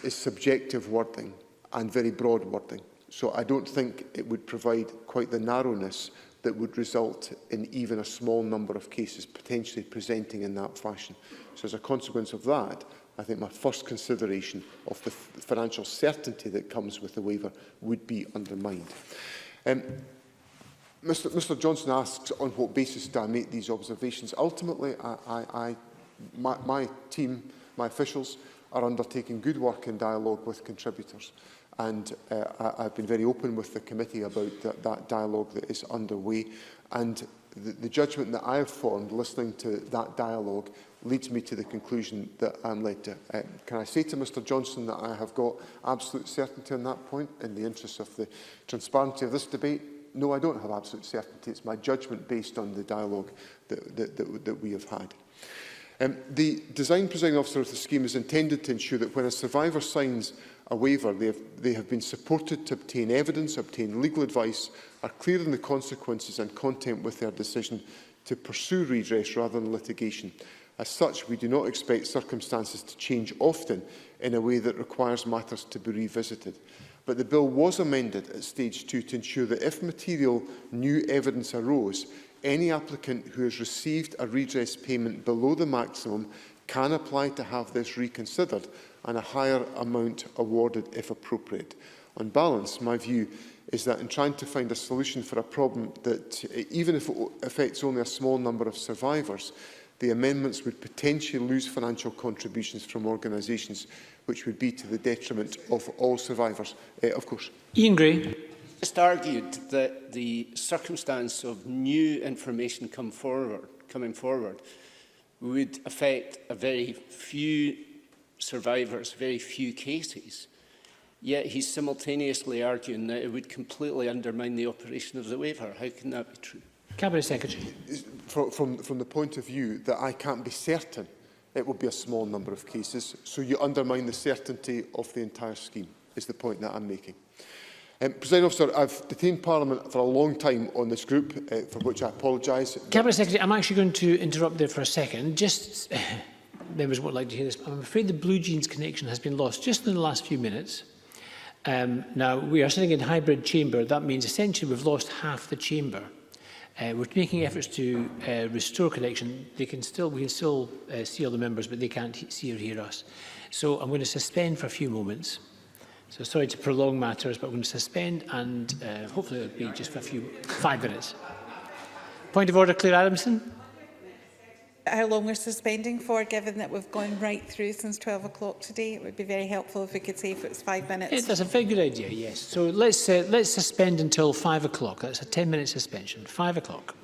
subjective wording and very broad wording. So I don't think it would provide quite the narrowness that would result in even a small number of cases potentially presenting in that fashion. So as a consequence of that, I think my first consideration of the financial certainty that comes with the waiver would be undermined. Mr Johnstone asks on what basis do I make these observations. Ultimately, my team, my officials, are undertaking good work in dialogue with contributors. And I've been very open with the committee about that dialogue that is underway. And the judgment that I have formed, listening to that dialogue, leads me to the conclusion that I'm led to. Can I say to Mr Johnstone that I have got absolute certainty on that point in the interest of the transparency of this debate? No, I don't have absolute certainty. It's my judgment based on the dialogue that we have had. The design presiding officer of the scheme is intended to ensure that when a survivor signs a waiver, they have been supported to obtain evidence, obtain legal advice, are clear in the consequences and content with their decision to pursue redress rather than litigation. As such, we do not expect circumstances to change often in a way that requires matters to be revisited. But the bill was amended at stage 2 to ensure that if material new evidence arose, any applicant who has received a redress payment below the maximum can apply to have this reconsidered and a higher amount awarded if appropriate. On balance, my view is that in trying to find a solution for a problem that, even if it affects only a small number of survivors, the amendments would potentially lose financial contributions from organisations, which would be to the detriment of all survivors, of course. Ian Gray. Just argued that the circumstance of new information coming forward would affect a very few survivors, very few cases. Yet he's simultaneously arguing that it would completely undermine the operation of the waiver. How can that be true? Cabinet Secretary. From the point of view that I can't be certain it will be a small number of cases, so you undermine the certainty of the entire scheme, is the point that I'm making. Presiding Officer, I've detained Parliament for a long time on this group, for which I apologise. Cabinet Secretary, I'm actually going to interrupt there for a second. Just members would like to hear this. I'm afraid the Blue Jeans connection has been lost just in the last few minutes. Now, we are sitting in hybrid chamber. That means essentially we've lost half the chamber. We're making efforts to restore connection. We can still see all the members, but they can't see or hear us. So I'm going to suspend for a few moments. So sorry to prolong matters, but I'm going to suspend and hopefully it'll be just for 5 minutes. Point of order, Claire Adamson. How long we're suspending for, given that we've gone right through since 12 o'clock today? It would be very helpful if we could say if it's 5 minutes. Yeah, that's a very good idea, yes. So let's suspend until 5 o'clock. That's a 10-minute suspension. 5 o'clock.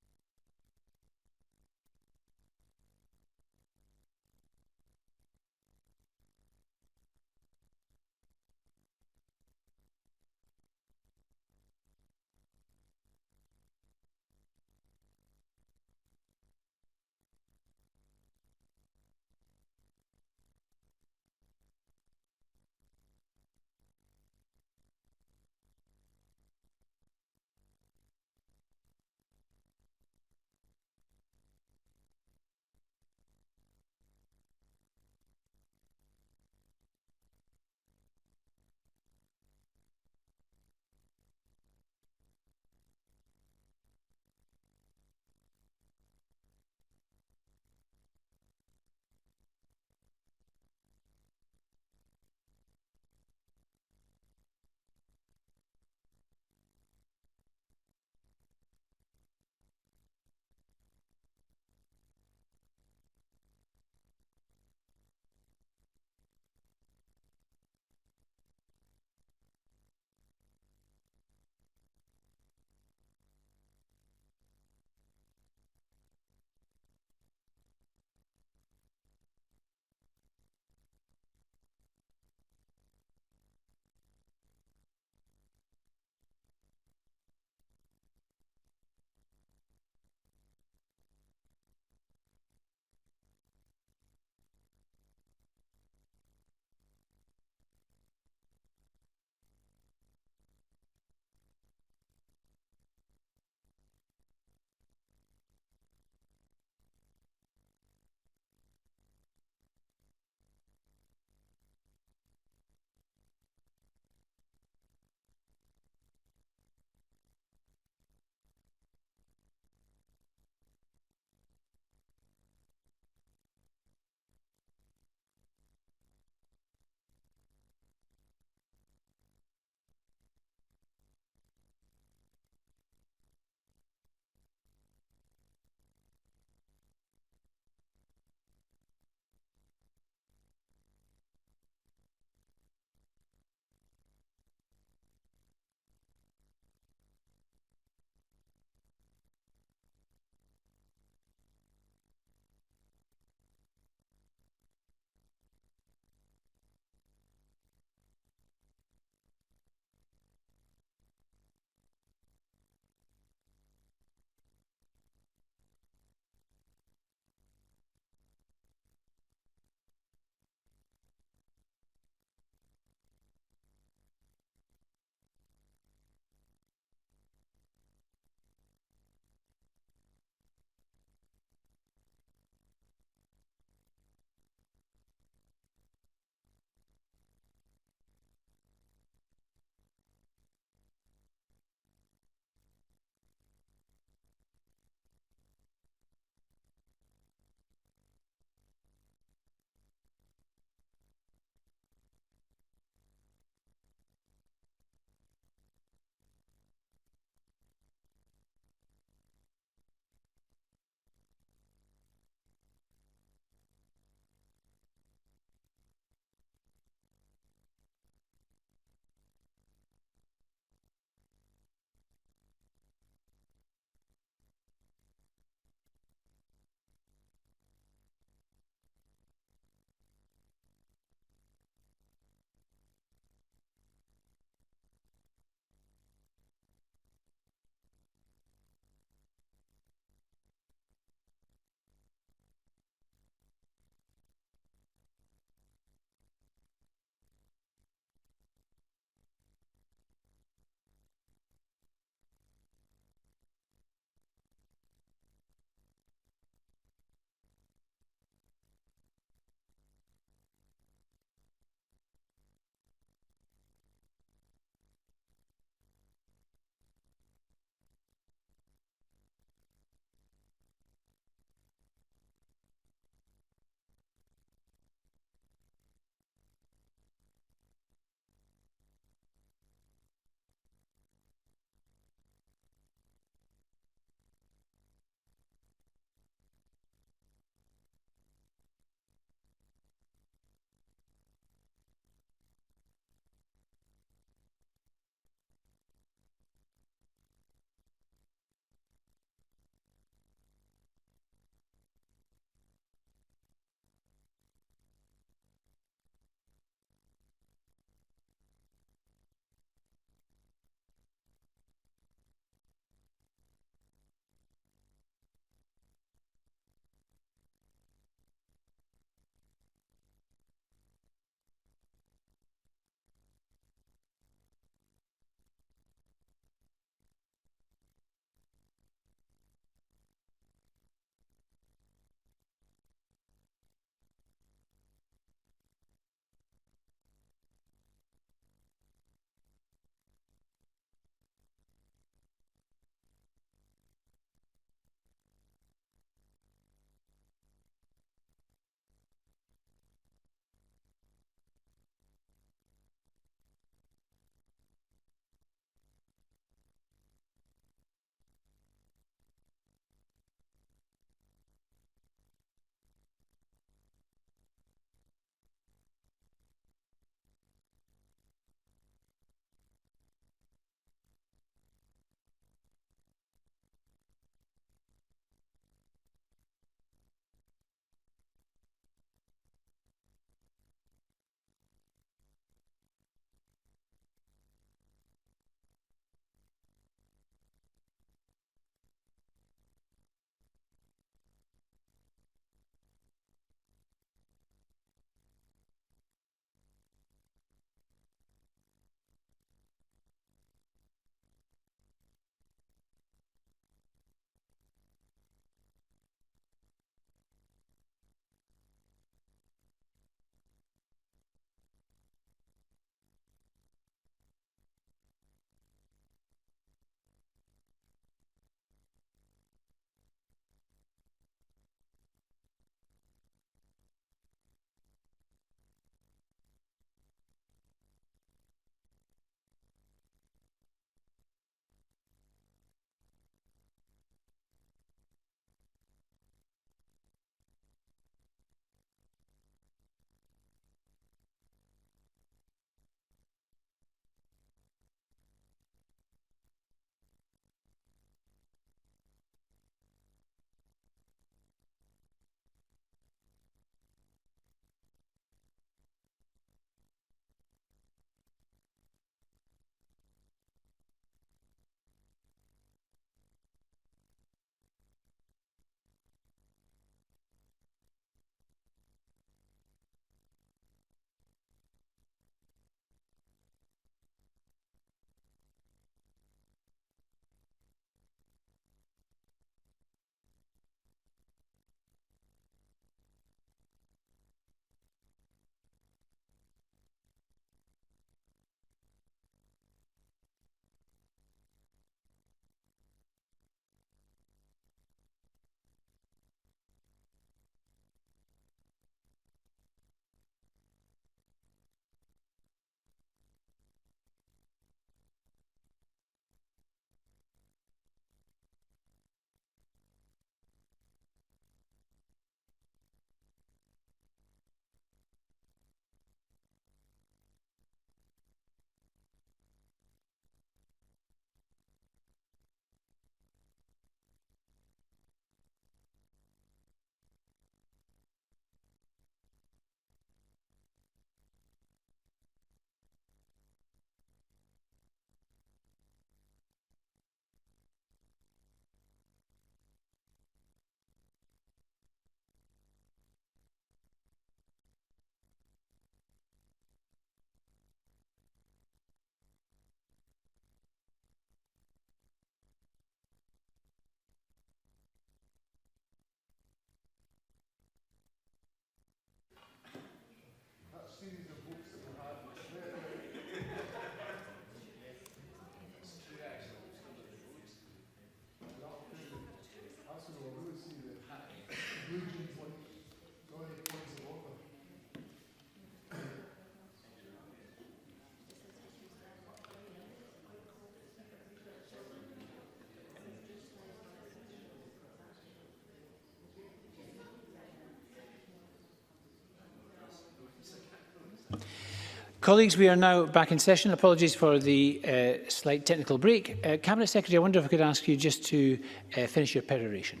Colleagues, we are now back in session. Apologies for the slight technical break. Cabinet Secretary, I wonder if I could ask you just to finish your peroration.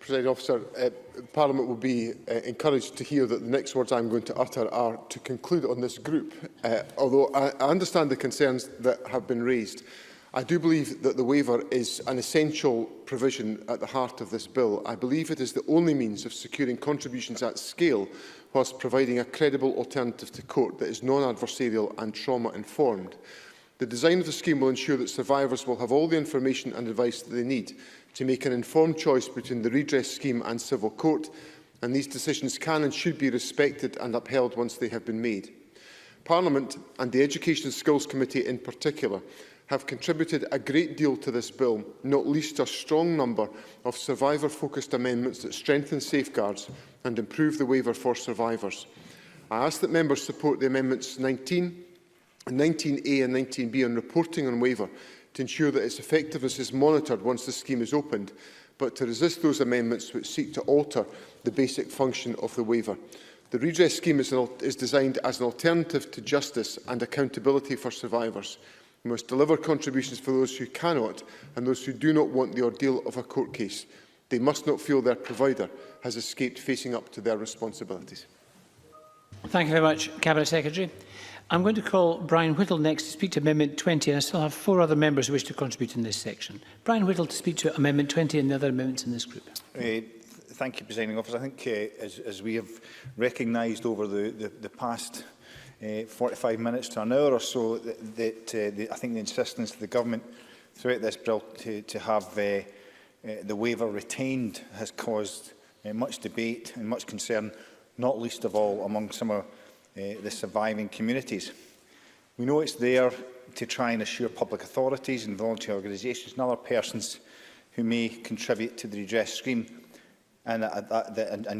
Presiding Officer, Parliament will be encouraged to hear that the next words I'm going to utter are to conclude on this group. Although I understand the concerns that have been raised, I do believe that the waiver is an essential provision at the heart of this bill. I believe it is the only means of securing contributions at scale whilst providing a credible alternative to court that is non-adversarial and trauma-informed. The design of the scheme will ensure that survivors will have all the information and advice that they need to make an informed choice between the redress scheme and civil court, and these decisions can and should be respected and upheld once they have been made. Parliament, and the Education and Skills Committee in particular, have contributed a great deal to this bill, not least a strong number of survivor-focused amendments that strengthen safeguards and improve the waiver for survivors. I ask that members support the amendments 19, 19A and 19B on reporting on waiver to ensure that its effectiveness is monitored once the scheme is opened, but to resist those amendments which seek to alter the basic function of the waiver. The redress scheme is designed as an alternative to justice and accountability for survivors. We must deliver contributions for those who cannot and those who do not want the ordeal of a court case. They must not feel their provider has escaped facing up to their responsibilities. Thank you very much, Cabinet Secretary. I'm going to call Brian Whittle next to speak to Amendment 20, and I still have 4 other members who wish to contribute in this section. Brian Whittle to speak to Amendment 20 and the other amendments in this group. Thank you, Presiding Officer. I think as we have recognised over the past 45 minutes to an hour or so, I think the insistence of the Government throughout this bill to have the waiver retained has caused much debate and much concern, not least of all among some of the surviving communities. We know it's there to try and assure public authorities and voluntary organisations and other persons who may contribute to the redress scheme and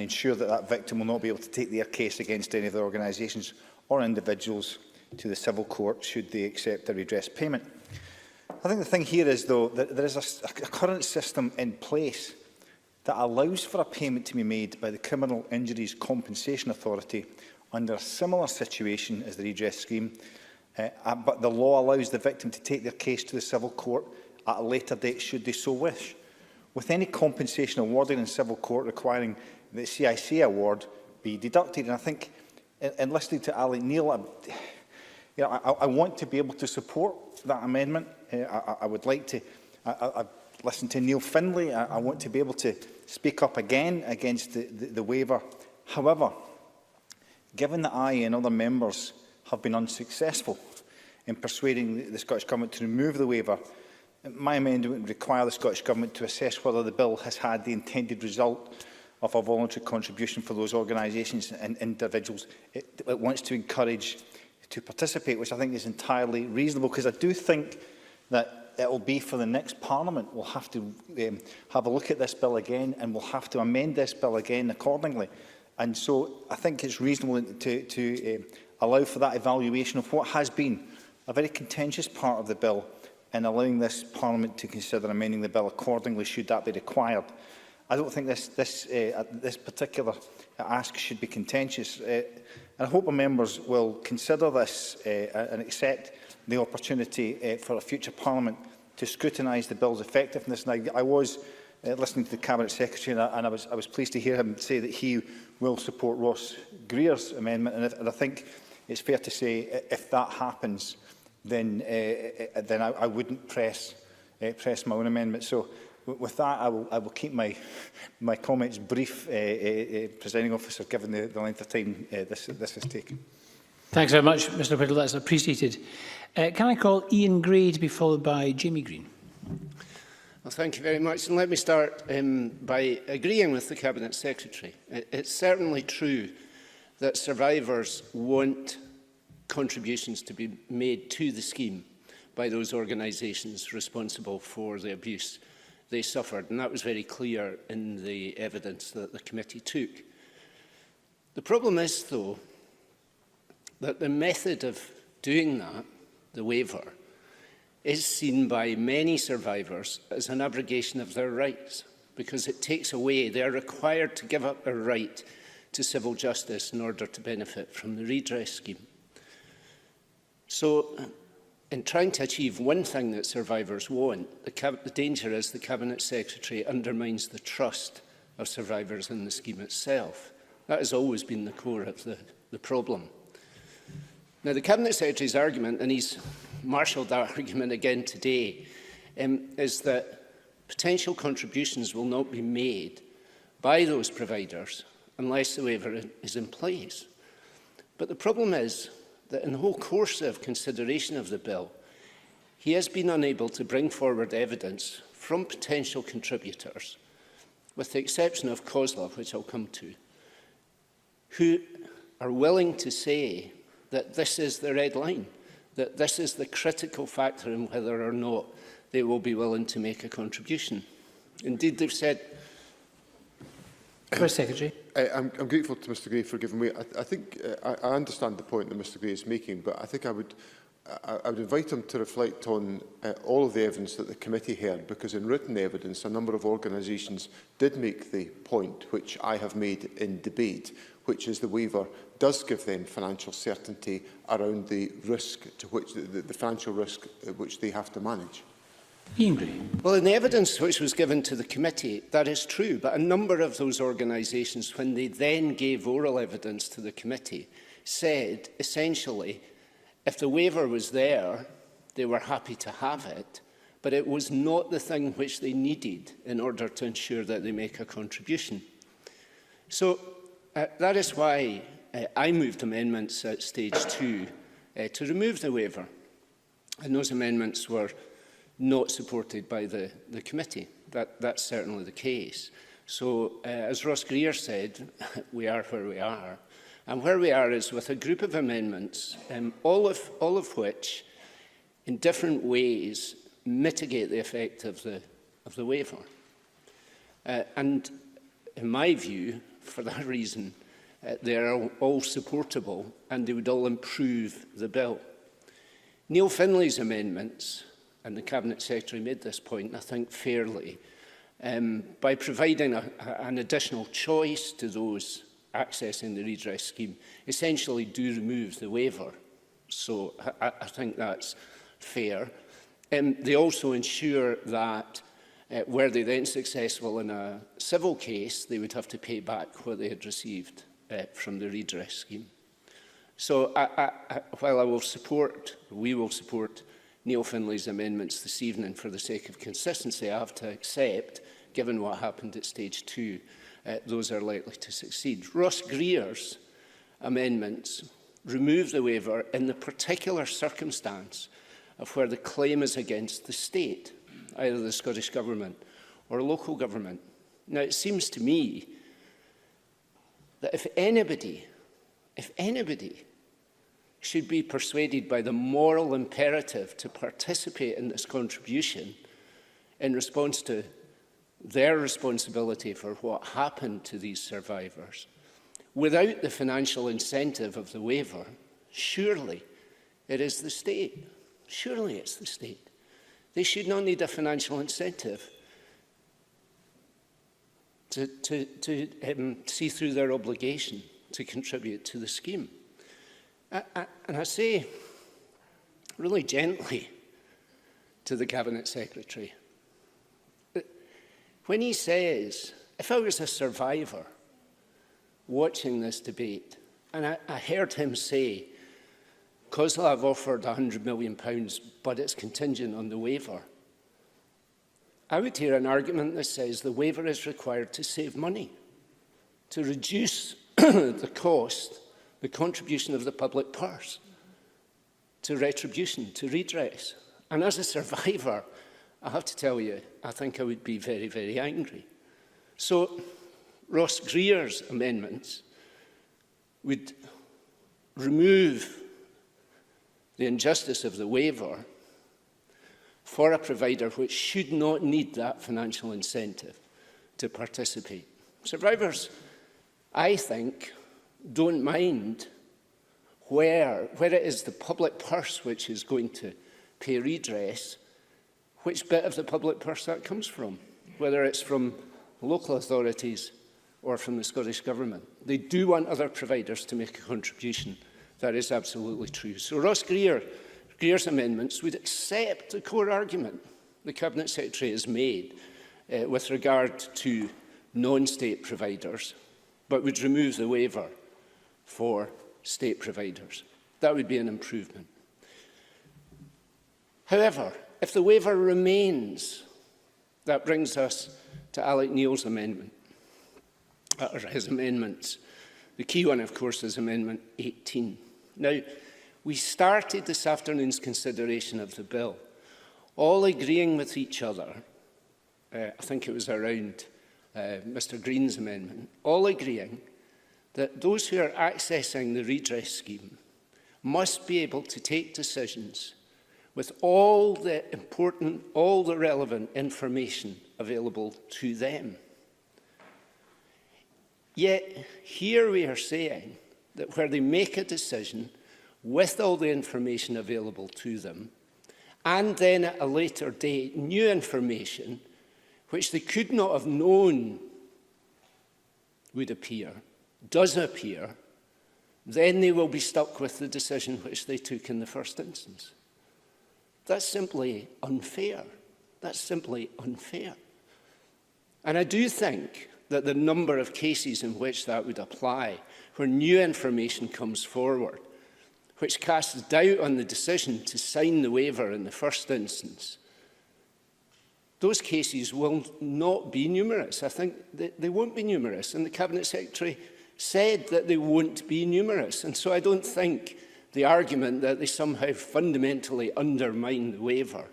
ensure that that victim will not be able to take their case against any of the organisations or individuals to the civil court should they accept a redress payment. I think the thing here is, though, that there is a current system in place that allows for a payment to be made by the Criminal Injuries Compensation Authority under a similar situation as the redress scheme, but the law allows the victim to take their case to the civil court at a later date should they so wish, with any compensation awarded in civil court requiring the CIC award be deducted. And I think, in listening to McNeill, I want to be able to support that amendment. I would like to. I've listened to Neil Findlay. I want to be able to speak up again against the waiver. However, given that I and other members have been unsuccessful in persuading the Scottish Government to remove the waiver, my amendment would require the Scottish Government to assess whether the bill has had the intended result of a voluntary contribution for those organisations and individuals it wants to encourage to participate, which I think is entirely reasonable, because I do think that it will be for the next Parliament. We'll have to have a look at this bill again, and we'll have to amend this bill again accordingly. And so I think it's reasonable to allow for that evaluation of what has been a very contentious part of the bill, and allowing this Parliament to consider amending the bill accordingly should that be required. I don't think this particular ask should be contentious. And I hope our members will consider this and accept the opportunity for a future Parliament to scrutinise the bill's effectiveness. And I was listening to the Cabinet Secretary, and I was pleased to hear him say that he will support Ross Greer's amendment. And I think it's fair to say if that happens, then I wouldn't press my own amendment. So with that, I will keep my comments brief, Presiding Officer, given the length of time this has taken. Thanks very much, Mr Whittle. That's appreciated. Can I call Ian Gray to be followed by Jamie Greene? Well, thank you very much. And let me start by agreeing with the Cabinet Secretary. It's certainly true that survivors want contributions to be made to the scheme by those organisations responsible for the abuse they suffered, and that was very clear in the evidence that the committee took. The problem is, though, that the method of doing that, the waiver, is seen by many survivors as an abrogation of their rights, because it takes away, they are required to give up their right to civil justice in order to benefit from the redress scheme. So, in trying to achieve one thing that survivors want, the danger is the Cabinet Secretary undermines the trust of survivors in the scheme itself. That has always been the core of the problem. Now, the Cabinet Secretary's argument, and he's marshalled that argument again today, is that potential contributions will not be made by those providers unless the waiver is in place. But the problem is that in the whole course of consideration of the bill, he has been unable to bring forward evidence from potential contributors, with the exception of COSLA, which I'll come to, who are willing to say that this is the red line, that this is the critical factor in whether or not they will be willing to make a contribution. Indeed, they've said... First Secretary. I'm grateful to Mr Gray for giving way. I think I understand the point that Mr Gray is making, but I think I would invite him to reflect on all of the evidence that the committee heard, because in written evidence, a number of organisations did make the point which I have made in debate, which is the waiver does give them financial certainty around the risk to which the financial risk which they have to manage. Well, in the evidence which was given to the committee, that is true, but a number of those organisations, when they then gave oral evidence to the committee, said, essentially, if the waiver was there, they were happy to have it, but it was not the thing which they needed in order to ensure that they make a contribution. So that is why I moved amendments at stage 2 to remove the waiver, and those amendments were not supported by the committee. That's certainly the case. So, as Ross Greer said, we are where we are. And where we are is with a group of amendments, all of which, in different ways, mitigate the effect of the waiver. And in my view, for that reason, they are all supportable and they would all improve the bill. Neil Finlay's amendments, and the Cabinet Secretary made this point, I think, fairly, by providing an additional choice to those accessing the redress scheme, essentially do remove the waiver. So I think that's fair. They also ensure that were they then successful in a civil case, they would have to pay back what they had received from the redress scheme. So while we will support Neil Finlay's amendments this evening for the sake of consistency, I have to accept, given what happened at stage 2, those are likely to succeed. Ross Greer's amendments remove the waiver in the particular circumstance of where the claim is against the state, either the Scottish Government or local government. Now, it seems to me that if anybody should be persuaded by the moral imperative to participate in this contribution in response to their responsibility for what happened to these survivors, without the financial incentive of the waiver, surely it is the state. Surely it's the state. They should not need a financial incentive to see through their obligation to contribute to the scheme. And I say really gently to the Cabinet Secretary, when he says, if I was a survivor watching this debate, and I heard him say, COSLA have offered £100 million, but it's contingent on the waiver, I would hear an argument that says the waiver is required to save money, to reduce the cost, the contribution of the public purse to retribution, to redress. And as a survivor, I have to tell you, I think I would be very, very angry. So Ross Greer's amendments would remove the injustice of the waiver for a provider which should not need that financial incentive to participate. Survivors, I think, don't mind where it is the public purse which is going to pay redress, which bit of the public purse that comes from, whether it's from local authorities or from the Scottish Government. They do want other providers to make a contribution. That is absolutely true. So Greer's amendments would accept the core argument the Cabinet Secretary has made with regard to non-state providers, but would remove the waiver for state providers. That would be an improvement. However, if the waiver remains, that brings us to Alec Neil's amendment, or his amendments. The key one, of course, is Amendment 18. Now, we started this afternoon's consideration of the bill, all agreeing with each other, I think it was around Mr Greene's amendment, all agreeing that those who are accessing the redress scheme must be able to take decisions with all the relevant information available to them. Yet here we are saying that where they make a decision with all the information available to them, and then at a later date, new information which they could not have known does appear, then they will be stuck with the decision which they took in the first instance. That's simply unfair. That's simply unfair. And I do think that the number of cases in which that would apply, where new information comes forward, which casts doubt on the decision to sign the waiver in the first instance, those cases will not be numerous. I think they won't be numerous, and the Cabinet Secretary said that they won't be numerous. And so I don't think the argument that they somehow fundamentally undermine the waiver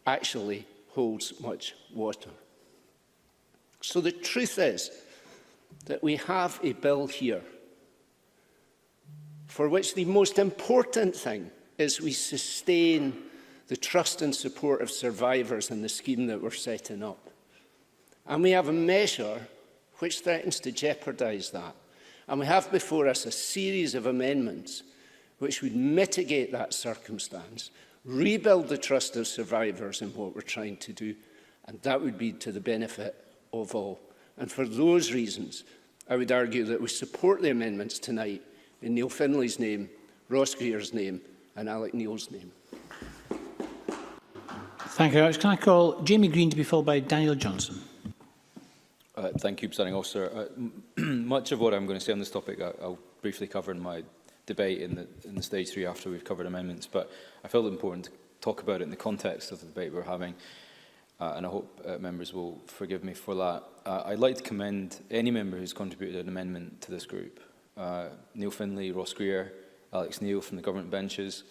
actually holds much water. So the truth is that we have a bill here for which the most important thing is we sustain the trust and support of survivors in the scheme that we're setting up. And we have a measure which threatens to jeopardise that. And we have before us a series of amendments which would mitigate that circumstance, rebuild the trust of survivors in what we're trying to do, and that would be to the benefit of all. And for those reasons, I would argue that we support the amendments tonight in Neil Findlay's name, Ross Greer's name, and Alec Neil's name. Thank you very much. Can I call Jamie Greene to be followed by Daniel Johnson? Thank you, Presiding Officer. Much of what I'm going to say on this topic I'll briefly cover in my debate in the stage 3 after we've covered amendments, but I felt it important to talk about it in the context of the debate we're having, and I hope members will forgive me for that. I'd like to commend any member who's contributed an amendment to this group. Neil Findlay, Ross Greer, Alex Neil from the government benches.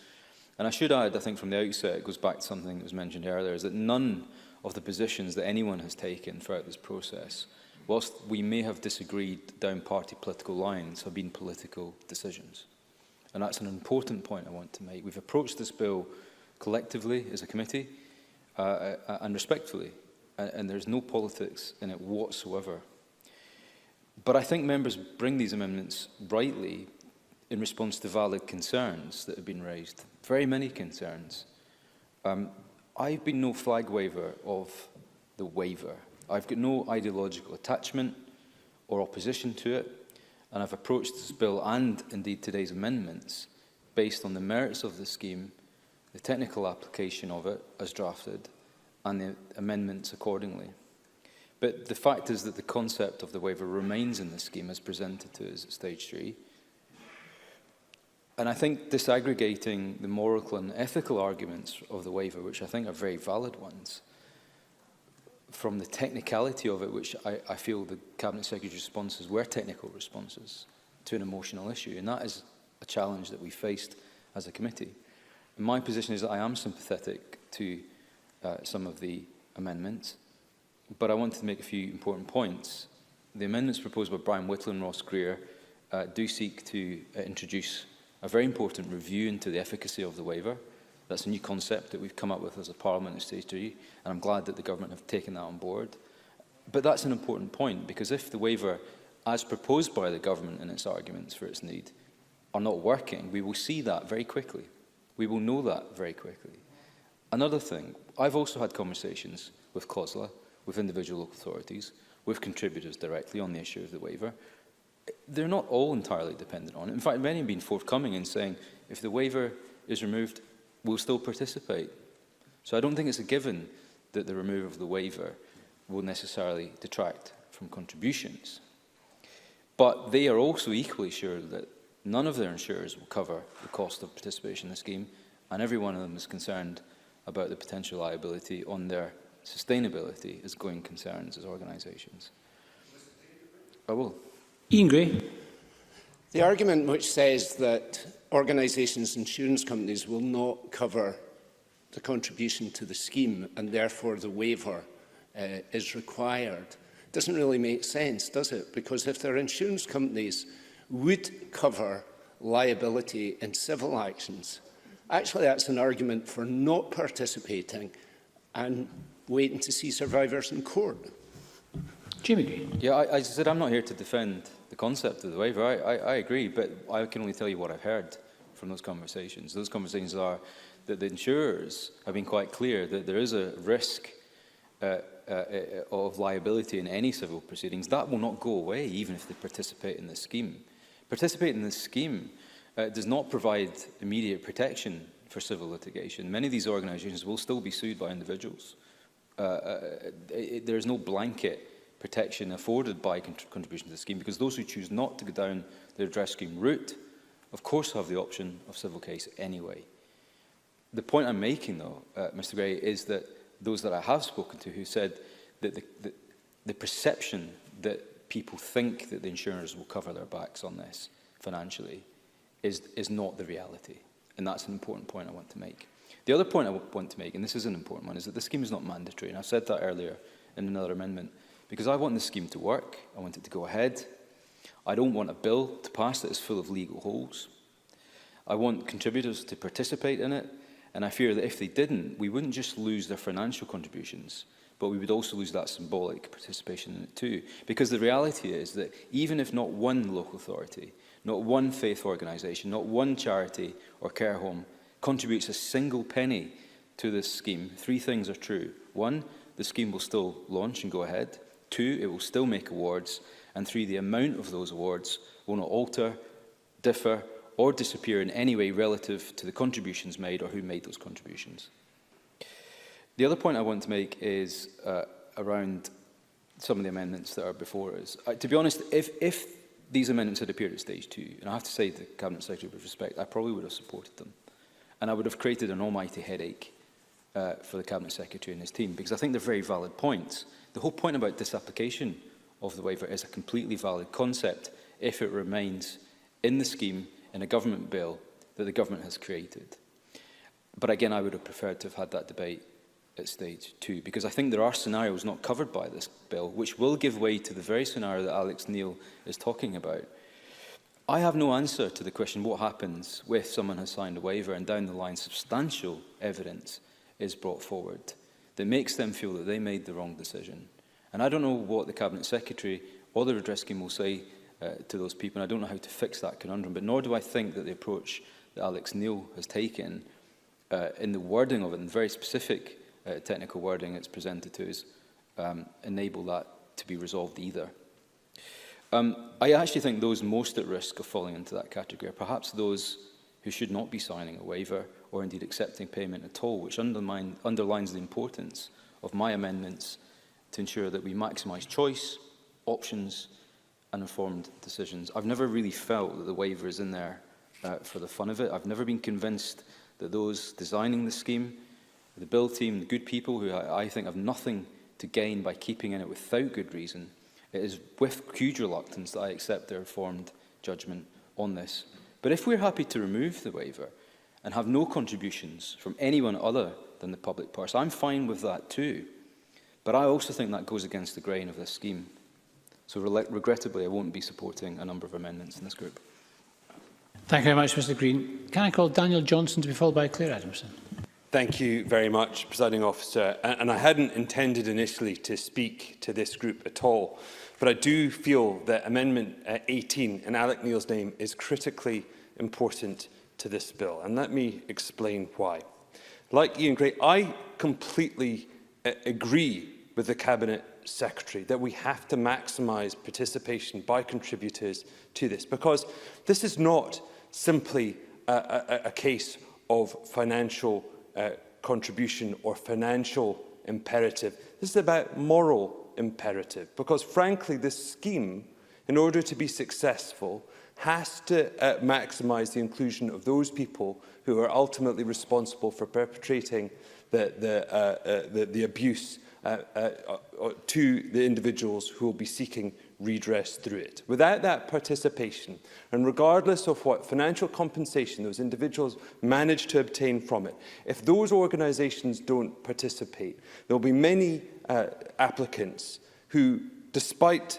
And I should add, I think from the outset, it goes back to something that was mentioned earlier, is that none of the positions that anyone has taken throughout this process, whilst we may have disagreed down party political lines, have been political decisions. And that's an important point I want to make. We've approached this bill collectively as a committee and respectfully, and there's no politics in it whatsoever. But I think members bring these amendments rightly in response to valid concerns that have been raised, very many concerns. I've been no flag waver of the waiver. I've got no ideological attachment or opposition to it, and I've approached this bill and indeed today's amendments based on the merits of the scheme, the technical application of it as drafted, and the amendments accordingly. But the fact is that the concept of the waiver remains in the scheme as presented to us at stage 3. And I think disaggregating the moral and ethical arguments of the waiver, which I think are very valid ones, from the technicality of it, which I feel the Cabinet Secretary's responses were technical responses to an emotional issue, and that is a challenge that we faced as a committee. And my position is that I am sympathetic to some of the amendments, but I wanted to make a few important points. The amendments proposed by Brian Whittle and Ross Greer do seek to introduce a very important review into the efficacy of the waiver. That's a new concept that we've come up with as a Parliament at stage 3, and I'm glad that the government have taken that on board. But that's an important point, because if the waiver, as proposed by the government in its arguments for its need, are not working, we will see that very quickly. We will know that very quickly. Another thing, I've also had conversations with COSLA, with individual local authorities, with contributors directly on the issue of the waiver. They're not all entirely dependent on it. In fact, many have been forthcoming in saying, if the waiver is removed, we'll still participate. So I don't think it's a given that the removal of the waiver will necessarily detract from contributions. But they are also equally sure that none of their insurers will cover the cost of participation in the scheme, and every one of them is concerned about the potential liability on their sustainability as going concerns as organisations. I will. Ian Gray. The argument which says that organisations, insurance companies will not cover the contribution to the scheme and therefore the waiver is required doesn't really make sense, does it? Because if their insurance companies would cover liability in civil actions, actually that's an argument for not participating and waiting to see survivors in court. Jamie Greene. Yeah, I said I'm not here to defend the concept of the waiver. I agree, but I can only tell you what I've heard from those conversations. Those conversations are that the insurers have been quite clear that there is a risk of liability in any civil proceedings. That will not go away even if they participate in the scheme. Participating in the scheme does not provide immediate protection for civil litigation. Many of these organisations will still be sued by individuals. There is no blanket protection afforded by contribution to the scheme, because those who choose not to go down the redress scheme route, of course, have the option of civil case anyway. The point I'm making, though, Mr Gray, is that those that I have spoken to who said that the perception that people think that the insurers will cover their backs on this financially is not the reality. And that's an important point I want to make. The other point I want to make, and this is an important one, is that the scheme is not mandatory. And I've said that earlier in another amendment, because I want the scheme to work. I want it to go ahead. I don't want a bill to pass that is full of legal holes. I want contributors to participate in it. And I fear that if they didn't, we wouldn't just lose their financial contributions, but we would also lose that symbolic participation in it too. Because the reality is that even if not one local authority, not one faith organisation, not one charity or care home contributes a single penny to this scheme, three things are true. One, the scheme will still launch and go ahead. Two, it will still make awards. And three, the amount of those awards will not alter, differ, or disappear in any way relative to the contributions made or who made those contributions. The other point I want to make is around some of the amendments that are before us. To be honest, if these amendments had appeared at stage 2, and I have to say to the Cabinet Secretary with respect, I probably would have supported them. And I would have created an almighty headache for the Cabinet Secretary and his team, because I think they're very valid points. The whole point about disapplication of the waiver is a completely valid concept if it remains in the scheme in a government bill that the government has created. But again, I would have preferred to have had that debate at stage 2, because I think there are scenarios not covered by this bill which will give way to the very scenario that Alex Neil is talking about. I have no answer to the question what happens if someone has signed a waiver and down the line substantial evidence is brought forward that makes them feel that they made the wrong decision. And I don't know what the Cabinet Secretary or the redress scheme will say to those people, and I don't know how to fix that conundrum, but nor do I think that the approach that Alex Neil has taken in the wording of it, in very specific technical wording it's presented to us, enable that to be resolved either. I actually think those most at risk of falling into that category are perhaps those who should not be signing a waiver or indeed accepting payment at all, which underlines the importance of my amendments to ensure that we maximise choice, options and informed decisions. I've never really felt that the waiver is in there for the fun of it. I've never been convinced that those designing the scheme, the bill team, the good people who I think have nothing to gain by keeping in it without good reason, it is with huge reluctance that I accept their informed judgment on this. But if we're happy to remove the waiver and have no contributions from anyone other than the public purse, I'm fine with that too. But I also think that goes against the grain of this scheme. So regrettably, I won't be supporting a number of amendments in this group. Thank you very much, Mr Greene. Can I call Daniel Johnstone to be followed by Claire Adamson? Thank you very much, Presiding Officer. And I hadn't intended initially to speak to this group at all, but I do feel that Amendment 18 in Alex Neil's name is critically important to this bill. And let me explain why. Like Ian Gray, I completely agree with the Cabinet Secretary, that we have to maximise participation by contributors to this, because this is not simply a case of financial contribution or financial imperative. This is about moral imperative, because frankly this scheme, in order to be successful, has to maximise the inclusion of those people who are ultimately responsible for perpetrating the abuse to the individuals who will be seeking redress through it. Without that participation, and regardless of what financial compensation those individuals manage to obtain from it, if those organisations don't participate, there will be many applicants who, despite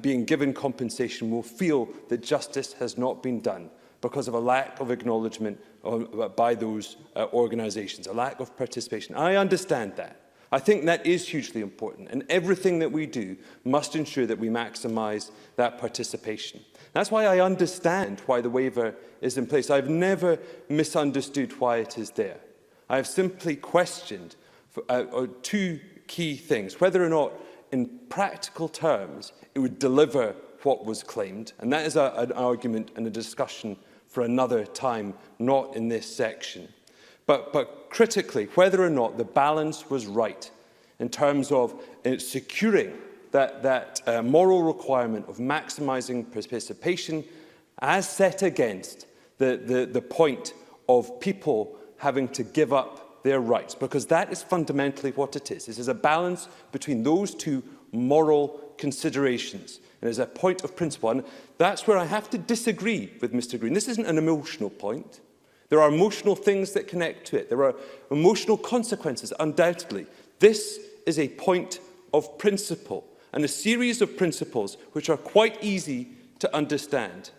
being given compensation, will feel that justice has not been done because of a lack of acknowledgement by those organisations, a lack of participation. I understand that. I think that is hugely important, and everything that we do must ensure that we maximise that participation. That's why I understand why the waiver is in place. I've never misunderstood why it is there. I have simply questioned two key things: whether or not, in practical terms, it would deliver what was claimed, and that is an argument and a discussion for another time, not in this section. But critically, whether or not the balance was right in terms of securing that moral requirement of maximising participation as set against the point of people having to give up their rights, because that is fundamentally what it is. This is a balance between those two moral considerations. And as a point of principle, and that's where I have to disagree with Mr. Greene. This isn't an emotional point. There are emotional things that connect to it. There are emotional consequences, undoubtedly. This is a point of principle, and a series of principles which are quite easy to understand.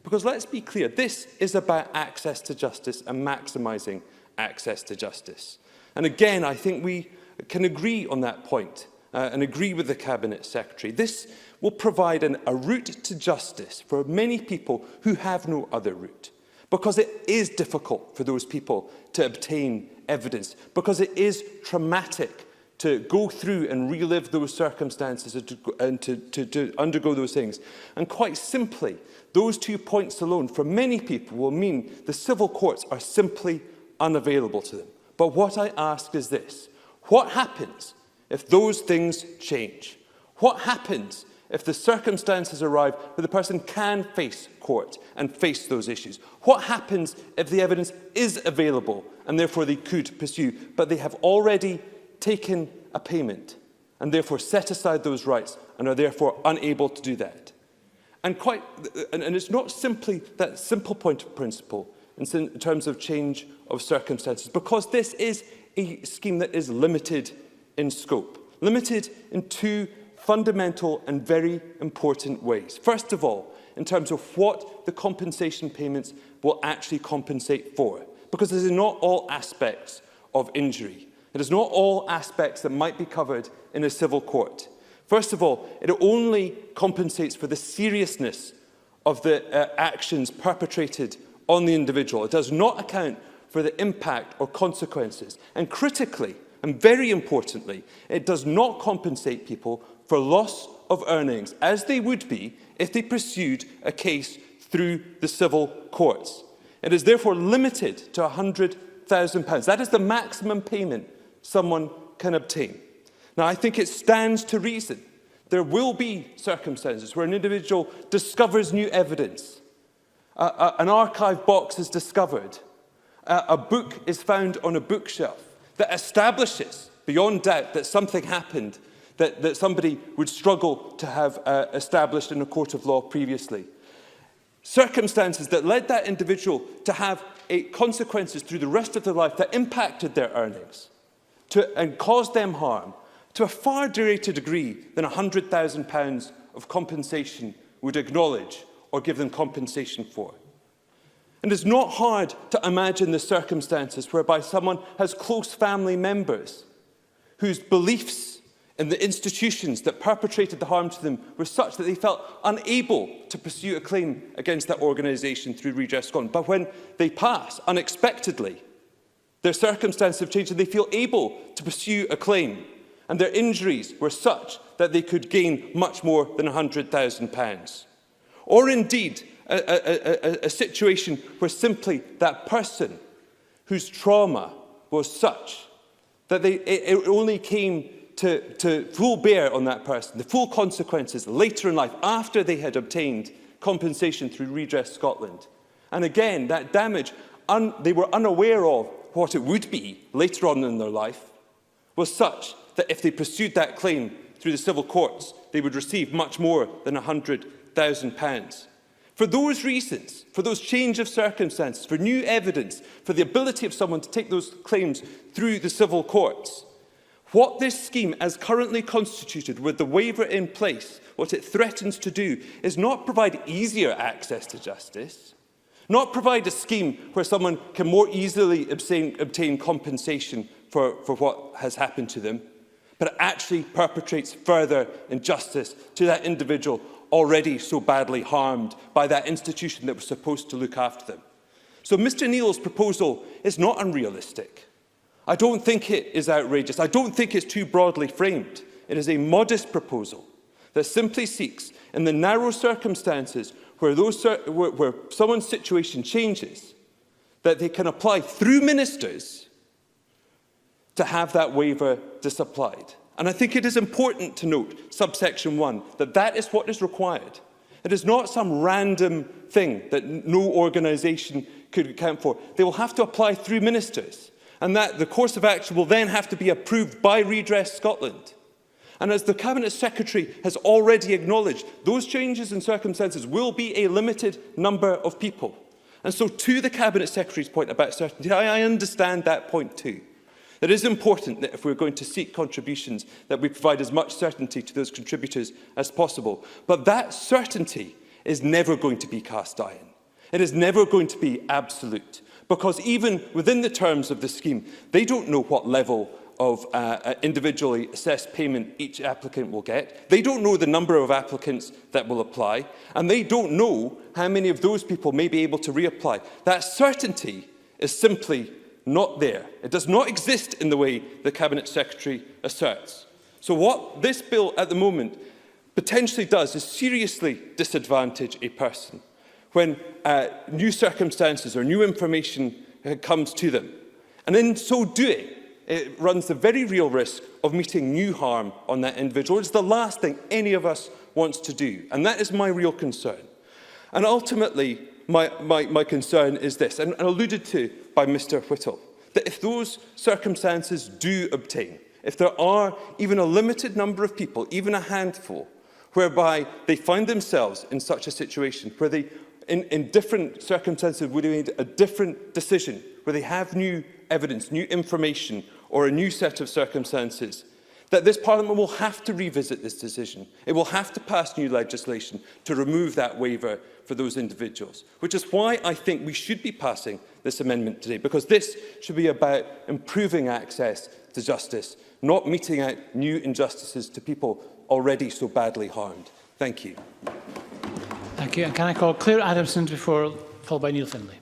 Because let's be clear, this is about access to justice and maximising access to justice. And again, I think we can agree on that point and agree with the Cabinet Secretary. This will provide a route to justice for many people who have no other route, because it is difficult for those people to obtain evidence, because it is traumatic to go through and relive those circumstances and to undergo those things. And quite simply, those 2 points alone, for many people, will mean the civil courts are simply unavailable to them. But what I ask is this: what happens if those things change? What happens if the circumstances arrive where the person can face court and face those issues? What happens if the evidence is available and therefore they could pursue, but they have already taken a payment and therefore set aside those rights and are therefore unable to do that? And it's not simply that simple point of principle in terms of change of circumstances, because this is a scheme that is limited in scope, limited in two fundamental and very important ways. First of all, in terms of what the compensation payments will actually compensate for, because this is not all aspects of injury. It is not all aspects that might be covered in a civil court. First of all, it only compensates for the seriousness of the actions perpetrated on the individual. It does not account for the impact or consequences. And critically, and very importantly, it does not compensate people for loss of earnings, as they would be if they pursued a case through the civil courts. It is therefore limited to £100,000. That is the maximum payment someone can obtain. Now, I think it stands to reason there will be circumstances where an individual discovers new evidence, an archive box is discovered, a book is found on a bookshelf that establishes beyond doubt that something happened that somebody would struggle to have established in a court of law previously. Circumstances that led that individual to have consequences through the rest of their life that impacted their earnings and caused them harm to a far greater degree than £100,000 of compensation would acknowledge or give them compensation for. And it's not hard to imagine the circumstances whereby someone has close family members whose beliefs in the institutions that perpetrated the harm to them were such that they felt unable to pursue a claim against that organisation through Redress Scotland. But when they pass, unexpectedly, their circumstances have changed and they feel able to pursue a claim. and their injuries were such that they could gain much more than £100,000. Or indeed, a situation where simply that person whose trauma was such that it only came to full bear on that person, the full consequences later in life, after they had obtained compensation through Redress Scotland. And again, that damage, they were unaware of what it would be later on in their life, was such that if they pursued that claim through the civil courts, they would receive much more than £100,000. For those reasons, for those change of circumstances, for new evidence, for the ability of someone to take those claims through the civil courts, what this scheme, as currently constituted with the waiver in place, what it threatens to do is not provide easier access to justice, not provide a scheme where someone can more easily obtain compensation for what has happened to them, but it actually perpetrates further injustice to that individual already so badly harmed by that institution that was supposed to look after them. So Mr Neil's proposal is not unrealistic. I don't think it is outrageous. I don't think it's too broadly framed. It is a modest proposal that simply seeks, in the narrow circumstances where someone's situation changes, that they can apply through ministers to have that waiver disapplied. And I think it is important to note, subsection 1, that that is what is required. It is not some random thing that no organisation could account for. They will have to apply through ministers, and that the course of action will then have to be approved by Redress Scotland. And as the Cabinet Secretary has already acknowledged, those changes in circumstances will be a limited number of people. And so to the Cabinet Secretary's point about certainty, I understand that point too. It is important that if we're going to seek contributions, that we provide as much certainty to those contributors as possible. But that certainty is never going to be cast iron. It is never going to be absolute, because even within the terms of the scheme, they don't know what level of individually assessed payment each applicant will get. They don't know the number of applicants that will apply, and they don't know how many of those people may be able to reapply. That certainty is simply not there. It does not exist in the way the Cabinet Secretary asserts. So what this bill at the moment potentially does is seriously disadvantage a person when new circumstances or new information comes to them. And in so doing, it runs the very real risk of meeting new harm on that individual. It's the last thing any of us wants to do. And that is my real concern. And ultimately, my concern is this, and alluded to by Mr Whittle, that if those circumstances do obtain, if there are even a limited number of people, even a handful, whereby they find themselves in such a situation, where they, in different circumstances, would have made a different decision, where they have new evidence, new information, or a new set of circumstances, that this Parliament will have to revisit this decision. It will have to pass new legislation to remove that waiver for those individuals, which is why I think we should be passing this amendment today, because this should be about improving access to justice, not meting out new injustices to people already so badly harmed. Thank you. Thank you. And can I call Claire Adamson followed by Neil Findlay?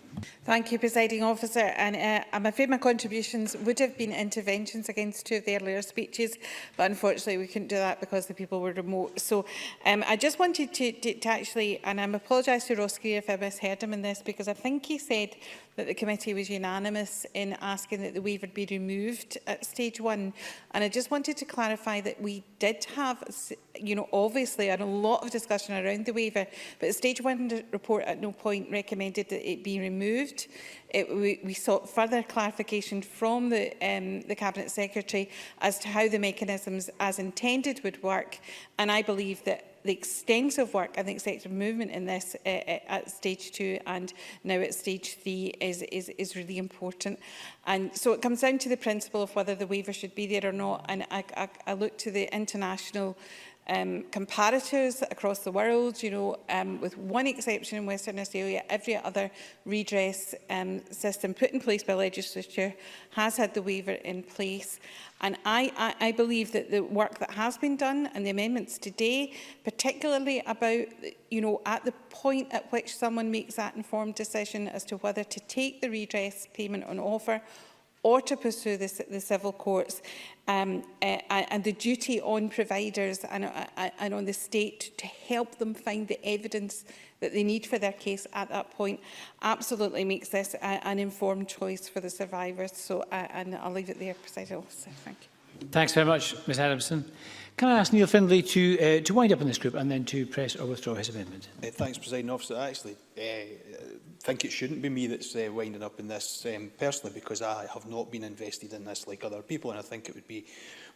Thank you, Presiding Officer. And I'm afraid my contributions would have been interventions against two of the earlier speeches, but unfortunately we couldn't do that because the people were remote. So I just wanted to actually, and I apologise to Roski if I misheard him in this, because I think he said that the committee was unanimous in asking that the waiver be removed at stage 1. And I just wanted to clarify that we did have, obviously a lot of discussion around the waiver, but the stage 1 report at no point recommended that it be removed. We sought further clarification from the Cabinet Secretary as to how the mechanisms as intended would work, and I believe that the extensive work and the executive movement in this at stage 2 and now at stage 3 is really important. And so it comes down to the principle of whether the waiver should be there or not. And I look to the international comparators across the world, with one exception in Western Australia, every other redress system put in place by legislature has had the waiver in place. And I believe that the work that has been done and the amendments today, particularly about, at the point at which someone makes that informed decision as to whether to take the redress payment on offer or to pursue the civil courts, and the duty on providers and on the state to help them find the evidence that they need for their case at that point absolutely makes this an informed choice for the survivors. So, and I'll leave it there, Presiding Officer. Thank you. Thanks very much, Ms Adamson. Can I ask Neil Findlay to wind up on this group and then to press or withdraw his amendment? Thanks, Presiding Officer. I actually think it shouldn't be me that's winding up in this personally, because I have not been invested in this like other people, and I think it would be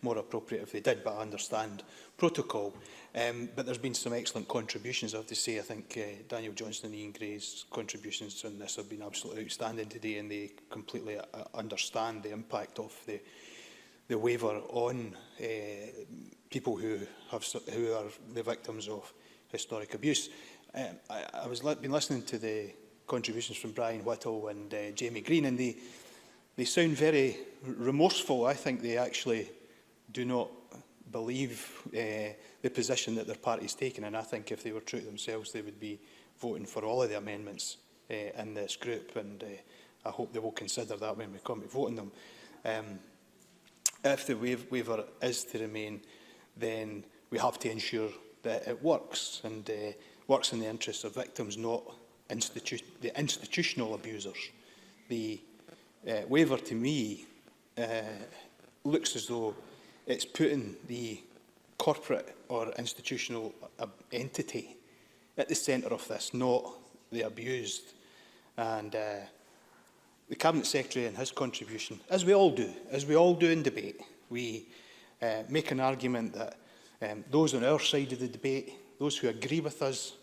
more appropriate if they did, but I understand protocol. But there's been some excellent contributions, I have to say. I think Daniel Johnstone and Ian Gray's contributions on this have been absolutely outstanding today, and they completely understand the impact of the waiver on people who are the victims of historic abuse. I was been listening to the contributions from Brian Whittle and Jamie Greene, and they sound very remorseful. I think they actually do not believe the position that their party's taken, and I think if they were true to themselves, they would be voting for all of the amendments in this group, and I hope they will consider that when we come to voting them. If the waiver is to remain, then we have to ensure that it works, and works in the interests of victims, not the institutional abusers. The waiver, to me, looks as though it's putting the corporate or institutional entity at the centre of this, not the abused. And the Cabinet Secretary in his contribution, as we all do in debate, we make an argument that those on our side of the debate, those who agree with us,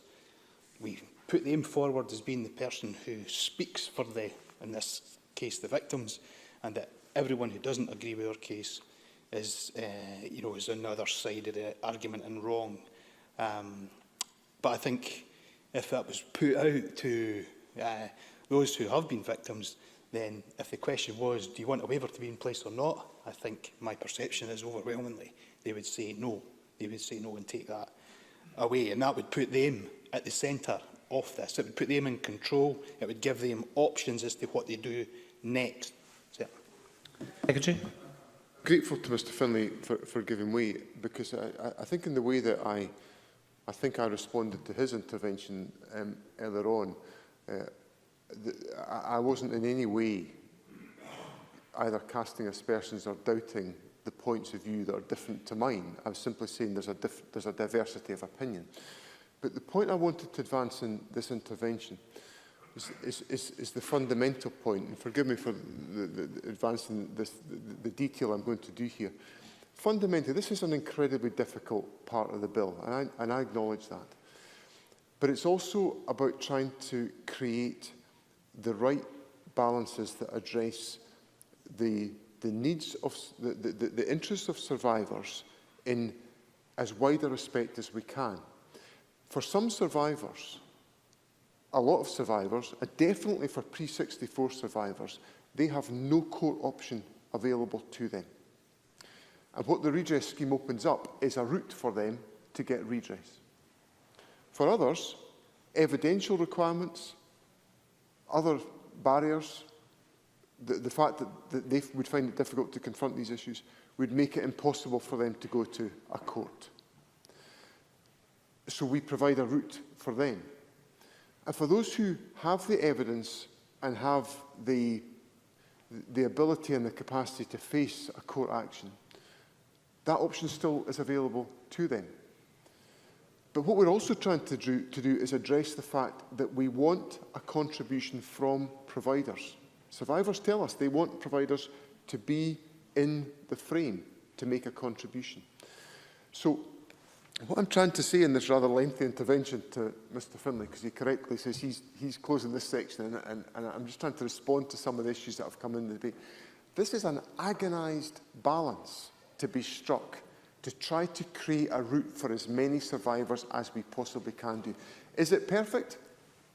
we put them forward as being the person who speaks for in this case, the victims, and that everyone who doesn't agree with our case is on the other side of the argument and wrong. But I think if that was put out to those who have been victims, then if the question was, do you want a waiver to be in place or not, I think my perception is overwhelmingly they would say no. They would say no and take that away. And that would put them at the centre of this. It would put them in control. It would give them options as to what they do next. So. Secretary. Grateful to Mr Findlay for giving way, because I think in the way that I think I responded to his intervention earlier on, I wasn't in any way either casting aspersions or doubting the points of view that are different to mine. I was simply saying there's a diversity of opinion. But the point I wanted to advance in this intervention is the fundamental point, and forgive me for advancing the detail I'm going to do here. Fundamentally, this is an incredibly difficult part of the bill, and I acknowledge that. But it's also about trying to create the right balances that address the needs of the interests of survivors in as wide a respect as we can. For some survivors, a lot of survivors, definitely for pre-64 survivors, they have no court option available to them. And what the redress scheme opens up is a route for them to get redress. For others, evidential requirements, other barriers, the fact that they would find it difficult to confront these issues would make it impossible for them to go to a court. So we provide a route for them. And for those who have the evidence and have the ability and the capacity to face a court action, that option still is available to them. But what we're also trying to do is address the fact that we want a contribution from providers. Survivors tell us they want providers to be in the frame to make a contribution. So what I'm trying to say in this rather lengthy intervention to Mr Findlay, because he correctly says he's closing this section, and I'm just trying to respond to some of the issues that have come in the debate. This is an agonised balance to be struck to try to create a route for as many survivors as we possibly can do. Is it perfect?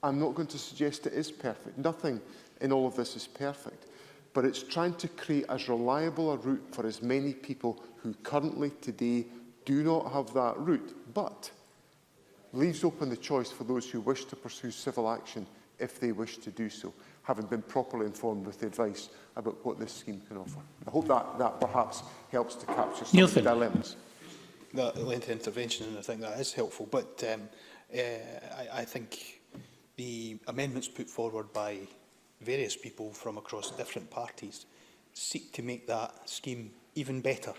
I'm not going to suggest it is perfect. Nothing in all of this is perfect. But it's trying to create as reliable a route for as many people who currently today do not have that route, but leaves open the choice for those who wish to pursue civil action if they wish to do so, having been properly informed with the advice about what this scheme can offer. I hope that perhaps helps to capture some of the dilemmas. The length of intervention, and I think that is helpful, but I think the amendments put forward by various people from across different parties seek to make that scheme even better,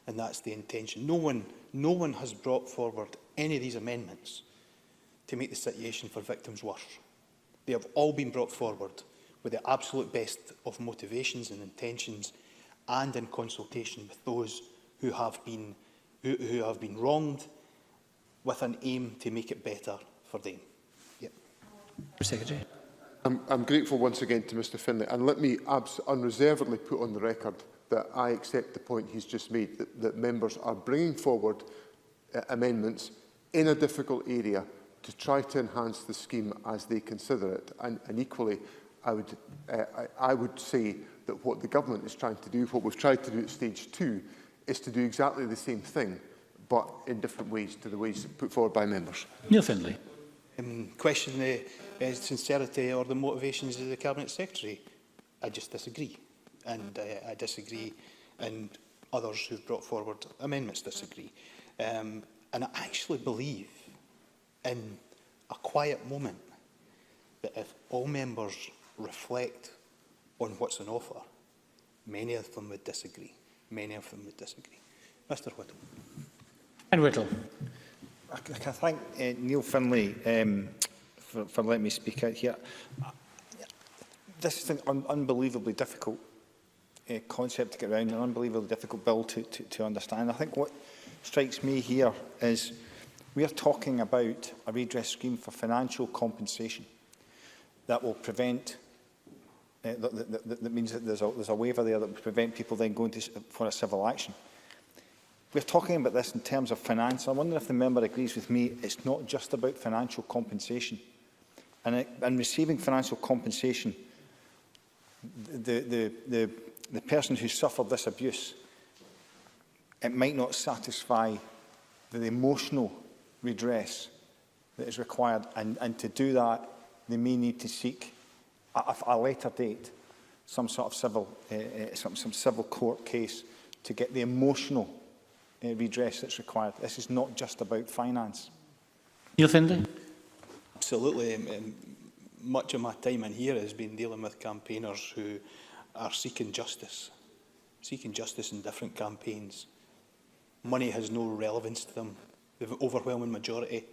and that's the intention. No one has brought forward any of these amendments to make the situation for victims worse. They have all been brought forward with the absolute best of motivations and intentions, and in consultation with those who have been wronged, with an aim to make it better for them. Yep. Secretary. I'm grateful once again to Mr Finlay, and let me unreservedly put on the record that I accept the point he's just made, that members are bringing forward amendments in a difficult area to try to enhance the scheme as they consider it. And equally, I would say that what the government is trying to do, what we've tried to do at stage 2, is to do exactly the same thing, but in different ways to the ways put forward by members. Neil Findlay. Question the sincerity or the motivations of the Cabinet Secretary. I just disagree, and I disagree, and others who've brought forward amendments disagree. And I actually believe, in a quiet moment, that if all members reflect on what's on offer, many of them would disagree. Many of them would disagree. Mr Whittle. And Whittle. I can thank Neil Findlay for letting me speak out here. This is an unbelievably difficult concept to get around, an unbelievably difficult bill to understand. I think what strikes me here is we are talking about a redress scheme for financial compensation that will prevent, that means that there's a waiver there that will prevent people then going for a civil action. We're talking about this in terms of finance. I wonder if the member agrees with me, it's not just about financial compensation. And receiving financial compensation, the person who suffered this abuse, it might not satisfy the emotional redress that is required, and to do that they may need to seek a later date some sort of civil some civil court case to get the emotional redress that's required. This is not just about finance. Neil Findlay. Absolutely. Much of my time in here has been dealing with campaigners who are seeking justice in different campaigns. Money has no relevance to them. The overwhelming majority,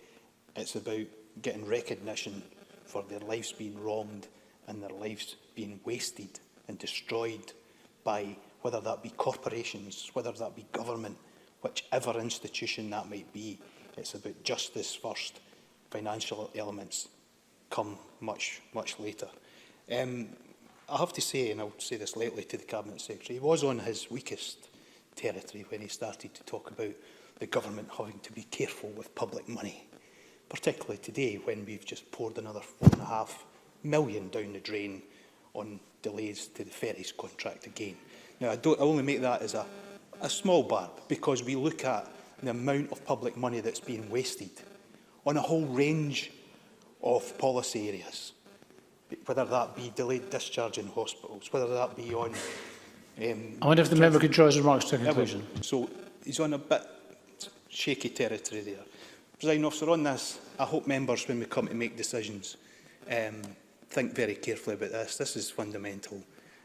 it's about getting recognition for their lives being wronged and their lives being wasted and destroyed by whether that be corporations, whether that be government, whichever institution that might be. It's about justice first. Financial elements come much, much later. I have to say, and I'll say this lightly to the Cabinet Secretary, he was on his weakest territory when he started to talk about the government having to be careful with public money, particularly today when we've just poured another £4.5 million down the drain on delays to the ferries contract again. Now, I only make that as a small barb because we look at the amount of public money that's being wasted on a whole range of policy areas, whether that be delayed discharge in hospitals, whether that be on... I wonder if the member could draw his remarks to a conclusion. So he's on a bit shaky territory there. Presiding Officer, on this, I hope members, when we come to make decisions, think very carefully about this. This is fundamental,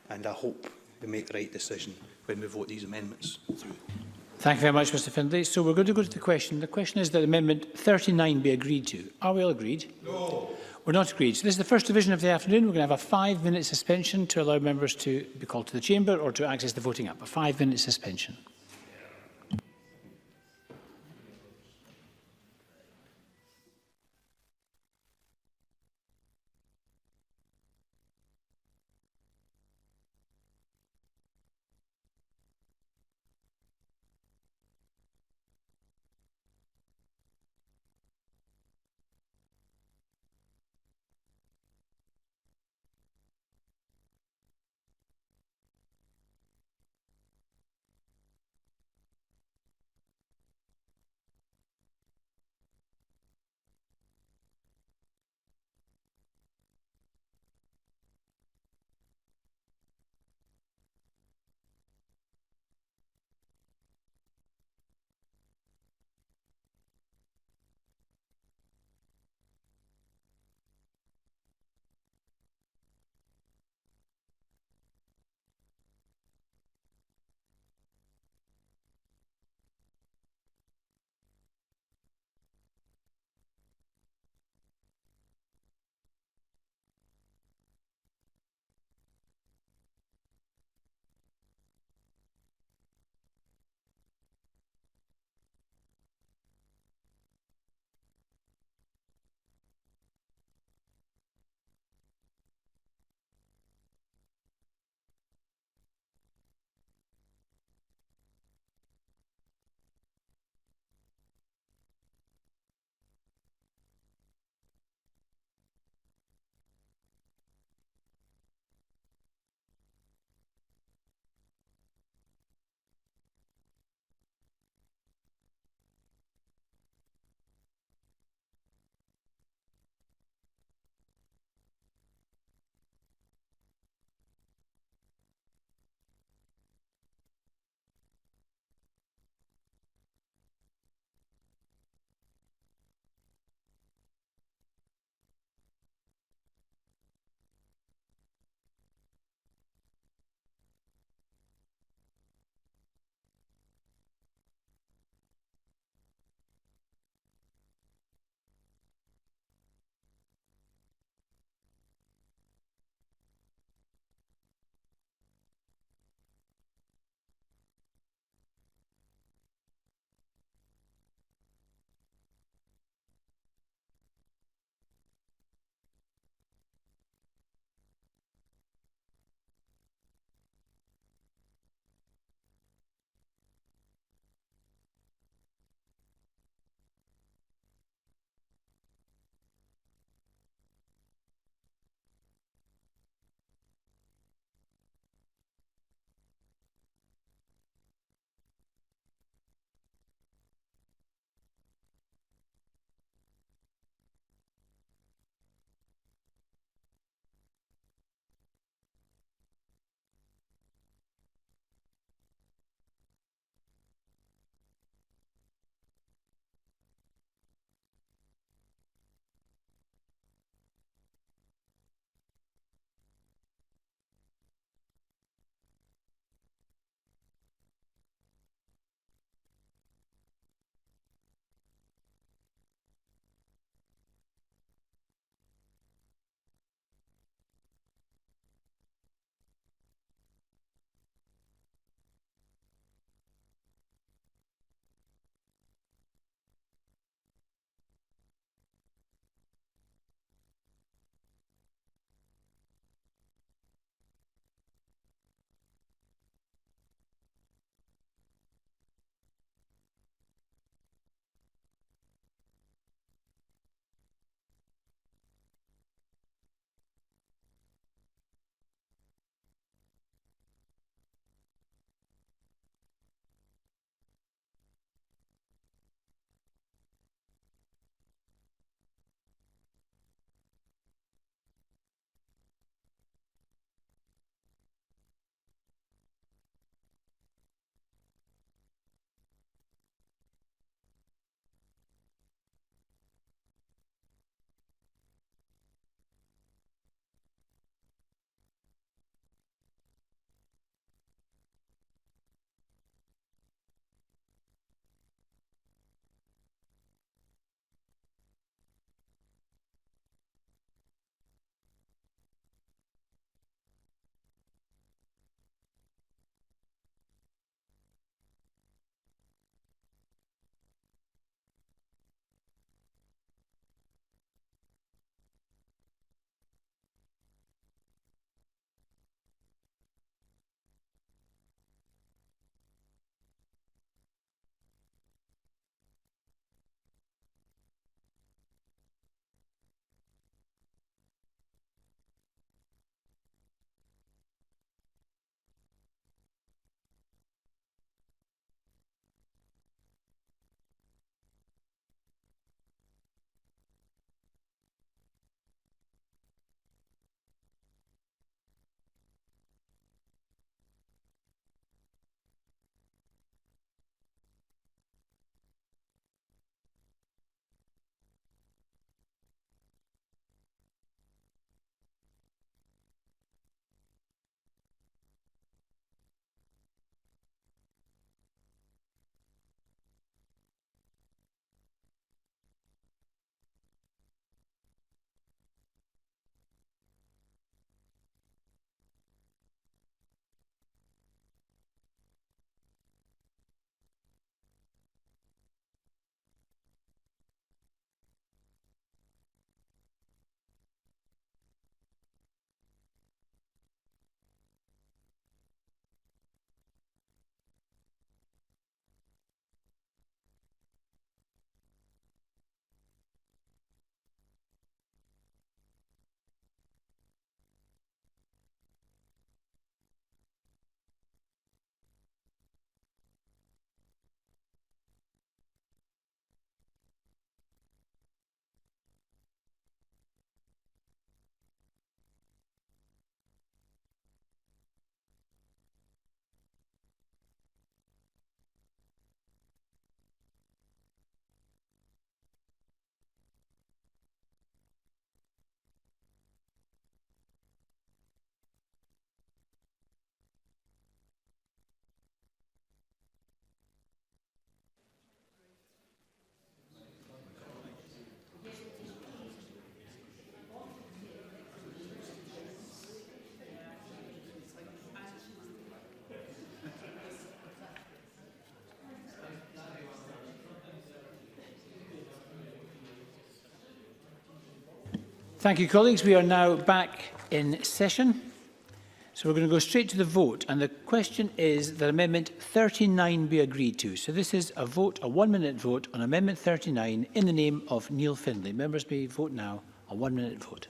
and I hope we make the right decision when we vote these amendments through. Thank you very much, Mr Findlay. So we're going to go to the question. The question is that Amendment 39 be agreed to. Are we all agreed? No. We're not agreed. So this is the first division of the afternoon. We're going to have a 5-minute suspension to allow members to be called to the chamber or to access the voting app. A 5-minute suspension. Thank you, colleagues. We are now back in session. So we're going to go straight to the vote. And the question is that Amendment 39 be agreed to. So this is a vote, a 1-minute vote on Amendment 39 in the name of Neil Findlay. Members may vote now. A 1-minute vote.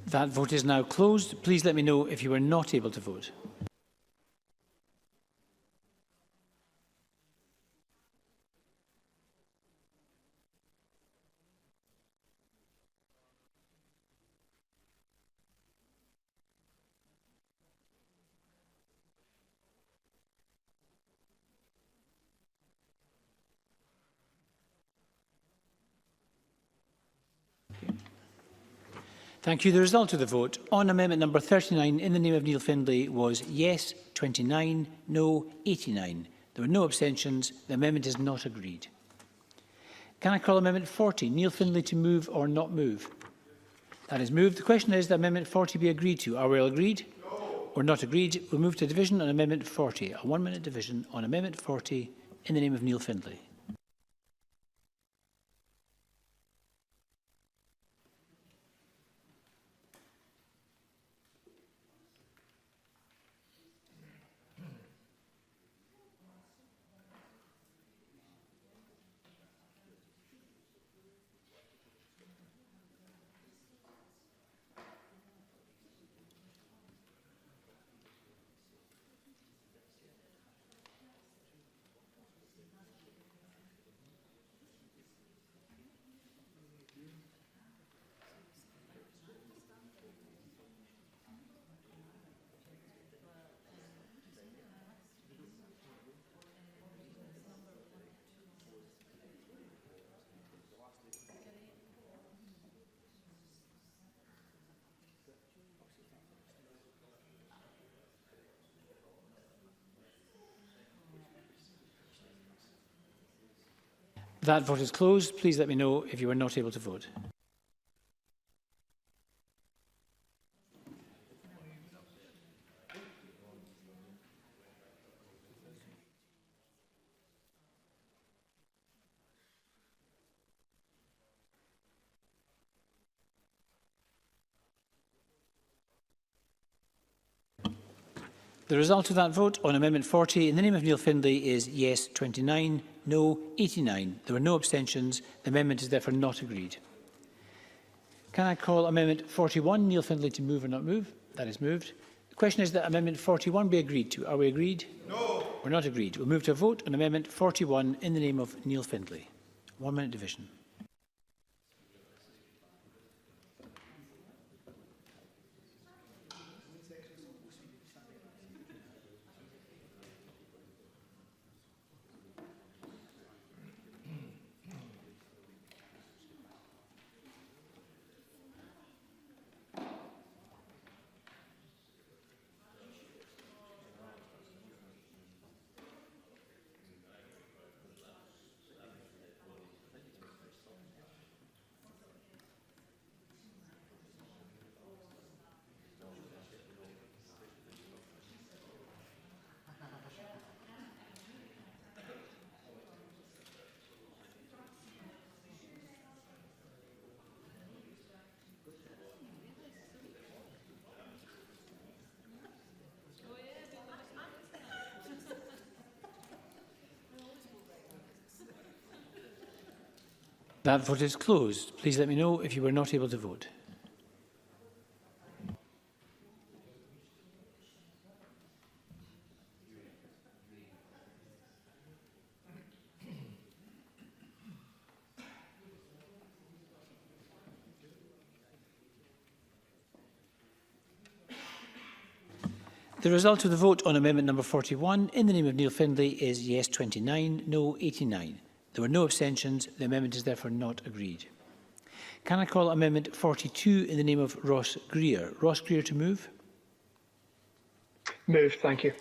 That vote is now closed. Please let me know if you are not able to vote. Thank you. The result of the vote on amendment number 39 in the name of Neil Findlay was yes 29, no 89. There were no abstentions. The amendment is not agreed. Can I call amendment 40, Neil Findlay, to move or not move? That is moved. The question is that amendment 40 be agreed to. Are we all agreed? No. Or not agreed? We'll move to division on amendment 40. A 1-minute division on amendment 40 in the name of Neil Findlay. That vote is closed. Please let me know if you are not able to vote. The result of that vote on Amendment 40 in the name of Neil Findlay is yes 29, no 89. There were no abstentions. The amendment is therefore not agreed. Can I call Amendment 41, Neil Findlay, to move or not move? That is moved. The question is that Amendment 41 be agreed to. Are we agreed? No. We're not agreed. We'll move to a vote on Amendment 41 in the name of Neil Findlay. 1-minute division. That vote is closed. Please let me know if you were not able to vote. The result of the vote on amendment number 41 in the name of Neil Findlay is yes 29, no 89. There were no abstentions. The amendment is therefore not agreed. Can I call amendment 42 in the name of Ross Greer? Ross Greer to move. Move, thank you.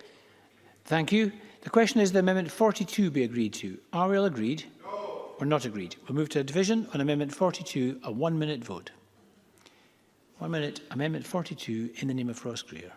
Thank you. The question is that amendment 42 be agreed to. Are we all agreed? No. Or not agreed? We'll move to a division on amendment 42, a 1-minute vote. 1 minute, amendment 42 in the name of Ross Greer.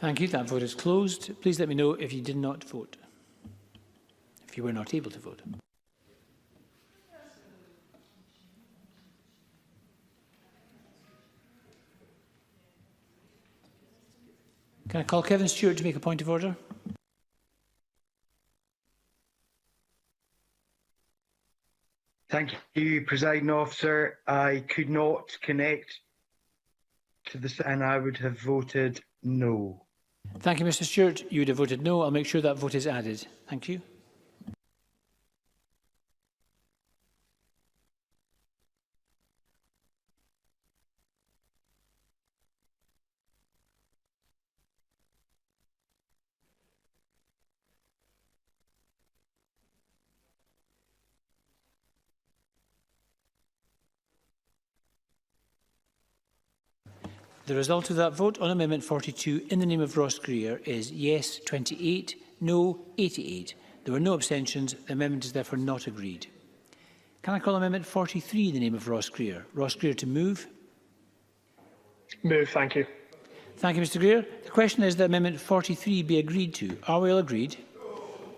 Thank you. That vote is closed. Please let me know if you did not vote, if you were not able to vote. Can I call Kevin Stewart to make a point of order? Thank you, Presiding Officer. I could not connect to this and I would have voted no. Thank you, Mr. Stewart. You would have voted no. I'll make sure that vote is added. Thank you. The result of that vote on Amendment 42 in the name of Ross Greer is yes 28, no 88. There were no abstentions. The amendment is therefore not agreed. Can I call Amendment 43 in the name of Ross Greer? Ross Greer to move. Move, thank you. Thank you, Mr. Greer. The question is that Amendment 43 be agreed to. Are we all agreed?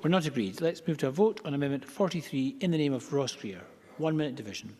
We're not agreed. Let's move to a vote on Amendment 43 in the name of Ross Greer. 1 minute division.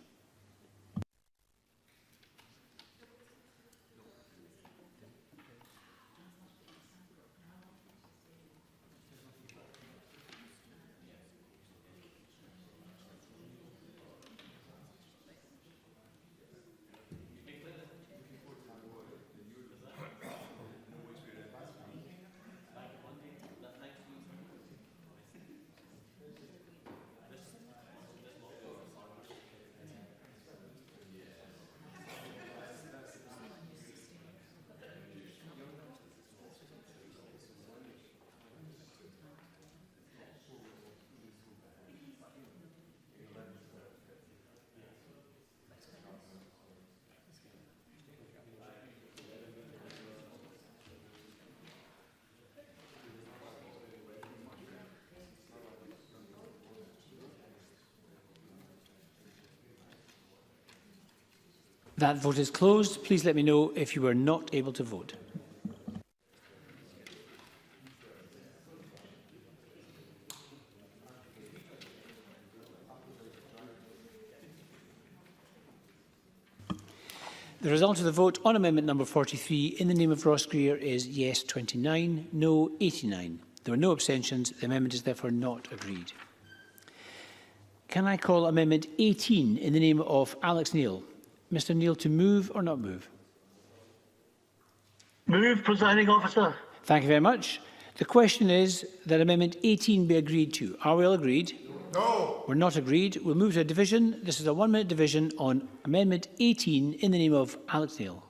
That vote is closed. Please let me know if you were not able to vote. The result of the vote on amendment number 43 in the name of Ross Greer is yes 29, no 89. There were no abstentions. The amendment is therefore not agreed. Can I call amendment 18 in the name of Alex Neil? Mr. Neil to move or not move? Move, Presiding Officer. Thank you very much. The question is that amendment 18 be agreed to. Are we all agreed? No. We're not agreed. We'll move to a division. This is a 1 minute division on amendment 18 in the name of Alex Neil.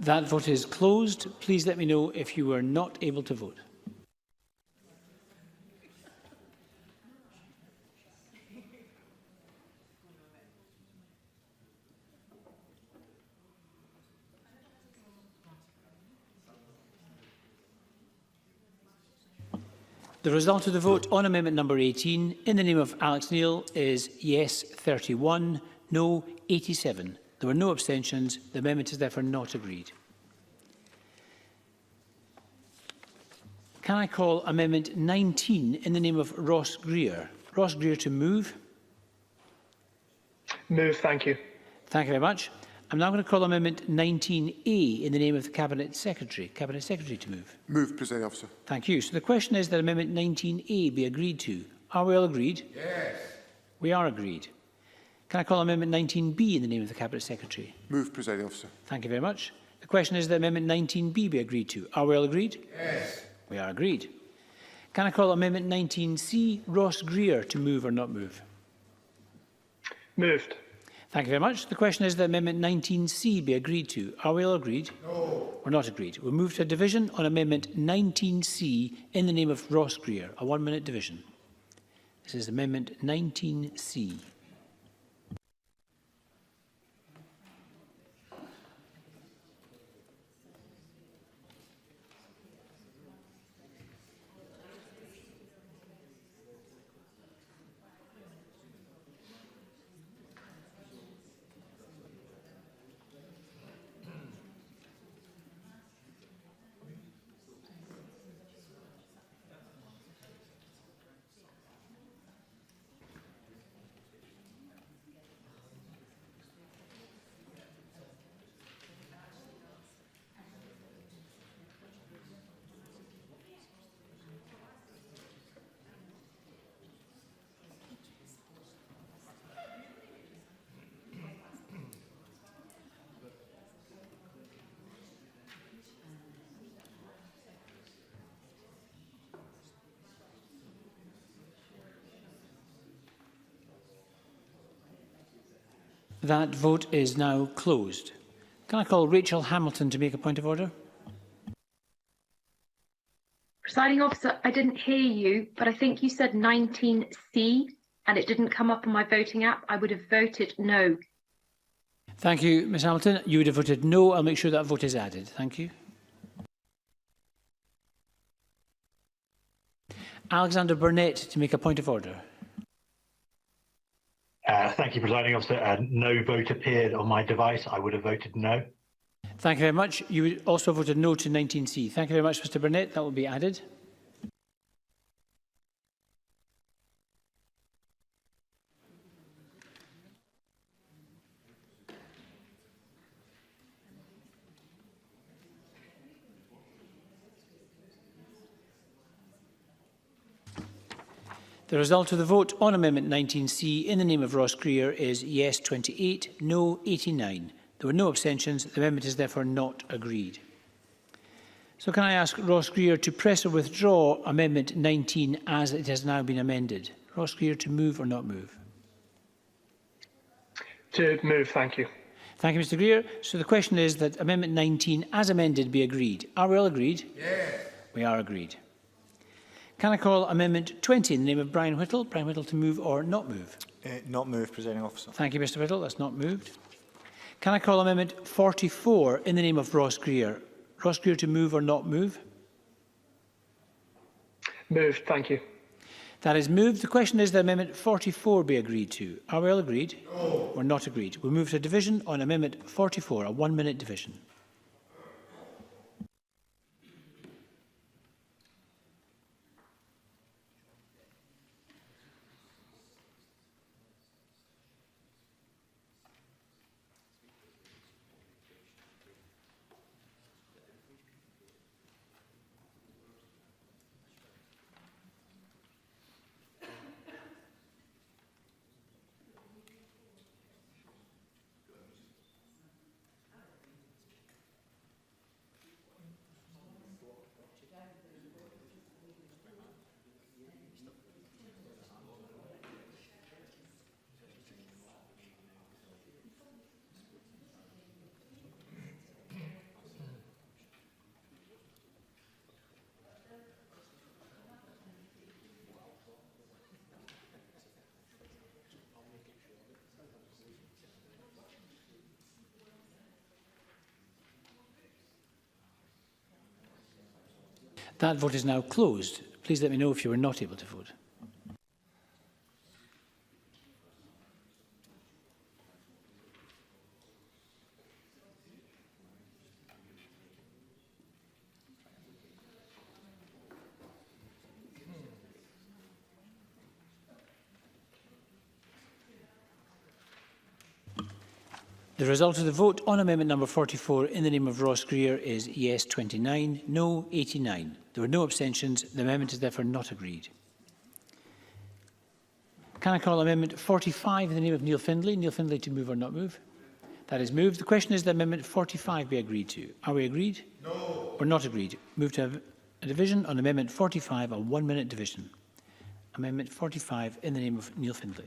That vote is closed. Please let me know if you were not able to vote. The result of the vote on amendment number 18 in the name of Alex Neil is yes 31, no 87. There were no abstentions. The amendment is therefore not agreed. Can I call amendment 19 in the name of Ross Greer? Ross Greer to move. Move, thank you. Thank you very much. I'm now going to call amendment 19A in the name of the Cabinet Secretary. Cabinet Secretary to move. Move, Presiding Officer. Thank you. So the question is that amendment 19A be agreed to. Are we all agreed? Yes. We are agreed. Can I call amendment 19B in the name of the Cabinet Secretary? Move, Presiding Officer. Thank you very much. The question is that amendment 19B be agreed to. Are we all agreed? Yes. We are agreed. Can I call amendment 19C, Ross Greer, to move or not move? Moved. Thank you very much. The question is that amendment 19C be agreed to. Are we all agreed? No. We're not agreed. We'll move to a division on amendment 19C in the name of Ross Greer, a 1-minute division. This is amendment 19C. That vote is now closed. Can I call Rachel Hamilton to make a point of order? Presiding Officer, I didn't hear you, but I think you said 19C and it didn't come up on my voting app. I would have voted no. Thank you, Ms Hamilton. You would have voted no. I'll make sure that vote is added. Thank you. Alexander Burnett to make a point of order. Thank you, Presiding Officer. No vote appeared on my device. I would have voted no. Thank you very much. You also voted no to 19C. Thank you very much, Mr Burnett. That will be added. The result of the vote on Amendment 19C in the name of Ross Greer is yes 28, no 89. There were no abstentions. The amendment is therefore not agreed. So can I ask Ross Greer to press or withdraw Amendment 19 as it has now been amended? Ross Greer to move or not move? To move, thank you. Thank you, Mr Greer. So the question is that Amendment 19 as amended be agreed. Are we all agreed? Yes. We are agreed. Can I call Amendment 20 in the name of Brian Whittle? Brian Whittle to move or not move? Not move, Presiding Officer. Thank you, Mr Whittle. That's not moved. Can I call Amendment 44 in the name of Ross Greer? Ross Greer to move or not move? Moved, thank you. That is moved. The question is that Amendment 44 be agreed to. Are we all agreed? No. We're not agreed. We'll move to a division on Amendment 44, a 1-minute division. That vote is now closed. Please let me know if you were not able to vote. The result of the vote on amendment number 44 in the name of Ross Greer is yes 29, no 89. There were no abstentions. The amendment is therefore not agreed. Can I call amendment 45 in the name of Neil Findlay? Neil Findlay to move or not move? That is moved. The question is that amendment 45 be agreed to. Are we agreed? No. Or not agreed? Move to have a division on amendment 45, a 1-minute division. Amendment 45 in the name of Neil Findlay.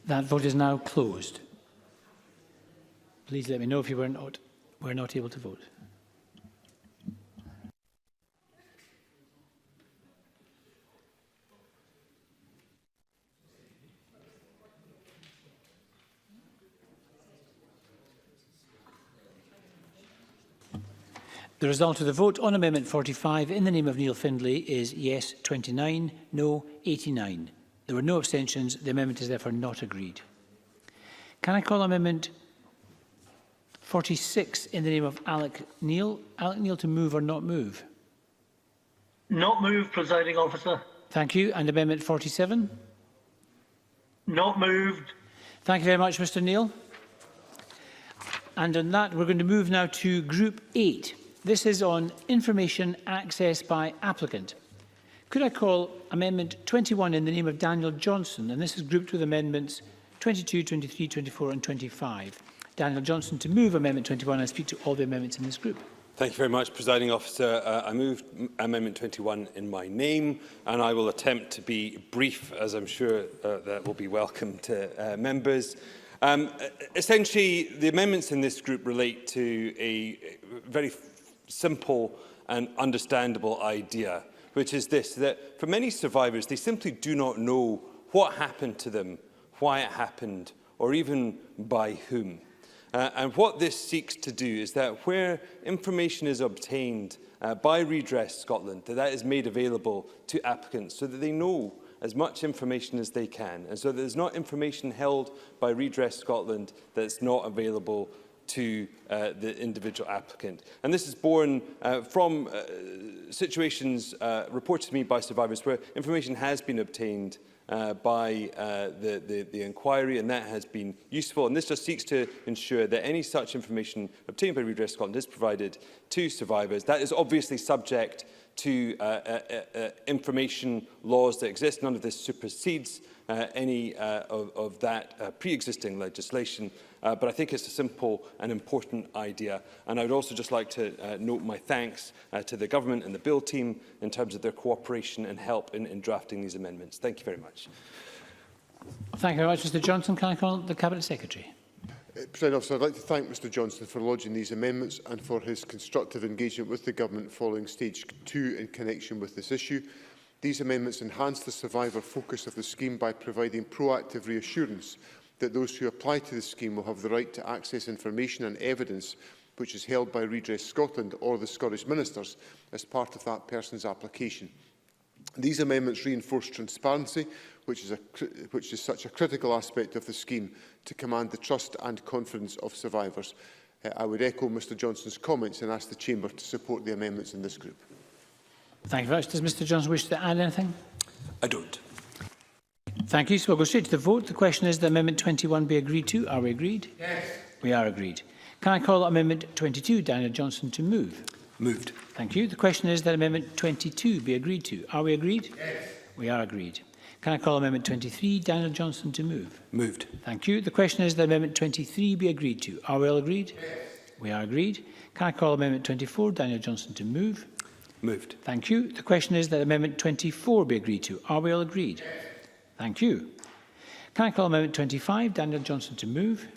That vote is now closed. Please let me know if you were not able to vote. The result of the vote on Amendment 45 in the name of Neil Findlay is yes 29, no 89. There were no abstentions. The amendment is therefore not agreed. Can I call Amendment 46 in the name of Alec Neil? Alec Neil to move or not move? Not move, presiding officer. Thank you. And Amendment 47? Not moved. Thank you very much, Mr Neil. And on that, we're going to move now to Group 8. This is on information access by applicant. Could I call Amendment 21 in the name of Daniel Johnstone? And this is grouped with Amendments 22, 23, 24 and 25. Daniel Johnstone to move Amendment 21 and speak to all the amendments in this group. Thank you very much, Presiding Officer. I move Amendment 21 in my name, and I will attempt to be brief, as I'm sure that will be welcome to members. Essentially, the amendments in this group relate to a very simple and understandable idea, which is this, that for many survivors, they simply do not know what happened to them, why it happened, or even by whom. And what this seeks to do is that where information is obtained by Redress Scotland, that is made available to applicants so that they know as much information as they can, and so that there's not information held by Redress Scotland that's not available to the individual applicant. And this is born from situations reported to me by survivors where information has been obtained by the inquiry, and that has been useful. And this just seeks to ensure that any such information obtained by Redress Scotland is provided to survivors. That is obviously subject to information laws that exist. None of this supersedes any of that pre-existing legislation. But I think it's a simple and important idea. And I would also just like to note my thanks to the Government and the Bill team in terms of their cooperation and help in drafting these amendments. Thank you very much. Thank you very much, Mr Johnson. Can I call the Cabinet Secretary? President Officer, I'd like to thank Mr Johnstone for lodging these amendments and for his constructive engagement with the Government following Stage 2 in connection with this issue. These amendments enhance the survivor focus of the scheme by providing proactive reassurance that those who apply to the scheme will have the right to access information and evidence which is held by Redress Scotland or the Scottish Ministers as part of that person's application. These amendments reinforce transparency, which is such a critical aspect of the scheme to command the trust and confidence of survivors. I would echo Mr Johnstone's comments and ask the Chamber to support the amendments in this group. Thank you very much. Does Mr Johnson wish to add anything? I don't. Thank you. So we'll go straight to the vote. The question is that Amendment 21 be agreed to. Are we agreed? Yes. We are agreed. Can I call Amendment 22, Daniel Johnson, to move? Moved. Thank you. The question is that Amendment 22 be agreed to. Are we agreed? Yes. We are agreed. Can I call Amendment 23, Daniel Johnson, to move? Moved. Thank you. The question is that Amendment 23 be agreed to. Are we all agreed? Yes. We are agreed. Can I call Amendment 24, Daniel Johnson, to move? Moved. Thank you. The question is that Amendment 24 be agreed to. Are we all agreed? Yes. Thank you. Can I call Amendment 25, Daniel Johnson, to move?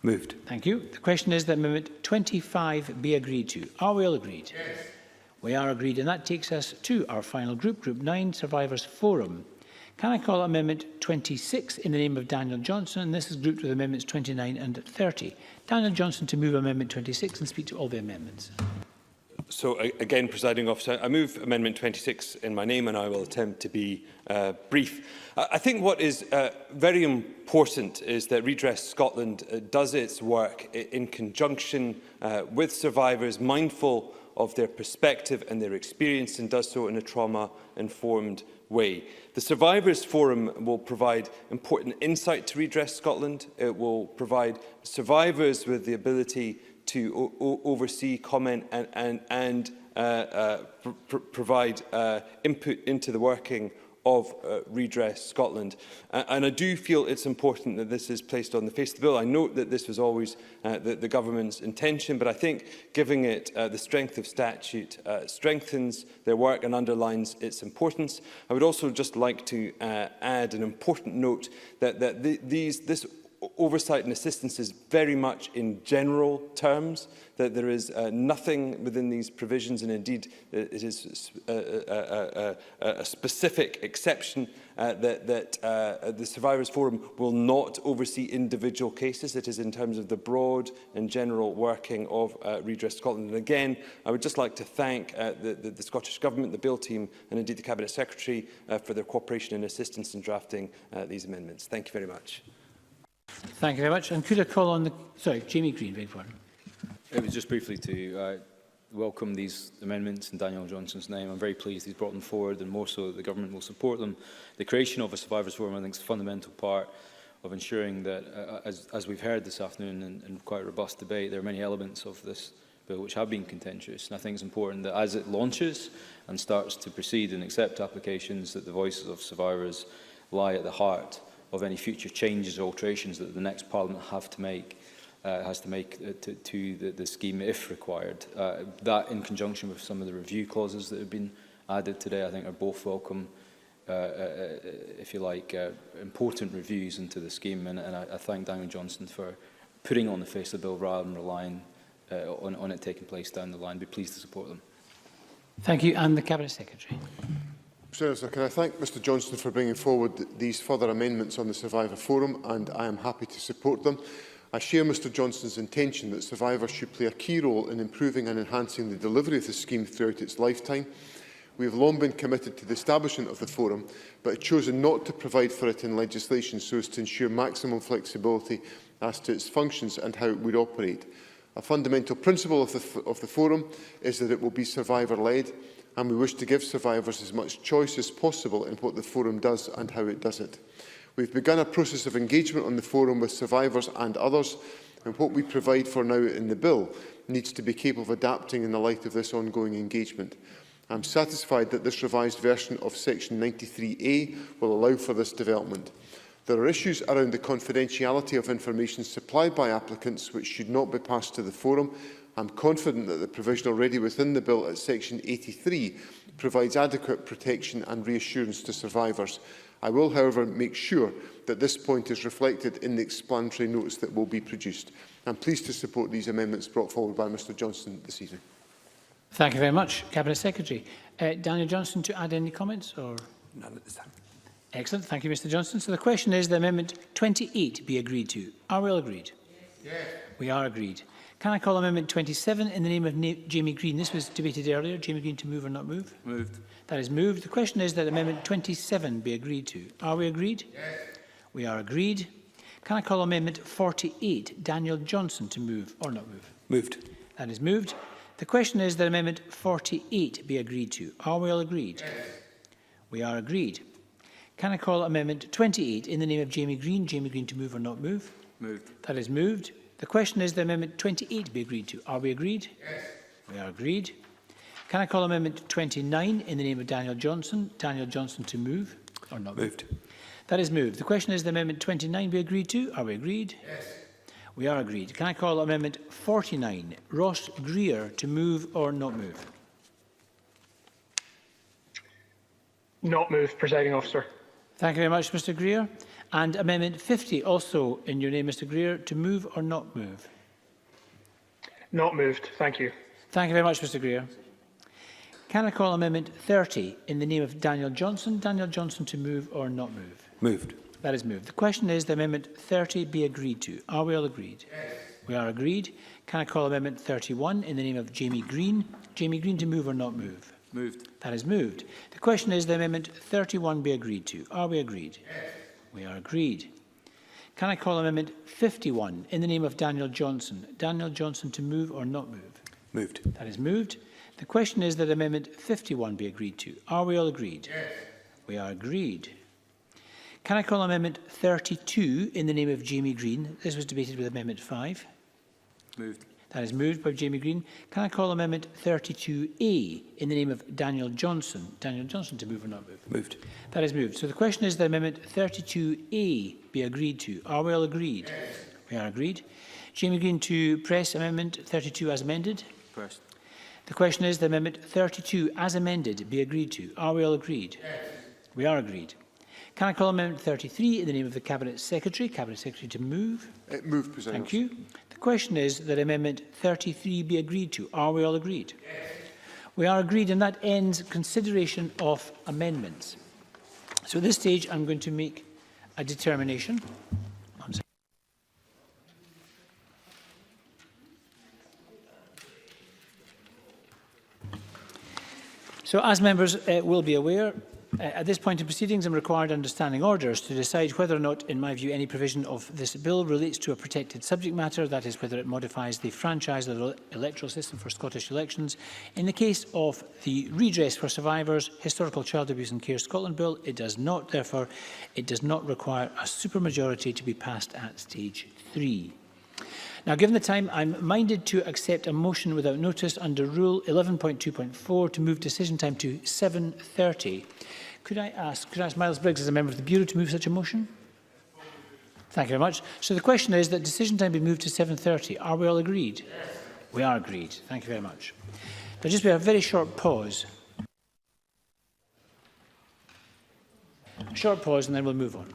Moved. Thank you. The question is that Amendment 25 be agreed to. Are we all agreed? Yes. We are agreed, and that takes us to our final group, Group 9, Survivors Forum. Can I call Amendment 26 in the name of Daniel Johnson? And this is grouped with Amendments 29 and 30. Daniel Johnson to move Amendment 26 and speak to all the amendments. So again, Presiding Officer, I move Amendment 26 in my name, and I will attempt to be brief. I think what is very important is that Redress Scotland does its work in conjunction with survivors, mindful of their perspective and their experience, and does so in a trauma-informed way. The Survivors Forum will provide important insight to Redress Scotland. It will provide survivors with the ability to oversee, comment and provide input into the working of Redress Scotland. And I do feel it's important that this is placed on the face of the bill. I note that this was always the government's intention, but I think giving it the strength of statute strengthens their work and underlines its importance. I would also just like to add an important note that this oversight and assistance is very much in general terms, that there is nothing within these provisions, and indeed it is a specific exception that the Survivors Forum will not oversee individual cases. It is in terms of the broad and general working of Redress Scotland. And again, I would just like to thank the Scottish Government, the Bill team, and indeed the Cabinet Secretary for their cooperation and assistance in drafting these amendments. Thank you very much. Thank you very much. And could I call on the... Sorry, Jamie Greene, beg pardon. It was just briefly to welcome these amendments in Daniel Johnson's name. I'm very pleased he's brought them forward, and more so that the government will support them. The creation of a Survivors Forum, I think, is a fundamental part of ensuring that, as we've heard this afternoon in quite a robust debate, there are many elements of this bill which have been contentious. And I think it's important that as it launches and starts to proceed and accept applications, that the voices of survivors lie at the heart of any future changes or alterations that the next Parliament has to make to the scheme if required. That, in conjunction with some of the review clauses that have been added today, I think are both welcome, if you like, important reviews into the scheme. And I thank Daniel Johnson for putting on the face of the bill rather than relying on it taking place down the line. Be pleased to support them. Thank you. And the Cabinet Secretary. Senator, can I thank Mr Johnstone for bringing forward these further amendments on the Survivor Forum, and I am happy to support them. I share Mr Johnstone's intention that survivors should play a key role in improving and enhancing the delivery of the scheme throughout its lifetime. We have long been committed to the establishment of the Forum, but have chosen not to provide for it in legislation so as to ensure maximum flexibility as to its functions and how it would operate. A fundamental principle of the Forum is that it will be survivor-led, and we wish to give survivors as much choice as possible in what the Forum does and how it does it. We've begun a process of engagement on the Forum with survivors and others, and what we provide for now in the bill needs to be capable of adapting in the light of this ongoing engagement. I'm satisfied that this revised version of Section 93A will allow for this development. There are issues around the confidentiality of information supplied by applicants which should not be passed to the Forum. I'm confident that the provision already within the bill at Section 83 provides adequate protection and reassurance to survivors. I will, however, make sure that this point is reflected in the explanatory notes that will be produced. I'm pleased to support these amendments brought forward by Mr Johnstone this evening. Thank you very much. Cabinet Secretary. Daniel Johnstone, to add any comments? Or none at this time. Excellent. Thank you, Mr Johnstone. So the question is that Amendment 28 be agreed to. Are we all agreed? Yes. We are agreed. Can I call Amendment 27 in the name of Jamie Greene? This was debated earlier. Jamie Greene to move or not move? Moved. That is moved. The question is that Amendment 27 be agreed to. Are we agreed? Yes. We are agreed. Can I call Amendment 48, Daniel Johnson, to move or not move? Moved. That is moved. The question is that Amendment 48 be agreed to. Are we all agreed? Yes. We are agreed. Can I call Amendment 28 in the name of Jamie Greene? Jamie Greene to move or not move? Moved. That is moved. The question is that Amendment 28 be agreed to. Are we agreed? Yes. We are agreed. Can I call Amendment 29 in the name of Daniel Johnson? Daniel Johnson to move or not moved? That is moved. The question is that Amendment 29 be agreed to. Are we agreed? Yes. We are agreed. Can I call Amendment 49, Ross Greer, to move or not move? Not move, Presiding Officer. Thank you very much, Mr Greer. And Amendment 50, also in your name, Mr Greer, to move or not move? Not moved. Thank you. Thank you very much, Mr Greer. Can I call Amendment 30 in the name of Daniel Johnson? Daniel Johnson to move or not move? Moved. That is moved. The question is that Amendment 30 be agreed to. Are we all agreed? Yes. We are agreed. Can I call Amendment 31 in the name of Jamie Greene? Jamie Greene to move or not move? Moved. That is moved. The question is that Amendment 31 be agreed to. Are we agreed? Yes. We are agreed. Can I call Amendment 51 in the name of Daniel Johnson? Daniel Johnson to move or not move? Moved. That is moved. The question is that Amendment 51 be agreed to. Are we all agreed? Yes. We are agreed. Can I call Amendment 32 in the name of Jamie Greene? This was debated with Amendment 5. Moved. That is moved by Jamie Greene. Can I call Amendment 32A in the name of Daniel Johnson? Daniel Johnson to move or not move? Moved. That is moved. So the question is that Amendment 32A be agreed to. Are we all agreed? Yes. We are agreed. Jamie Greene to press Amendment 32 as amended. Pressed. The question is that Amendment 32 as amended be agreed to. Are we all agreed? Yes. We are agreed. Can I call Amendment 33 in the name of the Cabinet Secretary? Cabinet Secretary to move. Move, President. Thank you. The question is that Amendment 33 be agreed to. Are we all agreed? Yes. We are agreed, and that ends consideration of amendments. So at this stage, I'm going to make a determination. So as members will be aware, at this point in proceedings, I'm required under standing orders to decide whether or not, in my view, any provision of this bill relates to a protected subject matter, that is, whether it modifies the franchise of the electoral system for Scottish elections. In the case of the Redress for Survivors, Historical Child Abuse and Care Scotland Bill, it does not. Therefore, it does not require a supermajority to be passed at stage 3. Now, given the time, I'm minded to accept a motion without notice under Rule 11.2.4 to move decision time to 7:30. Could I ask Miles Briggs, as a member of the Bureau, to move such a motion? Thank you very much. So the question is that decision time be moved to 7:30. Are we all agreed? Yes. We are agreed. Thank you very much. There'll just be a very short pause. A short pause and then we'll move on.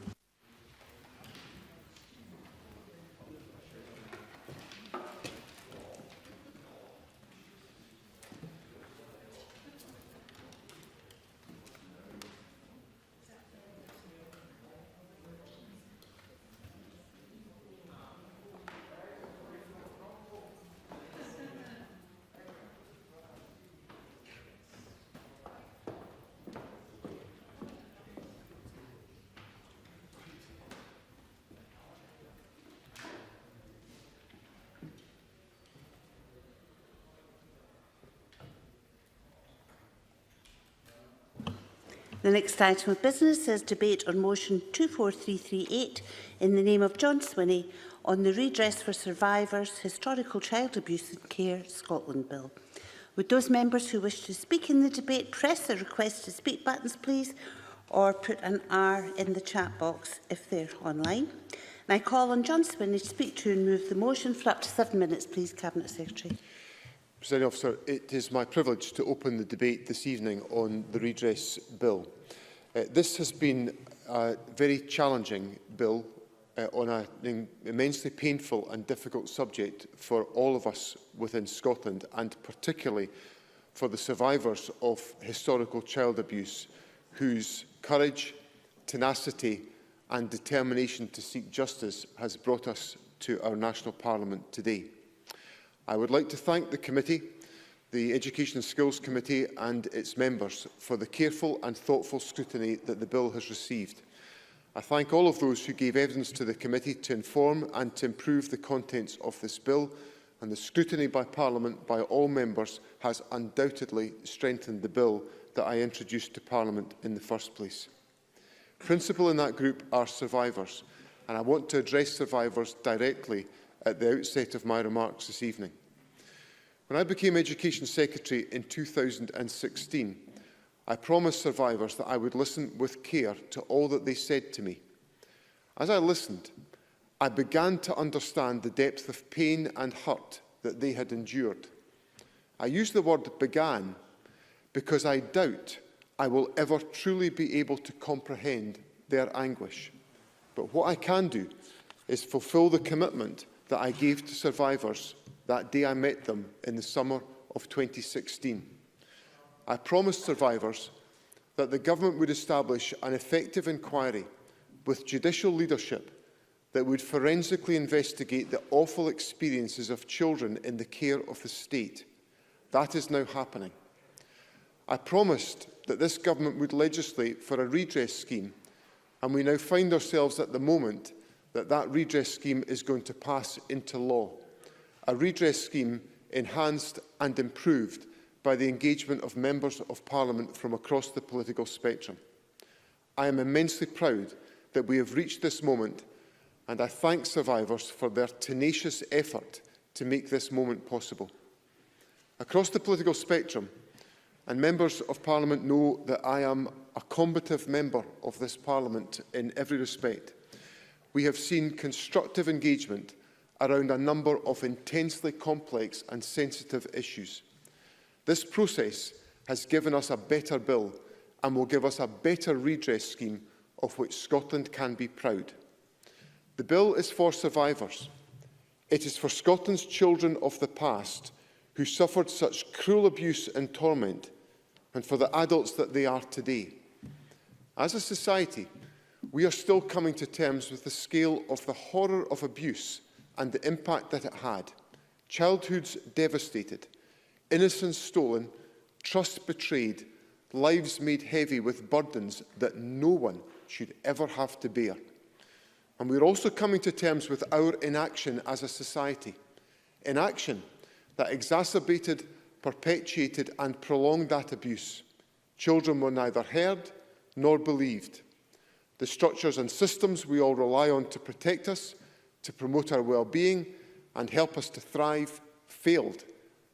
The next item of business is debate on motion 24338 in the name of John Swinney on the Redress for Survivors, Historical Child Abuse and Care Scotland Bill. Would those members who wish to speak in the debate press the request to speak buttons, please, or put an R in the chat box if they're online. And I call on John Swinney to speak to and move the motion for up to 7 minutes, please, Cabinet Secretary. Presiding Officer, it is my privilege to open the debate this evening on the Redress Bill. This has been a very challenging bill on an immensely painful and difficult subject for all of us within Scotland, and particularly for the survivors of historical child abuse, whose courage, tenacity and determination to seek justice has brought us to our National Parliament today. I would like to thank the committee, the Education and Skills Committee and its members for the careful and thoughtful scrutiny that the bill has received. I thank all of those who gave evidence to the committee to inform and to improve the contents of this bill, and the scrutiny by Parliament by all members has undoubtedly strengthened the bill that I introduced to Parliament in the first place. Principal in that group are survivors, and I want to address survivors directly at the outset of my remarks this evening. When I became Education Secretary in 2016, I promised survivors that I would listen with care to all that they said to me. As I listened, I began to understand the depth of pain and hurt that they had endured. I use the word began because I doubt I will ever truly be able to comprehend their anguish. But what I can do is fulfil the commitment that I gave to survivors that day I met them in the summer of 2016. I promised survivors that the government would establish an effective inquiry with judicial leadership that would forensically investigate the awful experiences of children in the care of the state. That is now happening. I promised that this government would legislate for a redress scheme, and we now find ourselves at the moment that that redress scheme is going to pass into law. A redress scheme enhanced and improved by the engagement of members of Parliament from across the political spectrum. I am immensely proud that we have reached this moment, and I thank survivors for their tenacious effort to make this moment possible. Across the political spectrum, and members of Parliament know that I am a combative member of this Parliament in every respect, we have seen constructive engagement around a number of intensely complex and sensitive issues. This process has given us a better bill and will give us a better redress scheme of which Scotland can be proud. The bill is for survivors. It is for Scotland's children of the past who suffered such cruel abuse and torment, and for the adults that they are today. As a society, we are still coming to terms with the scale of the horror of abuse and the impact that it had. Childhoods devastated, innocence stolen, trust betrayed, lives made heavy with burdens that no one should ever have to bear. And we're also coming to terms with our inaction as a society. Inaction that exacerbated, perpetuated and prolonged that abuse. Children were neither heard nor believed. The structures and systems we all rely on to protect us, to promote our well-being and help us to thrive, failed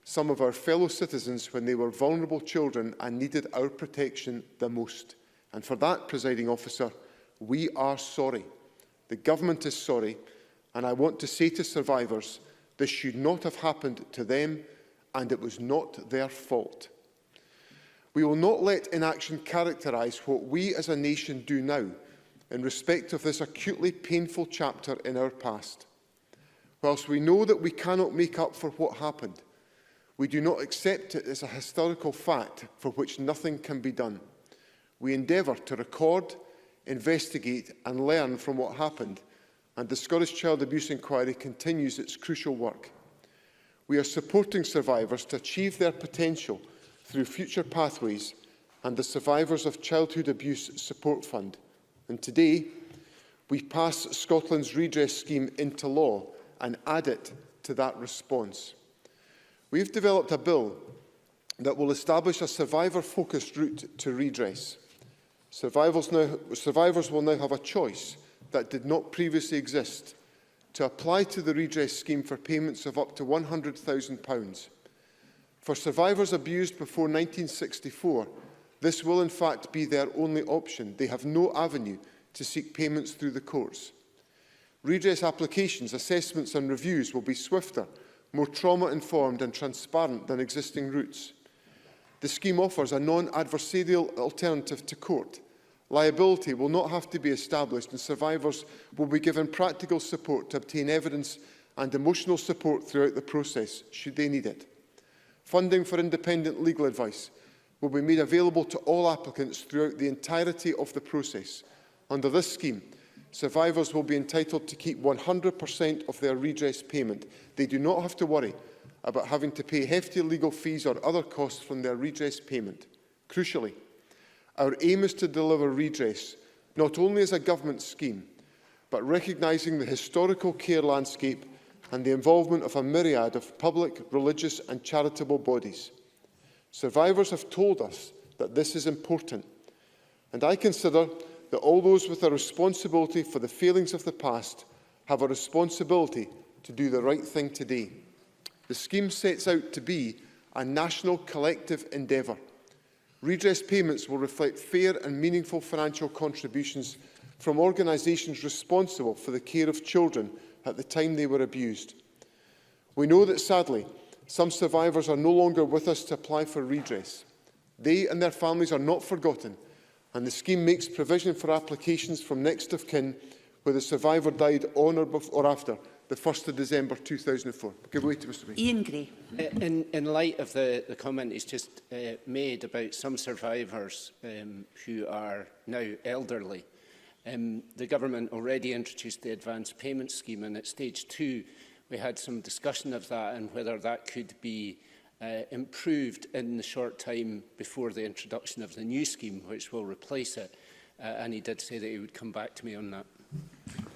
some of our fellow citizens when they were vulnerable children and needed our protection the most. And for that, Presiding Officer, we are sorry. The Government is sorry, and I want to say to survivors, this should not have happened to them, and it was not their fault. We will not let inaction characterise what we as a nation do now in respect of this acutely painful chapter in our past. Whilst we know that we cannot make up for what happened, we do not accept it as a historical fact for which nothing can be done. We endeavour to record, investigate and learn from what happened, and the Scottish Child Abuse Inquiry continues its crucial work. We are supporting survivors to achieve their potential through future pathways and the Survivors of Childhood Abuse Support Fund. And today, we pass Scotland's redress scheme into law and add it to that response. We've developed a bill that will establish a survivor-focused route to redress. Survivors will now have a choice that did not previously exist to apply to the redress scheme for payments of up to £100,000. For survivors abused before 1964, this will in fact be their only option. They have no avenue to seek payments through the courts. Redress applications, assessments and reviews will be swifter, more trauma-informed and transparent than existing routes. The scheme offers a non-adversarial alternative to court. Liability will not have to be established and survivors will be given practical support to obtain evidence and emotional support throughout the process, should they need it. Funding for independent legal advice will be made available to all applicants throughout the entirety of the process. Under this scheme, survivors will be entitled to keep 100% of their redress payment. They do not have to worry about having to pay hefty legal fees or other costs from their redress payment. Crucially, our aim is to deliver redress not only as a government scheme, but recognising the historical care landscape and the involvement of a myriad of public, religious and charitable bodies. Survivors have told us that this is important, and I consider that all those with a responsibility for the failings of the past have a responsibility to do the right thing today. The scheme sets out to be a national collective endeavour. Redress payments will reflect fair and meaningful financial contributions from organisations responsible for the care of children at the time they were abused. We know that, sadly, some survivors are no longer with us to apply for redress. They and their families are not forgotten, and the scheme makes provision for applications from next of kin where the survivor died on or after the 1st of December 2004. Give way to Mr. Green. Ian Gray. In light of the comment he's just made about some survivors who are now elderly, the government already introduced the advance payment scheme, and at stage 2 we had some discussion of that and whether that could be improved in the short time before the introduction of the new scheme, which will replace it. And he did say that he would come back to me on that.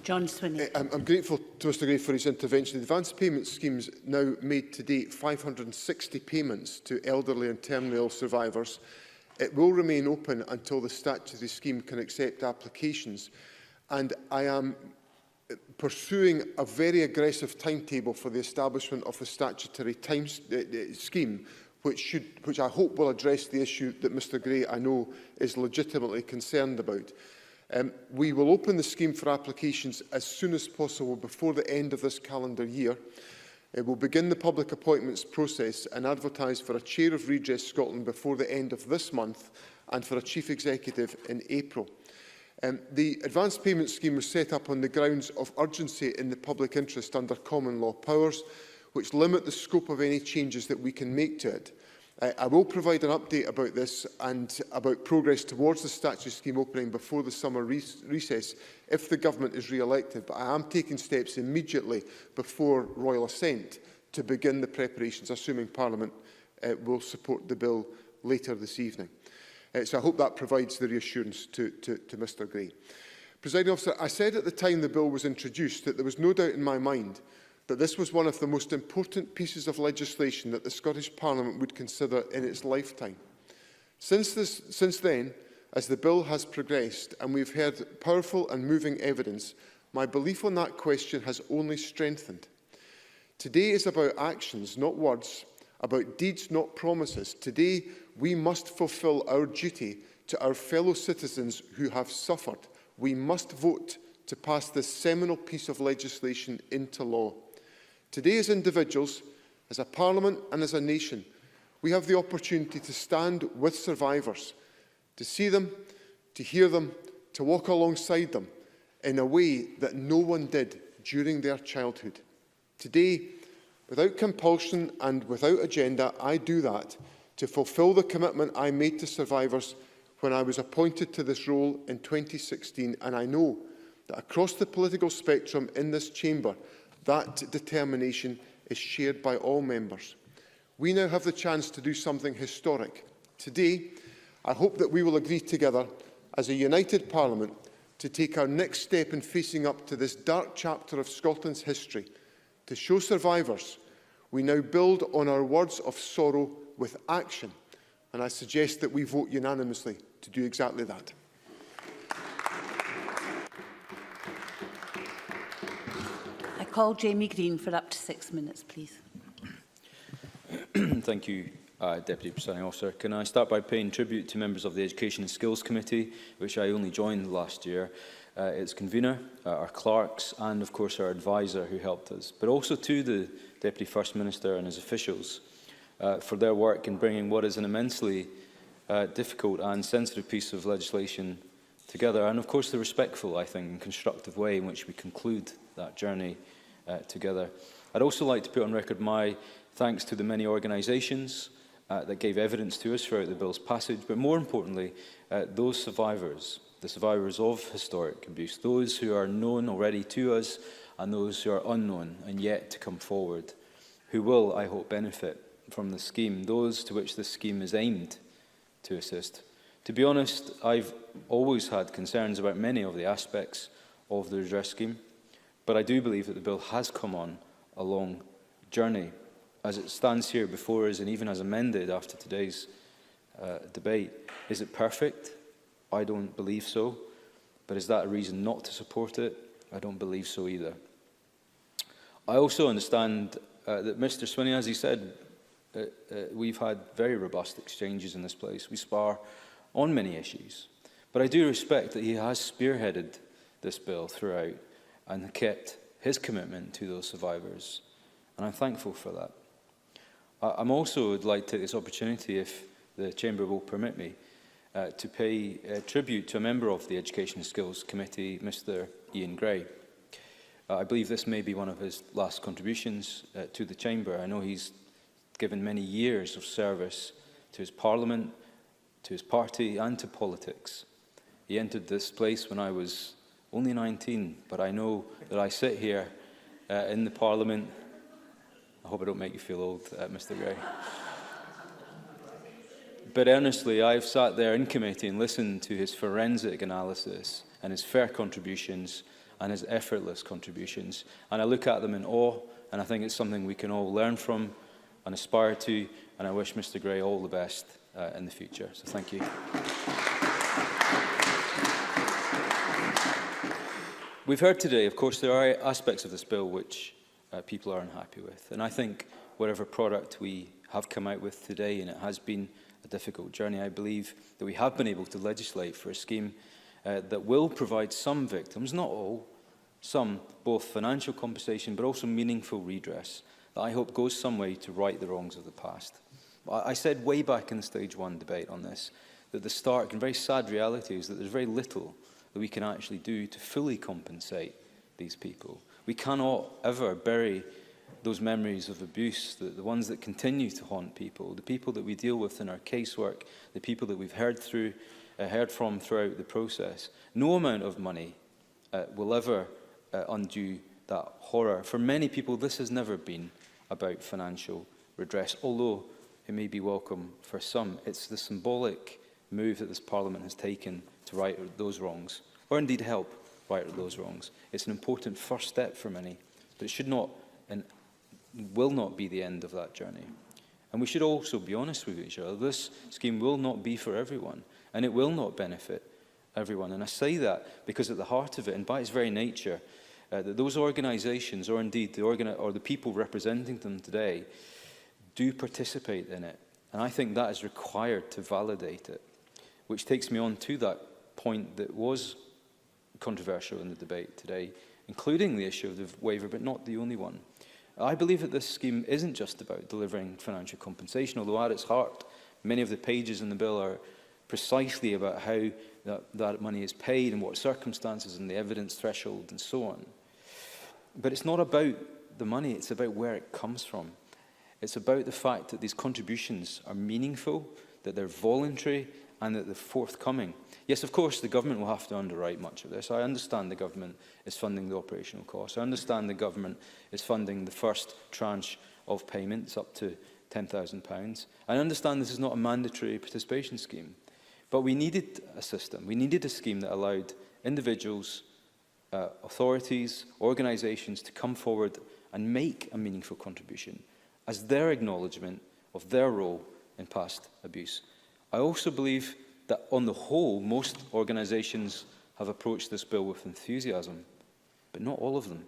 John Swinney. I'm grateful to Mr Gray for his intervention. The advance payment schemes now made to date 560 payments to elderly and terminally ill survivors. It will remain open until the statutory scheme can accept applications, and I am pursuing a very aggressive timetable for the establishment of a statutory scheme, which I hope will address the issue that Mr Gray, I know, is legitimately concerned about. We will open the scheme for applications as soon as possible before the end of this calendar year. It will begin the public appointments process and advertise for a Chair of Redress Scotland before the end of this month and for a Chief Executive in April. The advance payment scheme was set up on the grounds of urgency in the public interest under common law powers, which limit the scope of any changes that we can make to it. I will provide an update about this and about progress towards the statutory scheme opening before the summer recess if the government is re-elected, but I am taking steps immediately before royal assent to begin the preparations, assuming Parliament will support the bill later this evening. So I hope that provides the reassurance to Mr Gray. Presiding Officer, I said at the time the bill was introduced that there was no doubt in my mind that this was one of the most important pieces of legislation that the Scottish Parliament would consider in its lifetime. Since then, as the bill has progressed and we've heard powerful and moving evidence, my belief on that question has only strengthened. Today is about actions, not words, about deeds, not promises. Today, we must fulfil our duty to our fellow citizens who have suffered. We must vote to pass this seminal piece of legislation into law. Today, as individuals, as a Parliament and as a nation, we have the opportunity to stand with survivors, to see them, to hear them, to walk alongside them in a way that no one did during their childhood. Today, without compulsion and without agenda, I do that to fulfil the commitment I made to survivors when I was appointed to this role in 2016, and I know that across the political spectrum in this chamber, that determination is shared by all members. We now have the chance to do something historic. Today, I hope that we will agree together as a united Parliament to take our next step in facing up to this dark chapter of Scotland's history, to show survivors we now build on our words of sorrow with action, and I suggest that we vote unanimously to do exactly that. I call Jamie Greene for up to 6 minutes, please. Thank you, Deputy Presiding Officer. Can I start by paying tribute to members of the Education and Skills Committee, which I only joined last year, its convener, our clerks, and of course our advisor who helped us, but also to the Deputy First Minister and his officials for their work in bringing what is an immensely difficult and sensitive piece of legislation together, and of course the respectful, I think, and constructive way in which we conclude that journey together. I'd also like to put on record my thanks to the many organisations that gave evidence to us throughout the bill's passage, but more importantly, those survivors, the survivors of historic abuse, those who are known already to us and those who are unknown and yet to come forward, who will, I hope, benefit from the scheme, those to which this scheme is aimed to assist. To be honest, I've always had concerns about many of the aspects of the redress scheme, but I do believe that the bill has come on a long journey. As it stands here before us, and even as amended after today's debate, is it perfect? I don't believe so. But is that a reason not to support it? I don't believe so either. I also understand that Mr. Swinney, as he said, we've had very robust exchanges in this place. We spar on many issues. But I do respect that he has spearheaded this bill throughout and kept his commitment to those survivors. And I'm thankful for that. I'm also would like to take this opportunity, if the Chamber will permit me, to pay tribute to a member of the Education and Skills Committee, Mr. Ian Gray. I believe this may be one of his last contributions to the Chamber. I know he's given many years of service to his Parliament, to his party and to politics. He entered this place when I was only 19, but I know that I sit here in the Parliament. I hope I don't make you feel old, Mr. Gray. But earnestly, I've sat there in committee and listened to his forensic analysis and his fair contributions and his effortless contributions. And I look at them in awe, and I think it's something we can all learn from and aspire to. And I wish Mr. Gray all the best in the future. So thank you. We've heard today, of course, there are aspects of this bill which people are unhappy with. And I think whatever product we have come out with today, and it has been a difficult journey, I believe that we have been able to legislate for a scheme that will provide some victims, not all, some, both financial compensation but also meaningful redress, that I hope goes some way to right the wrongs of the past. I said way back in the stage 1 debate on this that the stark and very sad reality is that there's very little that we can actually do to fully compensate these people. We cannot ever bury those memories of abuse, the ones that continue to haunt people, the people that we deal with in our casework, the people that we've heard from throughout the process. No amount of money will ever undo that horror. For many people, this has never been about financial redress, although it may be welcome for some. It's the symbolic move that this Parliament has taken to right those wrongs, or indeed help right those wrongs. It's an important first step for many, but it should not and will not be the end of that journey. And we should also be honest with each other. This scheme will not be for everyone, and it will not benefit everyone. And I say that because at the heart of it, and by its very nature, that those organisations, or indeed the people representing them today, do participate in it. And I think that is required to validate it, which takes me on to that point that was controversial in the debate today, including the issue of the waiver, but not the only one. I believe that this scheme isn't just about delivering financial compensation, although at its heart, many of the pages in the bill are precisely about how that money is paid and what circumstances and the evidence threshold and so on. But it's not about the money, it's about where it comes from. It's about the fact that these contributions are meaningful, that they're voluntary, and that they're forthcoming. Yes, of course, the government will have to underwrite much of this. I understand the government is funding the operational costs. I understand the government is funding the first tranche of payments up to £10,000. I understand this is not a mandatory participation scheme. But we needed a system. We needed a scheme that allowed individuals, authorities, organisations to come forward and make a meaningful contribution as their acknowledgement of their role in past abuse. I also believe that on the whole, most organisations have approached this bill with enthusiasm, but not all of them.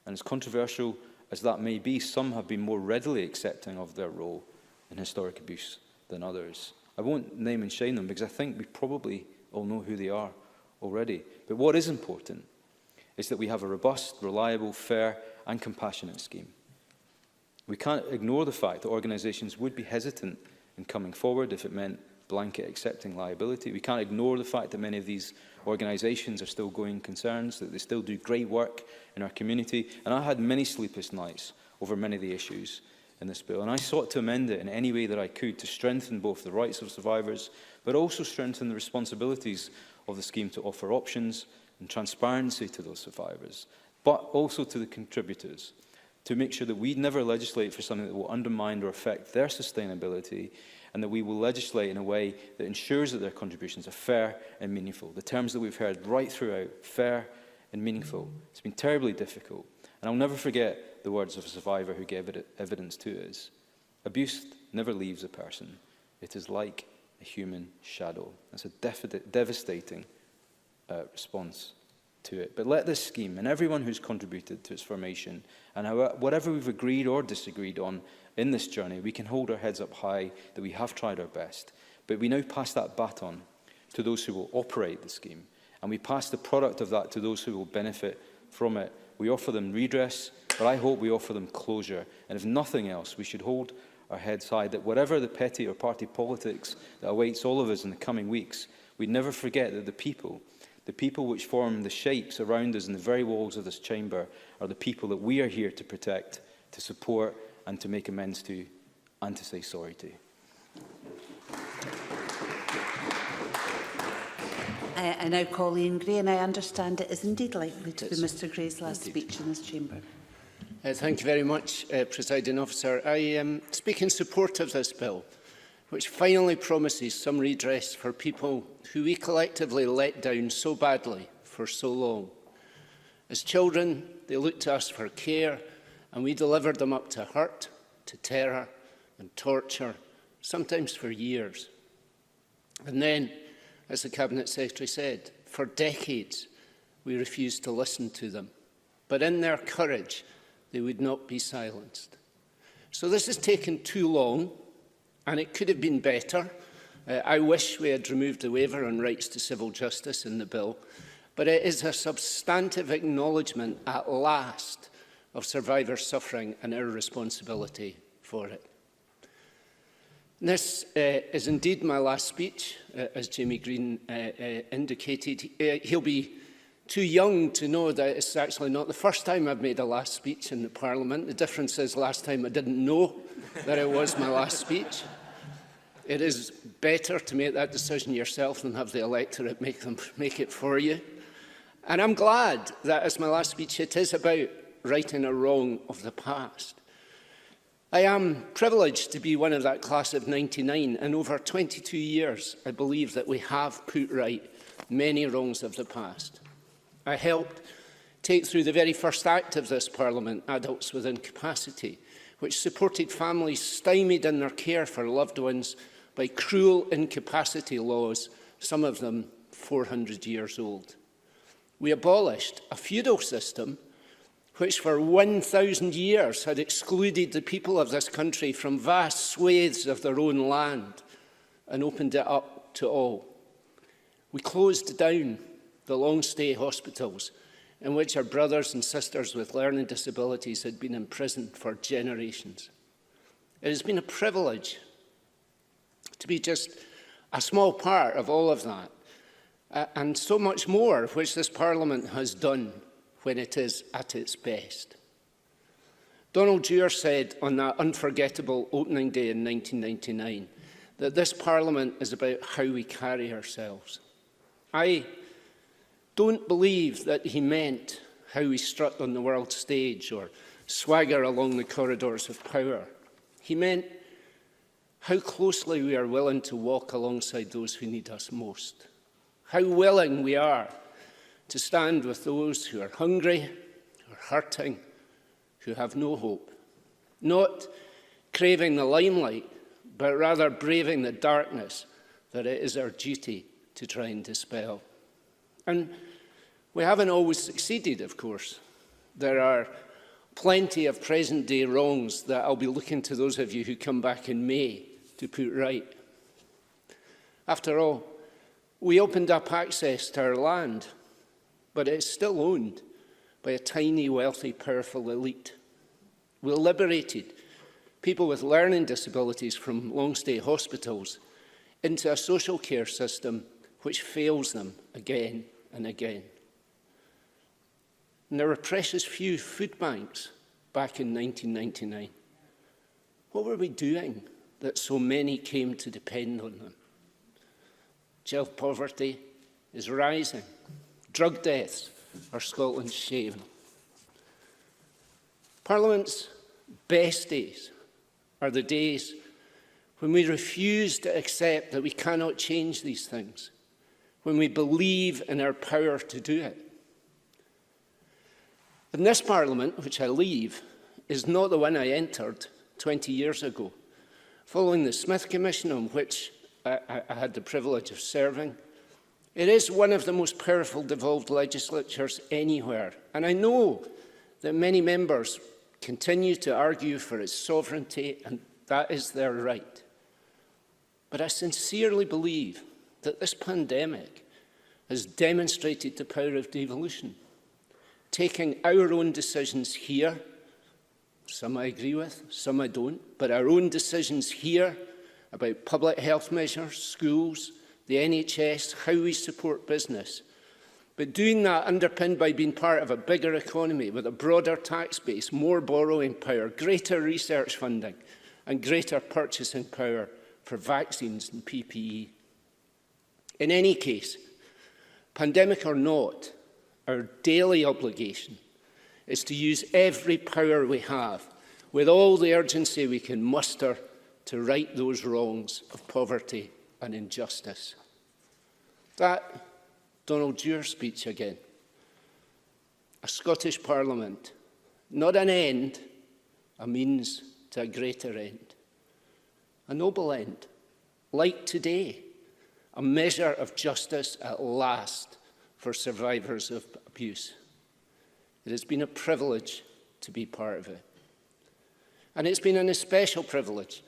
And as controversial as that may be, some have been more readily accepting of their role in historic abuse than others. I won't name and shame them because I think we probably all know who they are already. But what is important is that we have a robust, reliable, fair and compassionate scheme. We can't ignore the fact that organisations would be hesitant in coming forward if it meant blanket accepting liability. We can't ignore the fact that many of these organisations are still going concerns, that they still do great work in our community. And I had many sleepless nights over many of the issues in this bill. And I sought to amend it in any way that I could to strengthen both the rights of survivors, but also strengthen the responsibilities of the scheme to offer options and transparency to those survivors, but also to the contributors, to make sure that we never legislate for something that will undermine or affect their sustainability, and that we will legislate in a way that ensures that their contributions are fair and meaningful. The terms that we've heard right throughout, fair and meaningful. It's been terribly difficult. And I'll never forget the words of a survivor who gave evidence to us. Abuse never leaves a person. It is like a human shadow. That's a devastating response to it. But let this scheme and everyone who's contributed to its formation and whatever we've agreed or disagreed on in this journey, we can hold our heads up high that we have tried our best. But we now pass that baton to those who will operate the scheme, and we pass the product of that to those who will benefit from it. We offer them redress, but I hope we offer them closure. And if nothing else, we should hold our heads high that whatever the petty or party politics that awaits all of us in the coming weeks, we never forget that the people which form the shapes around us in the very walls of this chamber, are the people that we are here to protect, to support, and to make amends to, and to say sorry to. I now call Ian Gray, and I understand it is indeed likely to be Mr Gray's last speech in this chamber. Thank you very much, Presiding Officer. I speak in support of this bill, which finally promises some redress for people who we collectively let down so badly for so long. As children, they looked to us for care, and we delivered them up to hurt, to terror and torture, sometimes for years. And then, as the Cabinet Secretary said, for decades we refused to listen to them. But in their courage, they would not be silenced. So this has taken too long, and it could have been better. I wish we had removed the waiver on rights to civil justice in the bill, but it is a substantive acknowledgement at last of survivors' suffering and our responsibility for it. This is indeed my last speech, as Jamie Greene indicated. He'll be too young to know that it's actually not the first time I've made a last speech in the Parliament. The difference is last time I didn't know that it was my last speech. It is better to make that decision yourself than have the electorate make it for you. And I'm glad that as my last speech, it is about righting a wrong of the past. I am privileged to be one of that class of 99, and over 22 years, I believe that we have put right many wrongs of the past. I helped take through the very first act of this Parliament, Adults with Incapacity, which supported families stymied in their care for loved ones by cruel incapacity laws, some of them 400 years old. We abolished a feudal system which for 1,000 years had excluded the people of this country from vast swathes of their own land and opened it up to all. We closed down the long-stay hospitals in which our brothers and sisters with learning disabilities had been imprisoned for generations. It has been a privilege to be just a small part of all of that, and so much more which this Parliament has done when it is at its best. Donald Dewar said on that unforgettable opening day in 1999 that this Parliament is about how we carry ourselves. I don't believe that he meant how we strut on the world stage or swagger along the corridors of power. He meant how closely we are willing to walk alongside those who need us most. How willing we are to stand with those who are hungry, who are hurting, who have no hope. Not craving the limelight, but rather braving the darkness that it is our duty to try and dispel. And we haven't always succeeded, of course. There are plenty of present-day wrongs that I'll be looking to those of you who come back in May to put right. After all, we opened up access to our land, but it's still owned by a tiny, wealthy, powerful elite. We liberated people with learning disabilities from long-stay hospitals into a social care system which fails them again and again. And there were precious few food banks back in 1999. What were we doing that so many came to depend on them? Child poverty is rising. Drug deaths are Scotland's shame. Parliament's best days are the days when we refuse to accept that we cannot change these things, when we believe in our power to do it. In this Parliament, which I leave, is not the one I entered 20 years ago. Following the Smith Commission, on which I had the privilege of serving, it is one of the most powerful devolved legislatures anywhere, and I know that many members continue to argue for its sovereignty, and that is their right. But I sincerely believe that this pandemic has demonstrated the power of devolution, taking our own decisions here, some I agree with, some I don't, but our own decisions here about public health measures, schools, the NHS, how we support business. But doing that underpinned by being part of a bigger economy with a broader tax base, more borrowing power, greater research funding, and greater purchasing power for vaccines and PPE. In any case, pandemic or not, our daily obligation is to use every power we have with all the urgency we can muster to right those wrongs of poverty and injustice. That Donald Dewar speech again. A Scottish Parliament, not an end, a means to a greater end. A noble end, like today, a measure of justice at last for survivors of abuse. It has been a privilege to be part of it. And it's been an especial privilege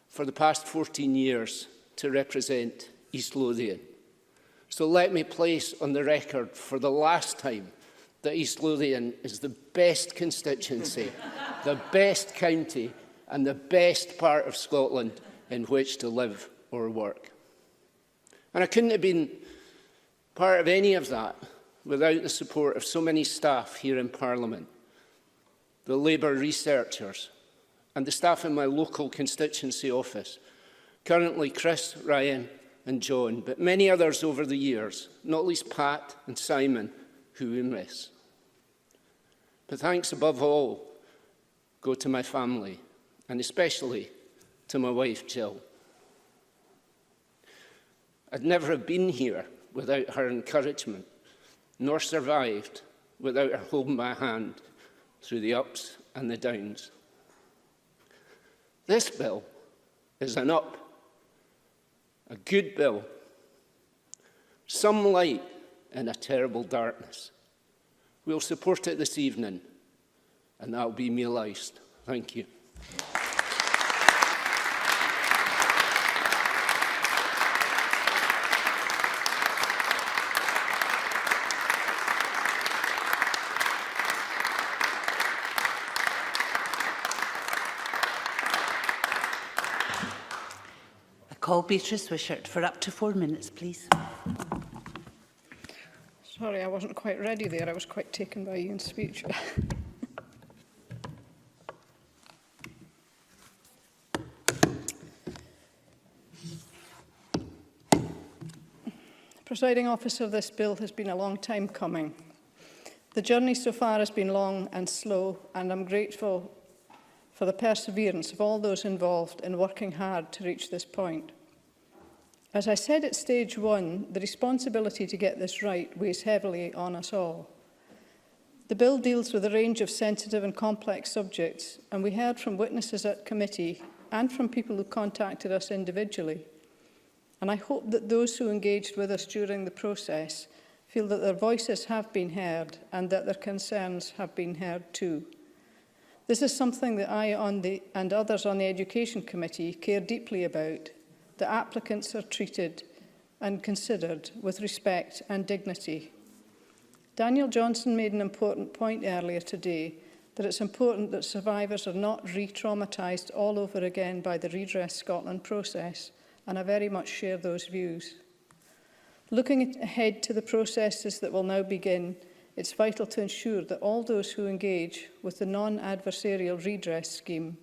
for the past 14 years to represent East Lothian. So let me place on the record for the last time that East Lothian is the best constituency, the best county, and the best part of Scotland in which to live or work. And I couldn't have been part of any of that without the support of so many staff here in Parliament, the Labour researchers, and the staff in my local constituency office, currently Chris, Ryan and John, but many others over the years, not least Pat and Simon, who we miss. But thanks above all go to my family, and especially to my wife, Jill. I'd never have been here without her encouragement, nor survived without her holding my hand through the ups and the downs. This bill is an up, a good bill, some light in a terrible darkness. We'll support it this evening, and that'll be me last. Thank you. Call Beatrice Wishart for up to 4 minutes, please. Sorry, I wasn't quite ready there. I was quite taken by Ian's speech. Presiding officer, this bill has been a long time coming. The journey so far has been long and slow, and I'm grateful for the perseverance of all those involved in working hard to reach this point. As I said at stage one, the responsibility to get this right weighs heavily on us all. The bill deals with a range of sensitive and complex subjects, and we heard from witnesses at committee and from people who contacted us individually. And I hope that those who engaged with us during the process feel that their voices have been heard and that their concerns have been heard too. This is something that I and others on the Education Committee care deeply about, that applicants are treated and considered with respect and dignity. Daniel Johnson made an important point earlier today, that it's important that survivors are not re-traumatised all over again by the Redress Scotland process, and I very much share those views. Looking ahead to the processes that will now begin, it's vital to ensure that all those who engage with the non-adversarial redress scheme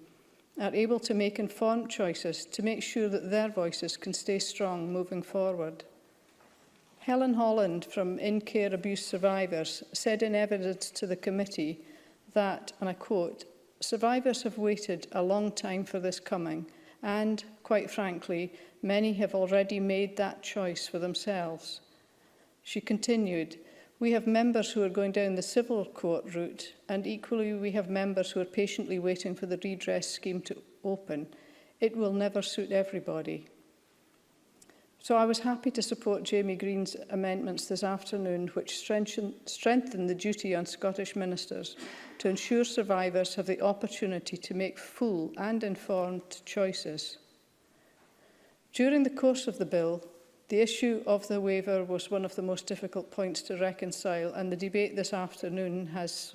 are able to make informed choices to make sure that their voices can stay strong moving forward. Helen Holland from In Care Abuse Survivors said in evidence to the committee that, and I quote, "Survivors have waited a long time for this coming, and, quite frankly, many have already made that choice for themselves." She continued, We have members who are going down the civil court route, and equally we have members who are patiently waiting for the redress scheme to open. It will never suit everybody. So I was happy to support Jamie Greene's amendments this afternoon, which strengthen the duty on Scottish ministers to ensure survivors have the opportunity to make full and informed choices. During the course of the bill, the issue of the waiver was one of the most difficult points to reconcile, and the debate this afternoon has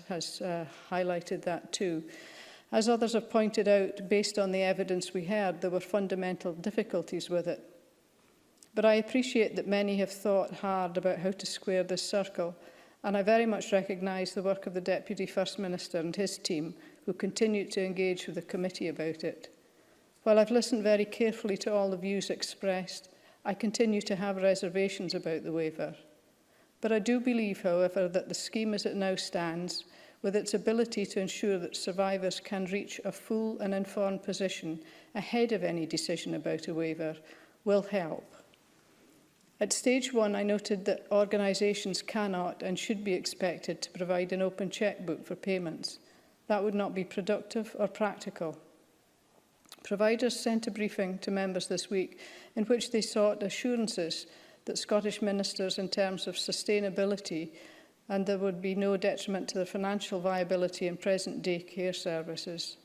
highlighted that too. As others have pointed out, based on the evidence we heard, there were fundamental difficulties with it. But I appreciate that many have thought hard about how to square this circle, and I very much recognise the work of the Deputy First Minister and his team, who continue to engage with the committee about it. While I've listened very carefully to all the views expressed, I continue to have reservations about the waiver. But I do believe, however, that the scheme as it now stands, with its ability to ensure that survivors can reach a full and informed position ahead of any decision about a waiver, will help. At stage 1, I noted that organisations cannot and should be expected to provide an open chequebook for payments. That would not be productive or practical. Providers sent a briefing to members this week in which they sought assurances that Scottish ministers in terms of sustainability and there would be no detriment to the financial viability in present-day care services.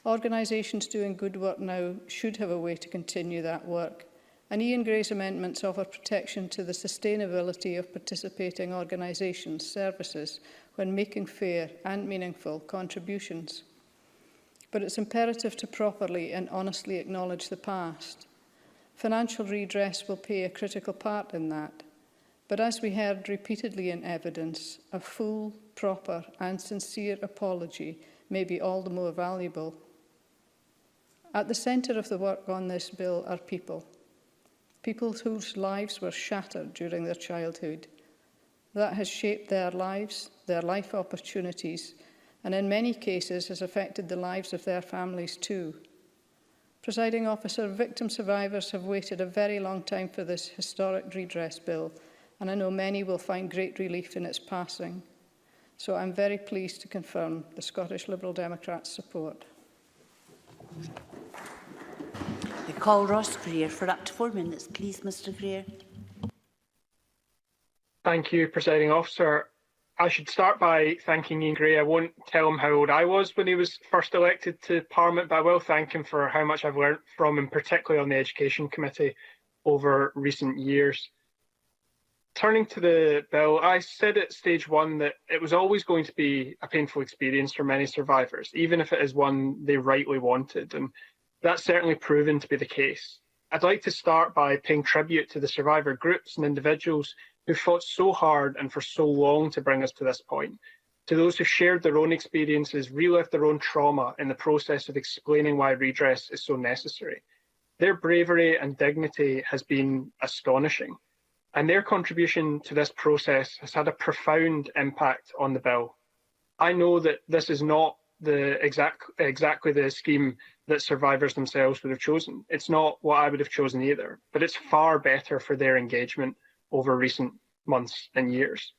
Organisations doing good work now should have a way to continue that work, and Ian Gray's amendments offer protection to the sustainability of participating organisations' services when making fair and meaningful contributions. But it's imperative to properly and honestly acknowledge the past. Financial redress will play a critical part in that. But as we heard repeatedly in evidence, a full, proper and sincere apology may be all the more valuable. At the centre of the work on this bill are people. People whose lives were shattered during their childhood. That has shaped their lives, their life opportunities, and in many cases has affected the lives of their families too. Presiding Officer, victim survivors have waited a very long time for this historic redress bill, and I know many will find great relief in its passing. So I'm very pleased to confirm the Scottish Liberal Democrats' support. I call Ross Greer for up to 4 minutes. Please, Mr Greer. Thank you, Presiding Officer. I should start by thanking Ian Gray. I won't tell him how old I was when he was first elected to Parliament, but I will thank him for how much I've learnt from him, particularly on the Education Committee over recent years. Turning to the bill, I said at stage 1 that it was always going to be a painful experience for many survivors, even if it is one they rightly wanted, and that's certainly proven to be the case. I'd like to start by paying tribute to the survivor groups and individuals who fought so hard and for so long to bring us to this point, to those who shared their own experiences, relived their own trauma in the process of explaining why redress is so necessary. Their bravery and dignity has been astonishing, and their contribution to this process has had a profound impact on the bill. I know that this is not exactly the scheme that survivors themselves would have chosen. It's not what I would have chosen either, but it's far better for their engagement over recent months and years.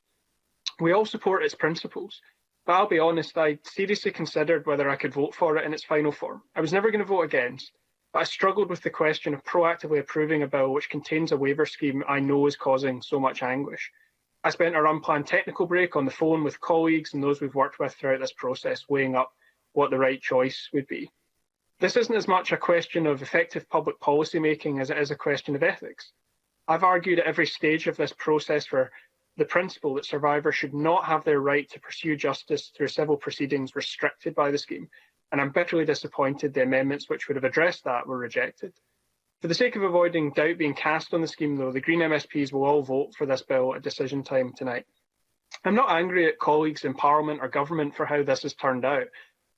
We all support its principles, but I'll be honest, I seriously considered whether I could vote for it in its final form. I was never going to vote against, but I struggled with the question of proactively approving a bill which contains a waiver scheme I know is causing so much anguish. I spent a unplanned technical break on the phone with colleagues and those we've worked with throughout this process, weighing up what the right choice would be. This isn't as much a question of effective public policy making as it is a question of ethics. I've argued at every stage of this process for the principle that survivors should not have their right to pursue justice through civil proceedings restricted by the scheme, and I'm bitterly disappointed the amendments which would have addressed that were rejected. For the sake of avoiding doubt being cast on the scheme, though, the Green MSPs will all vote for this bill at decision time tonight. I'm not angry at colleagues in Parliament or government for how this has turned out.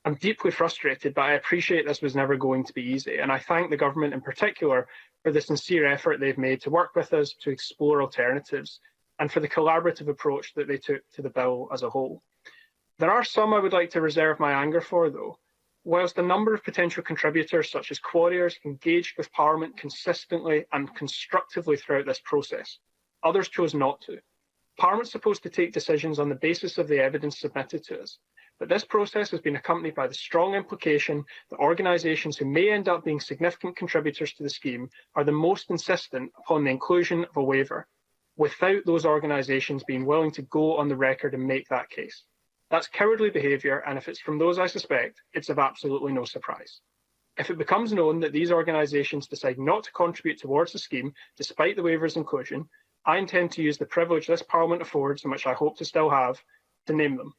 I'm deeply frustrated, but I appreciate this was never going to be easy, and I thank the government in particular for the sincere effort they've made to work with us to explore alternatives and for the collaborative approach that they took to the bill as a whole. There are some I would like to reserve my anger for, though. Whilst a number of potential contributors, such as quarriers, engaged with Parliament consistently and constructively throughout this process, others chose not to. Parliament's supposed to take decisions on the basis of the evidence submitted to us, but this process has been accompanied by the strong implication that organisations who may end up being significant contributors to the scheme are the most insistent upon the inclusion of a waiver, without those organisations being willing to go on the record and make that case. That's cowardly behaviour, and if it's from those I suspect, it's of absolutely no surprise. If it becomes known that these organisations decide not to contribute towards the scheme, despite the waiver's inclusion, I intend to use the privilege this Parliament affords, and which I hope to still have, to name them.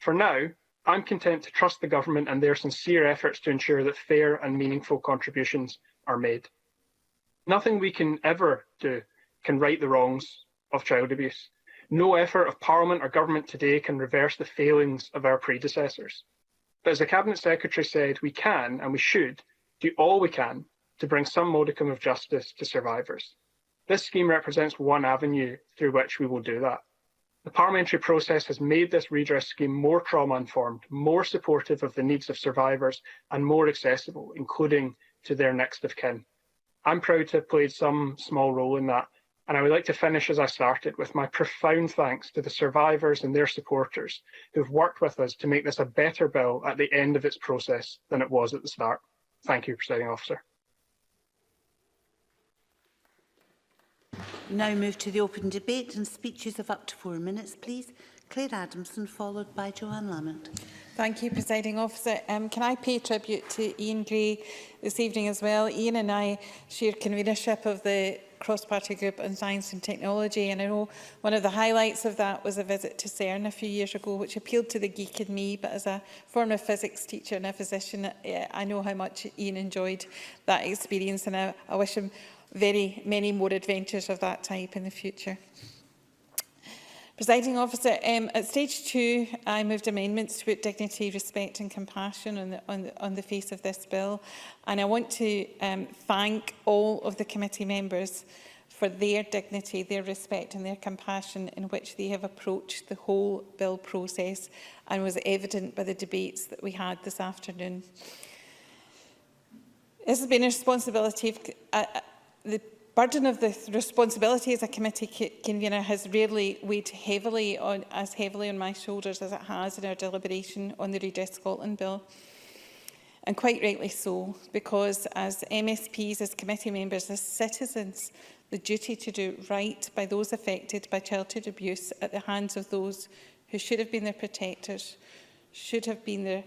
For now, I'm content to trust the Government and their sincere efforts to ensure that fair and meaningful contributions are made. Nothing we can ever do can right the wrongs of child abuse. No effort of Parliament or Government today can reverse the failings of our predecessors. But as the Cabinet Secretary said, we can and we should do all we can to bring some modicum of justice to survivors. This scheme represents one avenue through which we will do that. The parliamentary process has made this redress scheme more trauma-informed, more supportive of the needs of survivors, and more accessible, including to their next of kin. I'm proud to have played some small role in that, and I would like to finish as I started with my profound thanks to the survivors and their supporters who've worked with us to make this a better bill at the end of its process than it was at the start. Thank you, Presiding Officer. Now move to the open debate and speeches of up to 4 minutes, please. Claire Adamson, followed by Joanne Lamont. Thank you, Presiding Officer. Can I pay tribute to Ian Gray this evening as well? Ian and I share convenership of the cross-party group on science and technology, and I know one of the highlights of that was a visit to CERN a few years ago, which appealed to the geek in me, but as a former physics teacher and a physician, I know how much Ian enjoyed that experience, and I wish him very many more adventures of that type in the future. Presiding Officer, at stage 2, I moved amendments to put dignity, respect and compassion on the face of this bill. And I want to thank all of the committee members for their dignity, their respect and their compassion in which they have approached the whole bill process, and was evident by the debates that we had this afternoon. This has been a responsibility of the burden of the responsibility as a committee convener has rarely weighed as heavily on my shoulders as it has in our deliberation on the Redress Scotland Bill. And quite rightly so, because as MSPs, as committee members, as citizens, the duty to do right by those affected by childhood abuse at the hands of those who should have been their protectors, should have been their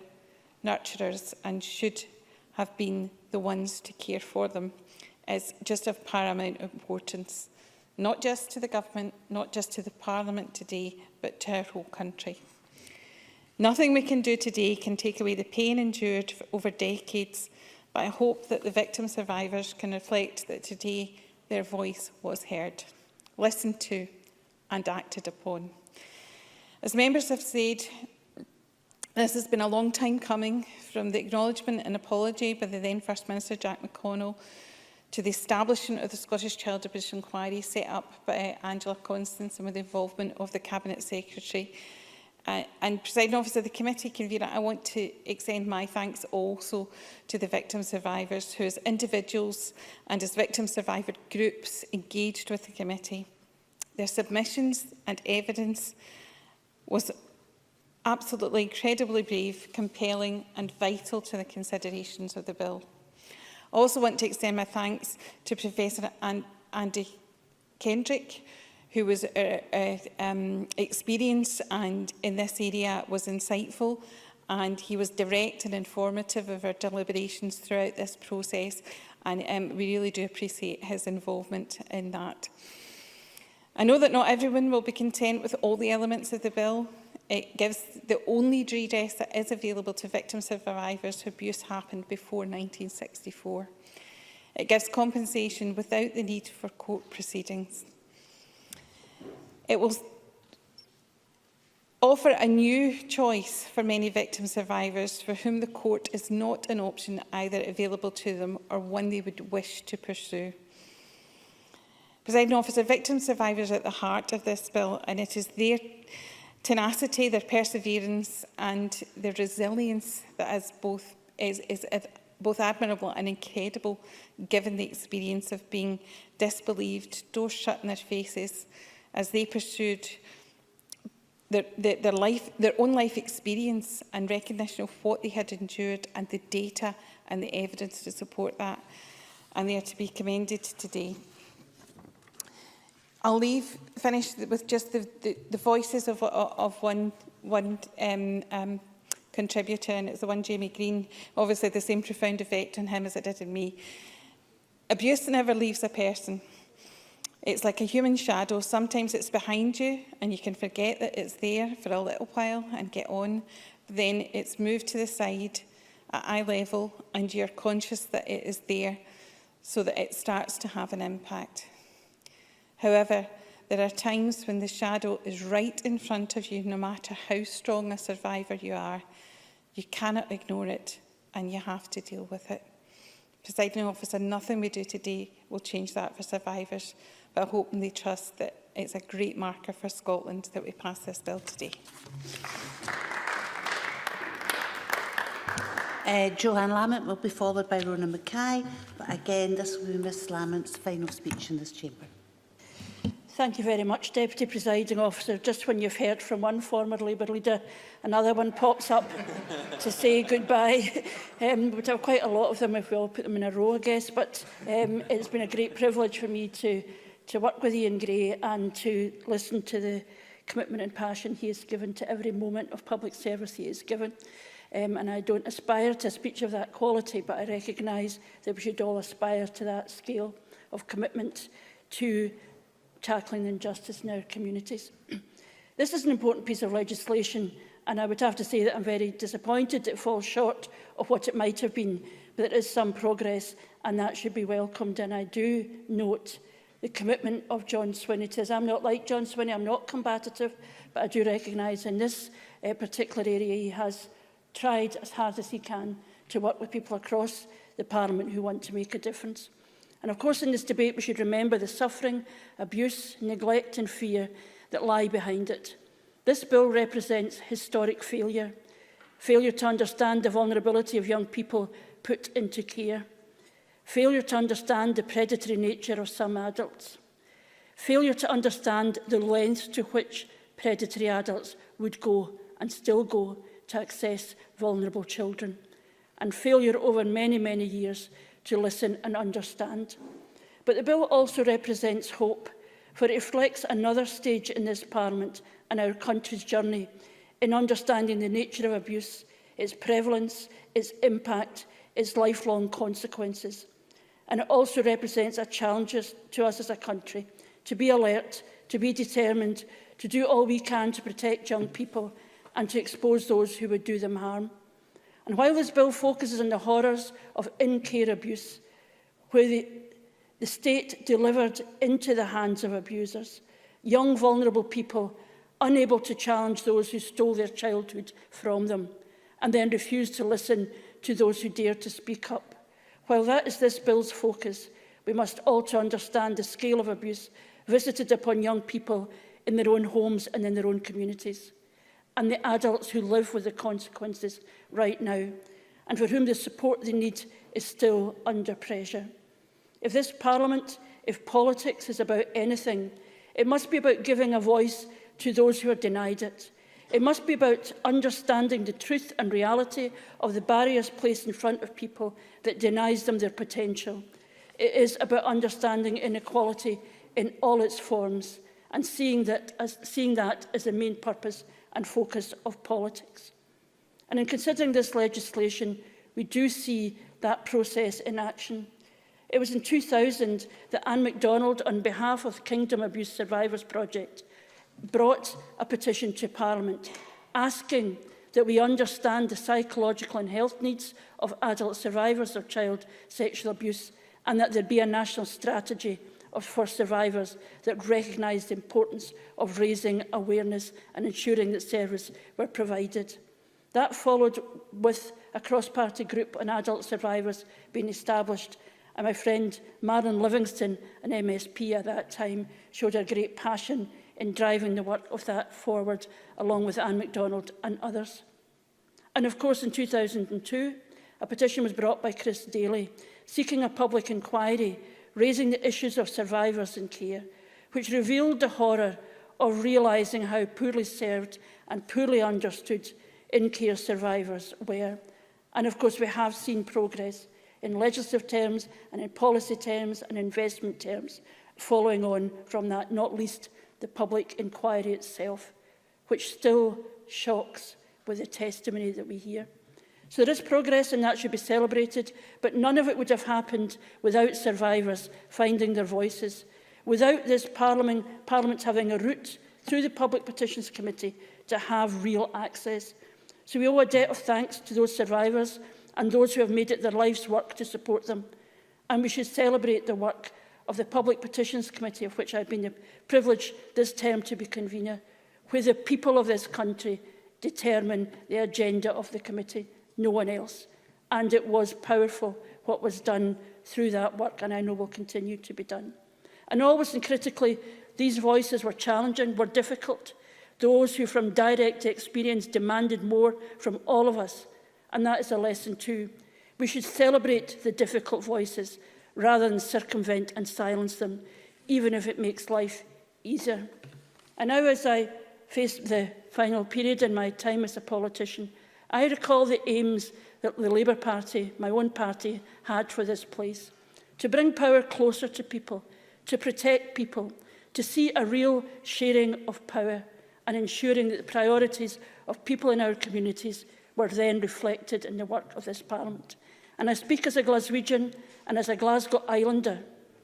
nurturers, and should have been the ones to care for them, is just of paramount importance, not just to the Government, not just to the Parliament today, but to our whole country. Nothing we can do today can take away the pain endured over decades, but I hope that the victim survivors can reflect that today their voice was heard, listened to and acted upon. As members have said, this has been a long time coming, from the acknowledgement and apology by the then First Minister Jack McConnell to the establishment of the Scottish Child Abuse Inquiry set up by Angela Constance and with the involvement of the Cabinet Secretary. And Presiding Officer, the committee convener, I want to extend my thanks also to the victim survivors who as individuals and as victim survivor groups engaged with the committee. Their submissions and evidence was absolutely incredibly brave, compelling and vital to the considerations of the bill. I also want to extend my thanks to Professor Andy Kendrick, who was experienced and in this area was insightful, and he was direct and informative of our deliberations throughout this process, and we really do appreciate his involvement in that. I know that not everyone will be content with all the elements of the bill. It gives the only redress that is available to victim survivors whose abuse happened before 1964. It gives compensation without the need for court proceedings. It will offer a new choice for many victim survivors for whom the court is not an option either available to them or one they would wish to pursue. Presiding Officer, victim survivors are at the heart of this bill, and it is their tenacity, their perseverance and their resilience that is both admirable and incredible, given the experience of being disbelieved, doors shut in their faces, as they pursued their own life experience and recognition of what they had endured and the data and the evidence to support that. And they are to be commended today. I'll finish with just the voices of one contributor, and it's the one Jamie Greene. Obviously, the same profound effect on him as it did on me. Abuse never leaves a person. It's like a human shadow. Sometimes it's behind you and you can forget that it's there for a little while and get on. Then it's moved to the side at eye level and you're conscious that it is there so that it starts to have an impact. However, there are times when the shadow is right in front of you, no matter how strong a survivor you are. You cannot ignore it and you have to deal with it. Presiding Officer, nothing we do today will change that for survivors, but I hope and they trust that it's a great marker for Scotland that we pass this bill today. Joanne Lamont will be followed by Rona Mackay, but again this will be Miss Lamont's final speech in this chamber. Thank you very much, Deputy Presiding Officer. Just when you've heard from one former Labour leader, another one pops up to say goodbye. We'd have quite a lot of them if we all put them in a row, I guess. But it's been a great privilege for me to work with Ian Gray and to listen to the commitment and passion he has given to every moment of public service he has given. And I don't aspire to a speech of that quality, but I recognise that we should all aspire to that scale of commitment to tackling injustice in our communities. This is an important piece of legislation, and I would have to say that I'm very disappointed it falls short of what it might have been, but there is some progress, and that should be welcomed. And I do note the commitment of John Swinney to this. I'm not like John Swinney, I'm not combative, but I do recognise in this particular area he has tried as hard as he can to work with people across the Parliament who want to make a difference. And of course in this debate we should remember the suffering, abuse, neglect and fear that lie behind it. This bill represents historic failure. Failure to understand the vulnerability of young people put into care. Failure to understand the predatory nature of some adults. Failure to understand the lengths to which predatory adults would go and still go to access vulnerable children. And failure over many, many years to listen and understand. But the bill also represents hope, for it reflects another stage in this Parliament and our country's journey in understanding the nature of abuse, its prevalence, its impact, its lifelong consequences. And it also represents a challenge to us as a country to be alert, to be determined, to do all we can to protect young people and to expose those who would do them harm. And while this bill focuses on the horrors of in-care abuse, where the state delivered into the hands of abusers, young vulnerable people unable to challenge those who stole their childhood from them, and then refused to listen to those who dared to speak up. While that is this bill's focus, we must also understand the scale of abuse visited upon young people in their own homes and in their own communities, and the adults who live with the consequences right now, and for whom the support they need is still under pressure. If this Parliament, if politics is about anything, it must be about giving a voice to those who are denied it. It must be about understanding the truth and reality of the barriers placed in front of people that denies them their potential. It is about understanding inequality in all its forms and seeing that as the main purpose and focus of politics. And in considering this legislation, we do see that process in action. It was in 2000 that Anne MacDonald, on behalf of the Kingdom Abuse Survivors Project, brought a petition to Parliament asking that we understand the psychological and health needs of adult survivors of child sexual abuse and that there be a national strategy for survivors that recognise the importance of raising awareness and ensuring that services were provided. That followed with a cross-party group on adult survivors being established, and my friend Marilyn Livingston, an MSP at that time, showed a great passion in driving the work of that forward, along with Anne MacDonald and others. And of course, in 2002, a petition was brought by Chris Daly, seeking a public inquiry, raising the issues of survivors in care, which revealed the horror of realising how poorly served and poorly understood in-care survivors were. And of course, we have seen progress in legislative terms and in policy terms and investment terms following on from that, not least the public inquiry itself, which still shocks with the testimony that we hear. So there is progress and that should be celebrated, but none of it would have happened without survivors finding their voices, without this Parliament having a route through the Public Petitions Committee to have real access. So we owe a debt of thanks to those survivors and those who have made it their life's work to support them. And we should celebrate the work of the Public Petitions Committee, of which I've been privileged this term to be convener, where the people of this country determine the agenda of the committee, no one else. And it was powerful what was done through that work, and I know will continue to be done. And always and critically, these voices were challenging, were difficult. Those who from direct experience demanded more from all of us, and that is a lesson too. We should celebrate the difficult voices rather than circumvent and silence them, even if it makes life easier. And now, as I face the final period in my time as a politician, I recall the aims that the Labour Party, my own party, had for this place. To bring power closer to people, to protect people, to see a real sharing of power and ensuring that the priorities of people in our communities were then reflected in the work of this Parliament. And I speak as a Glaswegian and as a Glasgow Islander,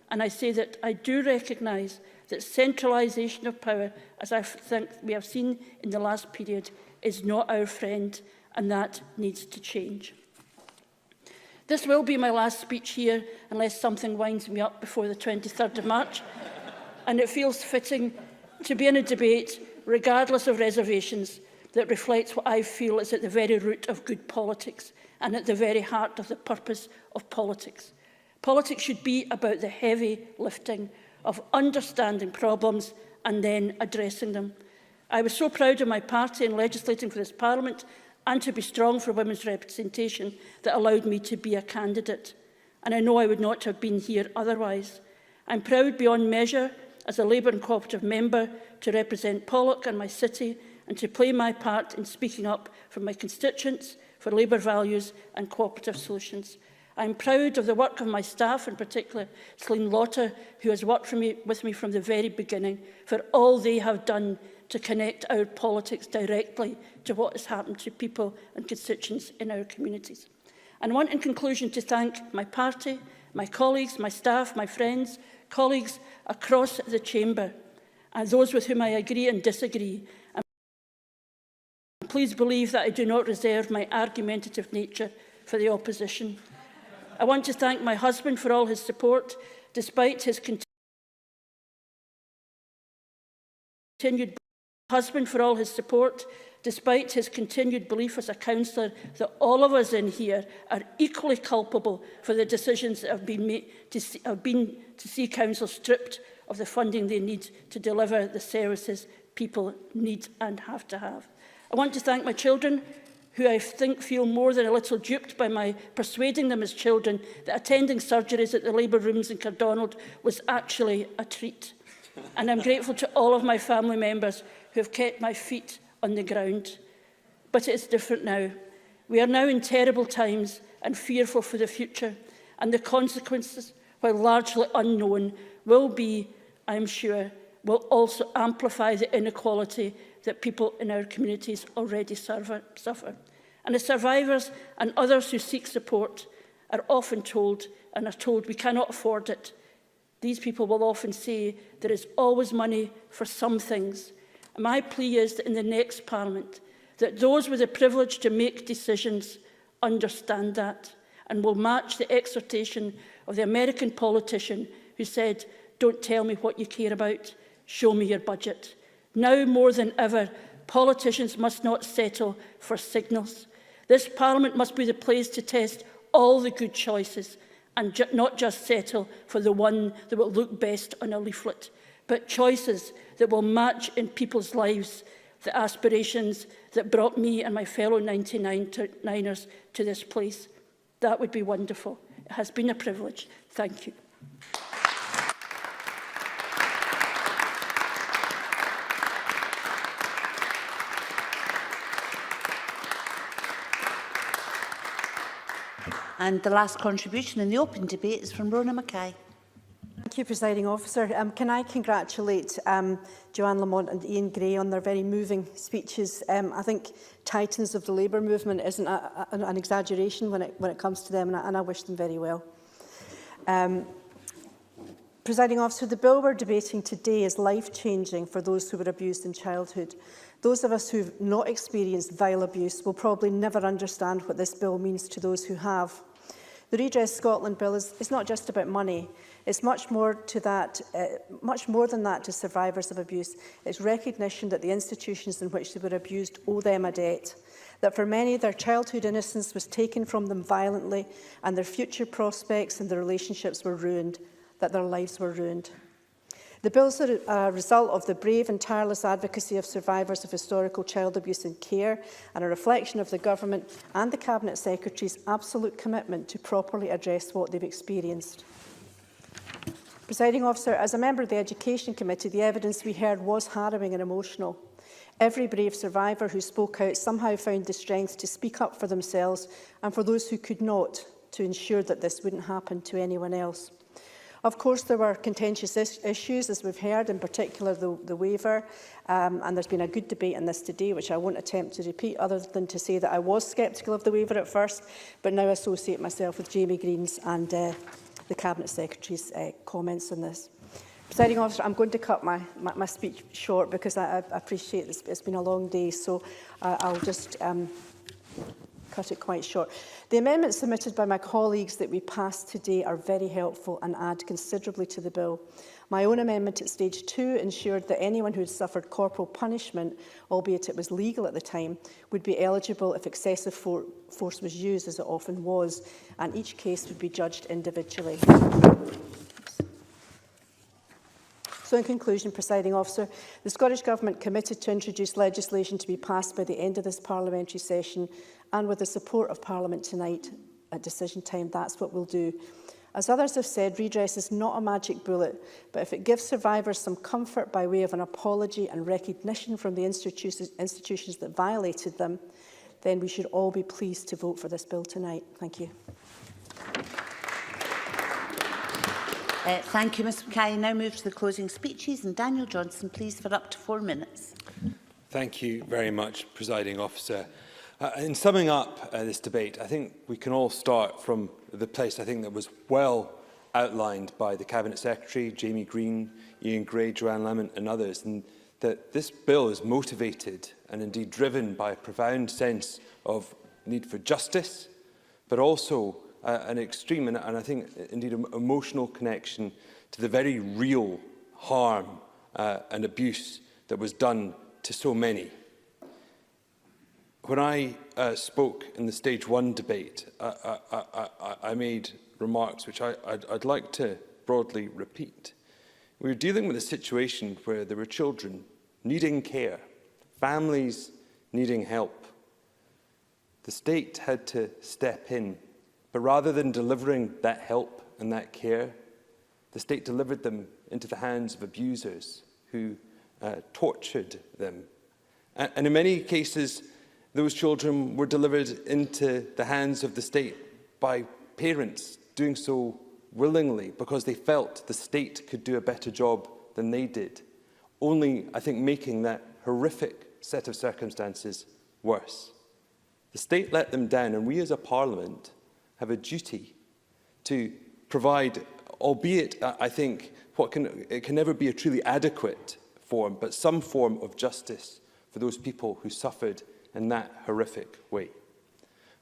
and I say that I do recognise that centralisation of power, as I think we have seen in the last period, is not our friend, and that needs to change. This will be my last speech here, unless something winds me up before the 23rd of March, and it feels fitting to be in a debate, regardless of reservations, that reflects what I feel is at the very root of good politics and at the very heart of the purpose of politics. Politics should be about the heavy lifting of understanding problems and then addressing them. I was so proud of my party in legislating for this Parliament and to be strong for women's representation that allowed me to be a candidate. And I know I would not have been here otherwise. I'm proud beyond measure as a Labour and Cooperative member to represent Pollock and my city and to play my part in speaking up for my constituents, for Labour values and cooperative solutions. I'm proud of the work of my staff, in particular Celine Laughter, who has worked with me from the very beginning, for all they have done to connect our politics directly to what has happened to people and constituents in our communities. And I want, in conclusion, to thank my party, my colleagues, my staff, my friends, colleagues across the chamber, and those with whom I agree and disagree. And please believe that I do not reserve my argumentative nature for the opposition. I want to thank my husband for all his support, despite his continued belief as a councillor that all of us in here are equally culpable for the decisions that have been made to see council stripped of the funding they need to deliver the services people need and have to have. I want to thank my children, who I think feel more than a little duped by my persuading them as children that attending surgeries at the labour rooms in Cardonald was actually a treat. And I'm grateful to all of my family members who have kept my feet on the ground. But it is different now. We are now in terrible times and fearful for the future, and the consequences, while largely unknown, will be, I'm sure, will also amplify the inequality that people in our communities already suffer. And the survivors and others who seek support are often told we cannot afford it. These people will often say there is always money for some things. And my plea is that in the next Parliament, that those with the privilege to make decisions understand that and will match the exhortation of the American politician who said, "Don't tell me what you care about, show me your budget." Now more than ever, politicians must not settle for signals. This Parliament must be the place to test all the good choices and not just settle for the one that will look best on a leaflet, but choices that will match in people's lives the aspirations that brought me and my fellow 99ers to this place. That would be wonderful. It has been a privilege. Thank you. And the last contribution in the open debate is from Rona Mackay. Thank you, Presiding Officer. Can I congratulate Joanne Lamont and Ian Gray on their very moving speeches. I think titans of the labour movement isn't an exaggeration when it comes to them, and I wish them very well. Presiding Officer, the bill we're debating today is life-changing for those who were abused in childhood. Those of us who've not experienced vile abuse will probably never understand what this bill means to those who have. The Redress Scotland Bill is not just about money. It's much more than that to survivors of abuse. It's recognition that the institutions in which they were abused owe them a debt. That for many, their childhood innocence was taken from them violently, and their future prospects and their relationships were ruined, that their lives were ruined. The bill is a result of the brave and tireless advocacy of survivors of historical child abuse and care, and a reflection of the Government and the Cabinet Secretary's absolute commitment to properly address what they've experienced. Presiding Officer, as a member of the Education Committee, the evidence we heard was harrowing and emotional. Every brave survivor who spoke out somehow found the strength to speak up for themselves, and for those who could not, to ensure that this wouldn't happen to anyone else. Of course, there were contentious issues, as we've heard, in particular the waiver, and there's been a good debate on this today, which I won't attempt to repeat, other than to say that I was sceptical of the waiver at first, but now associate myself with Jamie Greene's and the Cabinet Secretary's comments on this. Presiding Officer, I'm going to cut my speech short because I appreciate it's been a long day, so I'll just cut it quite short. The amendments submitted by my colleagues that we passed today are very helpful and add considerably to the bill. My own amendment at stage 2 ensured that anyone who had suffered corporal punishment, albeit it was legal at the time, would be eligible if excessive force was used, as it often was, and each case would be judged individually. So in conclusion, Presiding Officer, the Scottish Government committed to introduce legislation to be passed by the end of this parliamentary session, and with the support of Parliament tonight at decision time, that's what we'll do. As others have said, redress is not a magic bullet, but if it gives survivors some comfort by way of an apology and recognition from the institutions that violated them, then we should all be pleased to vote for this bill tonight. Thank you. Thank you, Ms Mackay. I now move to the closing speeches, and Daniel Johnson, please, for up to 4 minutes. Thank you very much, Presiding Officer. In summing up this debate, I think we can all start from the place I think that was well outlined by the Cabinet Secretary, Jamie Greene, Ian Gray, Joanne Lamont and others, and that this bill is motivated and indeed driven by a profound sense of need for justice, but also an extreme and I think indeed an emotional connection to the very real harm and abuse that was done to so many. When I spoke in the Stage 1 debate, I made remarks which I'd like to broadly repeat. We were dealing with a situation where there were children needing care, families needing help. The state had to step in, but rather than delivering that help and that care, the state delivered them into the hands of abusers who tortured them. And in many cases, those children were delivered into the hands of the state by parents doing so willingly because they felt the state could do a better job than they did, only, I think, making that horrific set of circumstances worse. The state let them down, and we as a parliament have a duty to provide, albeit, I think, it can never be a truly adequate form, but some form of justice for those people who suffered in that horrific way.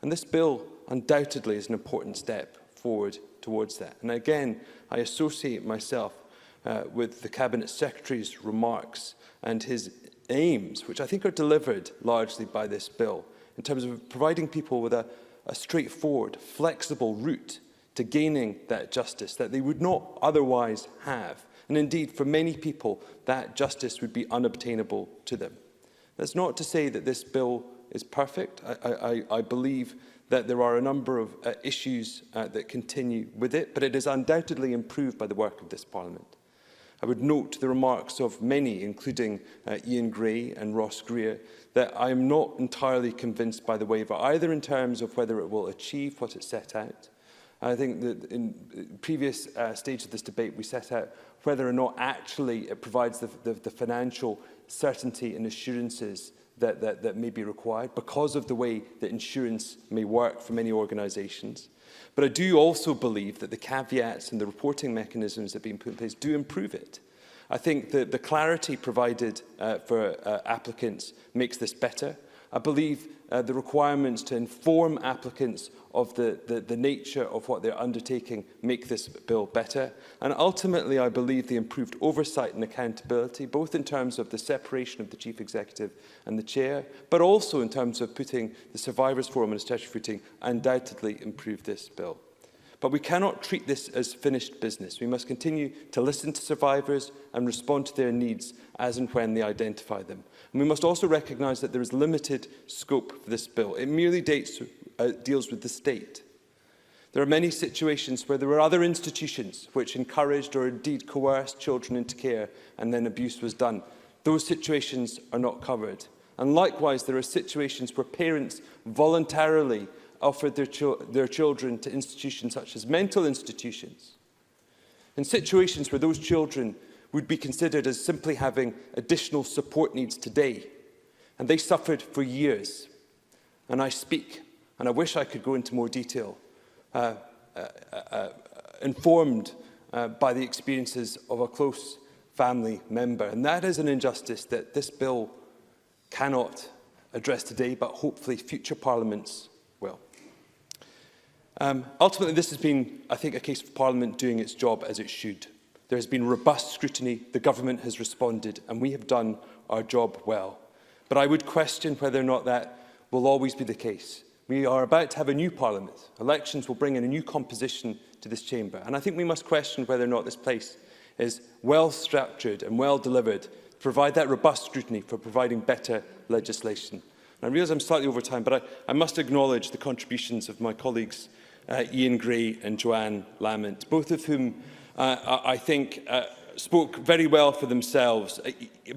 And this bill undoubtedly is an important step forward towards that. And again, I associate myself with the Cabinet Secretary's remarks and his aims, which I think are delivered largely by this bill, in terms of providing people with a straightforward, flexible route to gaining that justice that they would not otherwise have. And indeed, for many people, that justice would be unobtainable to them. That's not to say that this bill is perfect. I believe that there are a number of issues that continue with it, but it is undoubtedly improved by the work of this Parliament. I would note the remarks of many, including Ian Gray and Ross Greer, that I am not entirely convinced by the waiver, either in terms of whether it will achieve what it set out, I think that in previous stage of this debate, we set out whether or not actually it provides the financial certainty and assurances that may be required because of the way that insurance may work for many organisations. But I do also believe that the caveats and the reporting mechanisms that have been put in place do improve it. I think that the clarity provided for applicants makes this better. I believe the requirements to inform applicants of the nature of what they're undertaking make this bill better. And ultimately, I believe the improved oversight and accountability, both in terms of the separation of the Chief Executive and the Chair, but also in terms of putting the Survivors Forum on a statutory footing, undoubtedly improve this bill. But we cannot treat this as finished business. We must continue to listen to survivors and respond to their needs as and when they identify them. And we must also recognise that there is limited scope for this bill. It merely deals with the state. There are many situations where there were other institutions which encouraged or indeed coerced children into care and then abuse was done. Those situations are not covered. And likewise, there are situations where parents voluntarily offered their children to institutions such as mental institutions, in situations where those children would be considered as simply having additional support needs today, and they suffered for years. And I speak, and I wish I could go into more detail, informed by the experiences of a close family member. And that is an injustice that this bill cannot address today, but hopefully future parliaments will. Ultimately, this has been, I think, a case of Parliament doing its job as it should. There has been robust scrutiny, the government has responded, and we have done our job well. But I would question whether or not that will always be the case. We are about to have a new Parliament. Elections will bring in a new composition to this chamber. And I think we must question whether or not this place is well structured and well delivered to provide that robust scrutiny for providing better legislation. And I realise I'm slightly over time, but I must acknowledge the contributions of my colleagues Ian Gray and Joanne Lamont, both of whom I think spoke very well for themselves,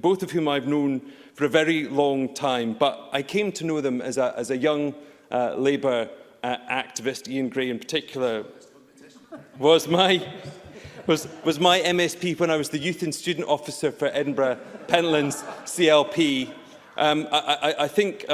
both of whom I've known for a very long time, but I came to know them as a young Labour activist. Ian Gray in particular was my MSP when I was the Youth and Student Officer for Edinburgh Pentlands CLP. I think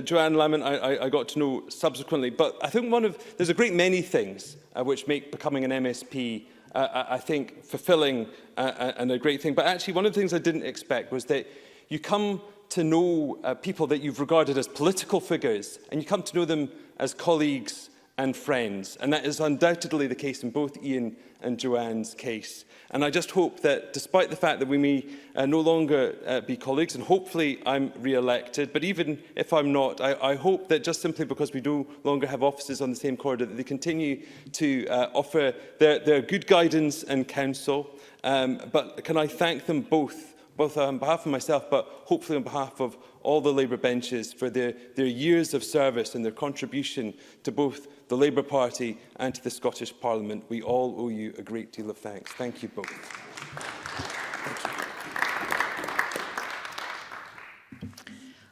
Joanne Lamont I got to know subsequently, but I think there's a great many things which make becoming an MSP I think fulfilling and a great thing. But actually one of the things I didn't expect was that you come to know people that you've regarded as political figures, and you come to know them as colleagues and friends. And that is undoubtedly the case in both Ian and Joanne's case. And I just hope that, despite the fact that we may no longer be colleagues, and hopefully I'm re-elected, but even if I'm not, I hope that just simply because we no longer have offices on the same corridor, that they continue to offer their good guidance and counsel. But can I thank them both on behalf of myself, but hopefully on behalf of all the Labour benches, for their years of service and their contribution to both the Labour Party and to the Scottish Parliament. We all owe you a great deal of thanks. Thank you both.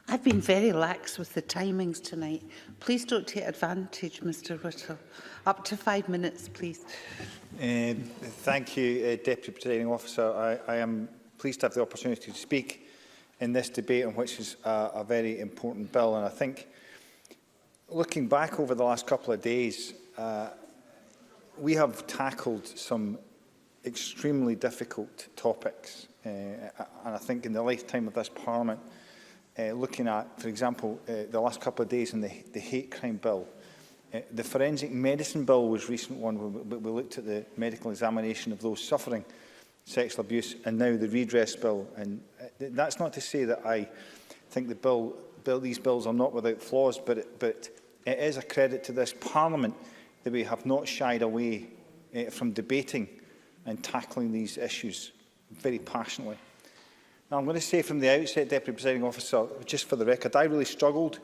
I've been very lax with the timings tonight. Please don't take advantage, Mr Whittle. Up to 5 minutes, please. Thank you, Deputy Presiding Officer. I am pleased to have the opportunity to speak in this debate on which is a very important bill. And I think, looking back over the last couple of days, we have tackled some extremely difficult topics. And I think in the lifetime of this Parliament, looking at, for example, the last couple of days in the hate crime bill, the forensic medicine bill was a recent one. We looked at the medical examination of those suffering sexual abuse, and now the redress bill. And that's not to say that I think these bills are not without flaws, but it is a credit to this Parliament that we have not shied away from debating and tackling these issues very passionately. Now, I'm going to say from the outset, Deputy Presiding Officer, just for the record, I really struggled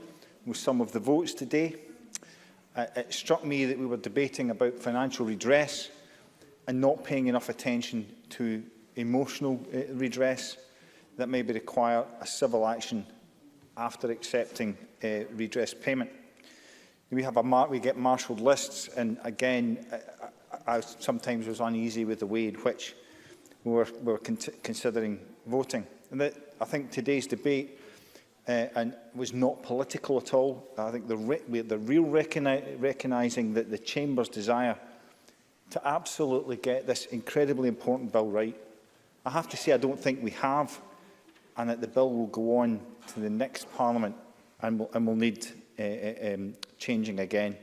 with some of the votes today. It struck me that we were debating about financial redress and not paying enough attention to emotional redress that maybe require a civil action after accepting redress payment. We get marshalled lists, and again, I sometimes was uneasy with the way in which we were considering voting. And that, I think today's debate was not political at all. I think the real recognising that the Chamber's desire to absolutely get this incredibly important bill right. I have to say I don't think we have, and that the bill will go on to the next Parliament and will need changing again.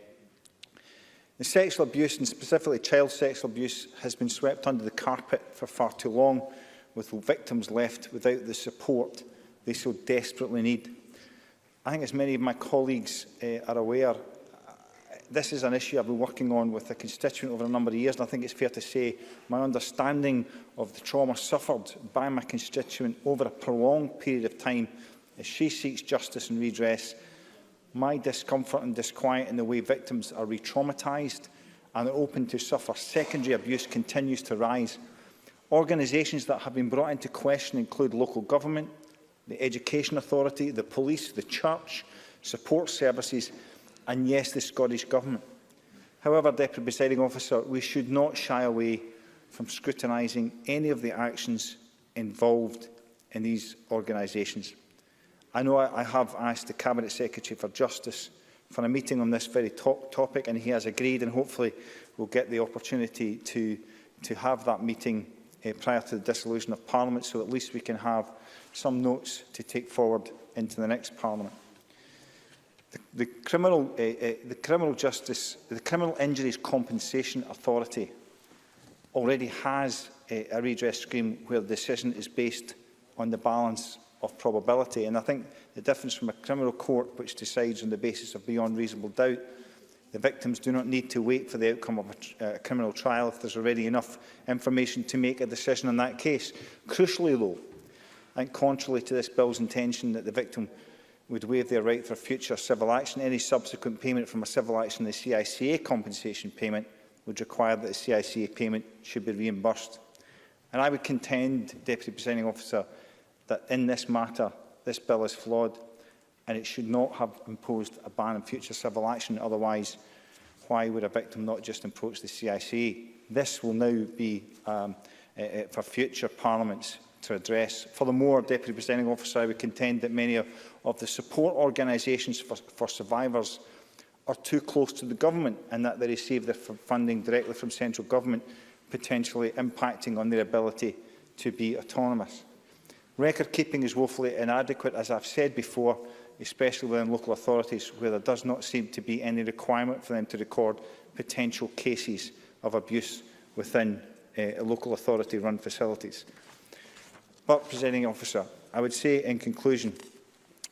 The sexual abuse, and specifically child sexual abuse, has been swept under the carpet for far too long, with victims left without the support they so desperately need. I think, as many of my colleagues are aware, this is an issue I've been working on with a constituent over a number of years, and I think it's fair to say my understanding of the trauma suffered by my constituent over a prolonged period of time as she seeks justice and redress, my discomfort and disquiet in the way victims are re-traumatised and are open to suffer secondary abuse continues to rise. Organisations that have been brought into question include local government, the Education Authority, the police, the church, support services, and yes, the Scottish Government. However, Deputy Presiding Officer, we should not shy away from scrutinising any of the actions involved in these organisations. I know I have asked the Cabinet Secretary for Justice for a meeting on this very topic, and he has agreed, and hopefully we'll get the opportunity to have that meeting prior to the dissolution of Parliament, so at least we can have some notes to take forward into the next Parliament. The Criminal Injuries Compensation Authority already has a redress scheme where the decision is based on the balance of probability. And I think the difference from a criminal court which decides on the basis of beyond reasonable doubt, the victims do not need to wait for the outcome of a criminal trial if there's already enough information to make a decision in that case. Crucially, though, and contrary to this bill's intention that the victim would waive their right for future civil action, any subsequent payment from a civil action, the CICA compensation payment, would require that the CICA payment should be reimbursed. And I would contend, Deputy Presiding Officer, that in this matter, this bill is flawed, and it should not have imposed a ban on future civil action. Otherwise, why would a victim not just approach the CICA? This will now be for future parliaments to address. Furthermore, Deputy Presiding Officer, I would contend that many of the support organisations for survivors are too close to the government, and that they receive their funding directly from central government, potentially impacting on their ability to be autonomous. Record keeping is woefully inadequate, as I've said before, especially within local authorities where there does not seem to be any requirement for them to record potential cases of abuse within local authority-run facilities. But, Presiding Officer, I would say in conclusion,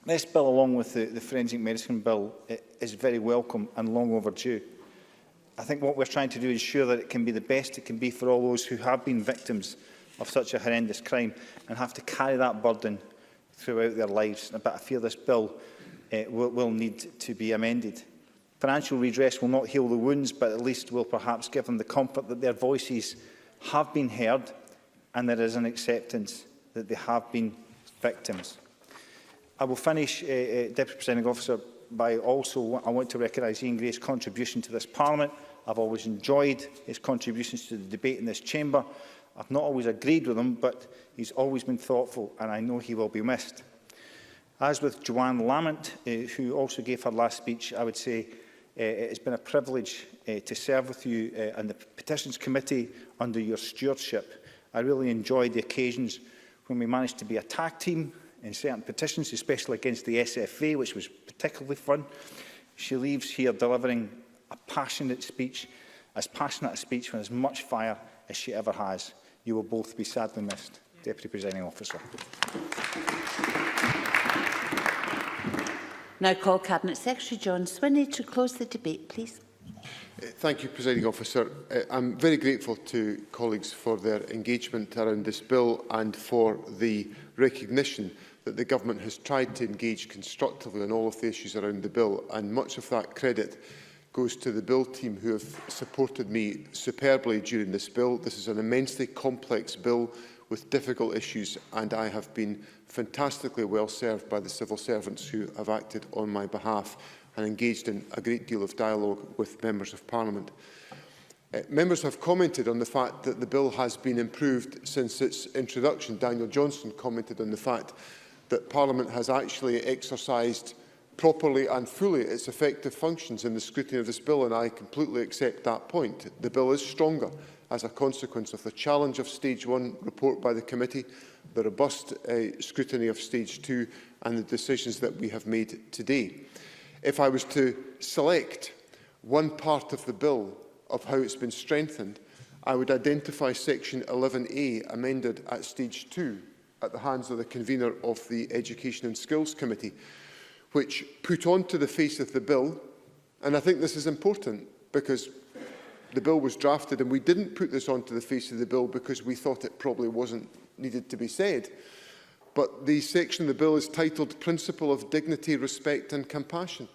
this bill, along with the Forensic Medicine Bill, is very welcome and long overdue. I think what we're trying to do is ensure that it can be the best it can be for all those who have been victims of such a horrendous crime and have to carry that burden throughout their lives. But I fear this bill will need to be amended. Financial redress will not heal the wounds, but at least will perhaps give them the comfort that their voices have been heard and there is an acceptance that they have been victims. I will finish, Deputy Presiding Officer, by also I want to recognise Ian Gray's contribution to this Parliament. I've always enjoyed his contributions to the debate in this chamber. I've not always agreed with him, but he's always been thoughtful, and I know he will be missed. As with Joanne Lamont, who also gave her last speech, I would say it has been a privilege to serve with you and the Petitions Committee under your stewardship. I really enjoyed the occasions when we managed to be a tag team in certain petitions, especially against the SFA, which was particularly fun. She leaves here delivering a passionate speech, as passionate a speech with as much fire as she ever has. You will both be sadly missed. Deputy Presiding Officer. Now call Cabinet Secretary John Swinney to close the debate, please. Thank you, Presiding Officer. I'm very grateful to colleagues for their engagement around this bill and for the recognition that the Government has tried to engage constructively on all of the issues around the bill, and much of that credit goes to the bill team who have supported me superbly during this bill. This is an immensely complex bill with difficult issues, and I have been fantastically well served by the civil servants who have acted on my behalf and engaged in a great deal of dialogue with members of Parliament. Members have commented on the fact that the bill has been improved since its introduction. Daniel Johnstone commented on the fact that Parliament has actually exercised properly and fully its effective functions in the scrutiny of this bill, and I completely accept that point. The bill is stronger as a consequence of the challenge of Stage 1 report by the committee, the robust scrutiny of Stage 2 and the decisions that we have made today. If I was to select one part of the bill of how it's been strengthened, I would identify Section 11A, amended at Stage 2, at the hands of the convener of the Education and Skills Committee, which put onto the face of the bill, and I think this is important because the bill was drafted and we didn't put this onto the face of the bill because we thought it probably wasn't needed to be said, but the section of the bill is titled Principle of Dignity, Respect and Compassion,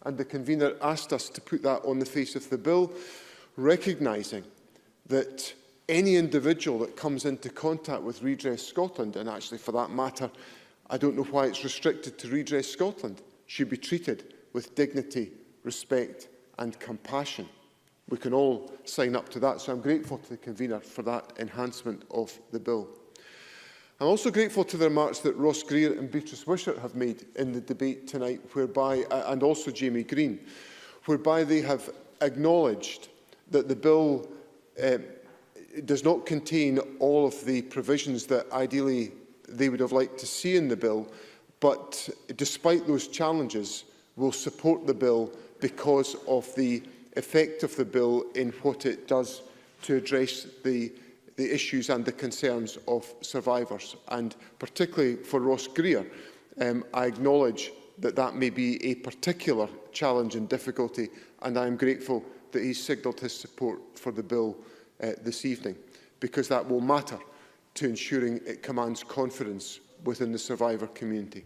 and the convener asked us to put that on the face of the bill, recognising that any individual that comes into contact with Redress Scotland, and actually for that matter, I don't know why it's restricted to Redress Scotland, should be treated with dignity, respect and compassion. We can all sign up to that, so I'm grateful to the convener for that enhancement of the bill. I'm also grateful to the remarks that Ross Greer and Beatrice Wishart have made in the debate tonight, whereby, and also Jamie Greene, whereby they have acknowledged that the bill does not contain all of the provisions that ideally they would have liked to see in the bill, but despite those challenges, will support the bill because of the effect of the bill in what it does to address the issues and the concerns of survivors. And particularly for Ross Greer, I acknowledge that that may be a particular challenge and difficulty, and I am grateful that he signalled his support for the bill this evening, because that will matter to ensuring it commands confidence within the survivor community.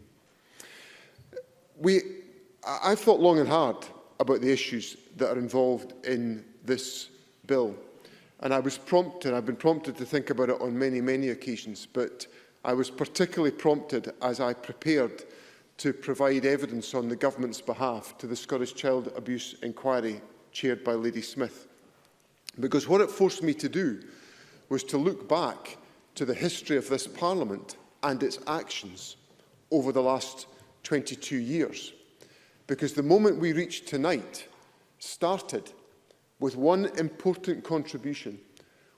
I've thought long and hard about the issues that are involved in this bill, and I've been prompted to think about it on many, many occasions, but I was particularly prompted as I prepared to provide evidence on the Government's behalf to the Scottish Child Abuse Inquiry chaired by Lady Smith, because what it forced me to do was to look back to the history of this Parliament and its actions over the last 22 years. Because the moment we reached tonight started with one important contribution,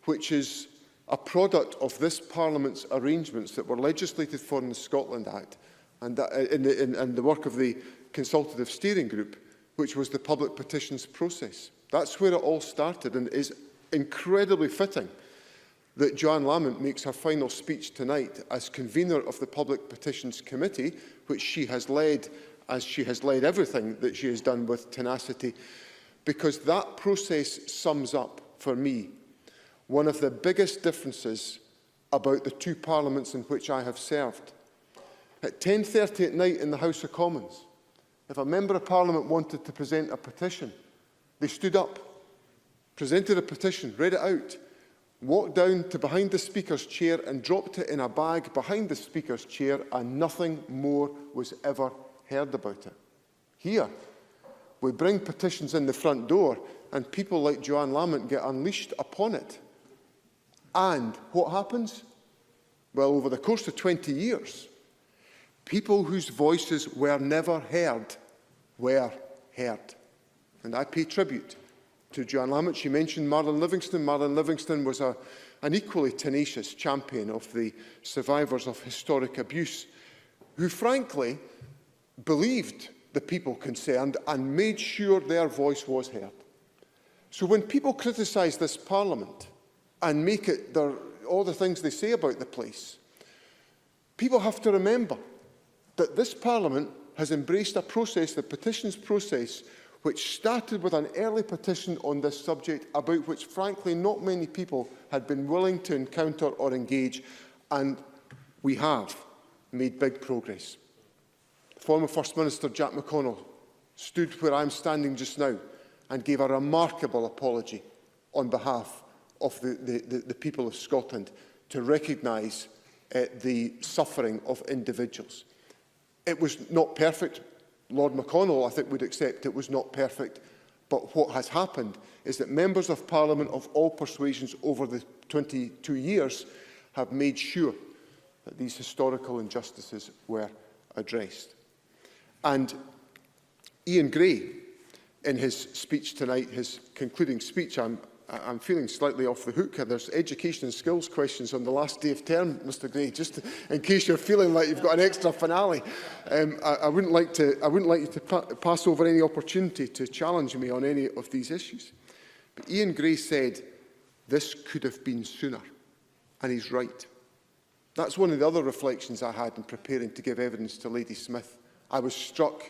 which is a product of this Parliament's arrangements that were legislated for in the Scotland Act and the work of the Consultative Steering Group, which was the public petitions process. That's where it all started, and it is incredibly fitting that Joanne Lamont makes her final speech tonight as convener of the Public Petitions Committee, which she has led, as she has led everything that she has done with tenacity, because that process sums up, for me, one of the biggest differences about the two parliaments in which I have served. At 10:30 at night in the House of Commons, if a Member of Parliament wanted to present a petition, they stood up, presented a petition, read it out, walked down to behind the Speaker's chair and dropped it in a bag behind the Speaker's chair, and nothing more was ever heard about it. Here, we bring petitions in the front door and people like Joanne Lamont get unleashed upon it. And what happens? Well, over the course of 20 years, people whose voices were never heard were heard. And I pay tribute to Joanne Lamont. She mentioned Marlon Livingston. Marlon Livingston was an equally tenacious champion of the survivors of historic abuse, who frankly believed the people concerned and made sure their voice was heard. So when people criticise this Parliament and make it all the things they say about the place, people have to remember that this Parliament has embraced a process, the petitions process, which started with an early petition on this subject, about which, frankly, not many people had been willing to encounter or engage, and we have made big progress. Former First Minister Jack McConnell stood where I'm standing just now and gave a remarkable apology on behalf of the people of Scotland to recognise the suffering of individuals. It was not perfect. Lord McConnell, I think, would accept it was not perfect. But what has happened is that members of Parliament of all persuasions over the 22 years have made sure that these historical injustices were addressed. And Ian Gray, in his speech tonight, his concluding speech, I'm feeling slightly off the hook here. There's education and skills questions on the last day of term, Mr Gray, just in case you're feeling like you've got an extra finale. I wouldn't like you to pass over any opportunity to challenge me on any of these issues. But Ian Gray said this could have been sooner, and he's right. That's one of the other reflections I had in preparing to give evidence to Lady Smith. I was struck,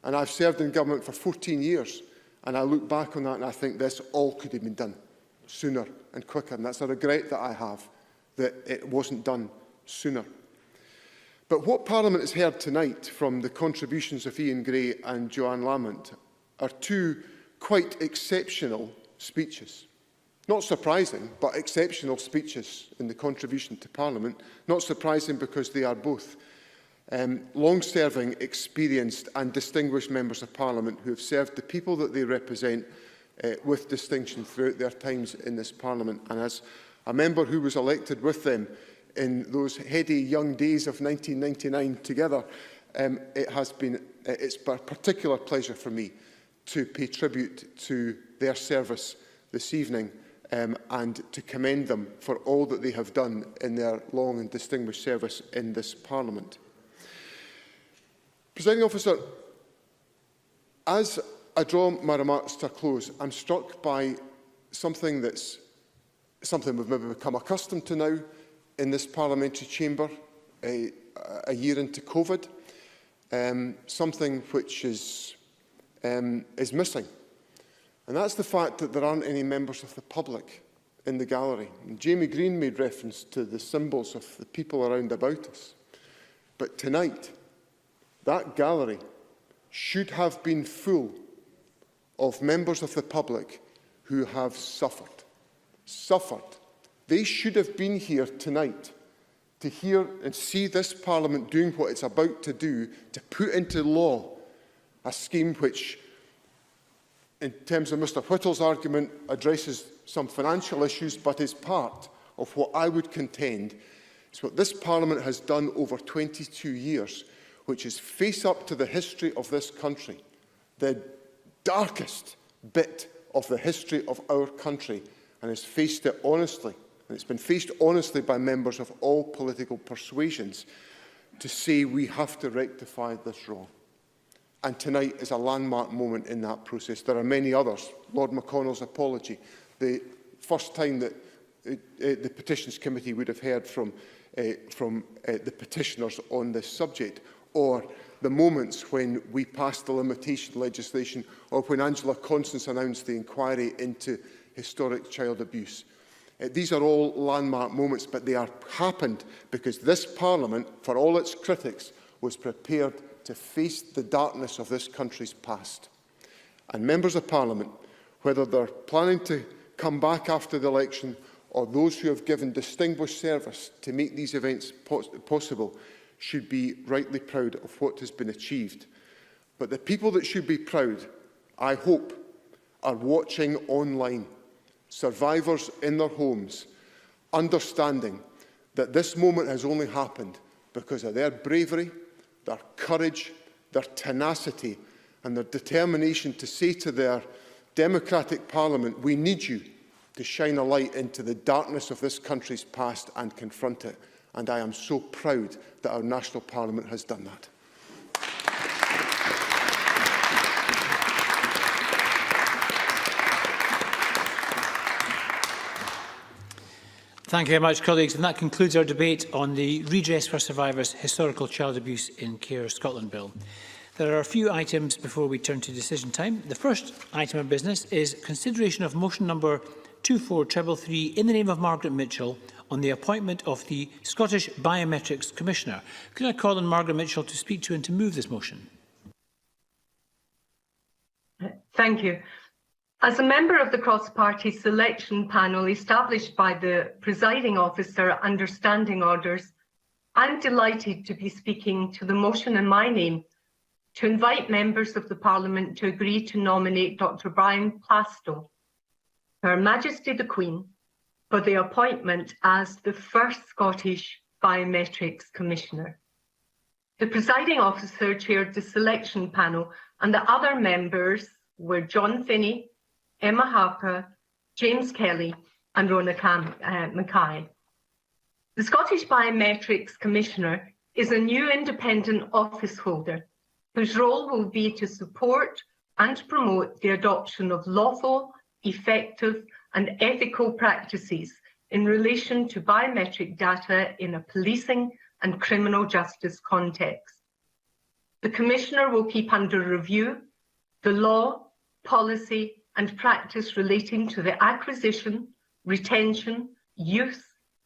and I've served in government for 14 years, and I look back on that and I think this all could have been done sooner and quicker. And that's a regret that I have, that it wasn't done sooner. But what Parliament has heard tonight from the contributions of Ian Gray and Joanne Lamont are two quite exceptional speeches. Not surprising, but exceptional speeches in the contribution to Parliament. Not surprising because they are both long-serving, experienced and distinguished members of Parliament who have served the people that they represent with distinction throughout their times in this Parliament. And as a member who was elected with them in those heady young days of 1999 together, it's a particular pleasure for me to pay tribute to their service this evening and to commend them for all that they have done in their long and distinguished service in this Parliament. Presiding Officer, as I draw my remarks to a close, I'm struck by something that's something we've maybe become accustomed to now in this parliamentary chamber a year into COVID, something which is missing. And that's the fact that there aren't any members of the public in the gallery. And Jamie Greene made reference to the symbols of the people around about us. But tonight, that gallery should have been full of members of the public who have suffered. They should have been here tonight to hear and see this Parliament doing what it's about to do, to put into law a scheme which, in terms of Mr Whittle's argument, addresses some financial issues, but is part of what I would contend is what this Parliament has done over 22 years, which is face up to the history of this country, the darkest bit of the history of our country, and has faced it honestly. And it's been faced honestly by members of all political persuasions to say we have to rectify this wrong. And tonight is a landmark moment in that process. There are many others. Lord McConnell's apology, the first time that the Petitions Committee would have heard from the petitioners on this subject, or the moments when we passed the limitation legislation, or when Angela Constance announced the inquiry into historic child abuse. These are all landmark moments, but they are happened because this Parliament, for all its critics, was prepared to face the darkness of this country's past. And members of Parliament, whether they're planning to come back after the election or those who have given distinguished service to make these events possible, should be rightly proud of what has been achieved. But the people that should be proud, I hope, are watching online, survivors in their homes, understanding that this moment has only happened because of their bravery, their courage, their tenacity and their determination to say to their democratic Parliament, we need you to shine a light into the darkness of this country's past and confront it. And I am so proud that our national Parliament has done that. Thank you very much, colleagues. And that concludes our debate on the Redress for Survivors Historical Child Abuse in Care Scotland Bill. There are a few items before we turn to decision time. The first item of business is consideration of motion number 24333 in the name of Margaret Mitchell on the appointment of the Scottish Biometrics Commissioner. Could I call on Margaret Mitchell to speak to and to move this motion? Thank you. As a member of the cross-party selection panel established by the presiding officer under standing orders, I'm delighted to be speaking to the motion in my name to invite members of the Parliament to agree to nominate Dr Brian Plastow, Her Majesty the Queen, for the appointment as the first Scottish Biometrics Commissioner. The presiding officer chaired the selection panel, and the other members were John Finney, Emma Harper, James Kelly and Rona Mackay. The Scottish Biometrics Commissioner is a new independent office holder whose role will be to support and promote the adoption of lawful, effective and ethical practices in relation to biometric data in a policing and criminal justice context. The Commissioner will keep under review the law, policy and practice relating to the acquisition, retention, use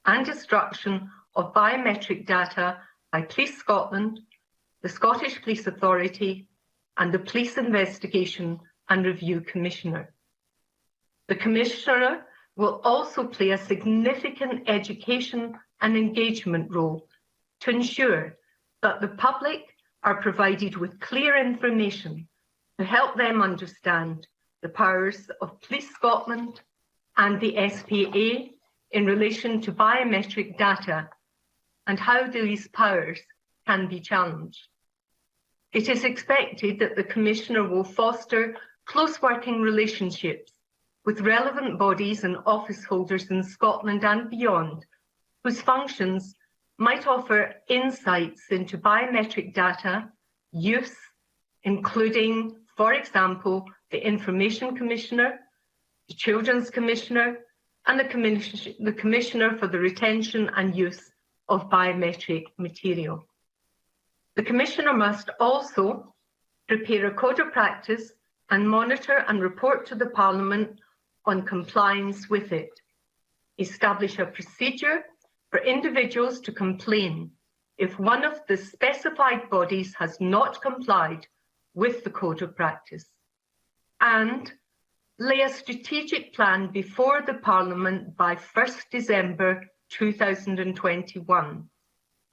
and destruction of biometric data by Police Scotland, the Scottish Police Authority and the Police Investigation and Review Commissioner. The Commissioner will also play a significant education and engagement role to ensure that the public are provided with clear information to help them understand the powers of Police Scotland and the SPA in relation to biometric data and how these powers can be challenged. It is expected that the Commissioner will foster close working relationships with relevant bodies and office holders in Scotland and beyond, whose functions might offer insights into biometric data, use, including, for example, the Information Commissioner, the Children's Commissioner, and the Commissioner for the Retention and Use of Biometric Material. The Commissioner must also prepare a code of practice and monitor and report to the Parliament on compliance with it, establish a procedure for individuals to complain if one of the specified bodies has not complied with the code of practice, and lay a strategic plan before the Parliament by 1st December 2021,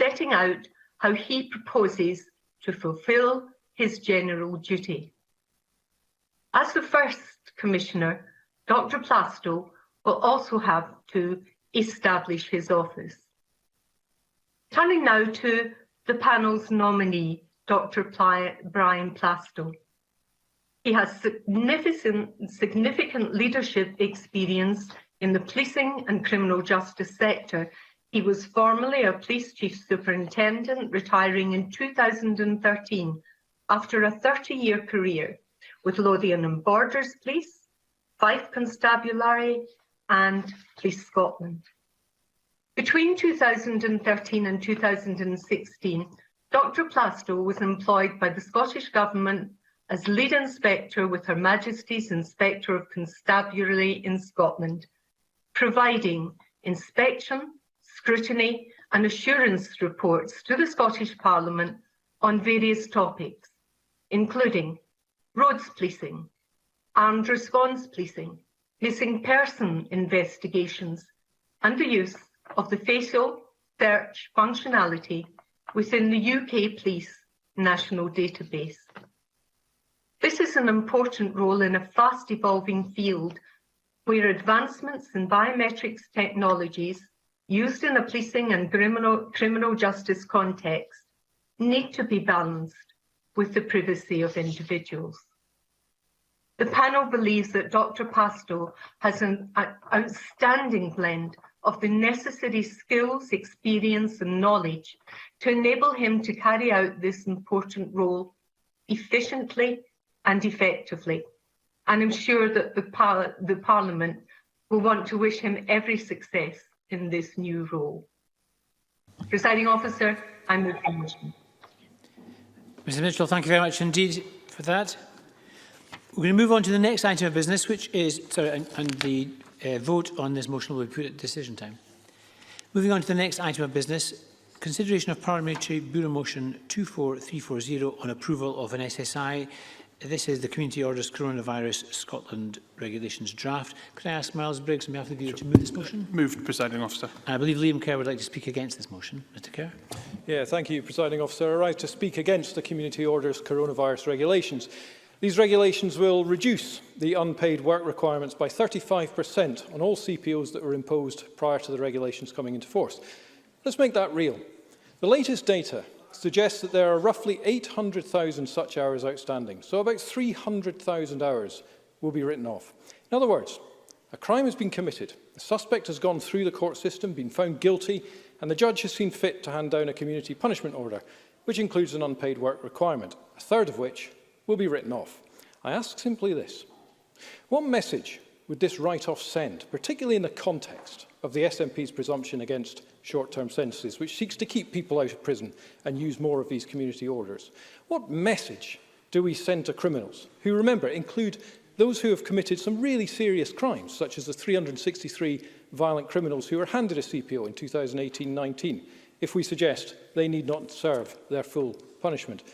setting out how he proposes to fulfil his general duty. As the first Commissioner, Dr Plastow will also have to establish his office. Turning now to the panel's nominee, Dr Brian Plastow. He has significant leadership experience in the policing and criminal justice sector. He was formerly a police chief superintendent, retiring in 2013 after a 30-year career with Lothian and Borders Police, Fife Constabulary and Police Scotland. Between 2013 and 2016, Dr Plastow was employed by the Scottish Government as lead inspector with Her Majesty's Inspector of Constabulary in Scotland, providing inspection, scrutiny and assurance reports to the Scottish Parliament on various topics, including roads policing, armed response policing, missing person investigations, and the use of the facial search functionality within the UK Police National Database. This is an important role in a fast-evolving field where advancements in biometrics technologies used in a policing and criminal justice context need to be balanced with the privacy of individuals. The panel believes that Dr Plastow has an outstanding blend of the necessary skills, experience and knowledge to enable him to carry out this important role efficiently and effectively, and I'm sure that the Parliament will want to wish him every success in this new role. Presiding Officer, I move the motion. Mr Mitchell, thank you very much indeed for that. We're going to move on to the next item of business, which is, and the vote on this motion will be put at decision time. Moving on to the next item of business, consideration of Parliamentary Bureau Motion 24340 on approval of an SSI. This is the Community Orders Coronavirus Scotland Regulations draft. Could I ask Miles Briggs on behalf of the Bureau to move this motion? Moved, Presiding Officer. I believe Liam Kerr would like to speak against this motion. Mr Kerr. Thank you, Presiding Officer. I rise to speak against the Community Orders coronavirus regulations. These regulations will reduce the unpaid work requirements by 35% on all CPOs that were imposed prior to the regulations coming into force. Let's make that real. The latest data suggests that there are roughly 800,000 such hours outstanding, so about 300,000 hours will be written off. In other words, a crime has been committed, the suspect has gone through the court system, been found guilty, and the judge has seen fit to hand down a community punishment order, which includes an unpaid work requirement, a third of which will be written off. I ask simply this: what message would this write-off send, particularly in the context of the SNP's presumption against short-term sentences, which seeks to keep people out of prison and use more of these community orders? What message do we send to criminals who, remember, include those who have committed some really serious crimes, such as the 363 violent criminals who were handed a CPO in 2018-19, if we suggest they need not serve their full punishment?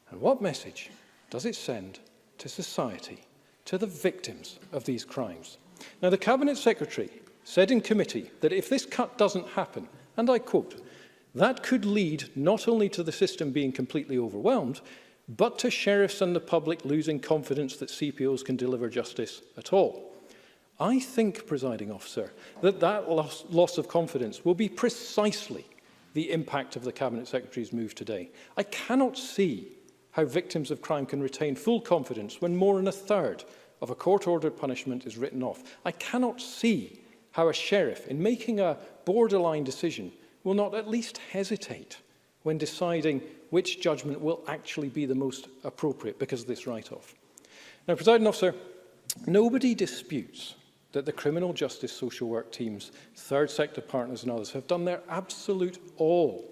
And what message does it send to society, to the victims of these crimes? Now, the Cabinet Secretary said in committee that if this cut doesn't happen, and I quote, that could lead not only to the system being completely overwhelmed, but to sheriffs and the public losing confidence that CPOs can deliver justice at all. I think, Presiding Officer, that loss of confidence will be precisely the impact of the Cabinet Secretary's move today. I cannot see how victims of crime can retain full confidence when more than a third of a court-ordered punishment is written off. I cannot see how a sheriff, in making a borderline decision, will not at least hesitate when deciding which judgment will actually be the most appropriate because of this write-off. Now, Presiding Officer, nobody disputes that the criminal justice social work teams, third sector partners and others have done their absolute all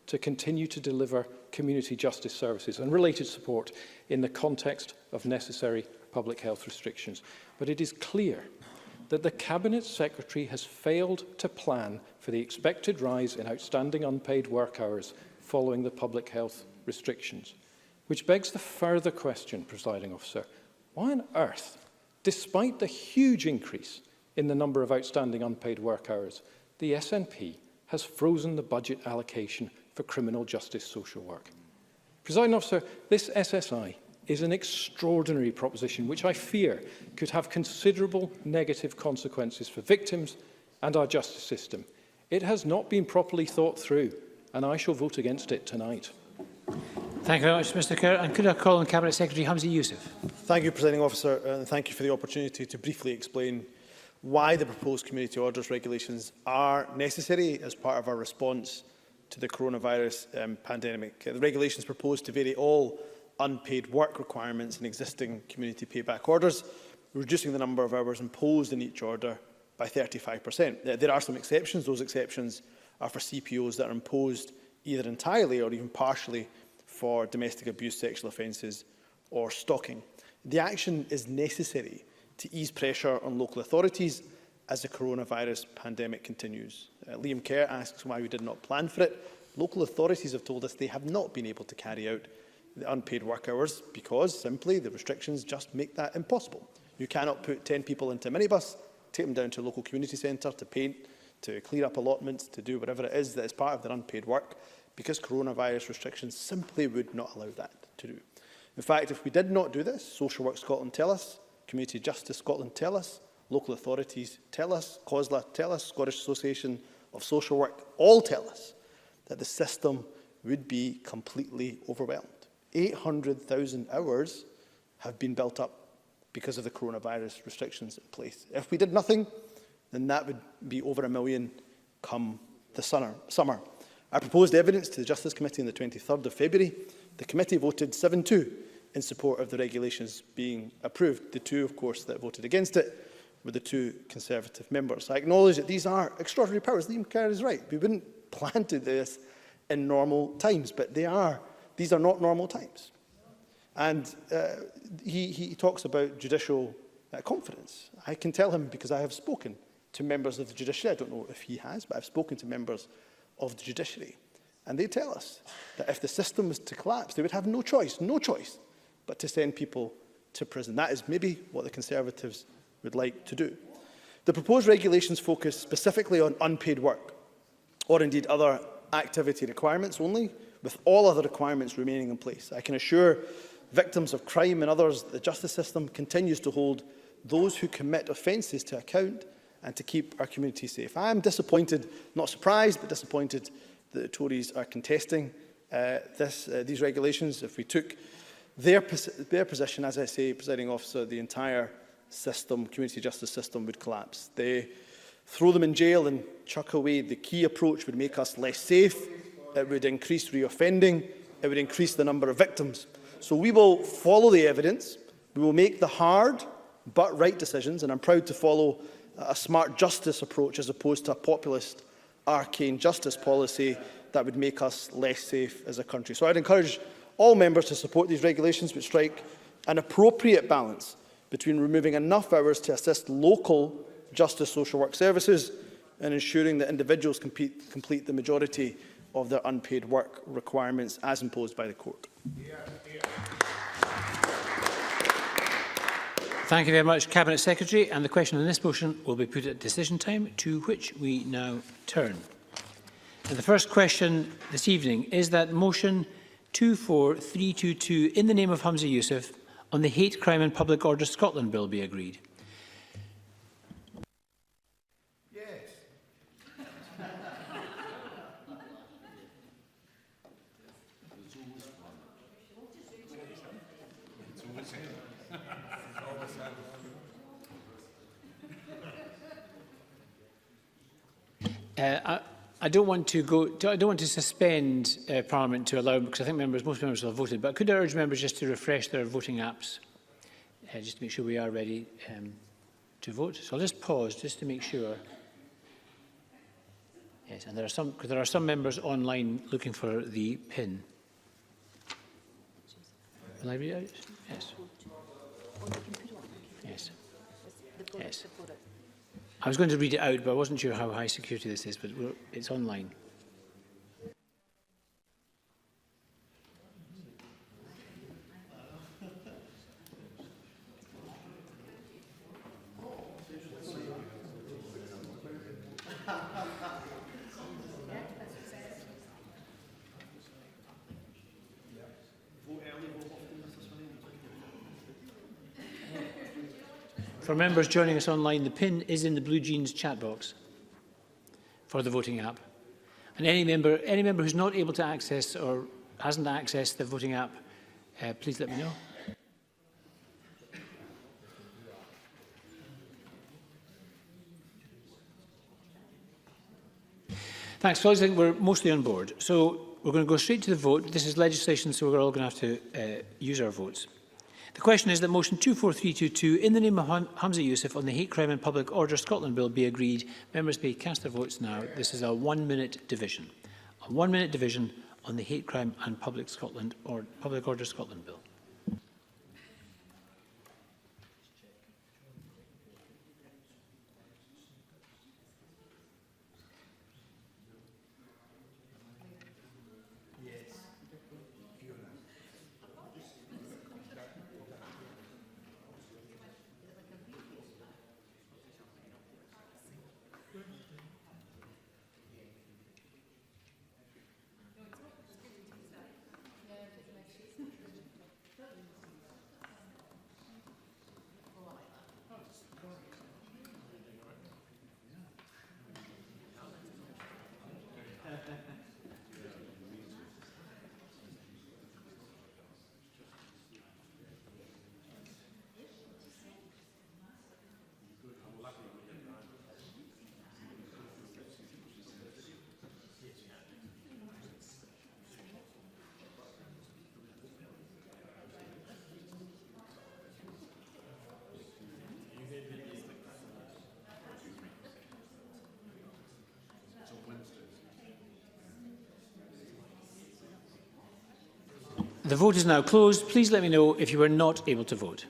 to continue to deliver community justice services and related support in the context of necessary public health restrictions. But it is clear that the Cabinet Secretary has failed to plan for the expected rise in outstanding unpaid work hours following the public health restrictions, which begs the further question, Presiding Officer, why on earth, despite the huge increase in the number of outstanding unpaid work hours, the SNP has frozen the budget allocation for criminal justice social work? Presiding Officer, this SSI is an extraordinary proposition which I fear could have considerable negative consequences for victims and our justice system. It has not been properly thought through, and I shall vote against it tonight. Thank you very much, Mr Kerr. And could I call on Cabinet Secretary Hamza Youssef? Thank you, Presiding Officer, and thank you for the opportunity to briefly explain why the proposed community orders regulations are necessary as part of our response to the coronavirus pandemic. The regulations propose to vary all unpaid work requirements in existing community payback orders, reducing the number of hours imposed in each order by 35%. There are some exceptions. Those exceptions are for CPOs that are imposed either entirely or even partially for domestic abuse, sexual offences or stalking. The action is necessary to ease pressure on local authorities as the coronavirus pandemic continues. Liam Kerr asks why we did not plan for it. Local authorities have told us they have not been able to carry out the unpaid work hours because simply the restrictions just make that impossible. You cannot put 10 people into a minibus, take them down to a local community centre to paint, to clear up allotments, to do whatever it is that is part of their unpaid work, because coronavirus restrictions simply would not allow that to do. In fact, if we did not do this, Social Work Scotland tell us, Community Justice Scotland tell us, local authorities tell us, COSLA tell us, Scottish Association of Social Work all tell us that the system would be completely overwhelmed. 800,000 hours have been built up because of the coronavirus restrictions in place. If we did nothing, then that would be over 1 million come the summer. I proposed evidence to the Justice Committee on the 23rd of February. The committee voted 7-2 in support of the regulations being approved. The two, of course, that voted against it were the two Conservative members. I acknowledge that these are extraordinary powers. Liam Kerr is right. We wouldn't plan to do this in normal times, but these are not normal times. And he talks about judicial confidence. I can tell him because I have spoken to members of the judiciary. I don't know if he has, but I've spoken to members of the judiciary. And they tell us that if the system was to collapse, they would have no choice, but to send people to prison. That is maybe what the Conservatives would like to do. The proposed regulations focus specifically on unpaid work, or indeed other activity requirements only, with all other requirements remaining in place. I can assure victims of crime and others that the justice system continues to hold those who commit offences to account and to keep our community safe. I am disappointed, not surprised, but disappointed that the Tories are contesting these regulations. If we took their position, as I say, Presiding Officer, the entire system, community justice system, would collapse. They throw them in jail and chuck away. The key approach would make us less safe. It would increase reoffending. It would increase the number of victims. So we will follow the evidence. We will make the hard but right decisions, and I'm proud to follow a smart justice approach as opposed to a populist, arcane justice policy that would make us less safe as a country. So I'd encourage all members to support these regulations, which strike an appropriate balance between removing enough hours to assist local justice social work services and ensuring that individuals complete the majority of their unpaid work requirements as imposed by the court. Thank you very much, Cabinet Secretary. And the question on this motion will be put at decision time, to which we now turn. And the first question this evening is that motion 24322 in the name of Humza Yousaf on the Hate Crime and Public Order Scotland Bill be agreed. I don't want to suspend Parliament to allow, because I think most members will have voted, but could I urge members just to refresh their voting apps, just to make sure we are ready to vote. So I'll just pause just to make sure. Yes, and because there are some members online looking for the PIN. Will I read it out? Yes. Yes. Yes. I was going to read it out, but I wasn't sure how high security this is, but it's online. For members joining us online, the PIN is in the Blue Jeans chat box for the voting app. And any member who's not able to access or hasn't accessed the voting app, please let me know. Thanks, colleagues. I think we're mostly on board. So we're going to go straight to the vote. This is legislation, so we're all going to have to use our votes. The question is that motion 24322 in the name of Humza Yousaf on the Hate Crime and Public Order Scotland Bill be agreed. Members may cast their votes now. This is a 1-minute division. A 1-minute division on the Hate Crime and Public Order Scotland Bill. The vote is now closed. Please let me know if you were not able to vote.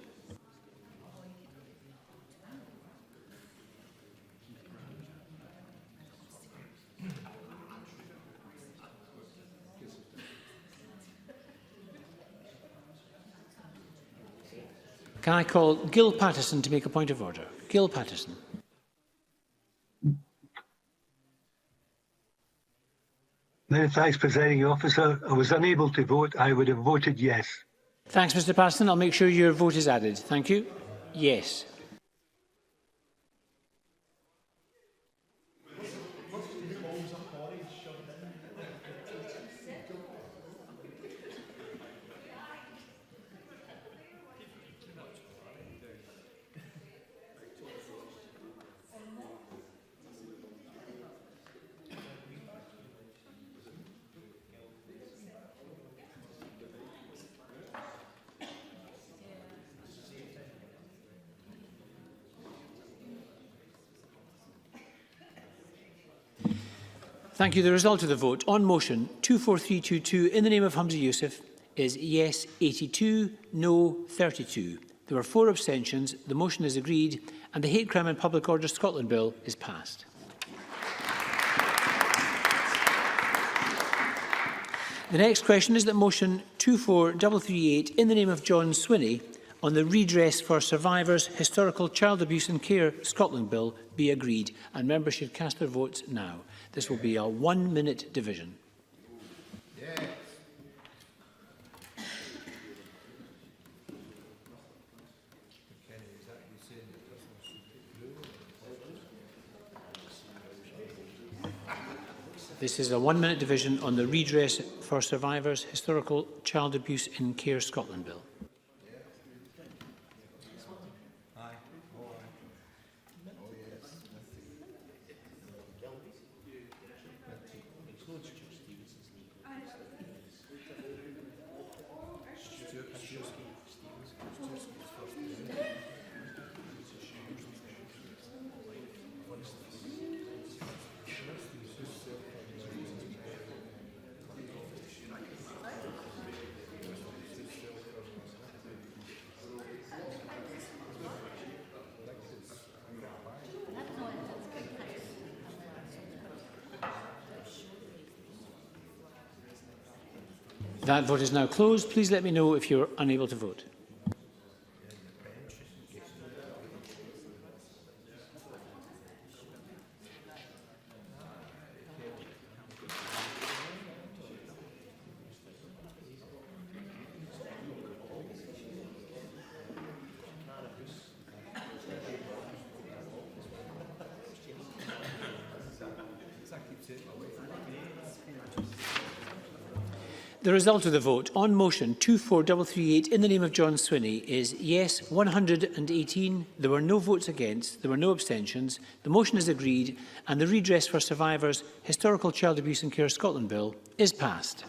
Can I call Gill Patterson to make a point of order? Gill Patterson. Many thanks, Presiding Officer. I was unable to vote. I would have voted yes. Thanks, Mr Patterson. I'll make sure your vote is added. Thank you. Yes. Thank you. The result of the vote on motion 24322 in the name of Hamza Youssef is yes 82, no 32. There were 4 abstentions. The motion is agreed and the Hate Crime and Public Order Scotland Bill is passed. The next question is that motion 24338 in the name of John Swinney on the Redress for Survivors Historical Child Abuse and Care Scotland Bill be agreed, and members should cast their votes now. This will be a 1-minute division. Yes. This is a 1-minute division on the Redress for Survivors Historical Child Abuse in Care Scotland Bill. That vote is now closed. Please let me know if you're unable to vote. The result of the vote on motion 24338 in the name of John Swinney is yes 118. There were no votes against. There were no abstentions. The motion is agreed and the Redress for Survivors Historical Child Abuse and Care Scotland Bill is passed.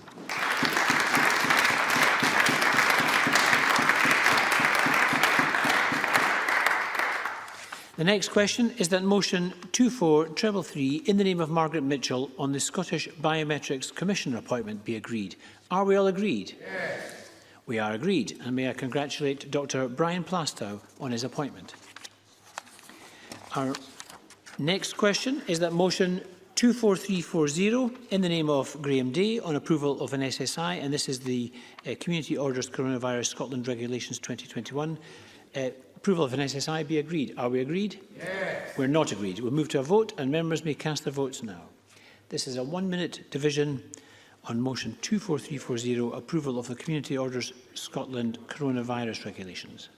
The next question is that motion 24333 in the name of Margaret Mitchell on the Scottish Biometrics Commissioner appointment be agreed. Are we all agreed? Yes. We are agreed, and may I congratulate Dr Brian Plastow on his appointment. Our next question is that motion 24340 in the name of Graham Day on approval of an SSI, and this is the Community Orders Coronavirus Scotland Regulations 2021. Approval of an SSI be agreed. Are we agreed? Yes. We're not agreed. We'll move to a vote and members may cast their votes now. This is a 1-minute division on motion 24340, approval of the Community Orders Scotland Coronavirus Regulations.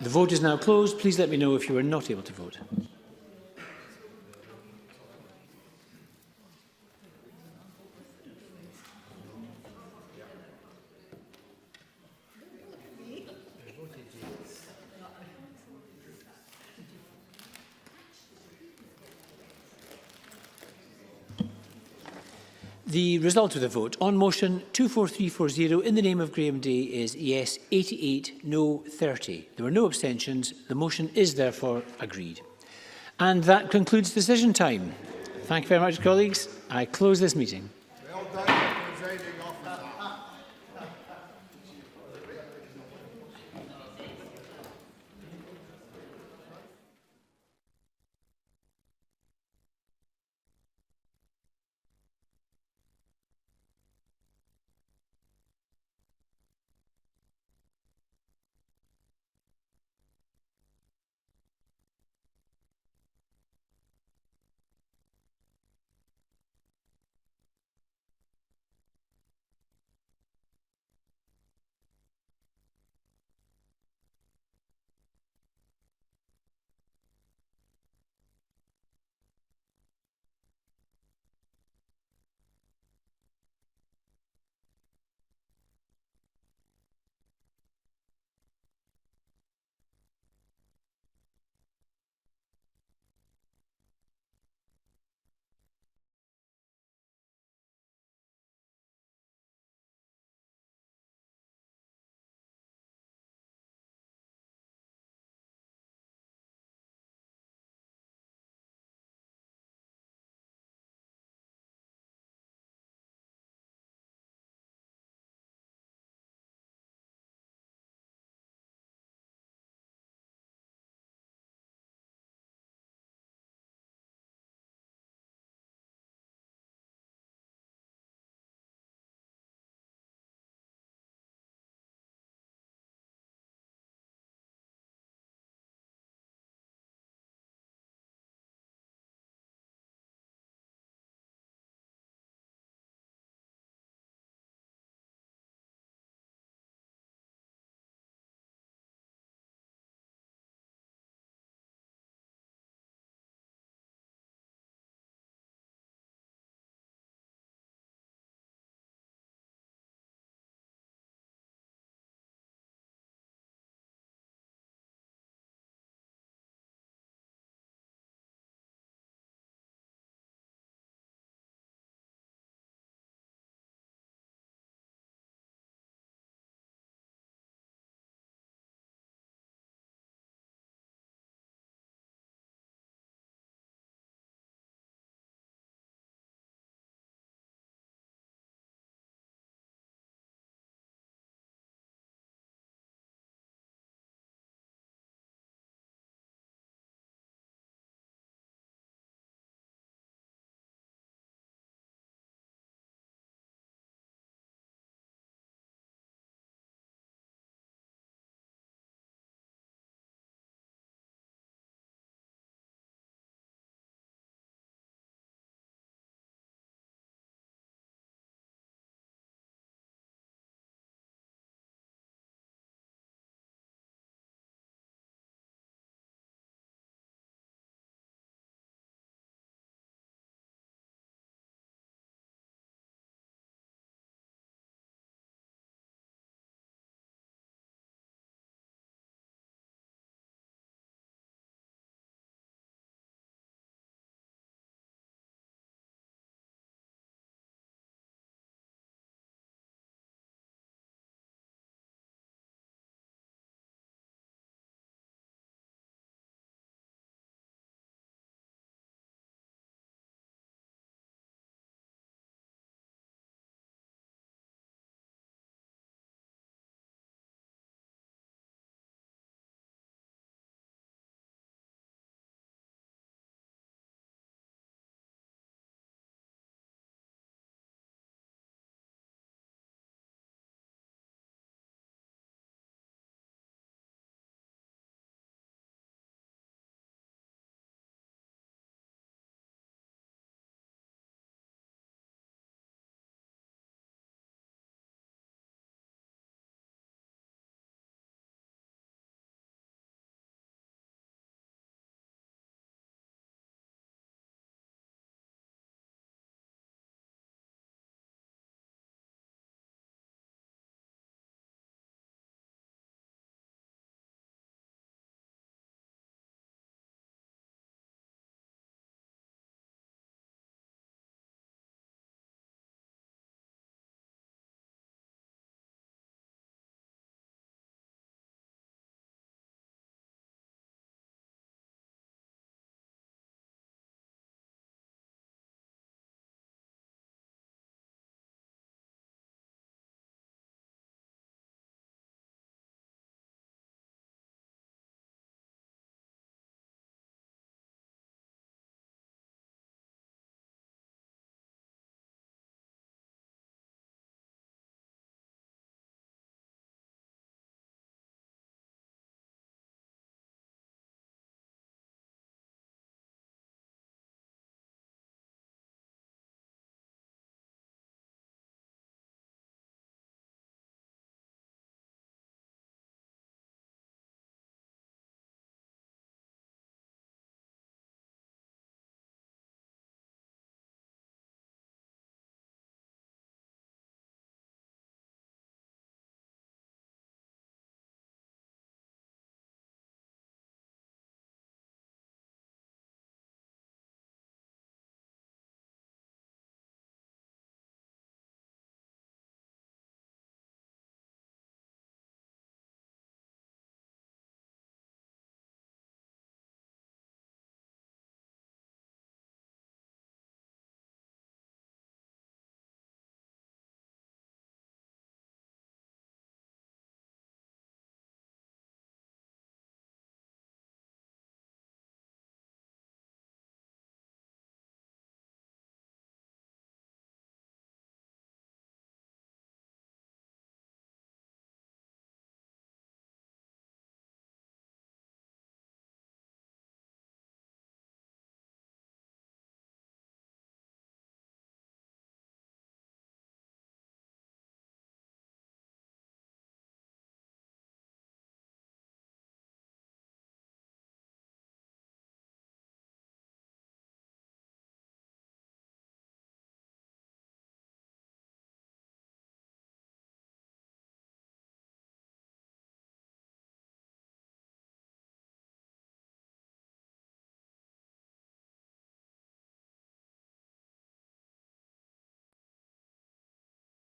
The vote is now closed. Please let me know if you are not able to vote. The result of the vote on motion 24340 in the name of Graham Day is yes 88, no 30. There were no abstentions. The motion is therefore agreed. And that concludes decision time. Thank you very much, colleagues. I close this meeting. Well done, presiding officer.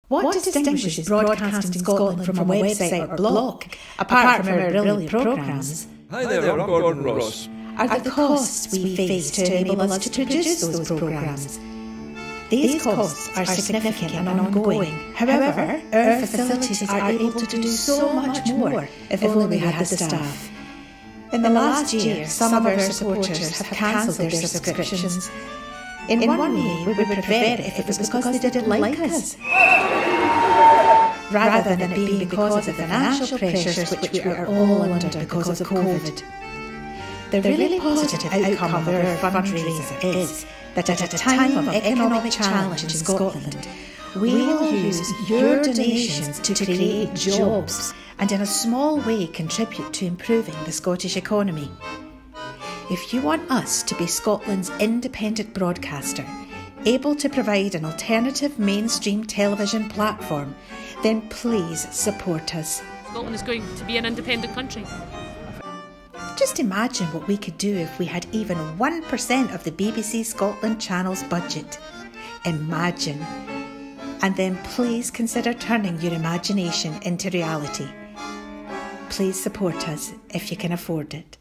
What distinguishes Broadcasting Scotland from a website or blog, apart from our brilliant programmes? Hi there, I'm Gordon Ross. Are the costs we face to enable us to produce those programmes. These costs are significant and ongoing. However, our facilities are able to do so much more if only we had the staff. In the last year, some of our supporters have cancelled their subscriptions. In one way, we would prevent it if it was because they didn't like us, rather than it being because of the financial pressures which we are all under because of COVID. The really positive outcome of our fundraiser is that at a time of economic challenge in Scotland, we will use your donations to create jobs and in a small way contribute to improving the Scottish economy. If you want us to be Scotland's independent broadcaster, able to provide an alternative mainstream television platform, then please support us. Scotland is going to be an independent country. Just imagine what we could do if we had even 1% of the BBC Scotland channel's budget. Imagine. And then please consider turning your imagination into reality. Please support us if you can afford it.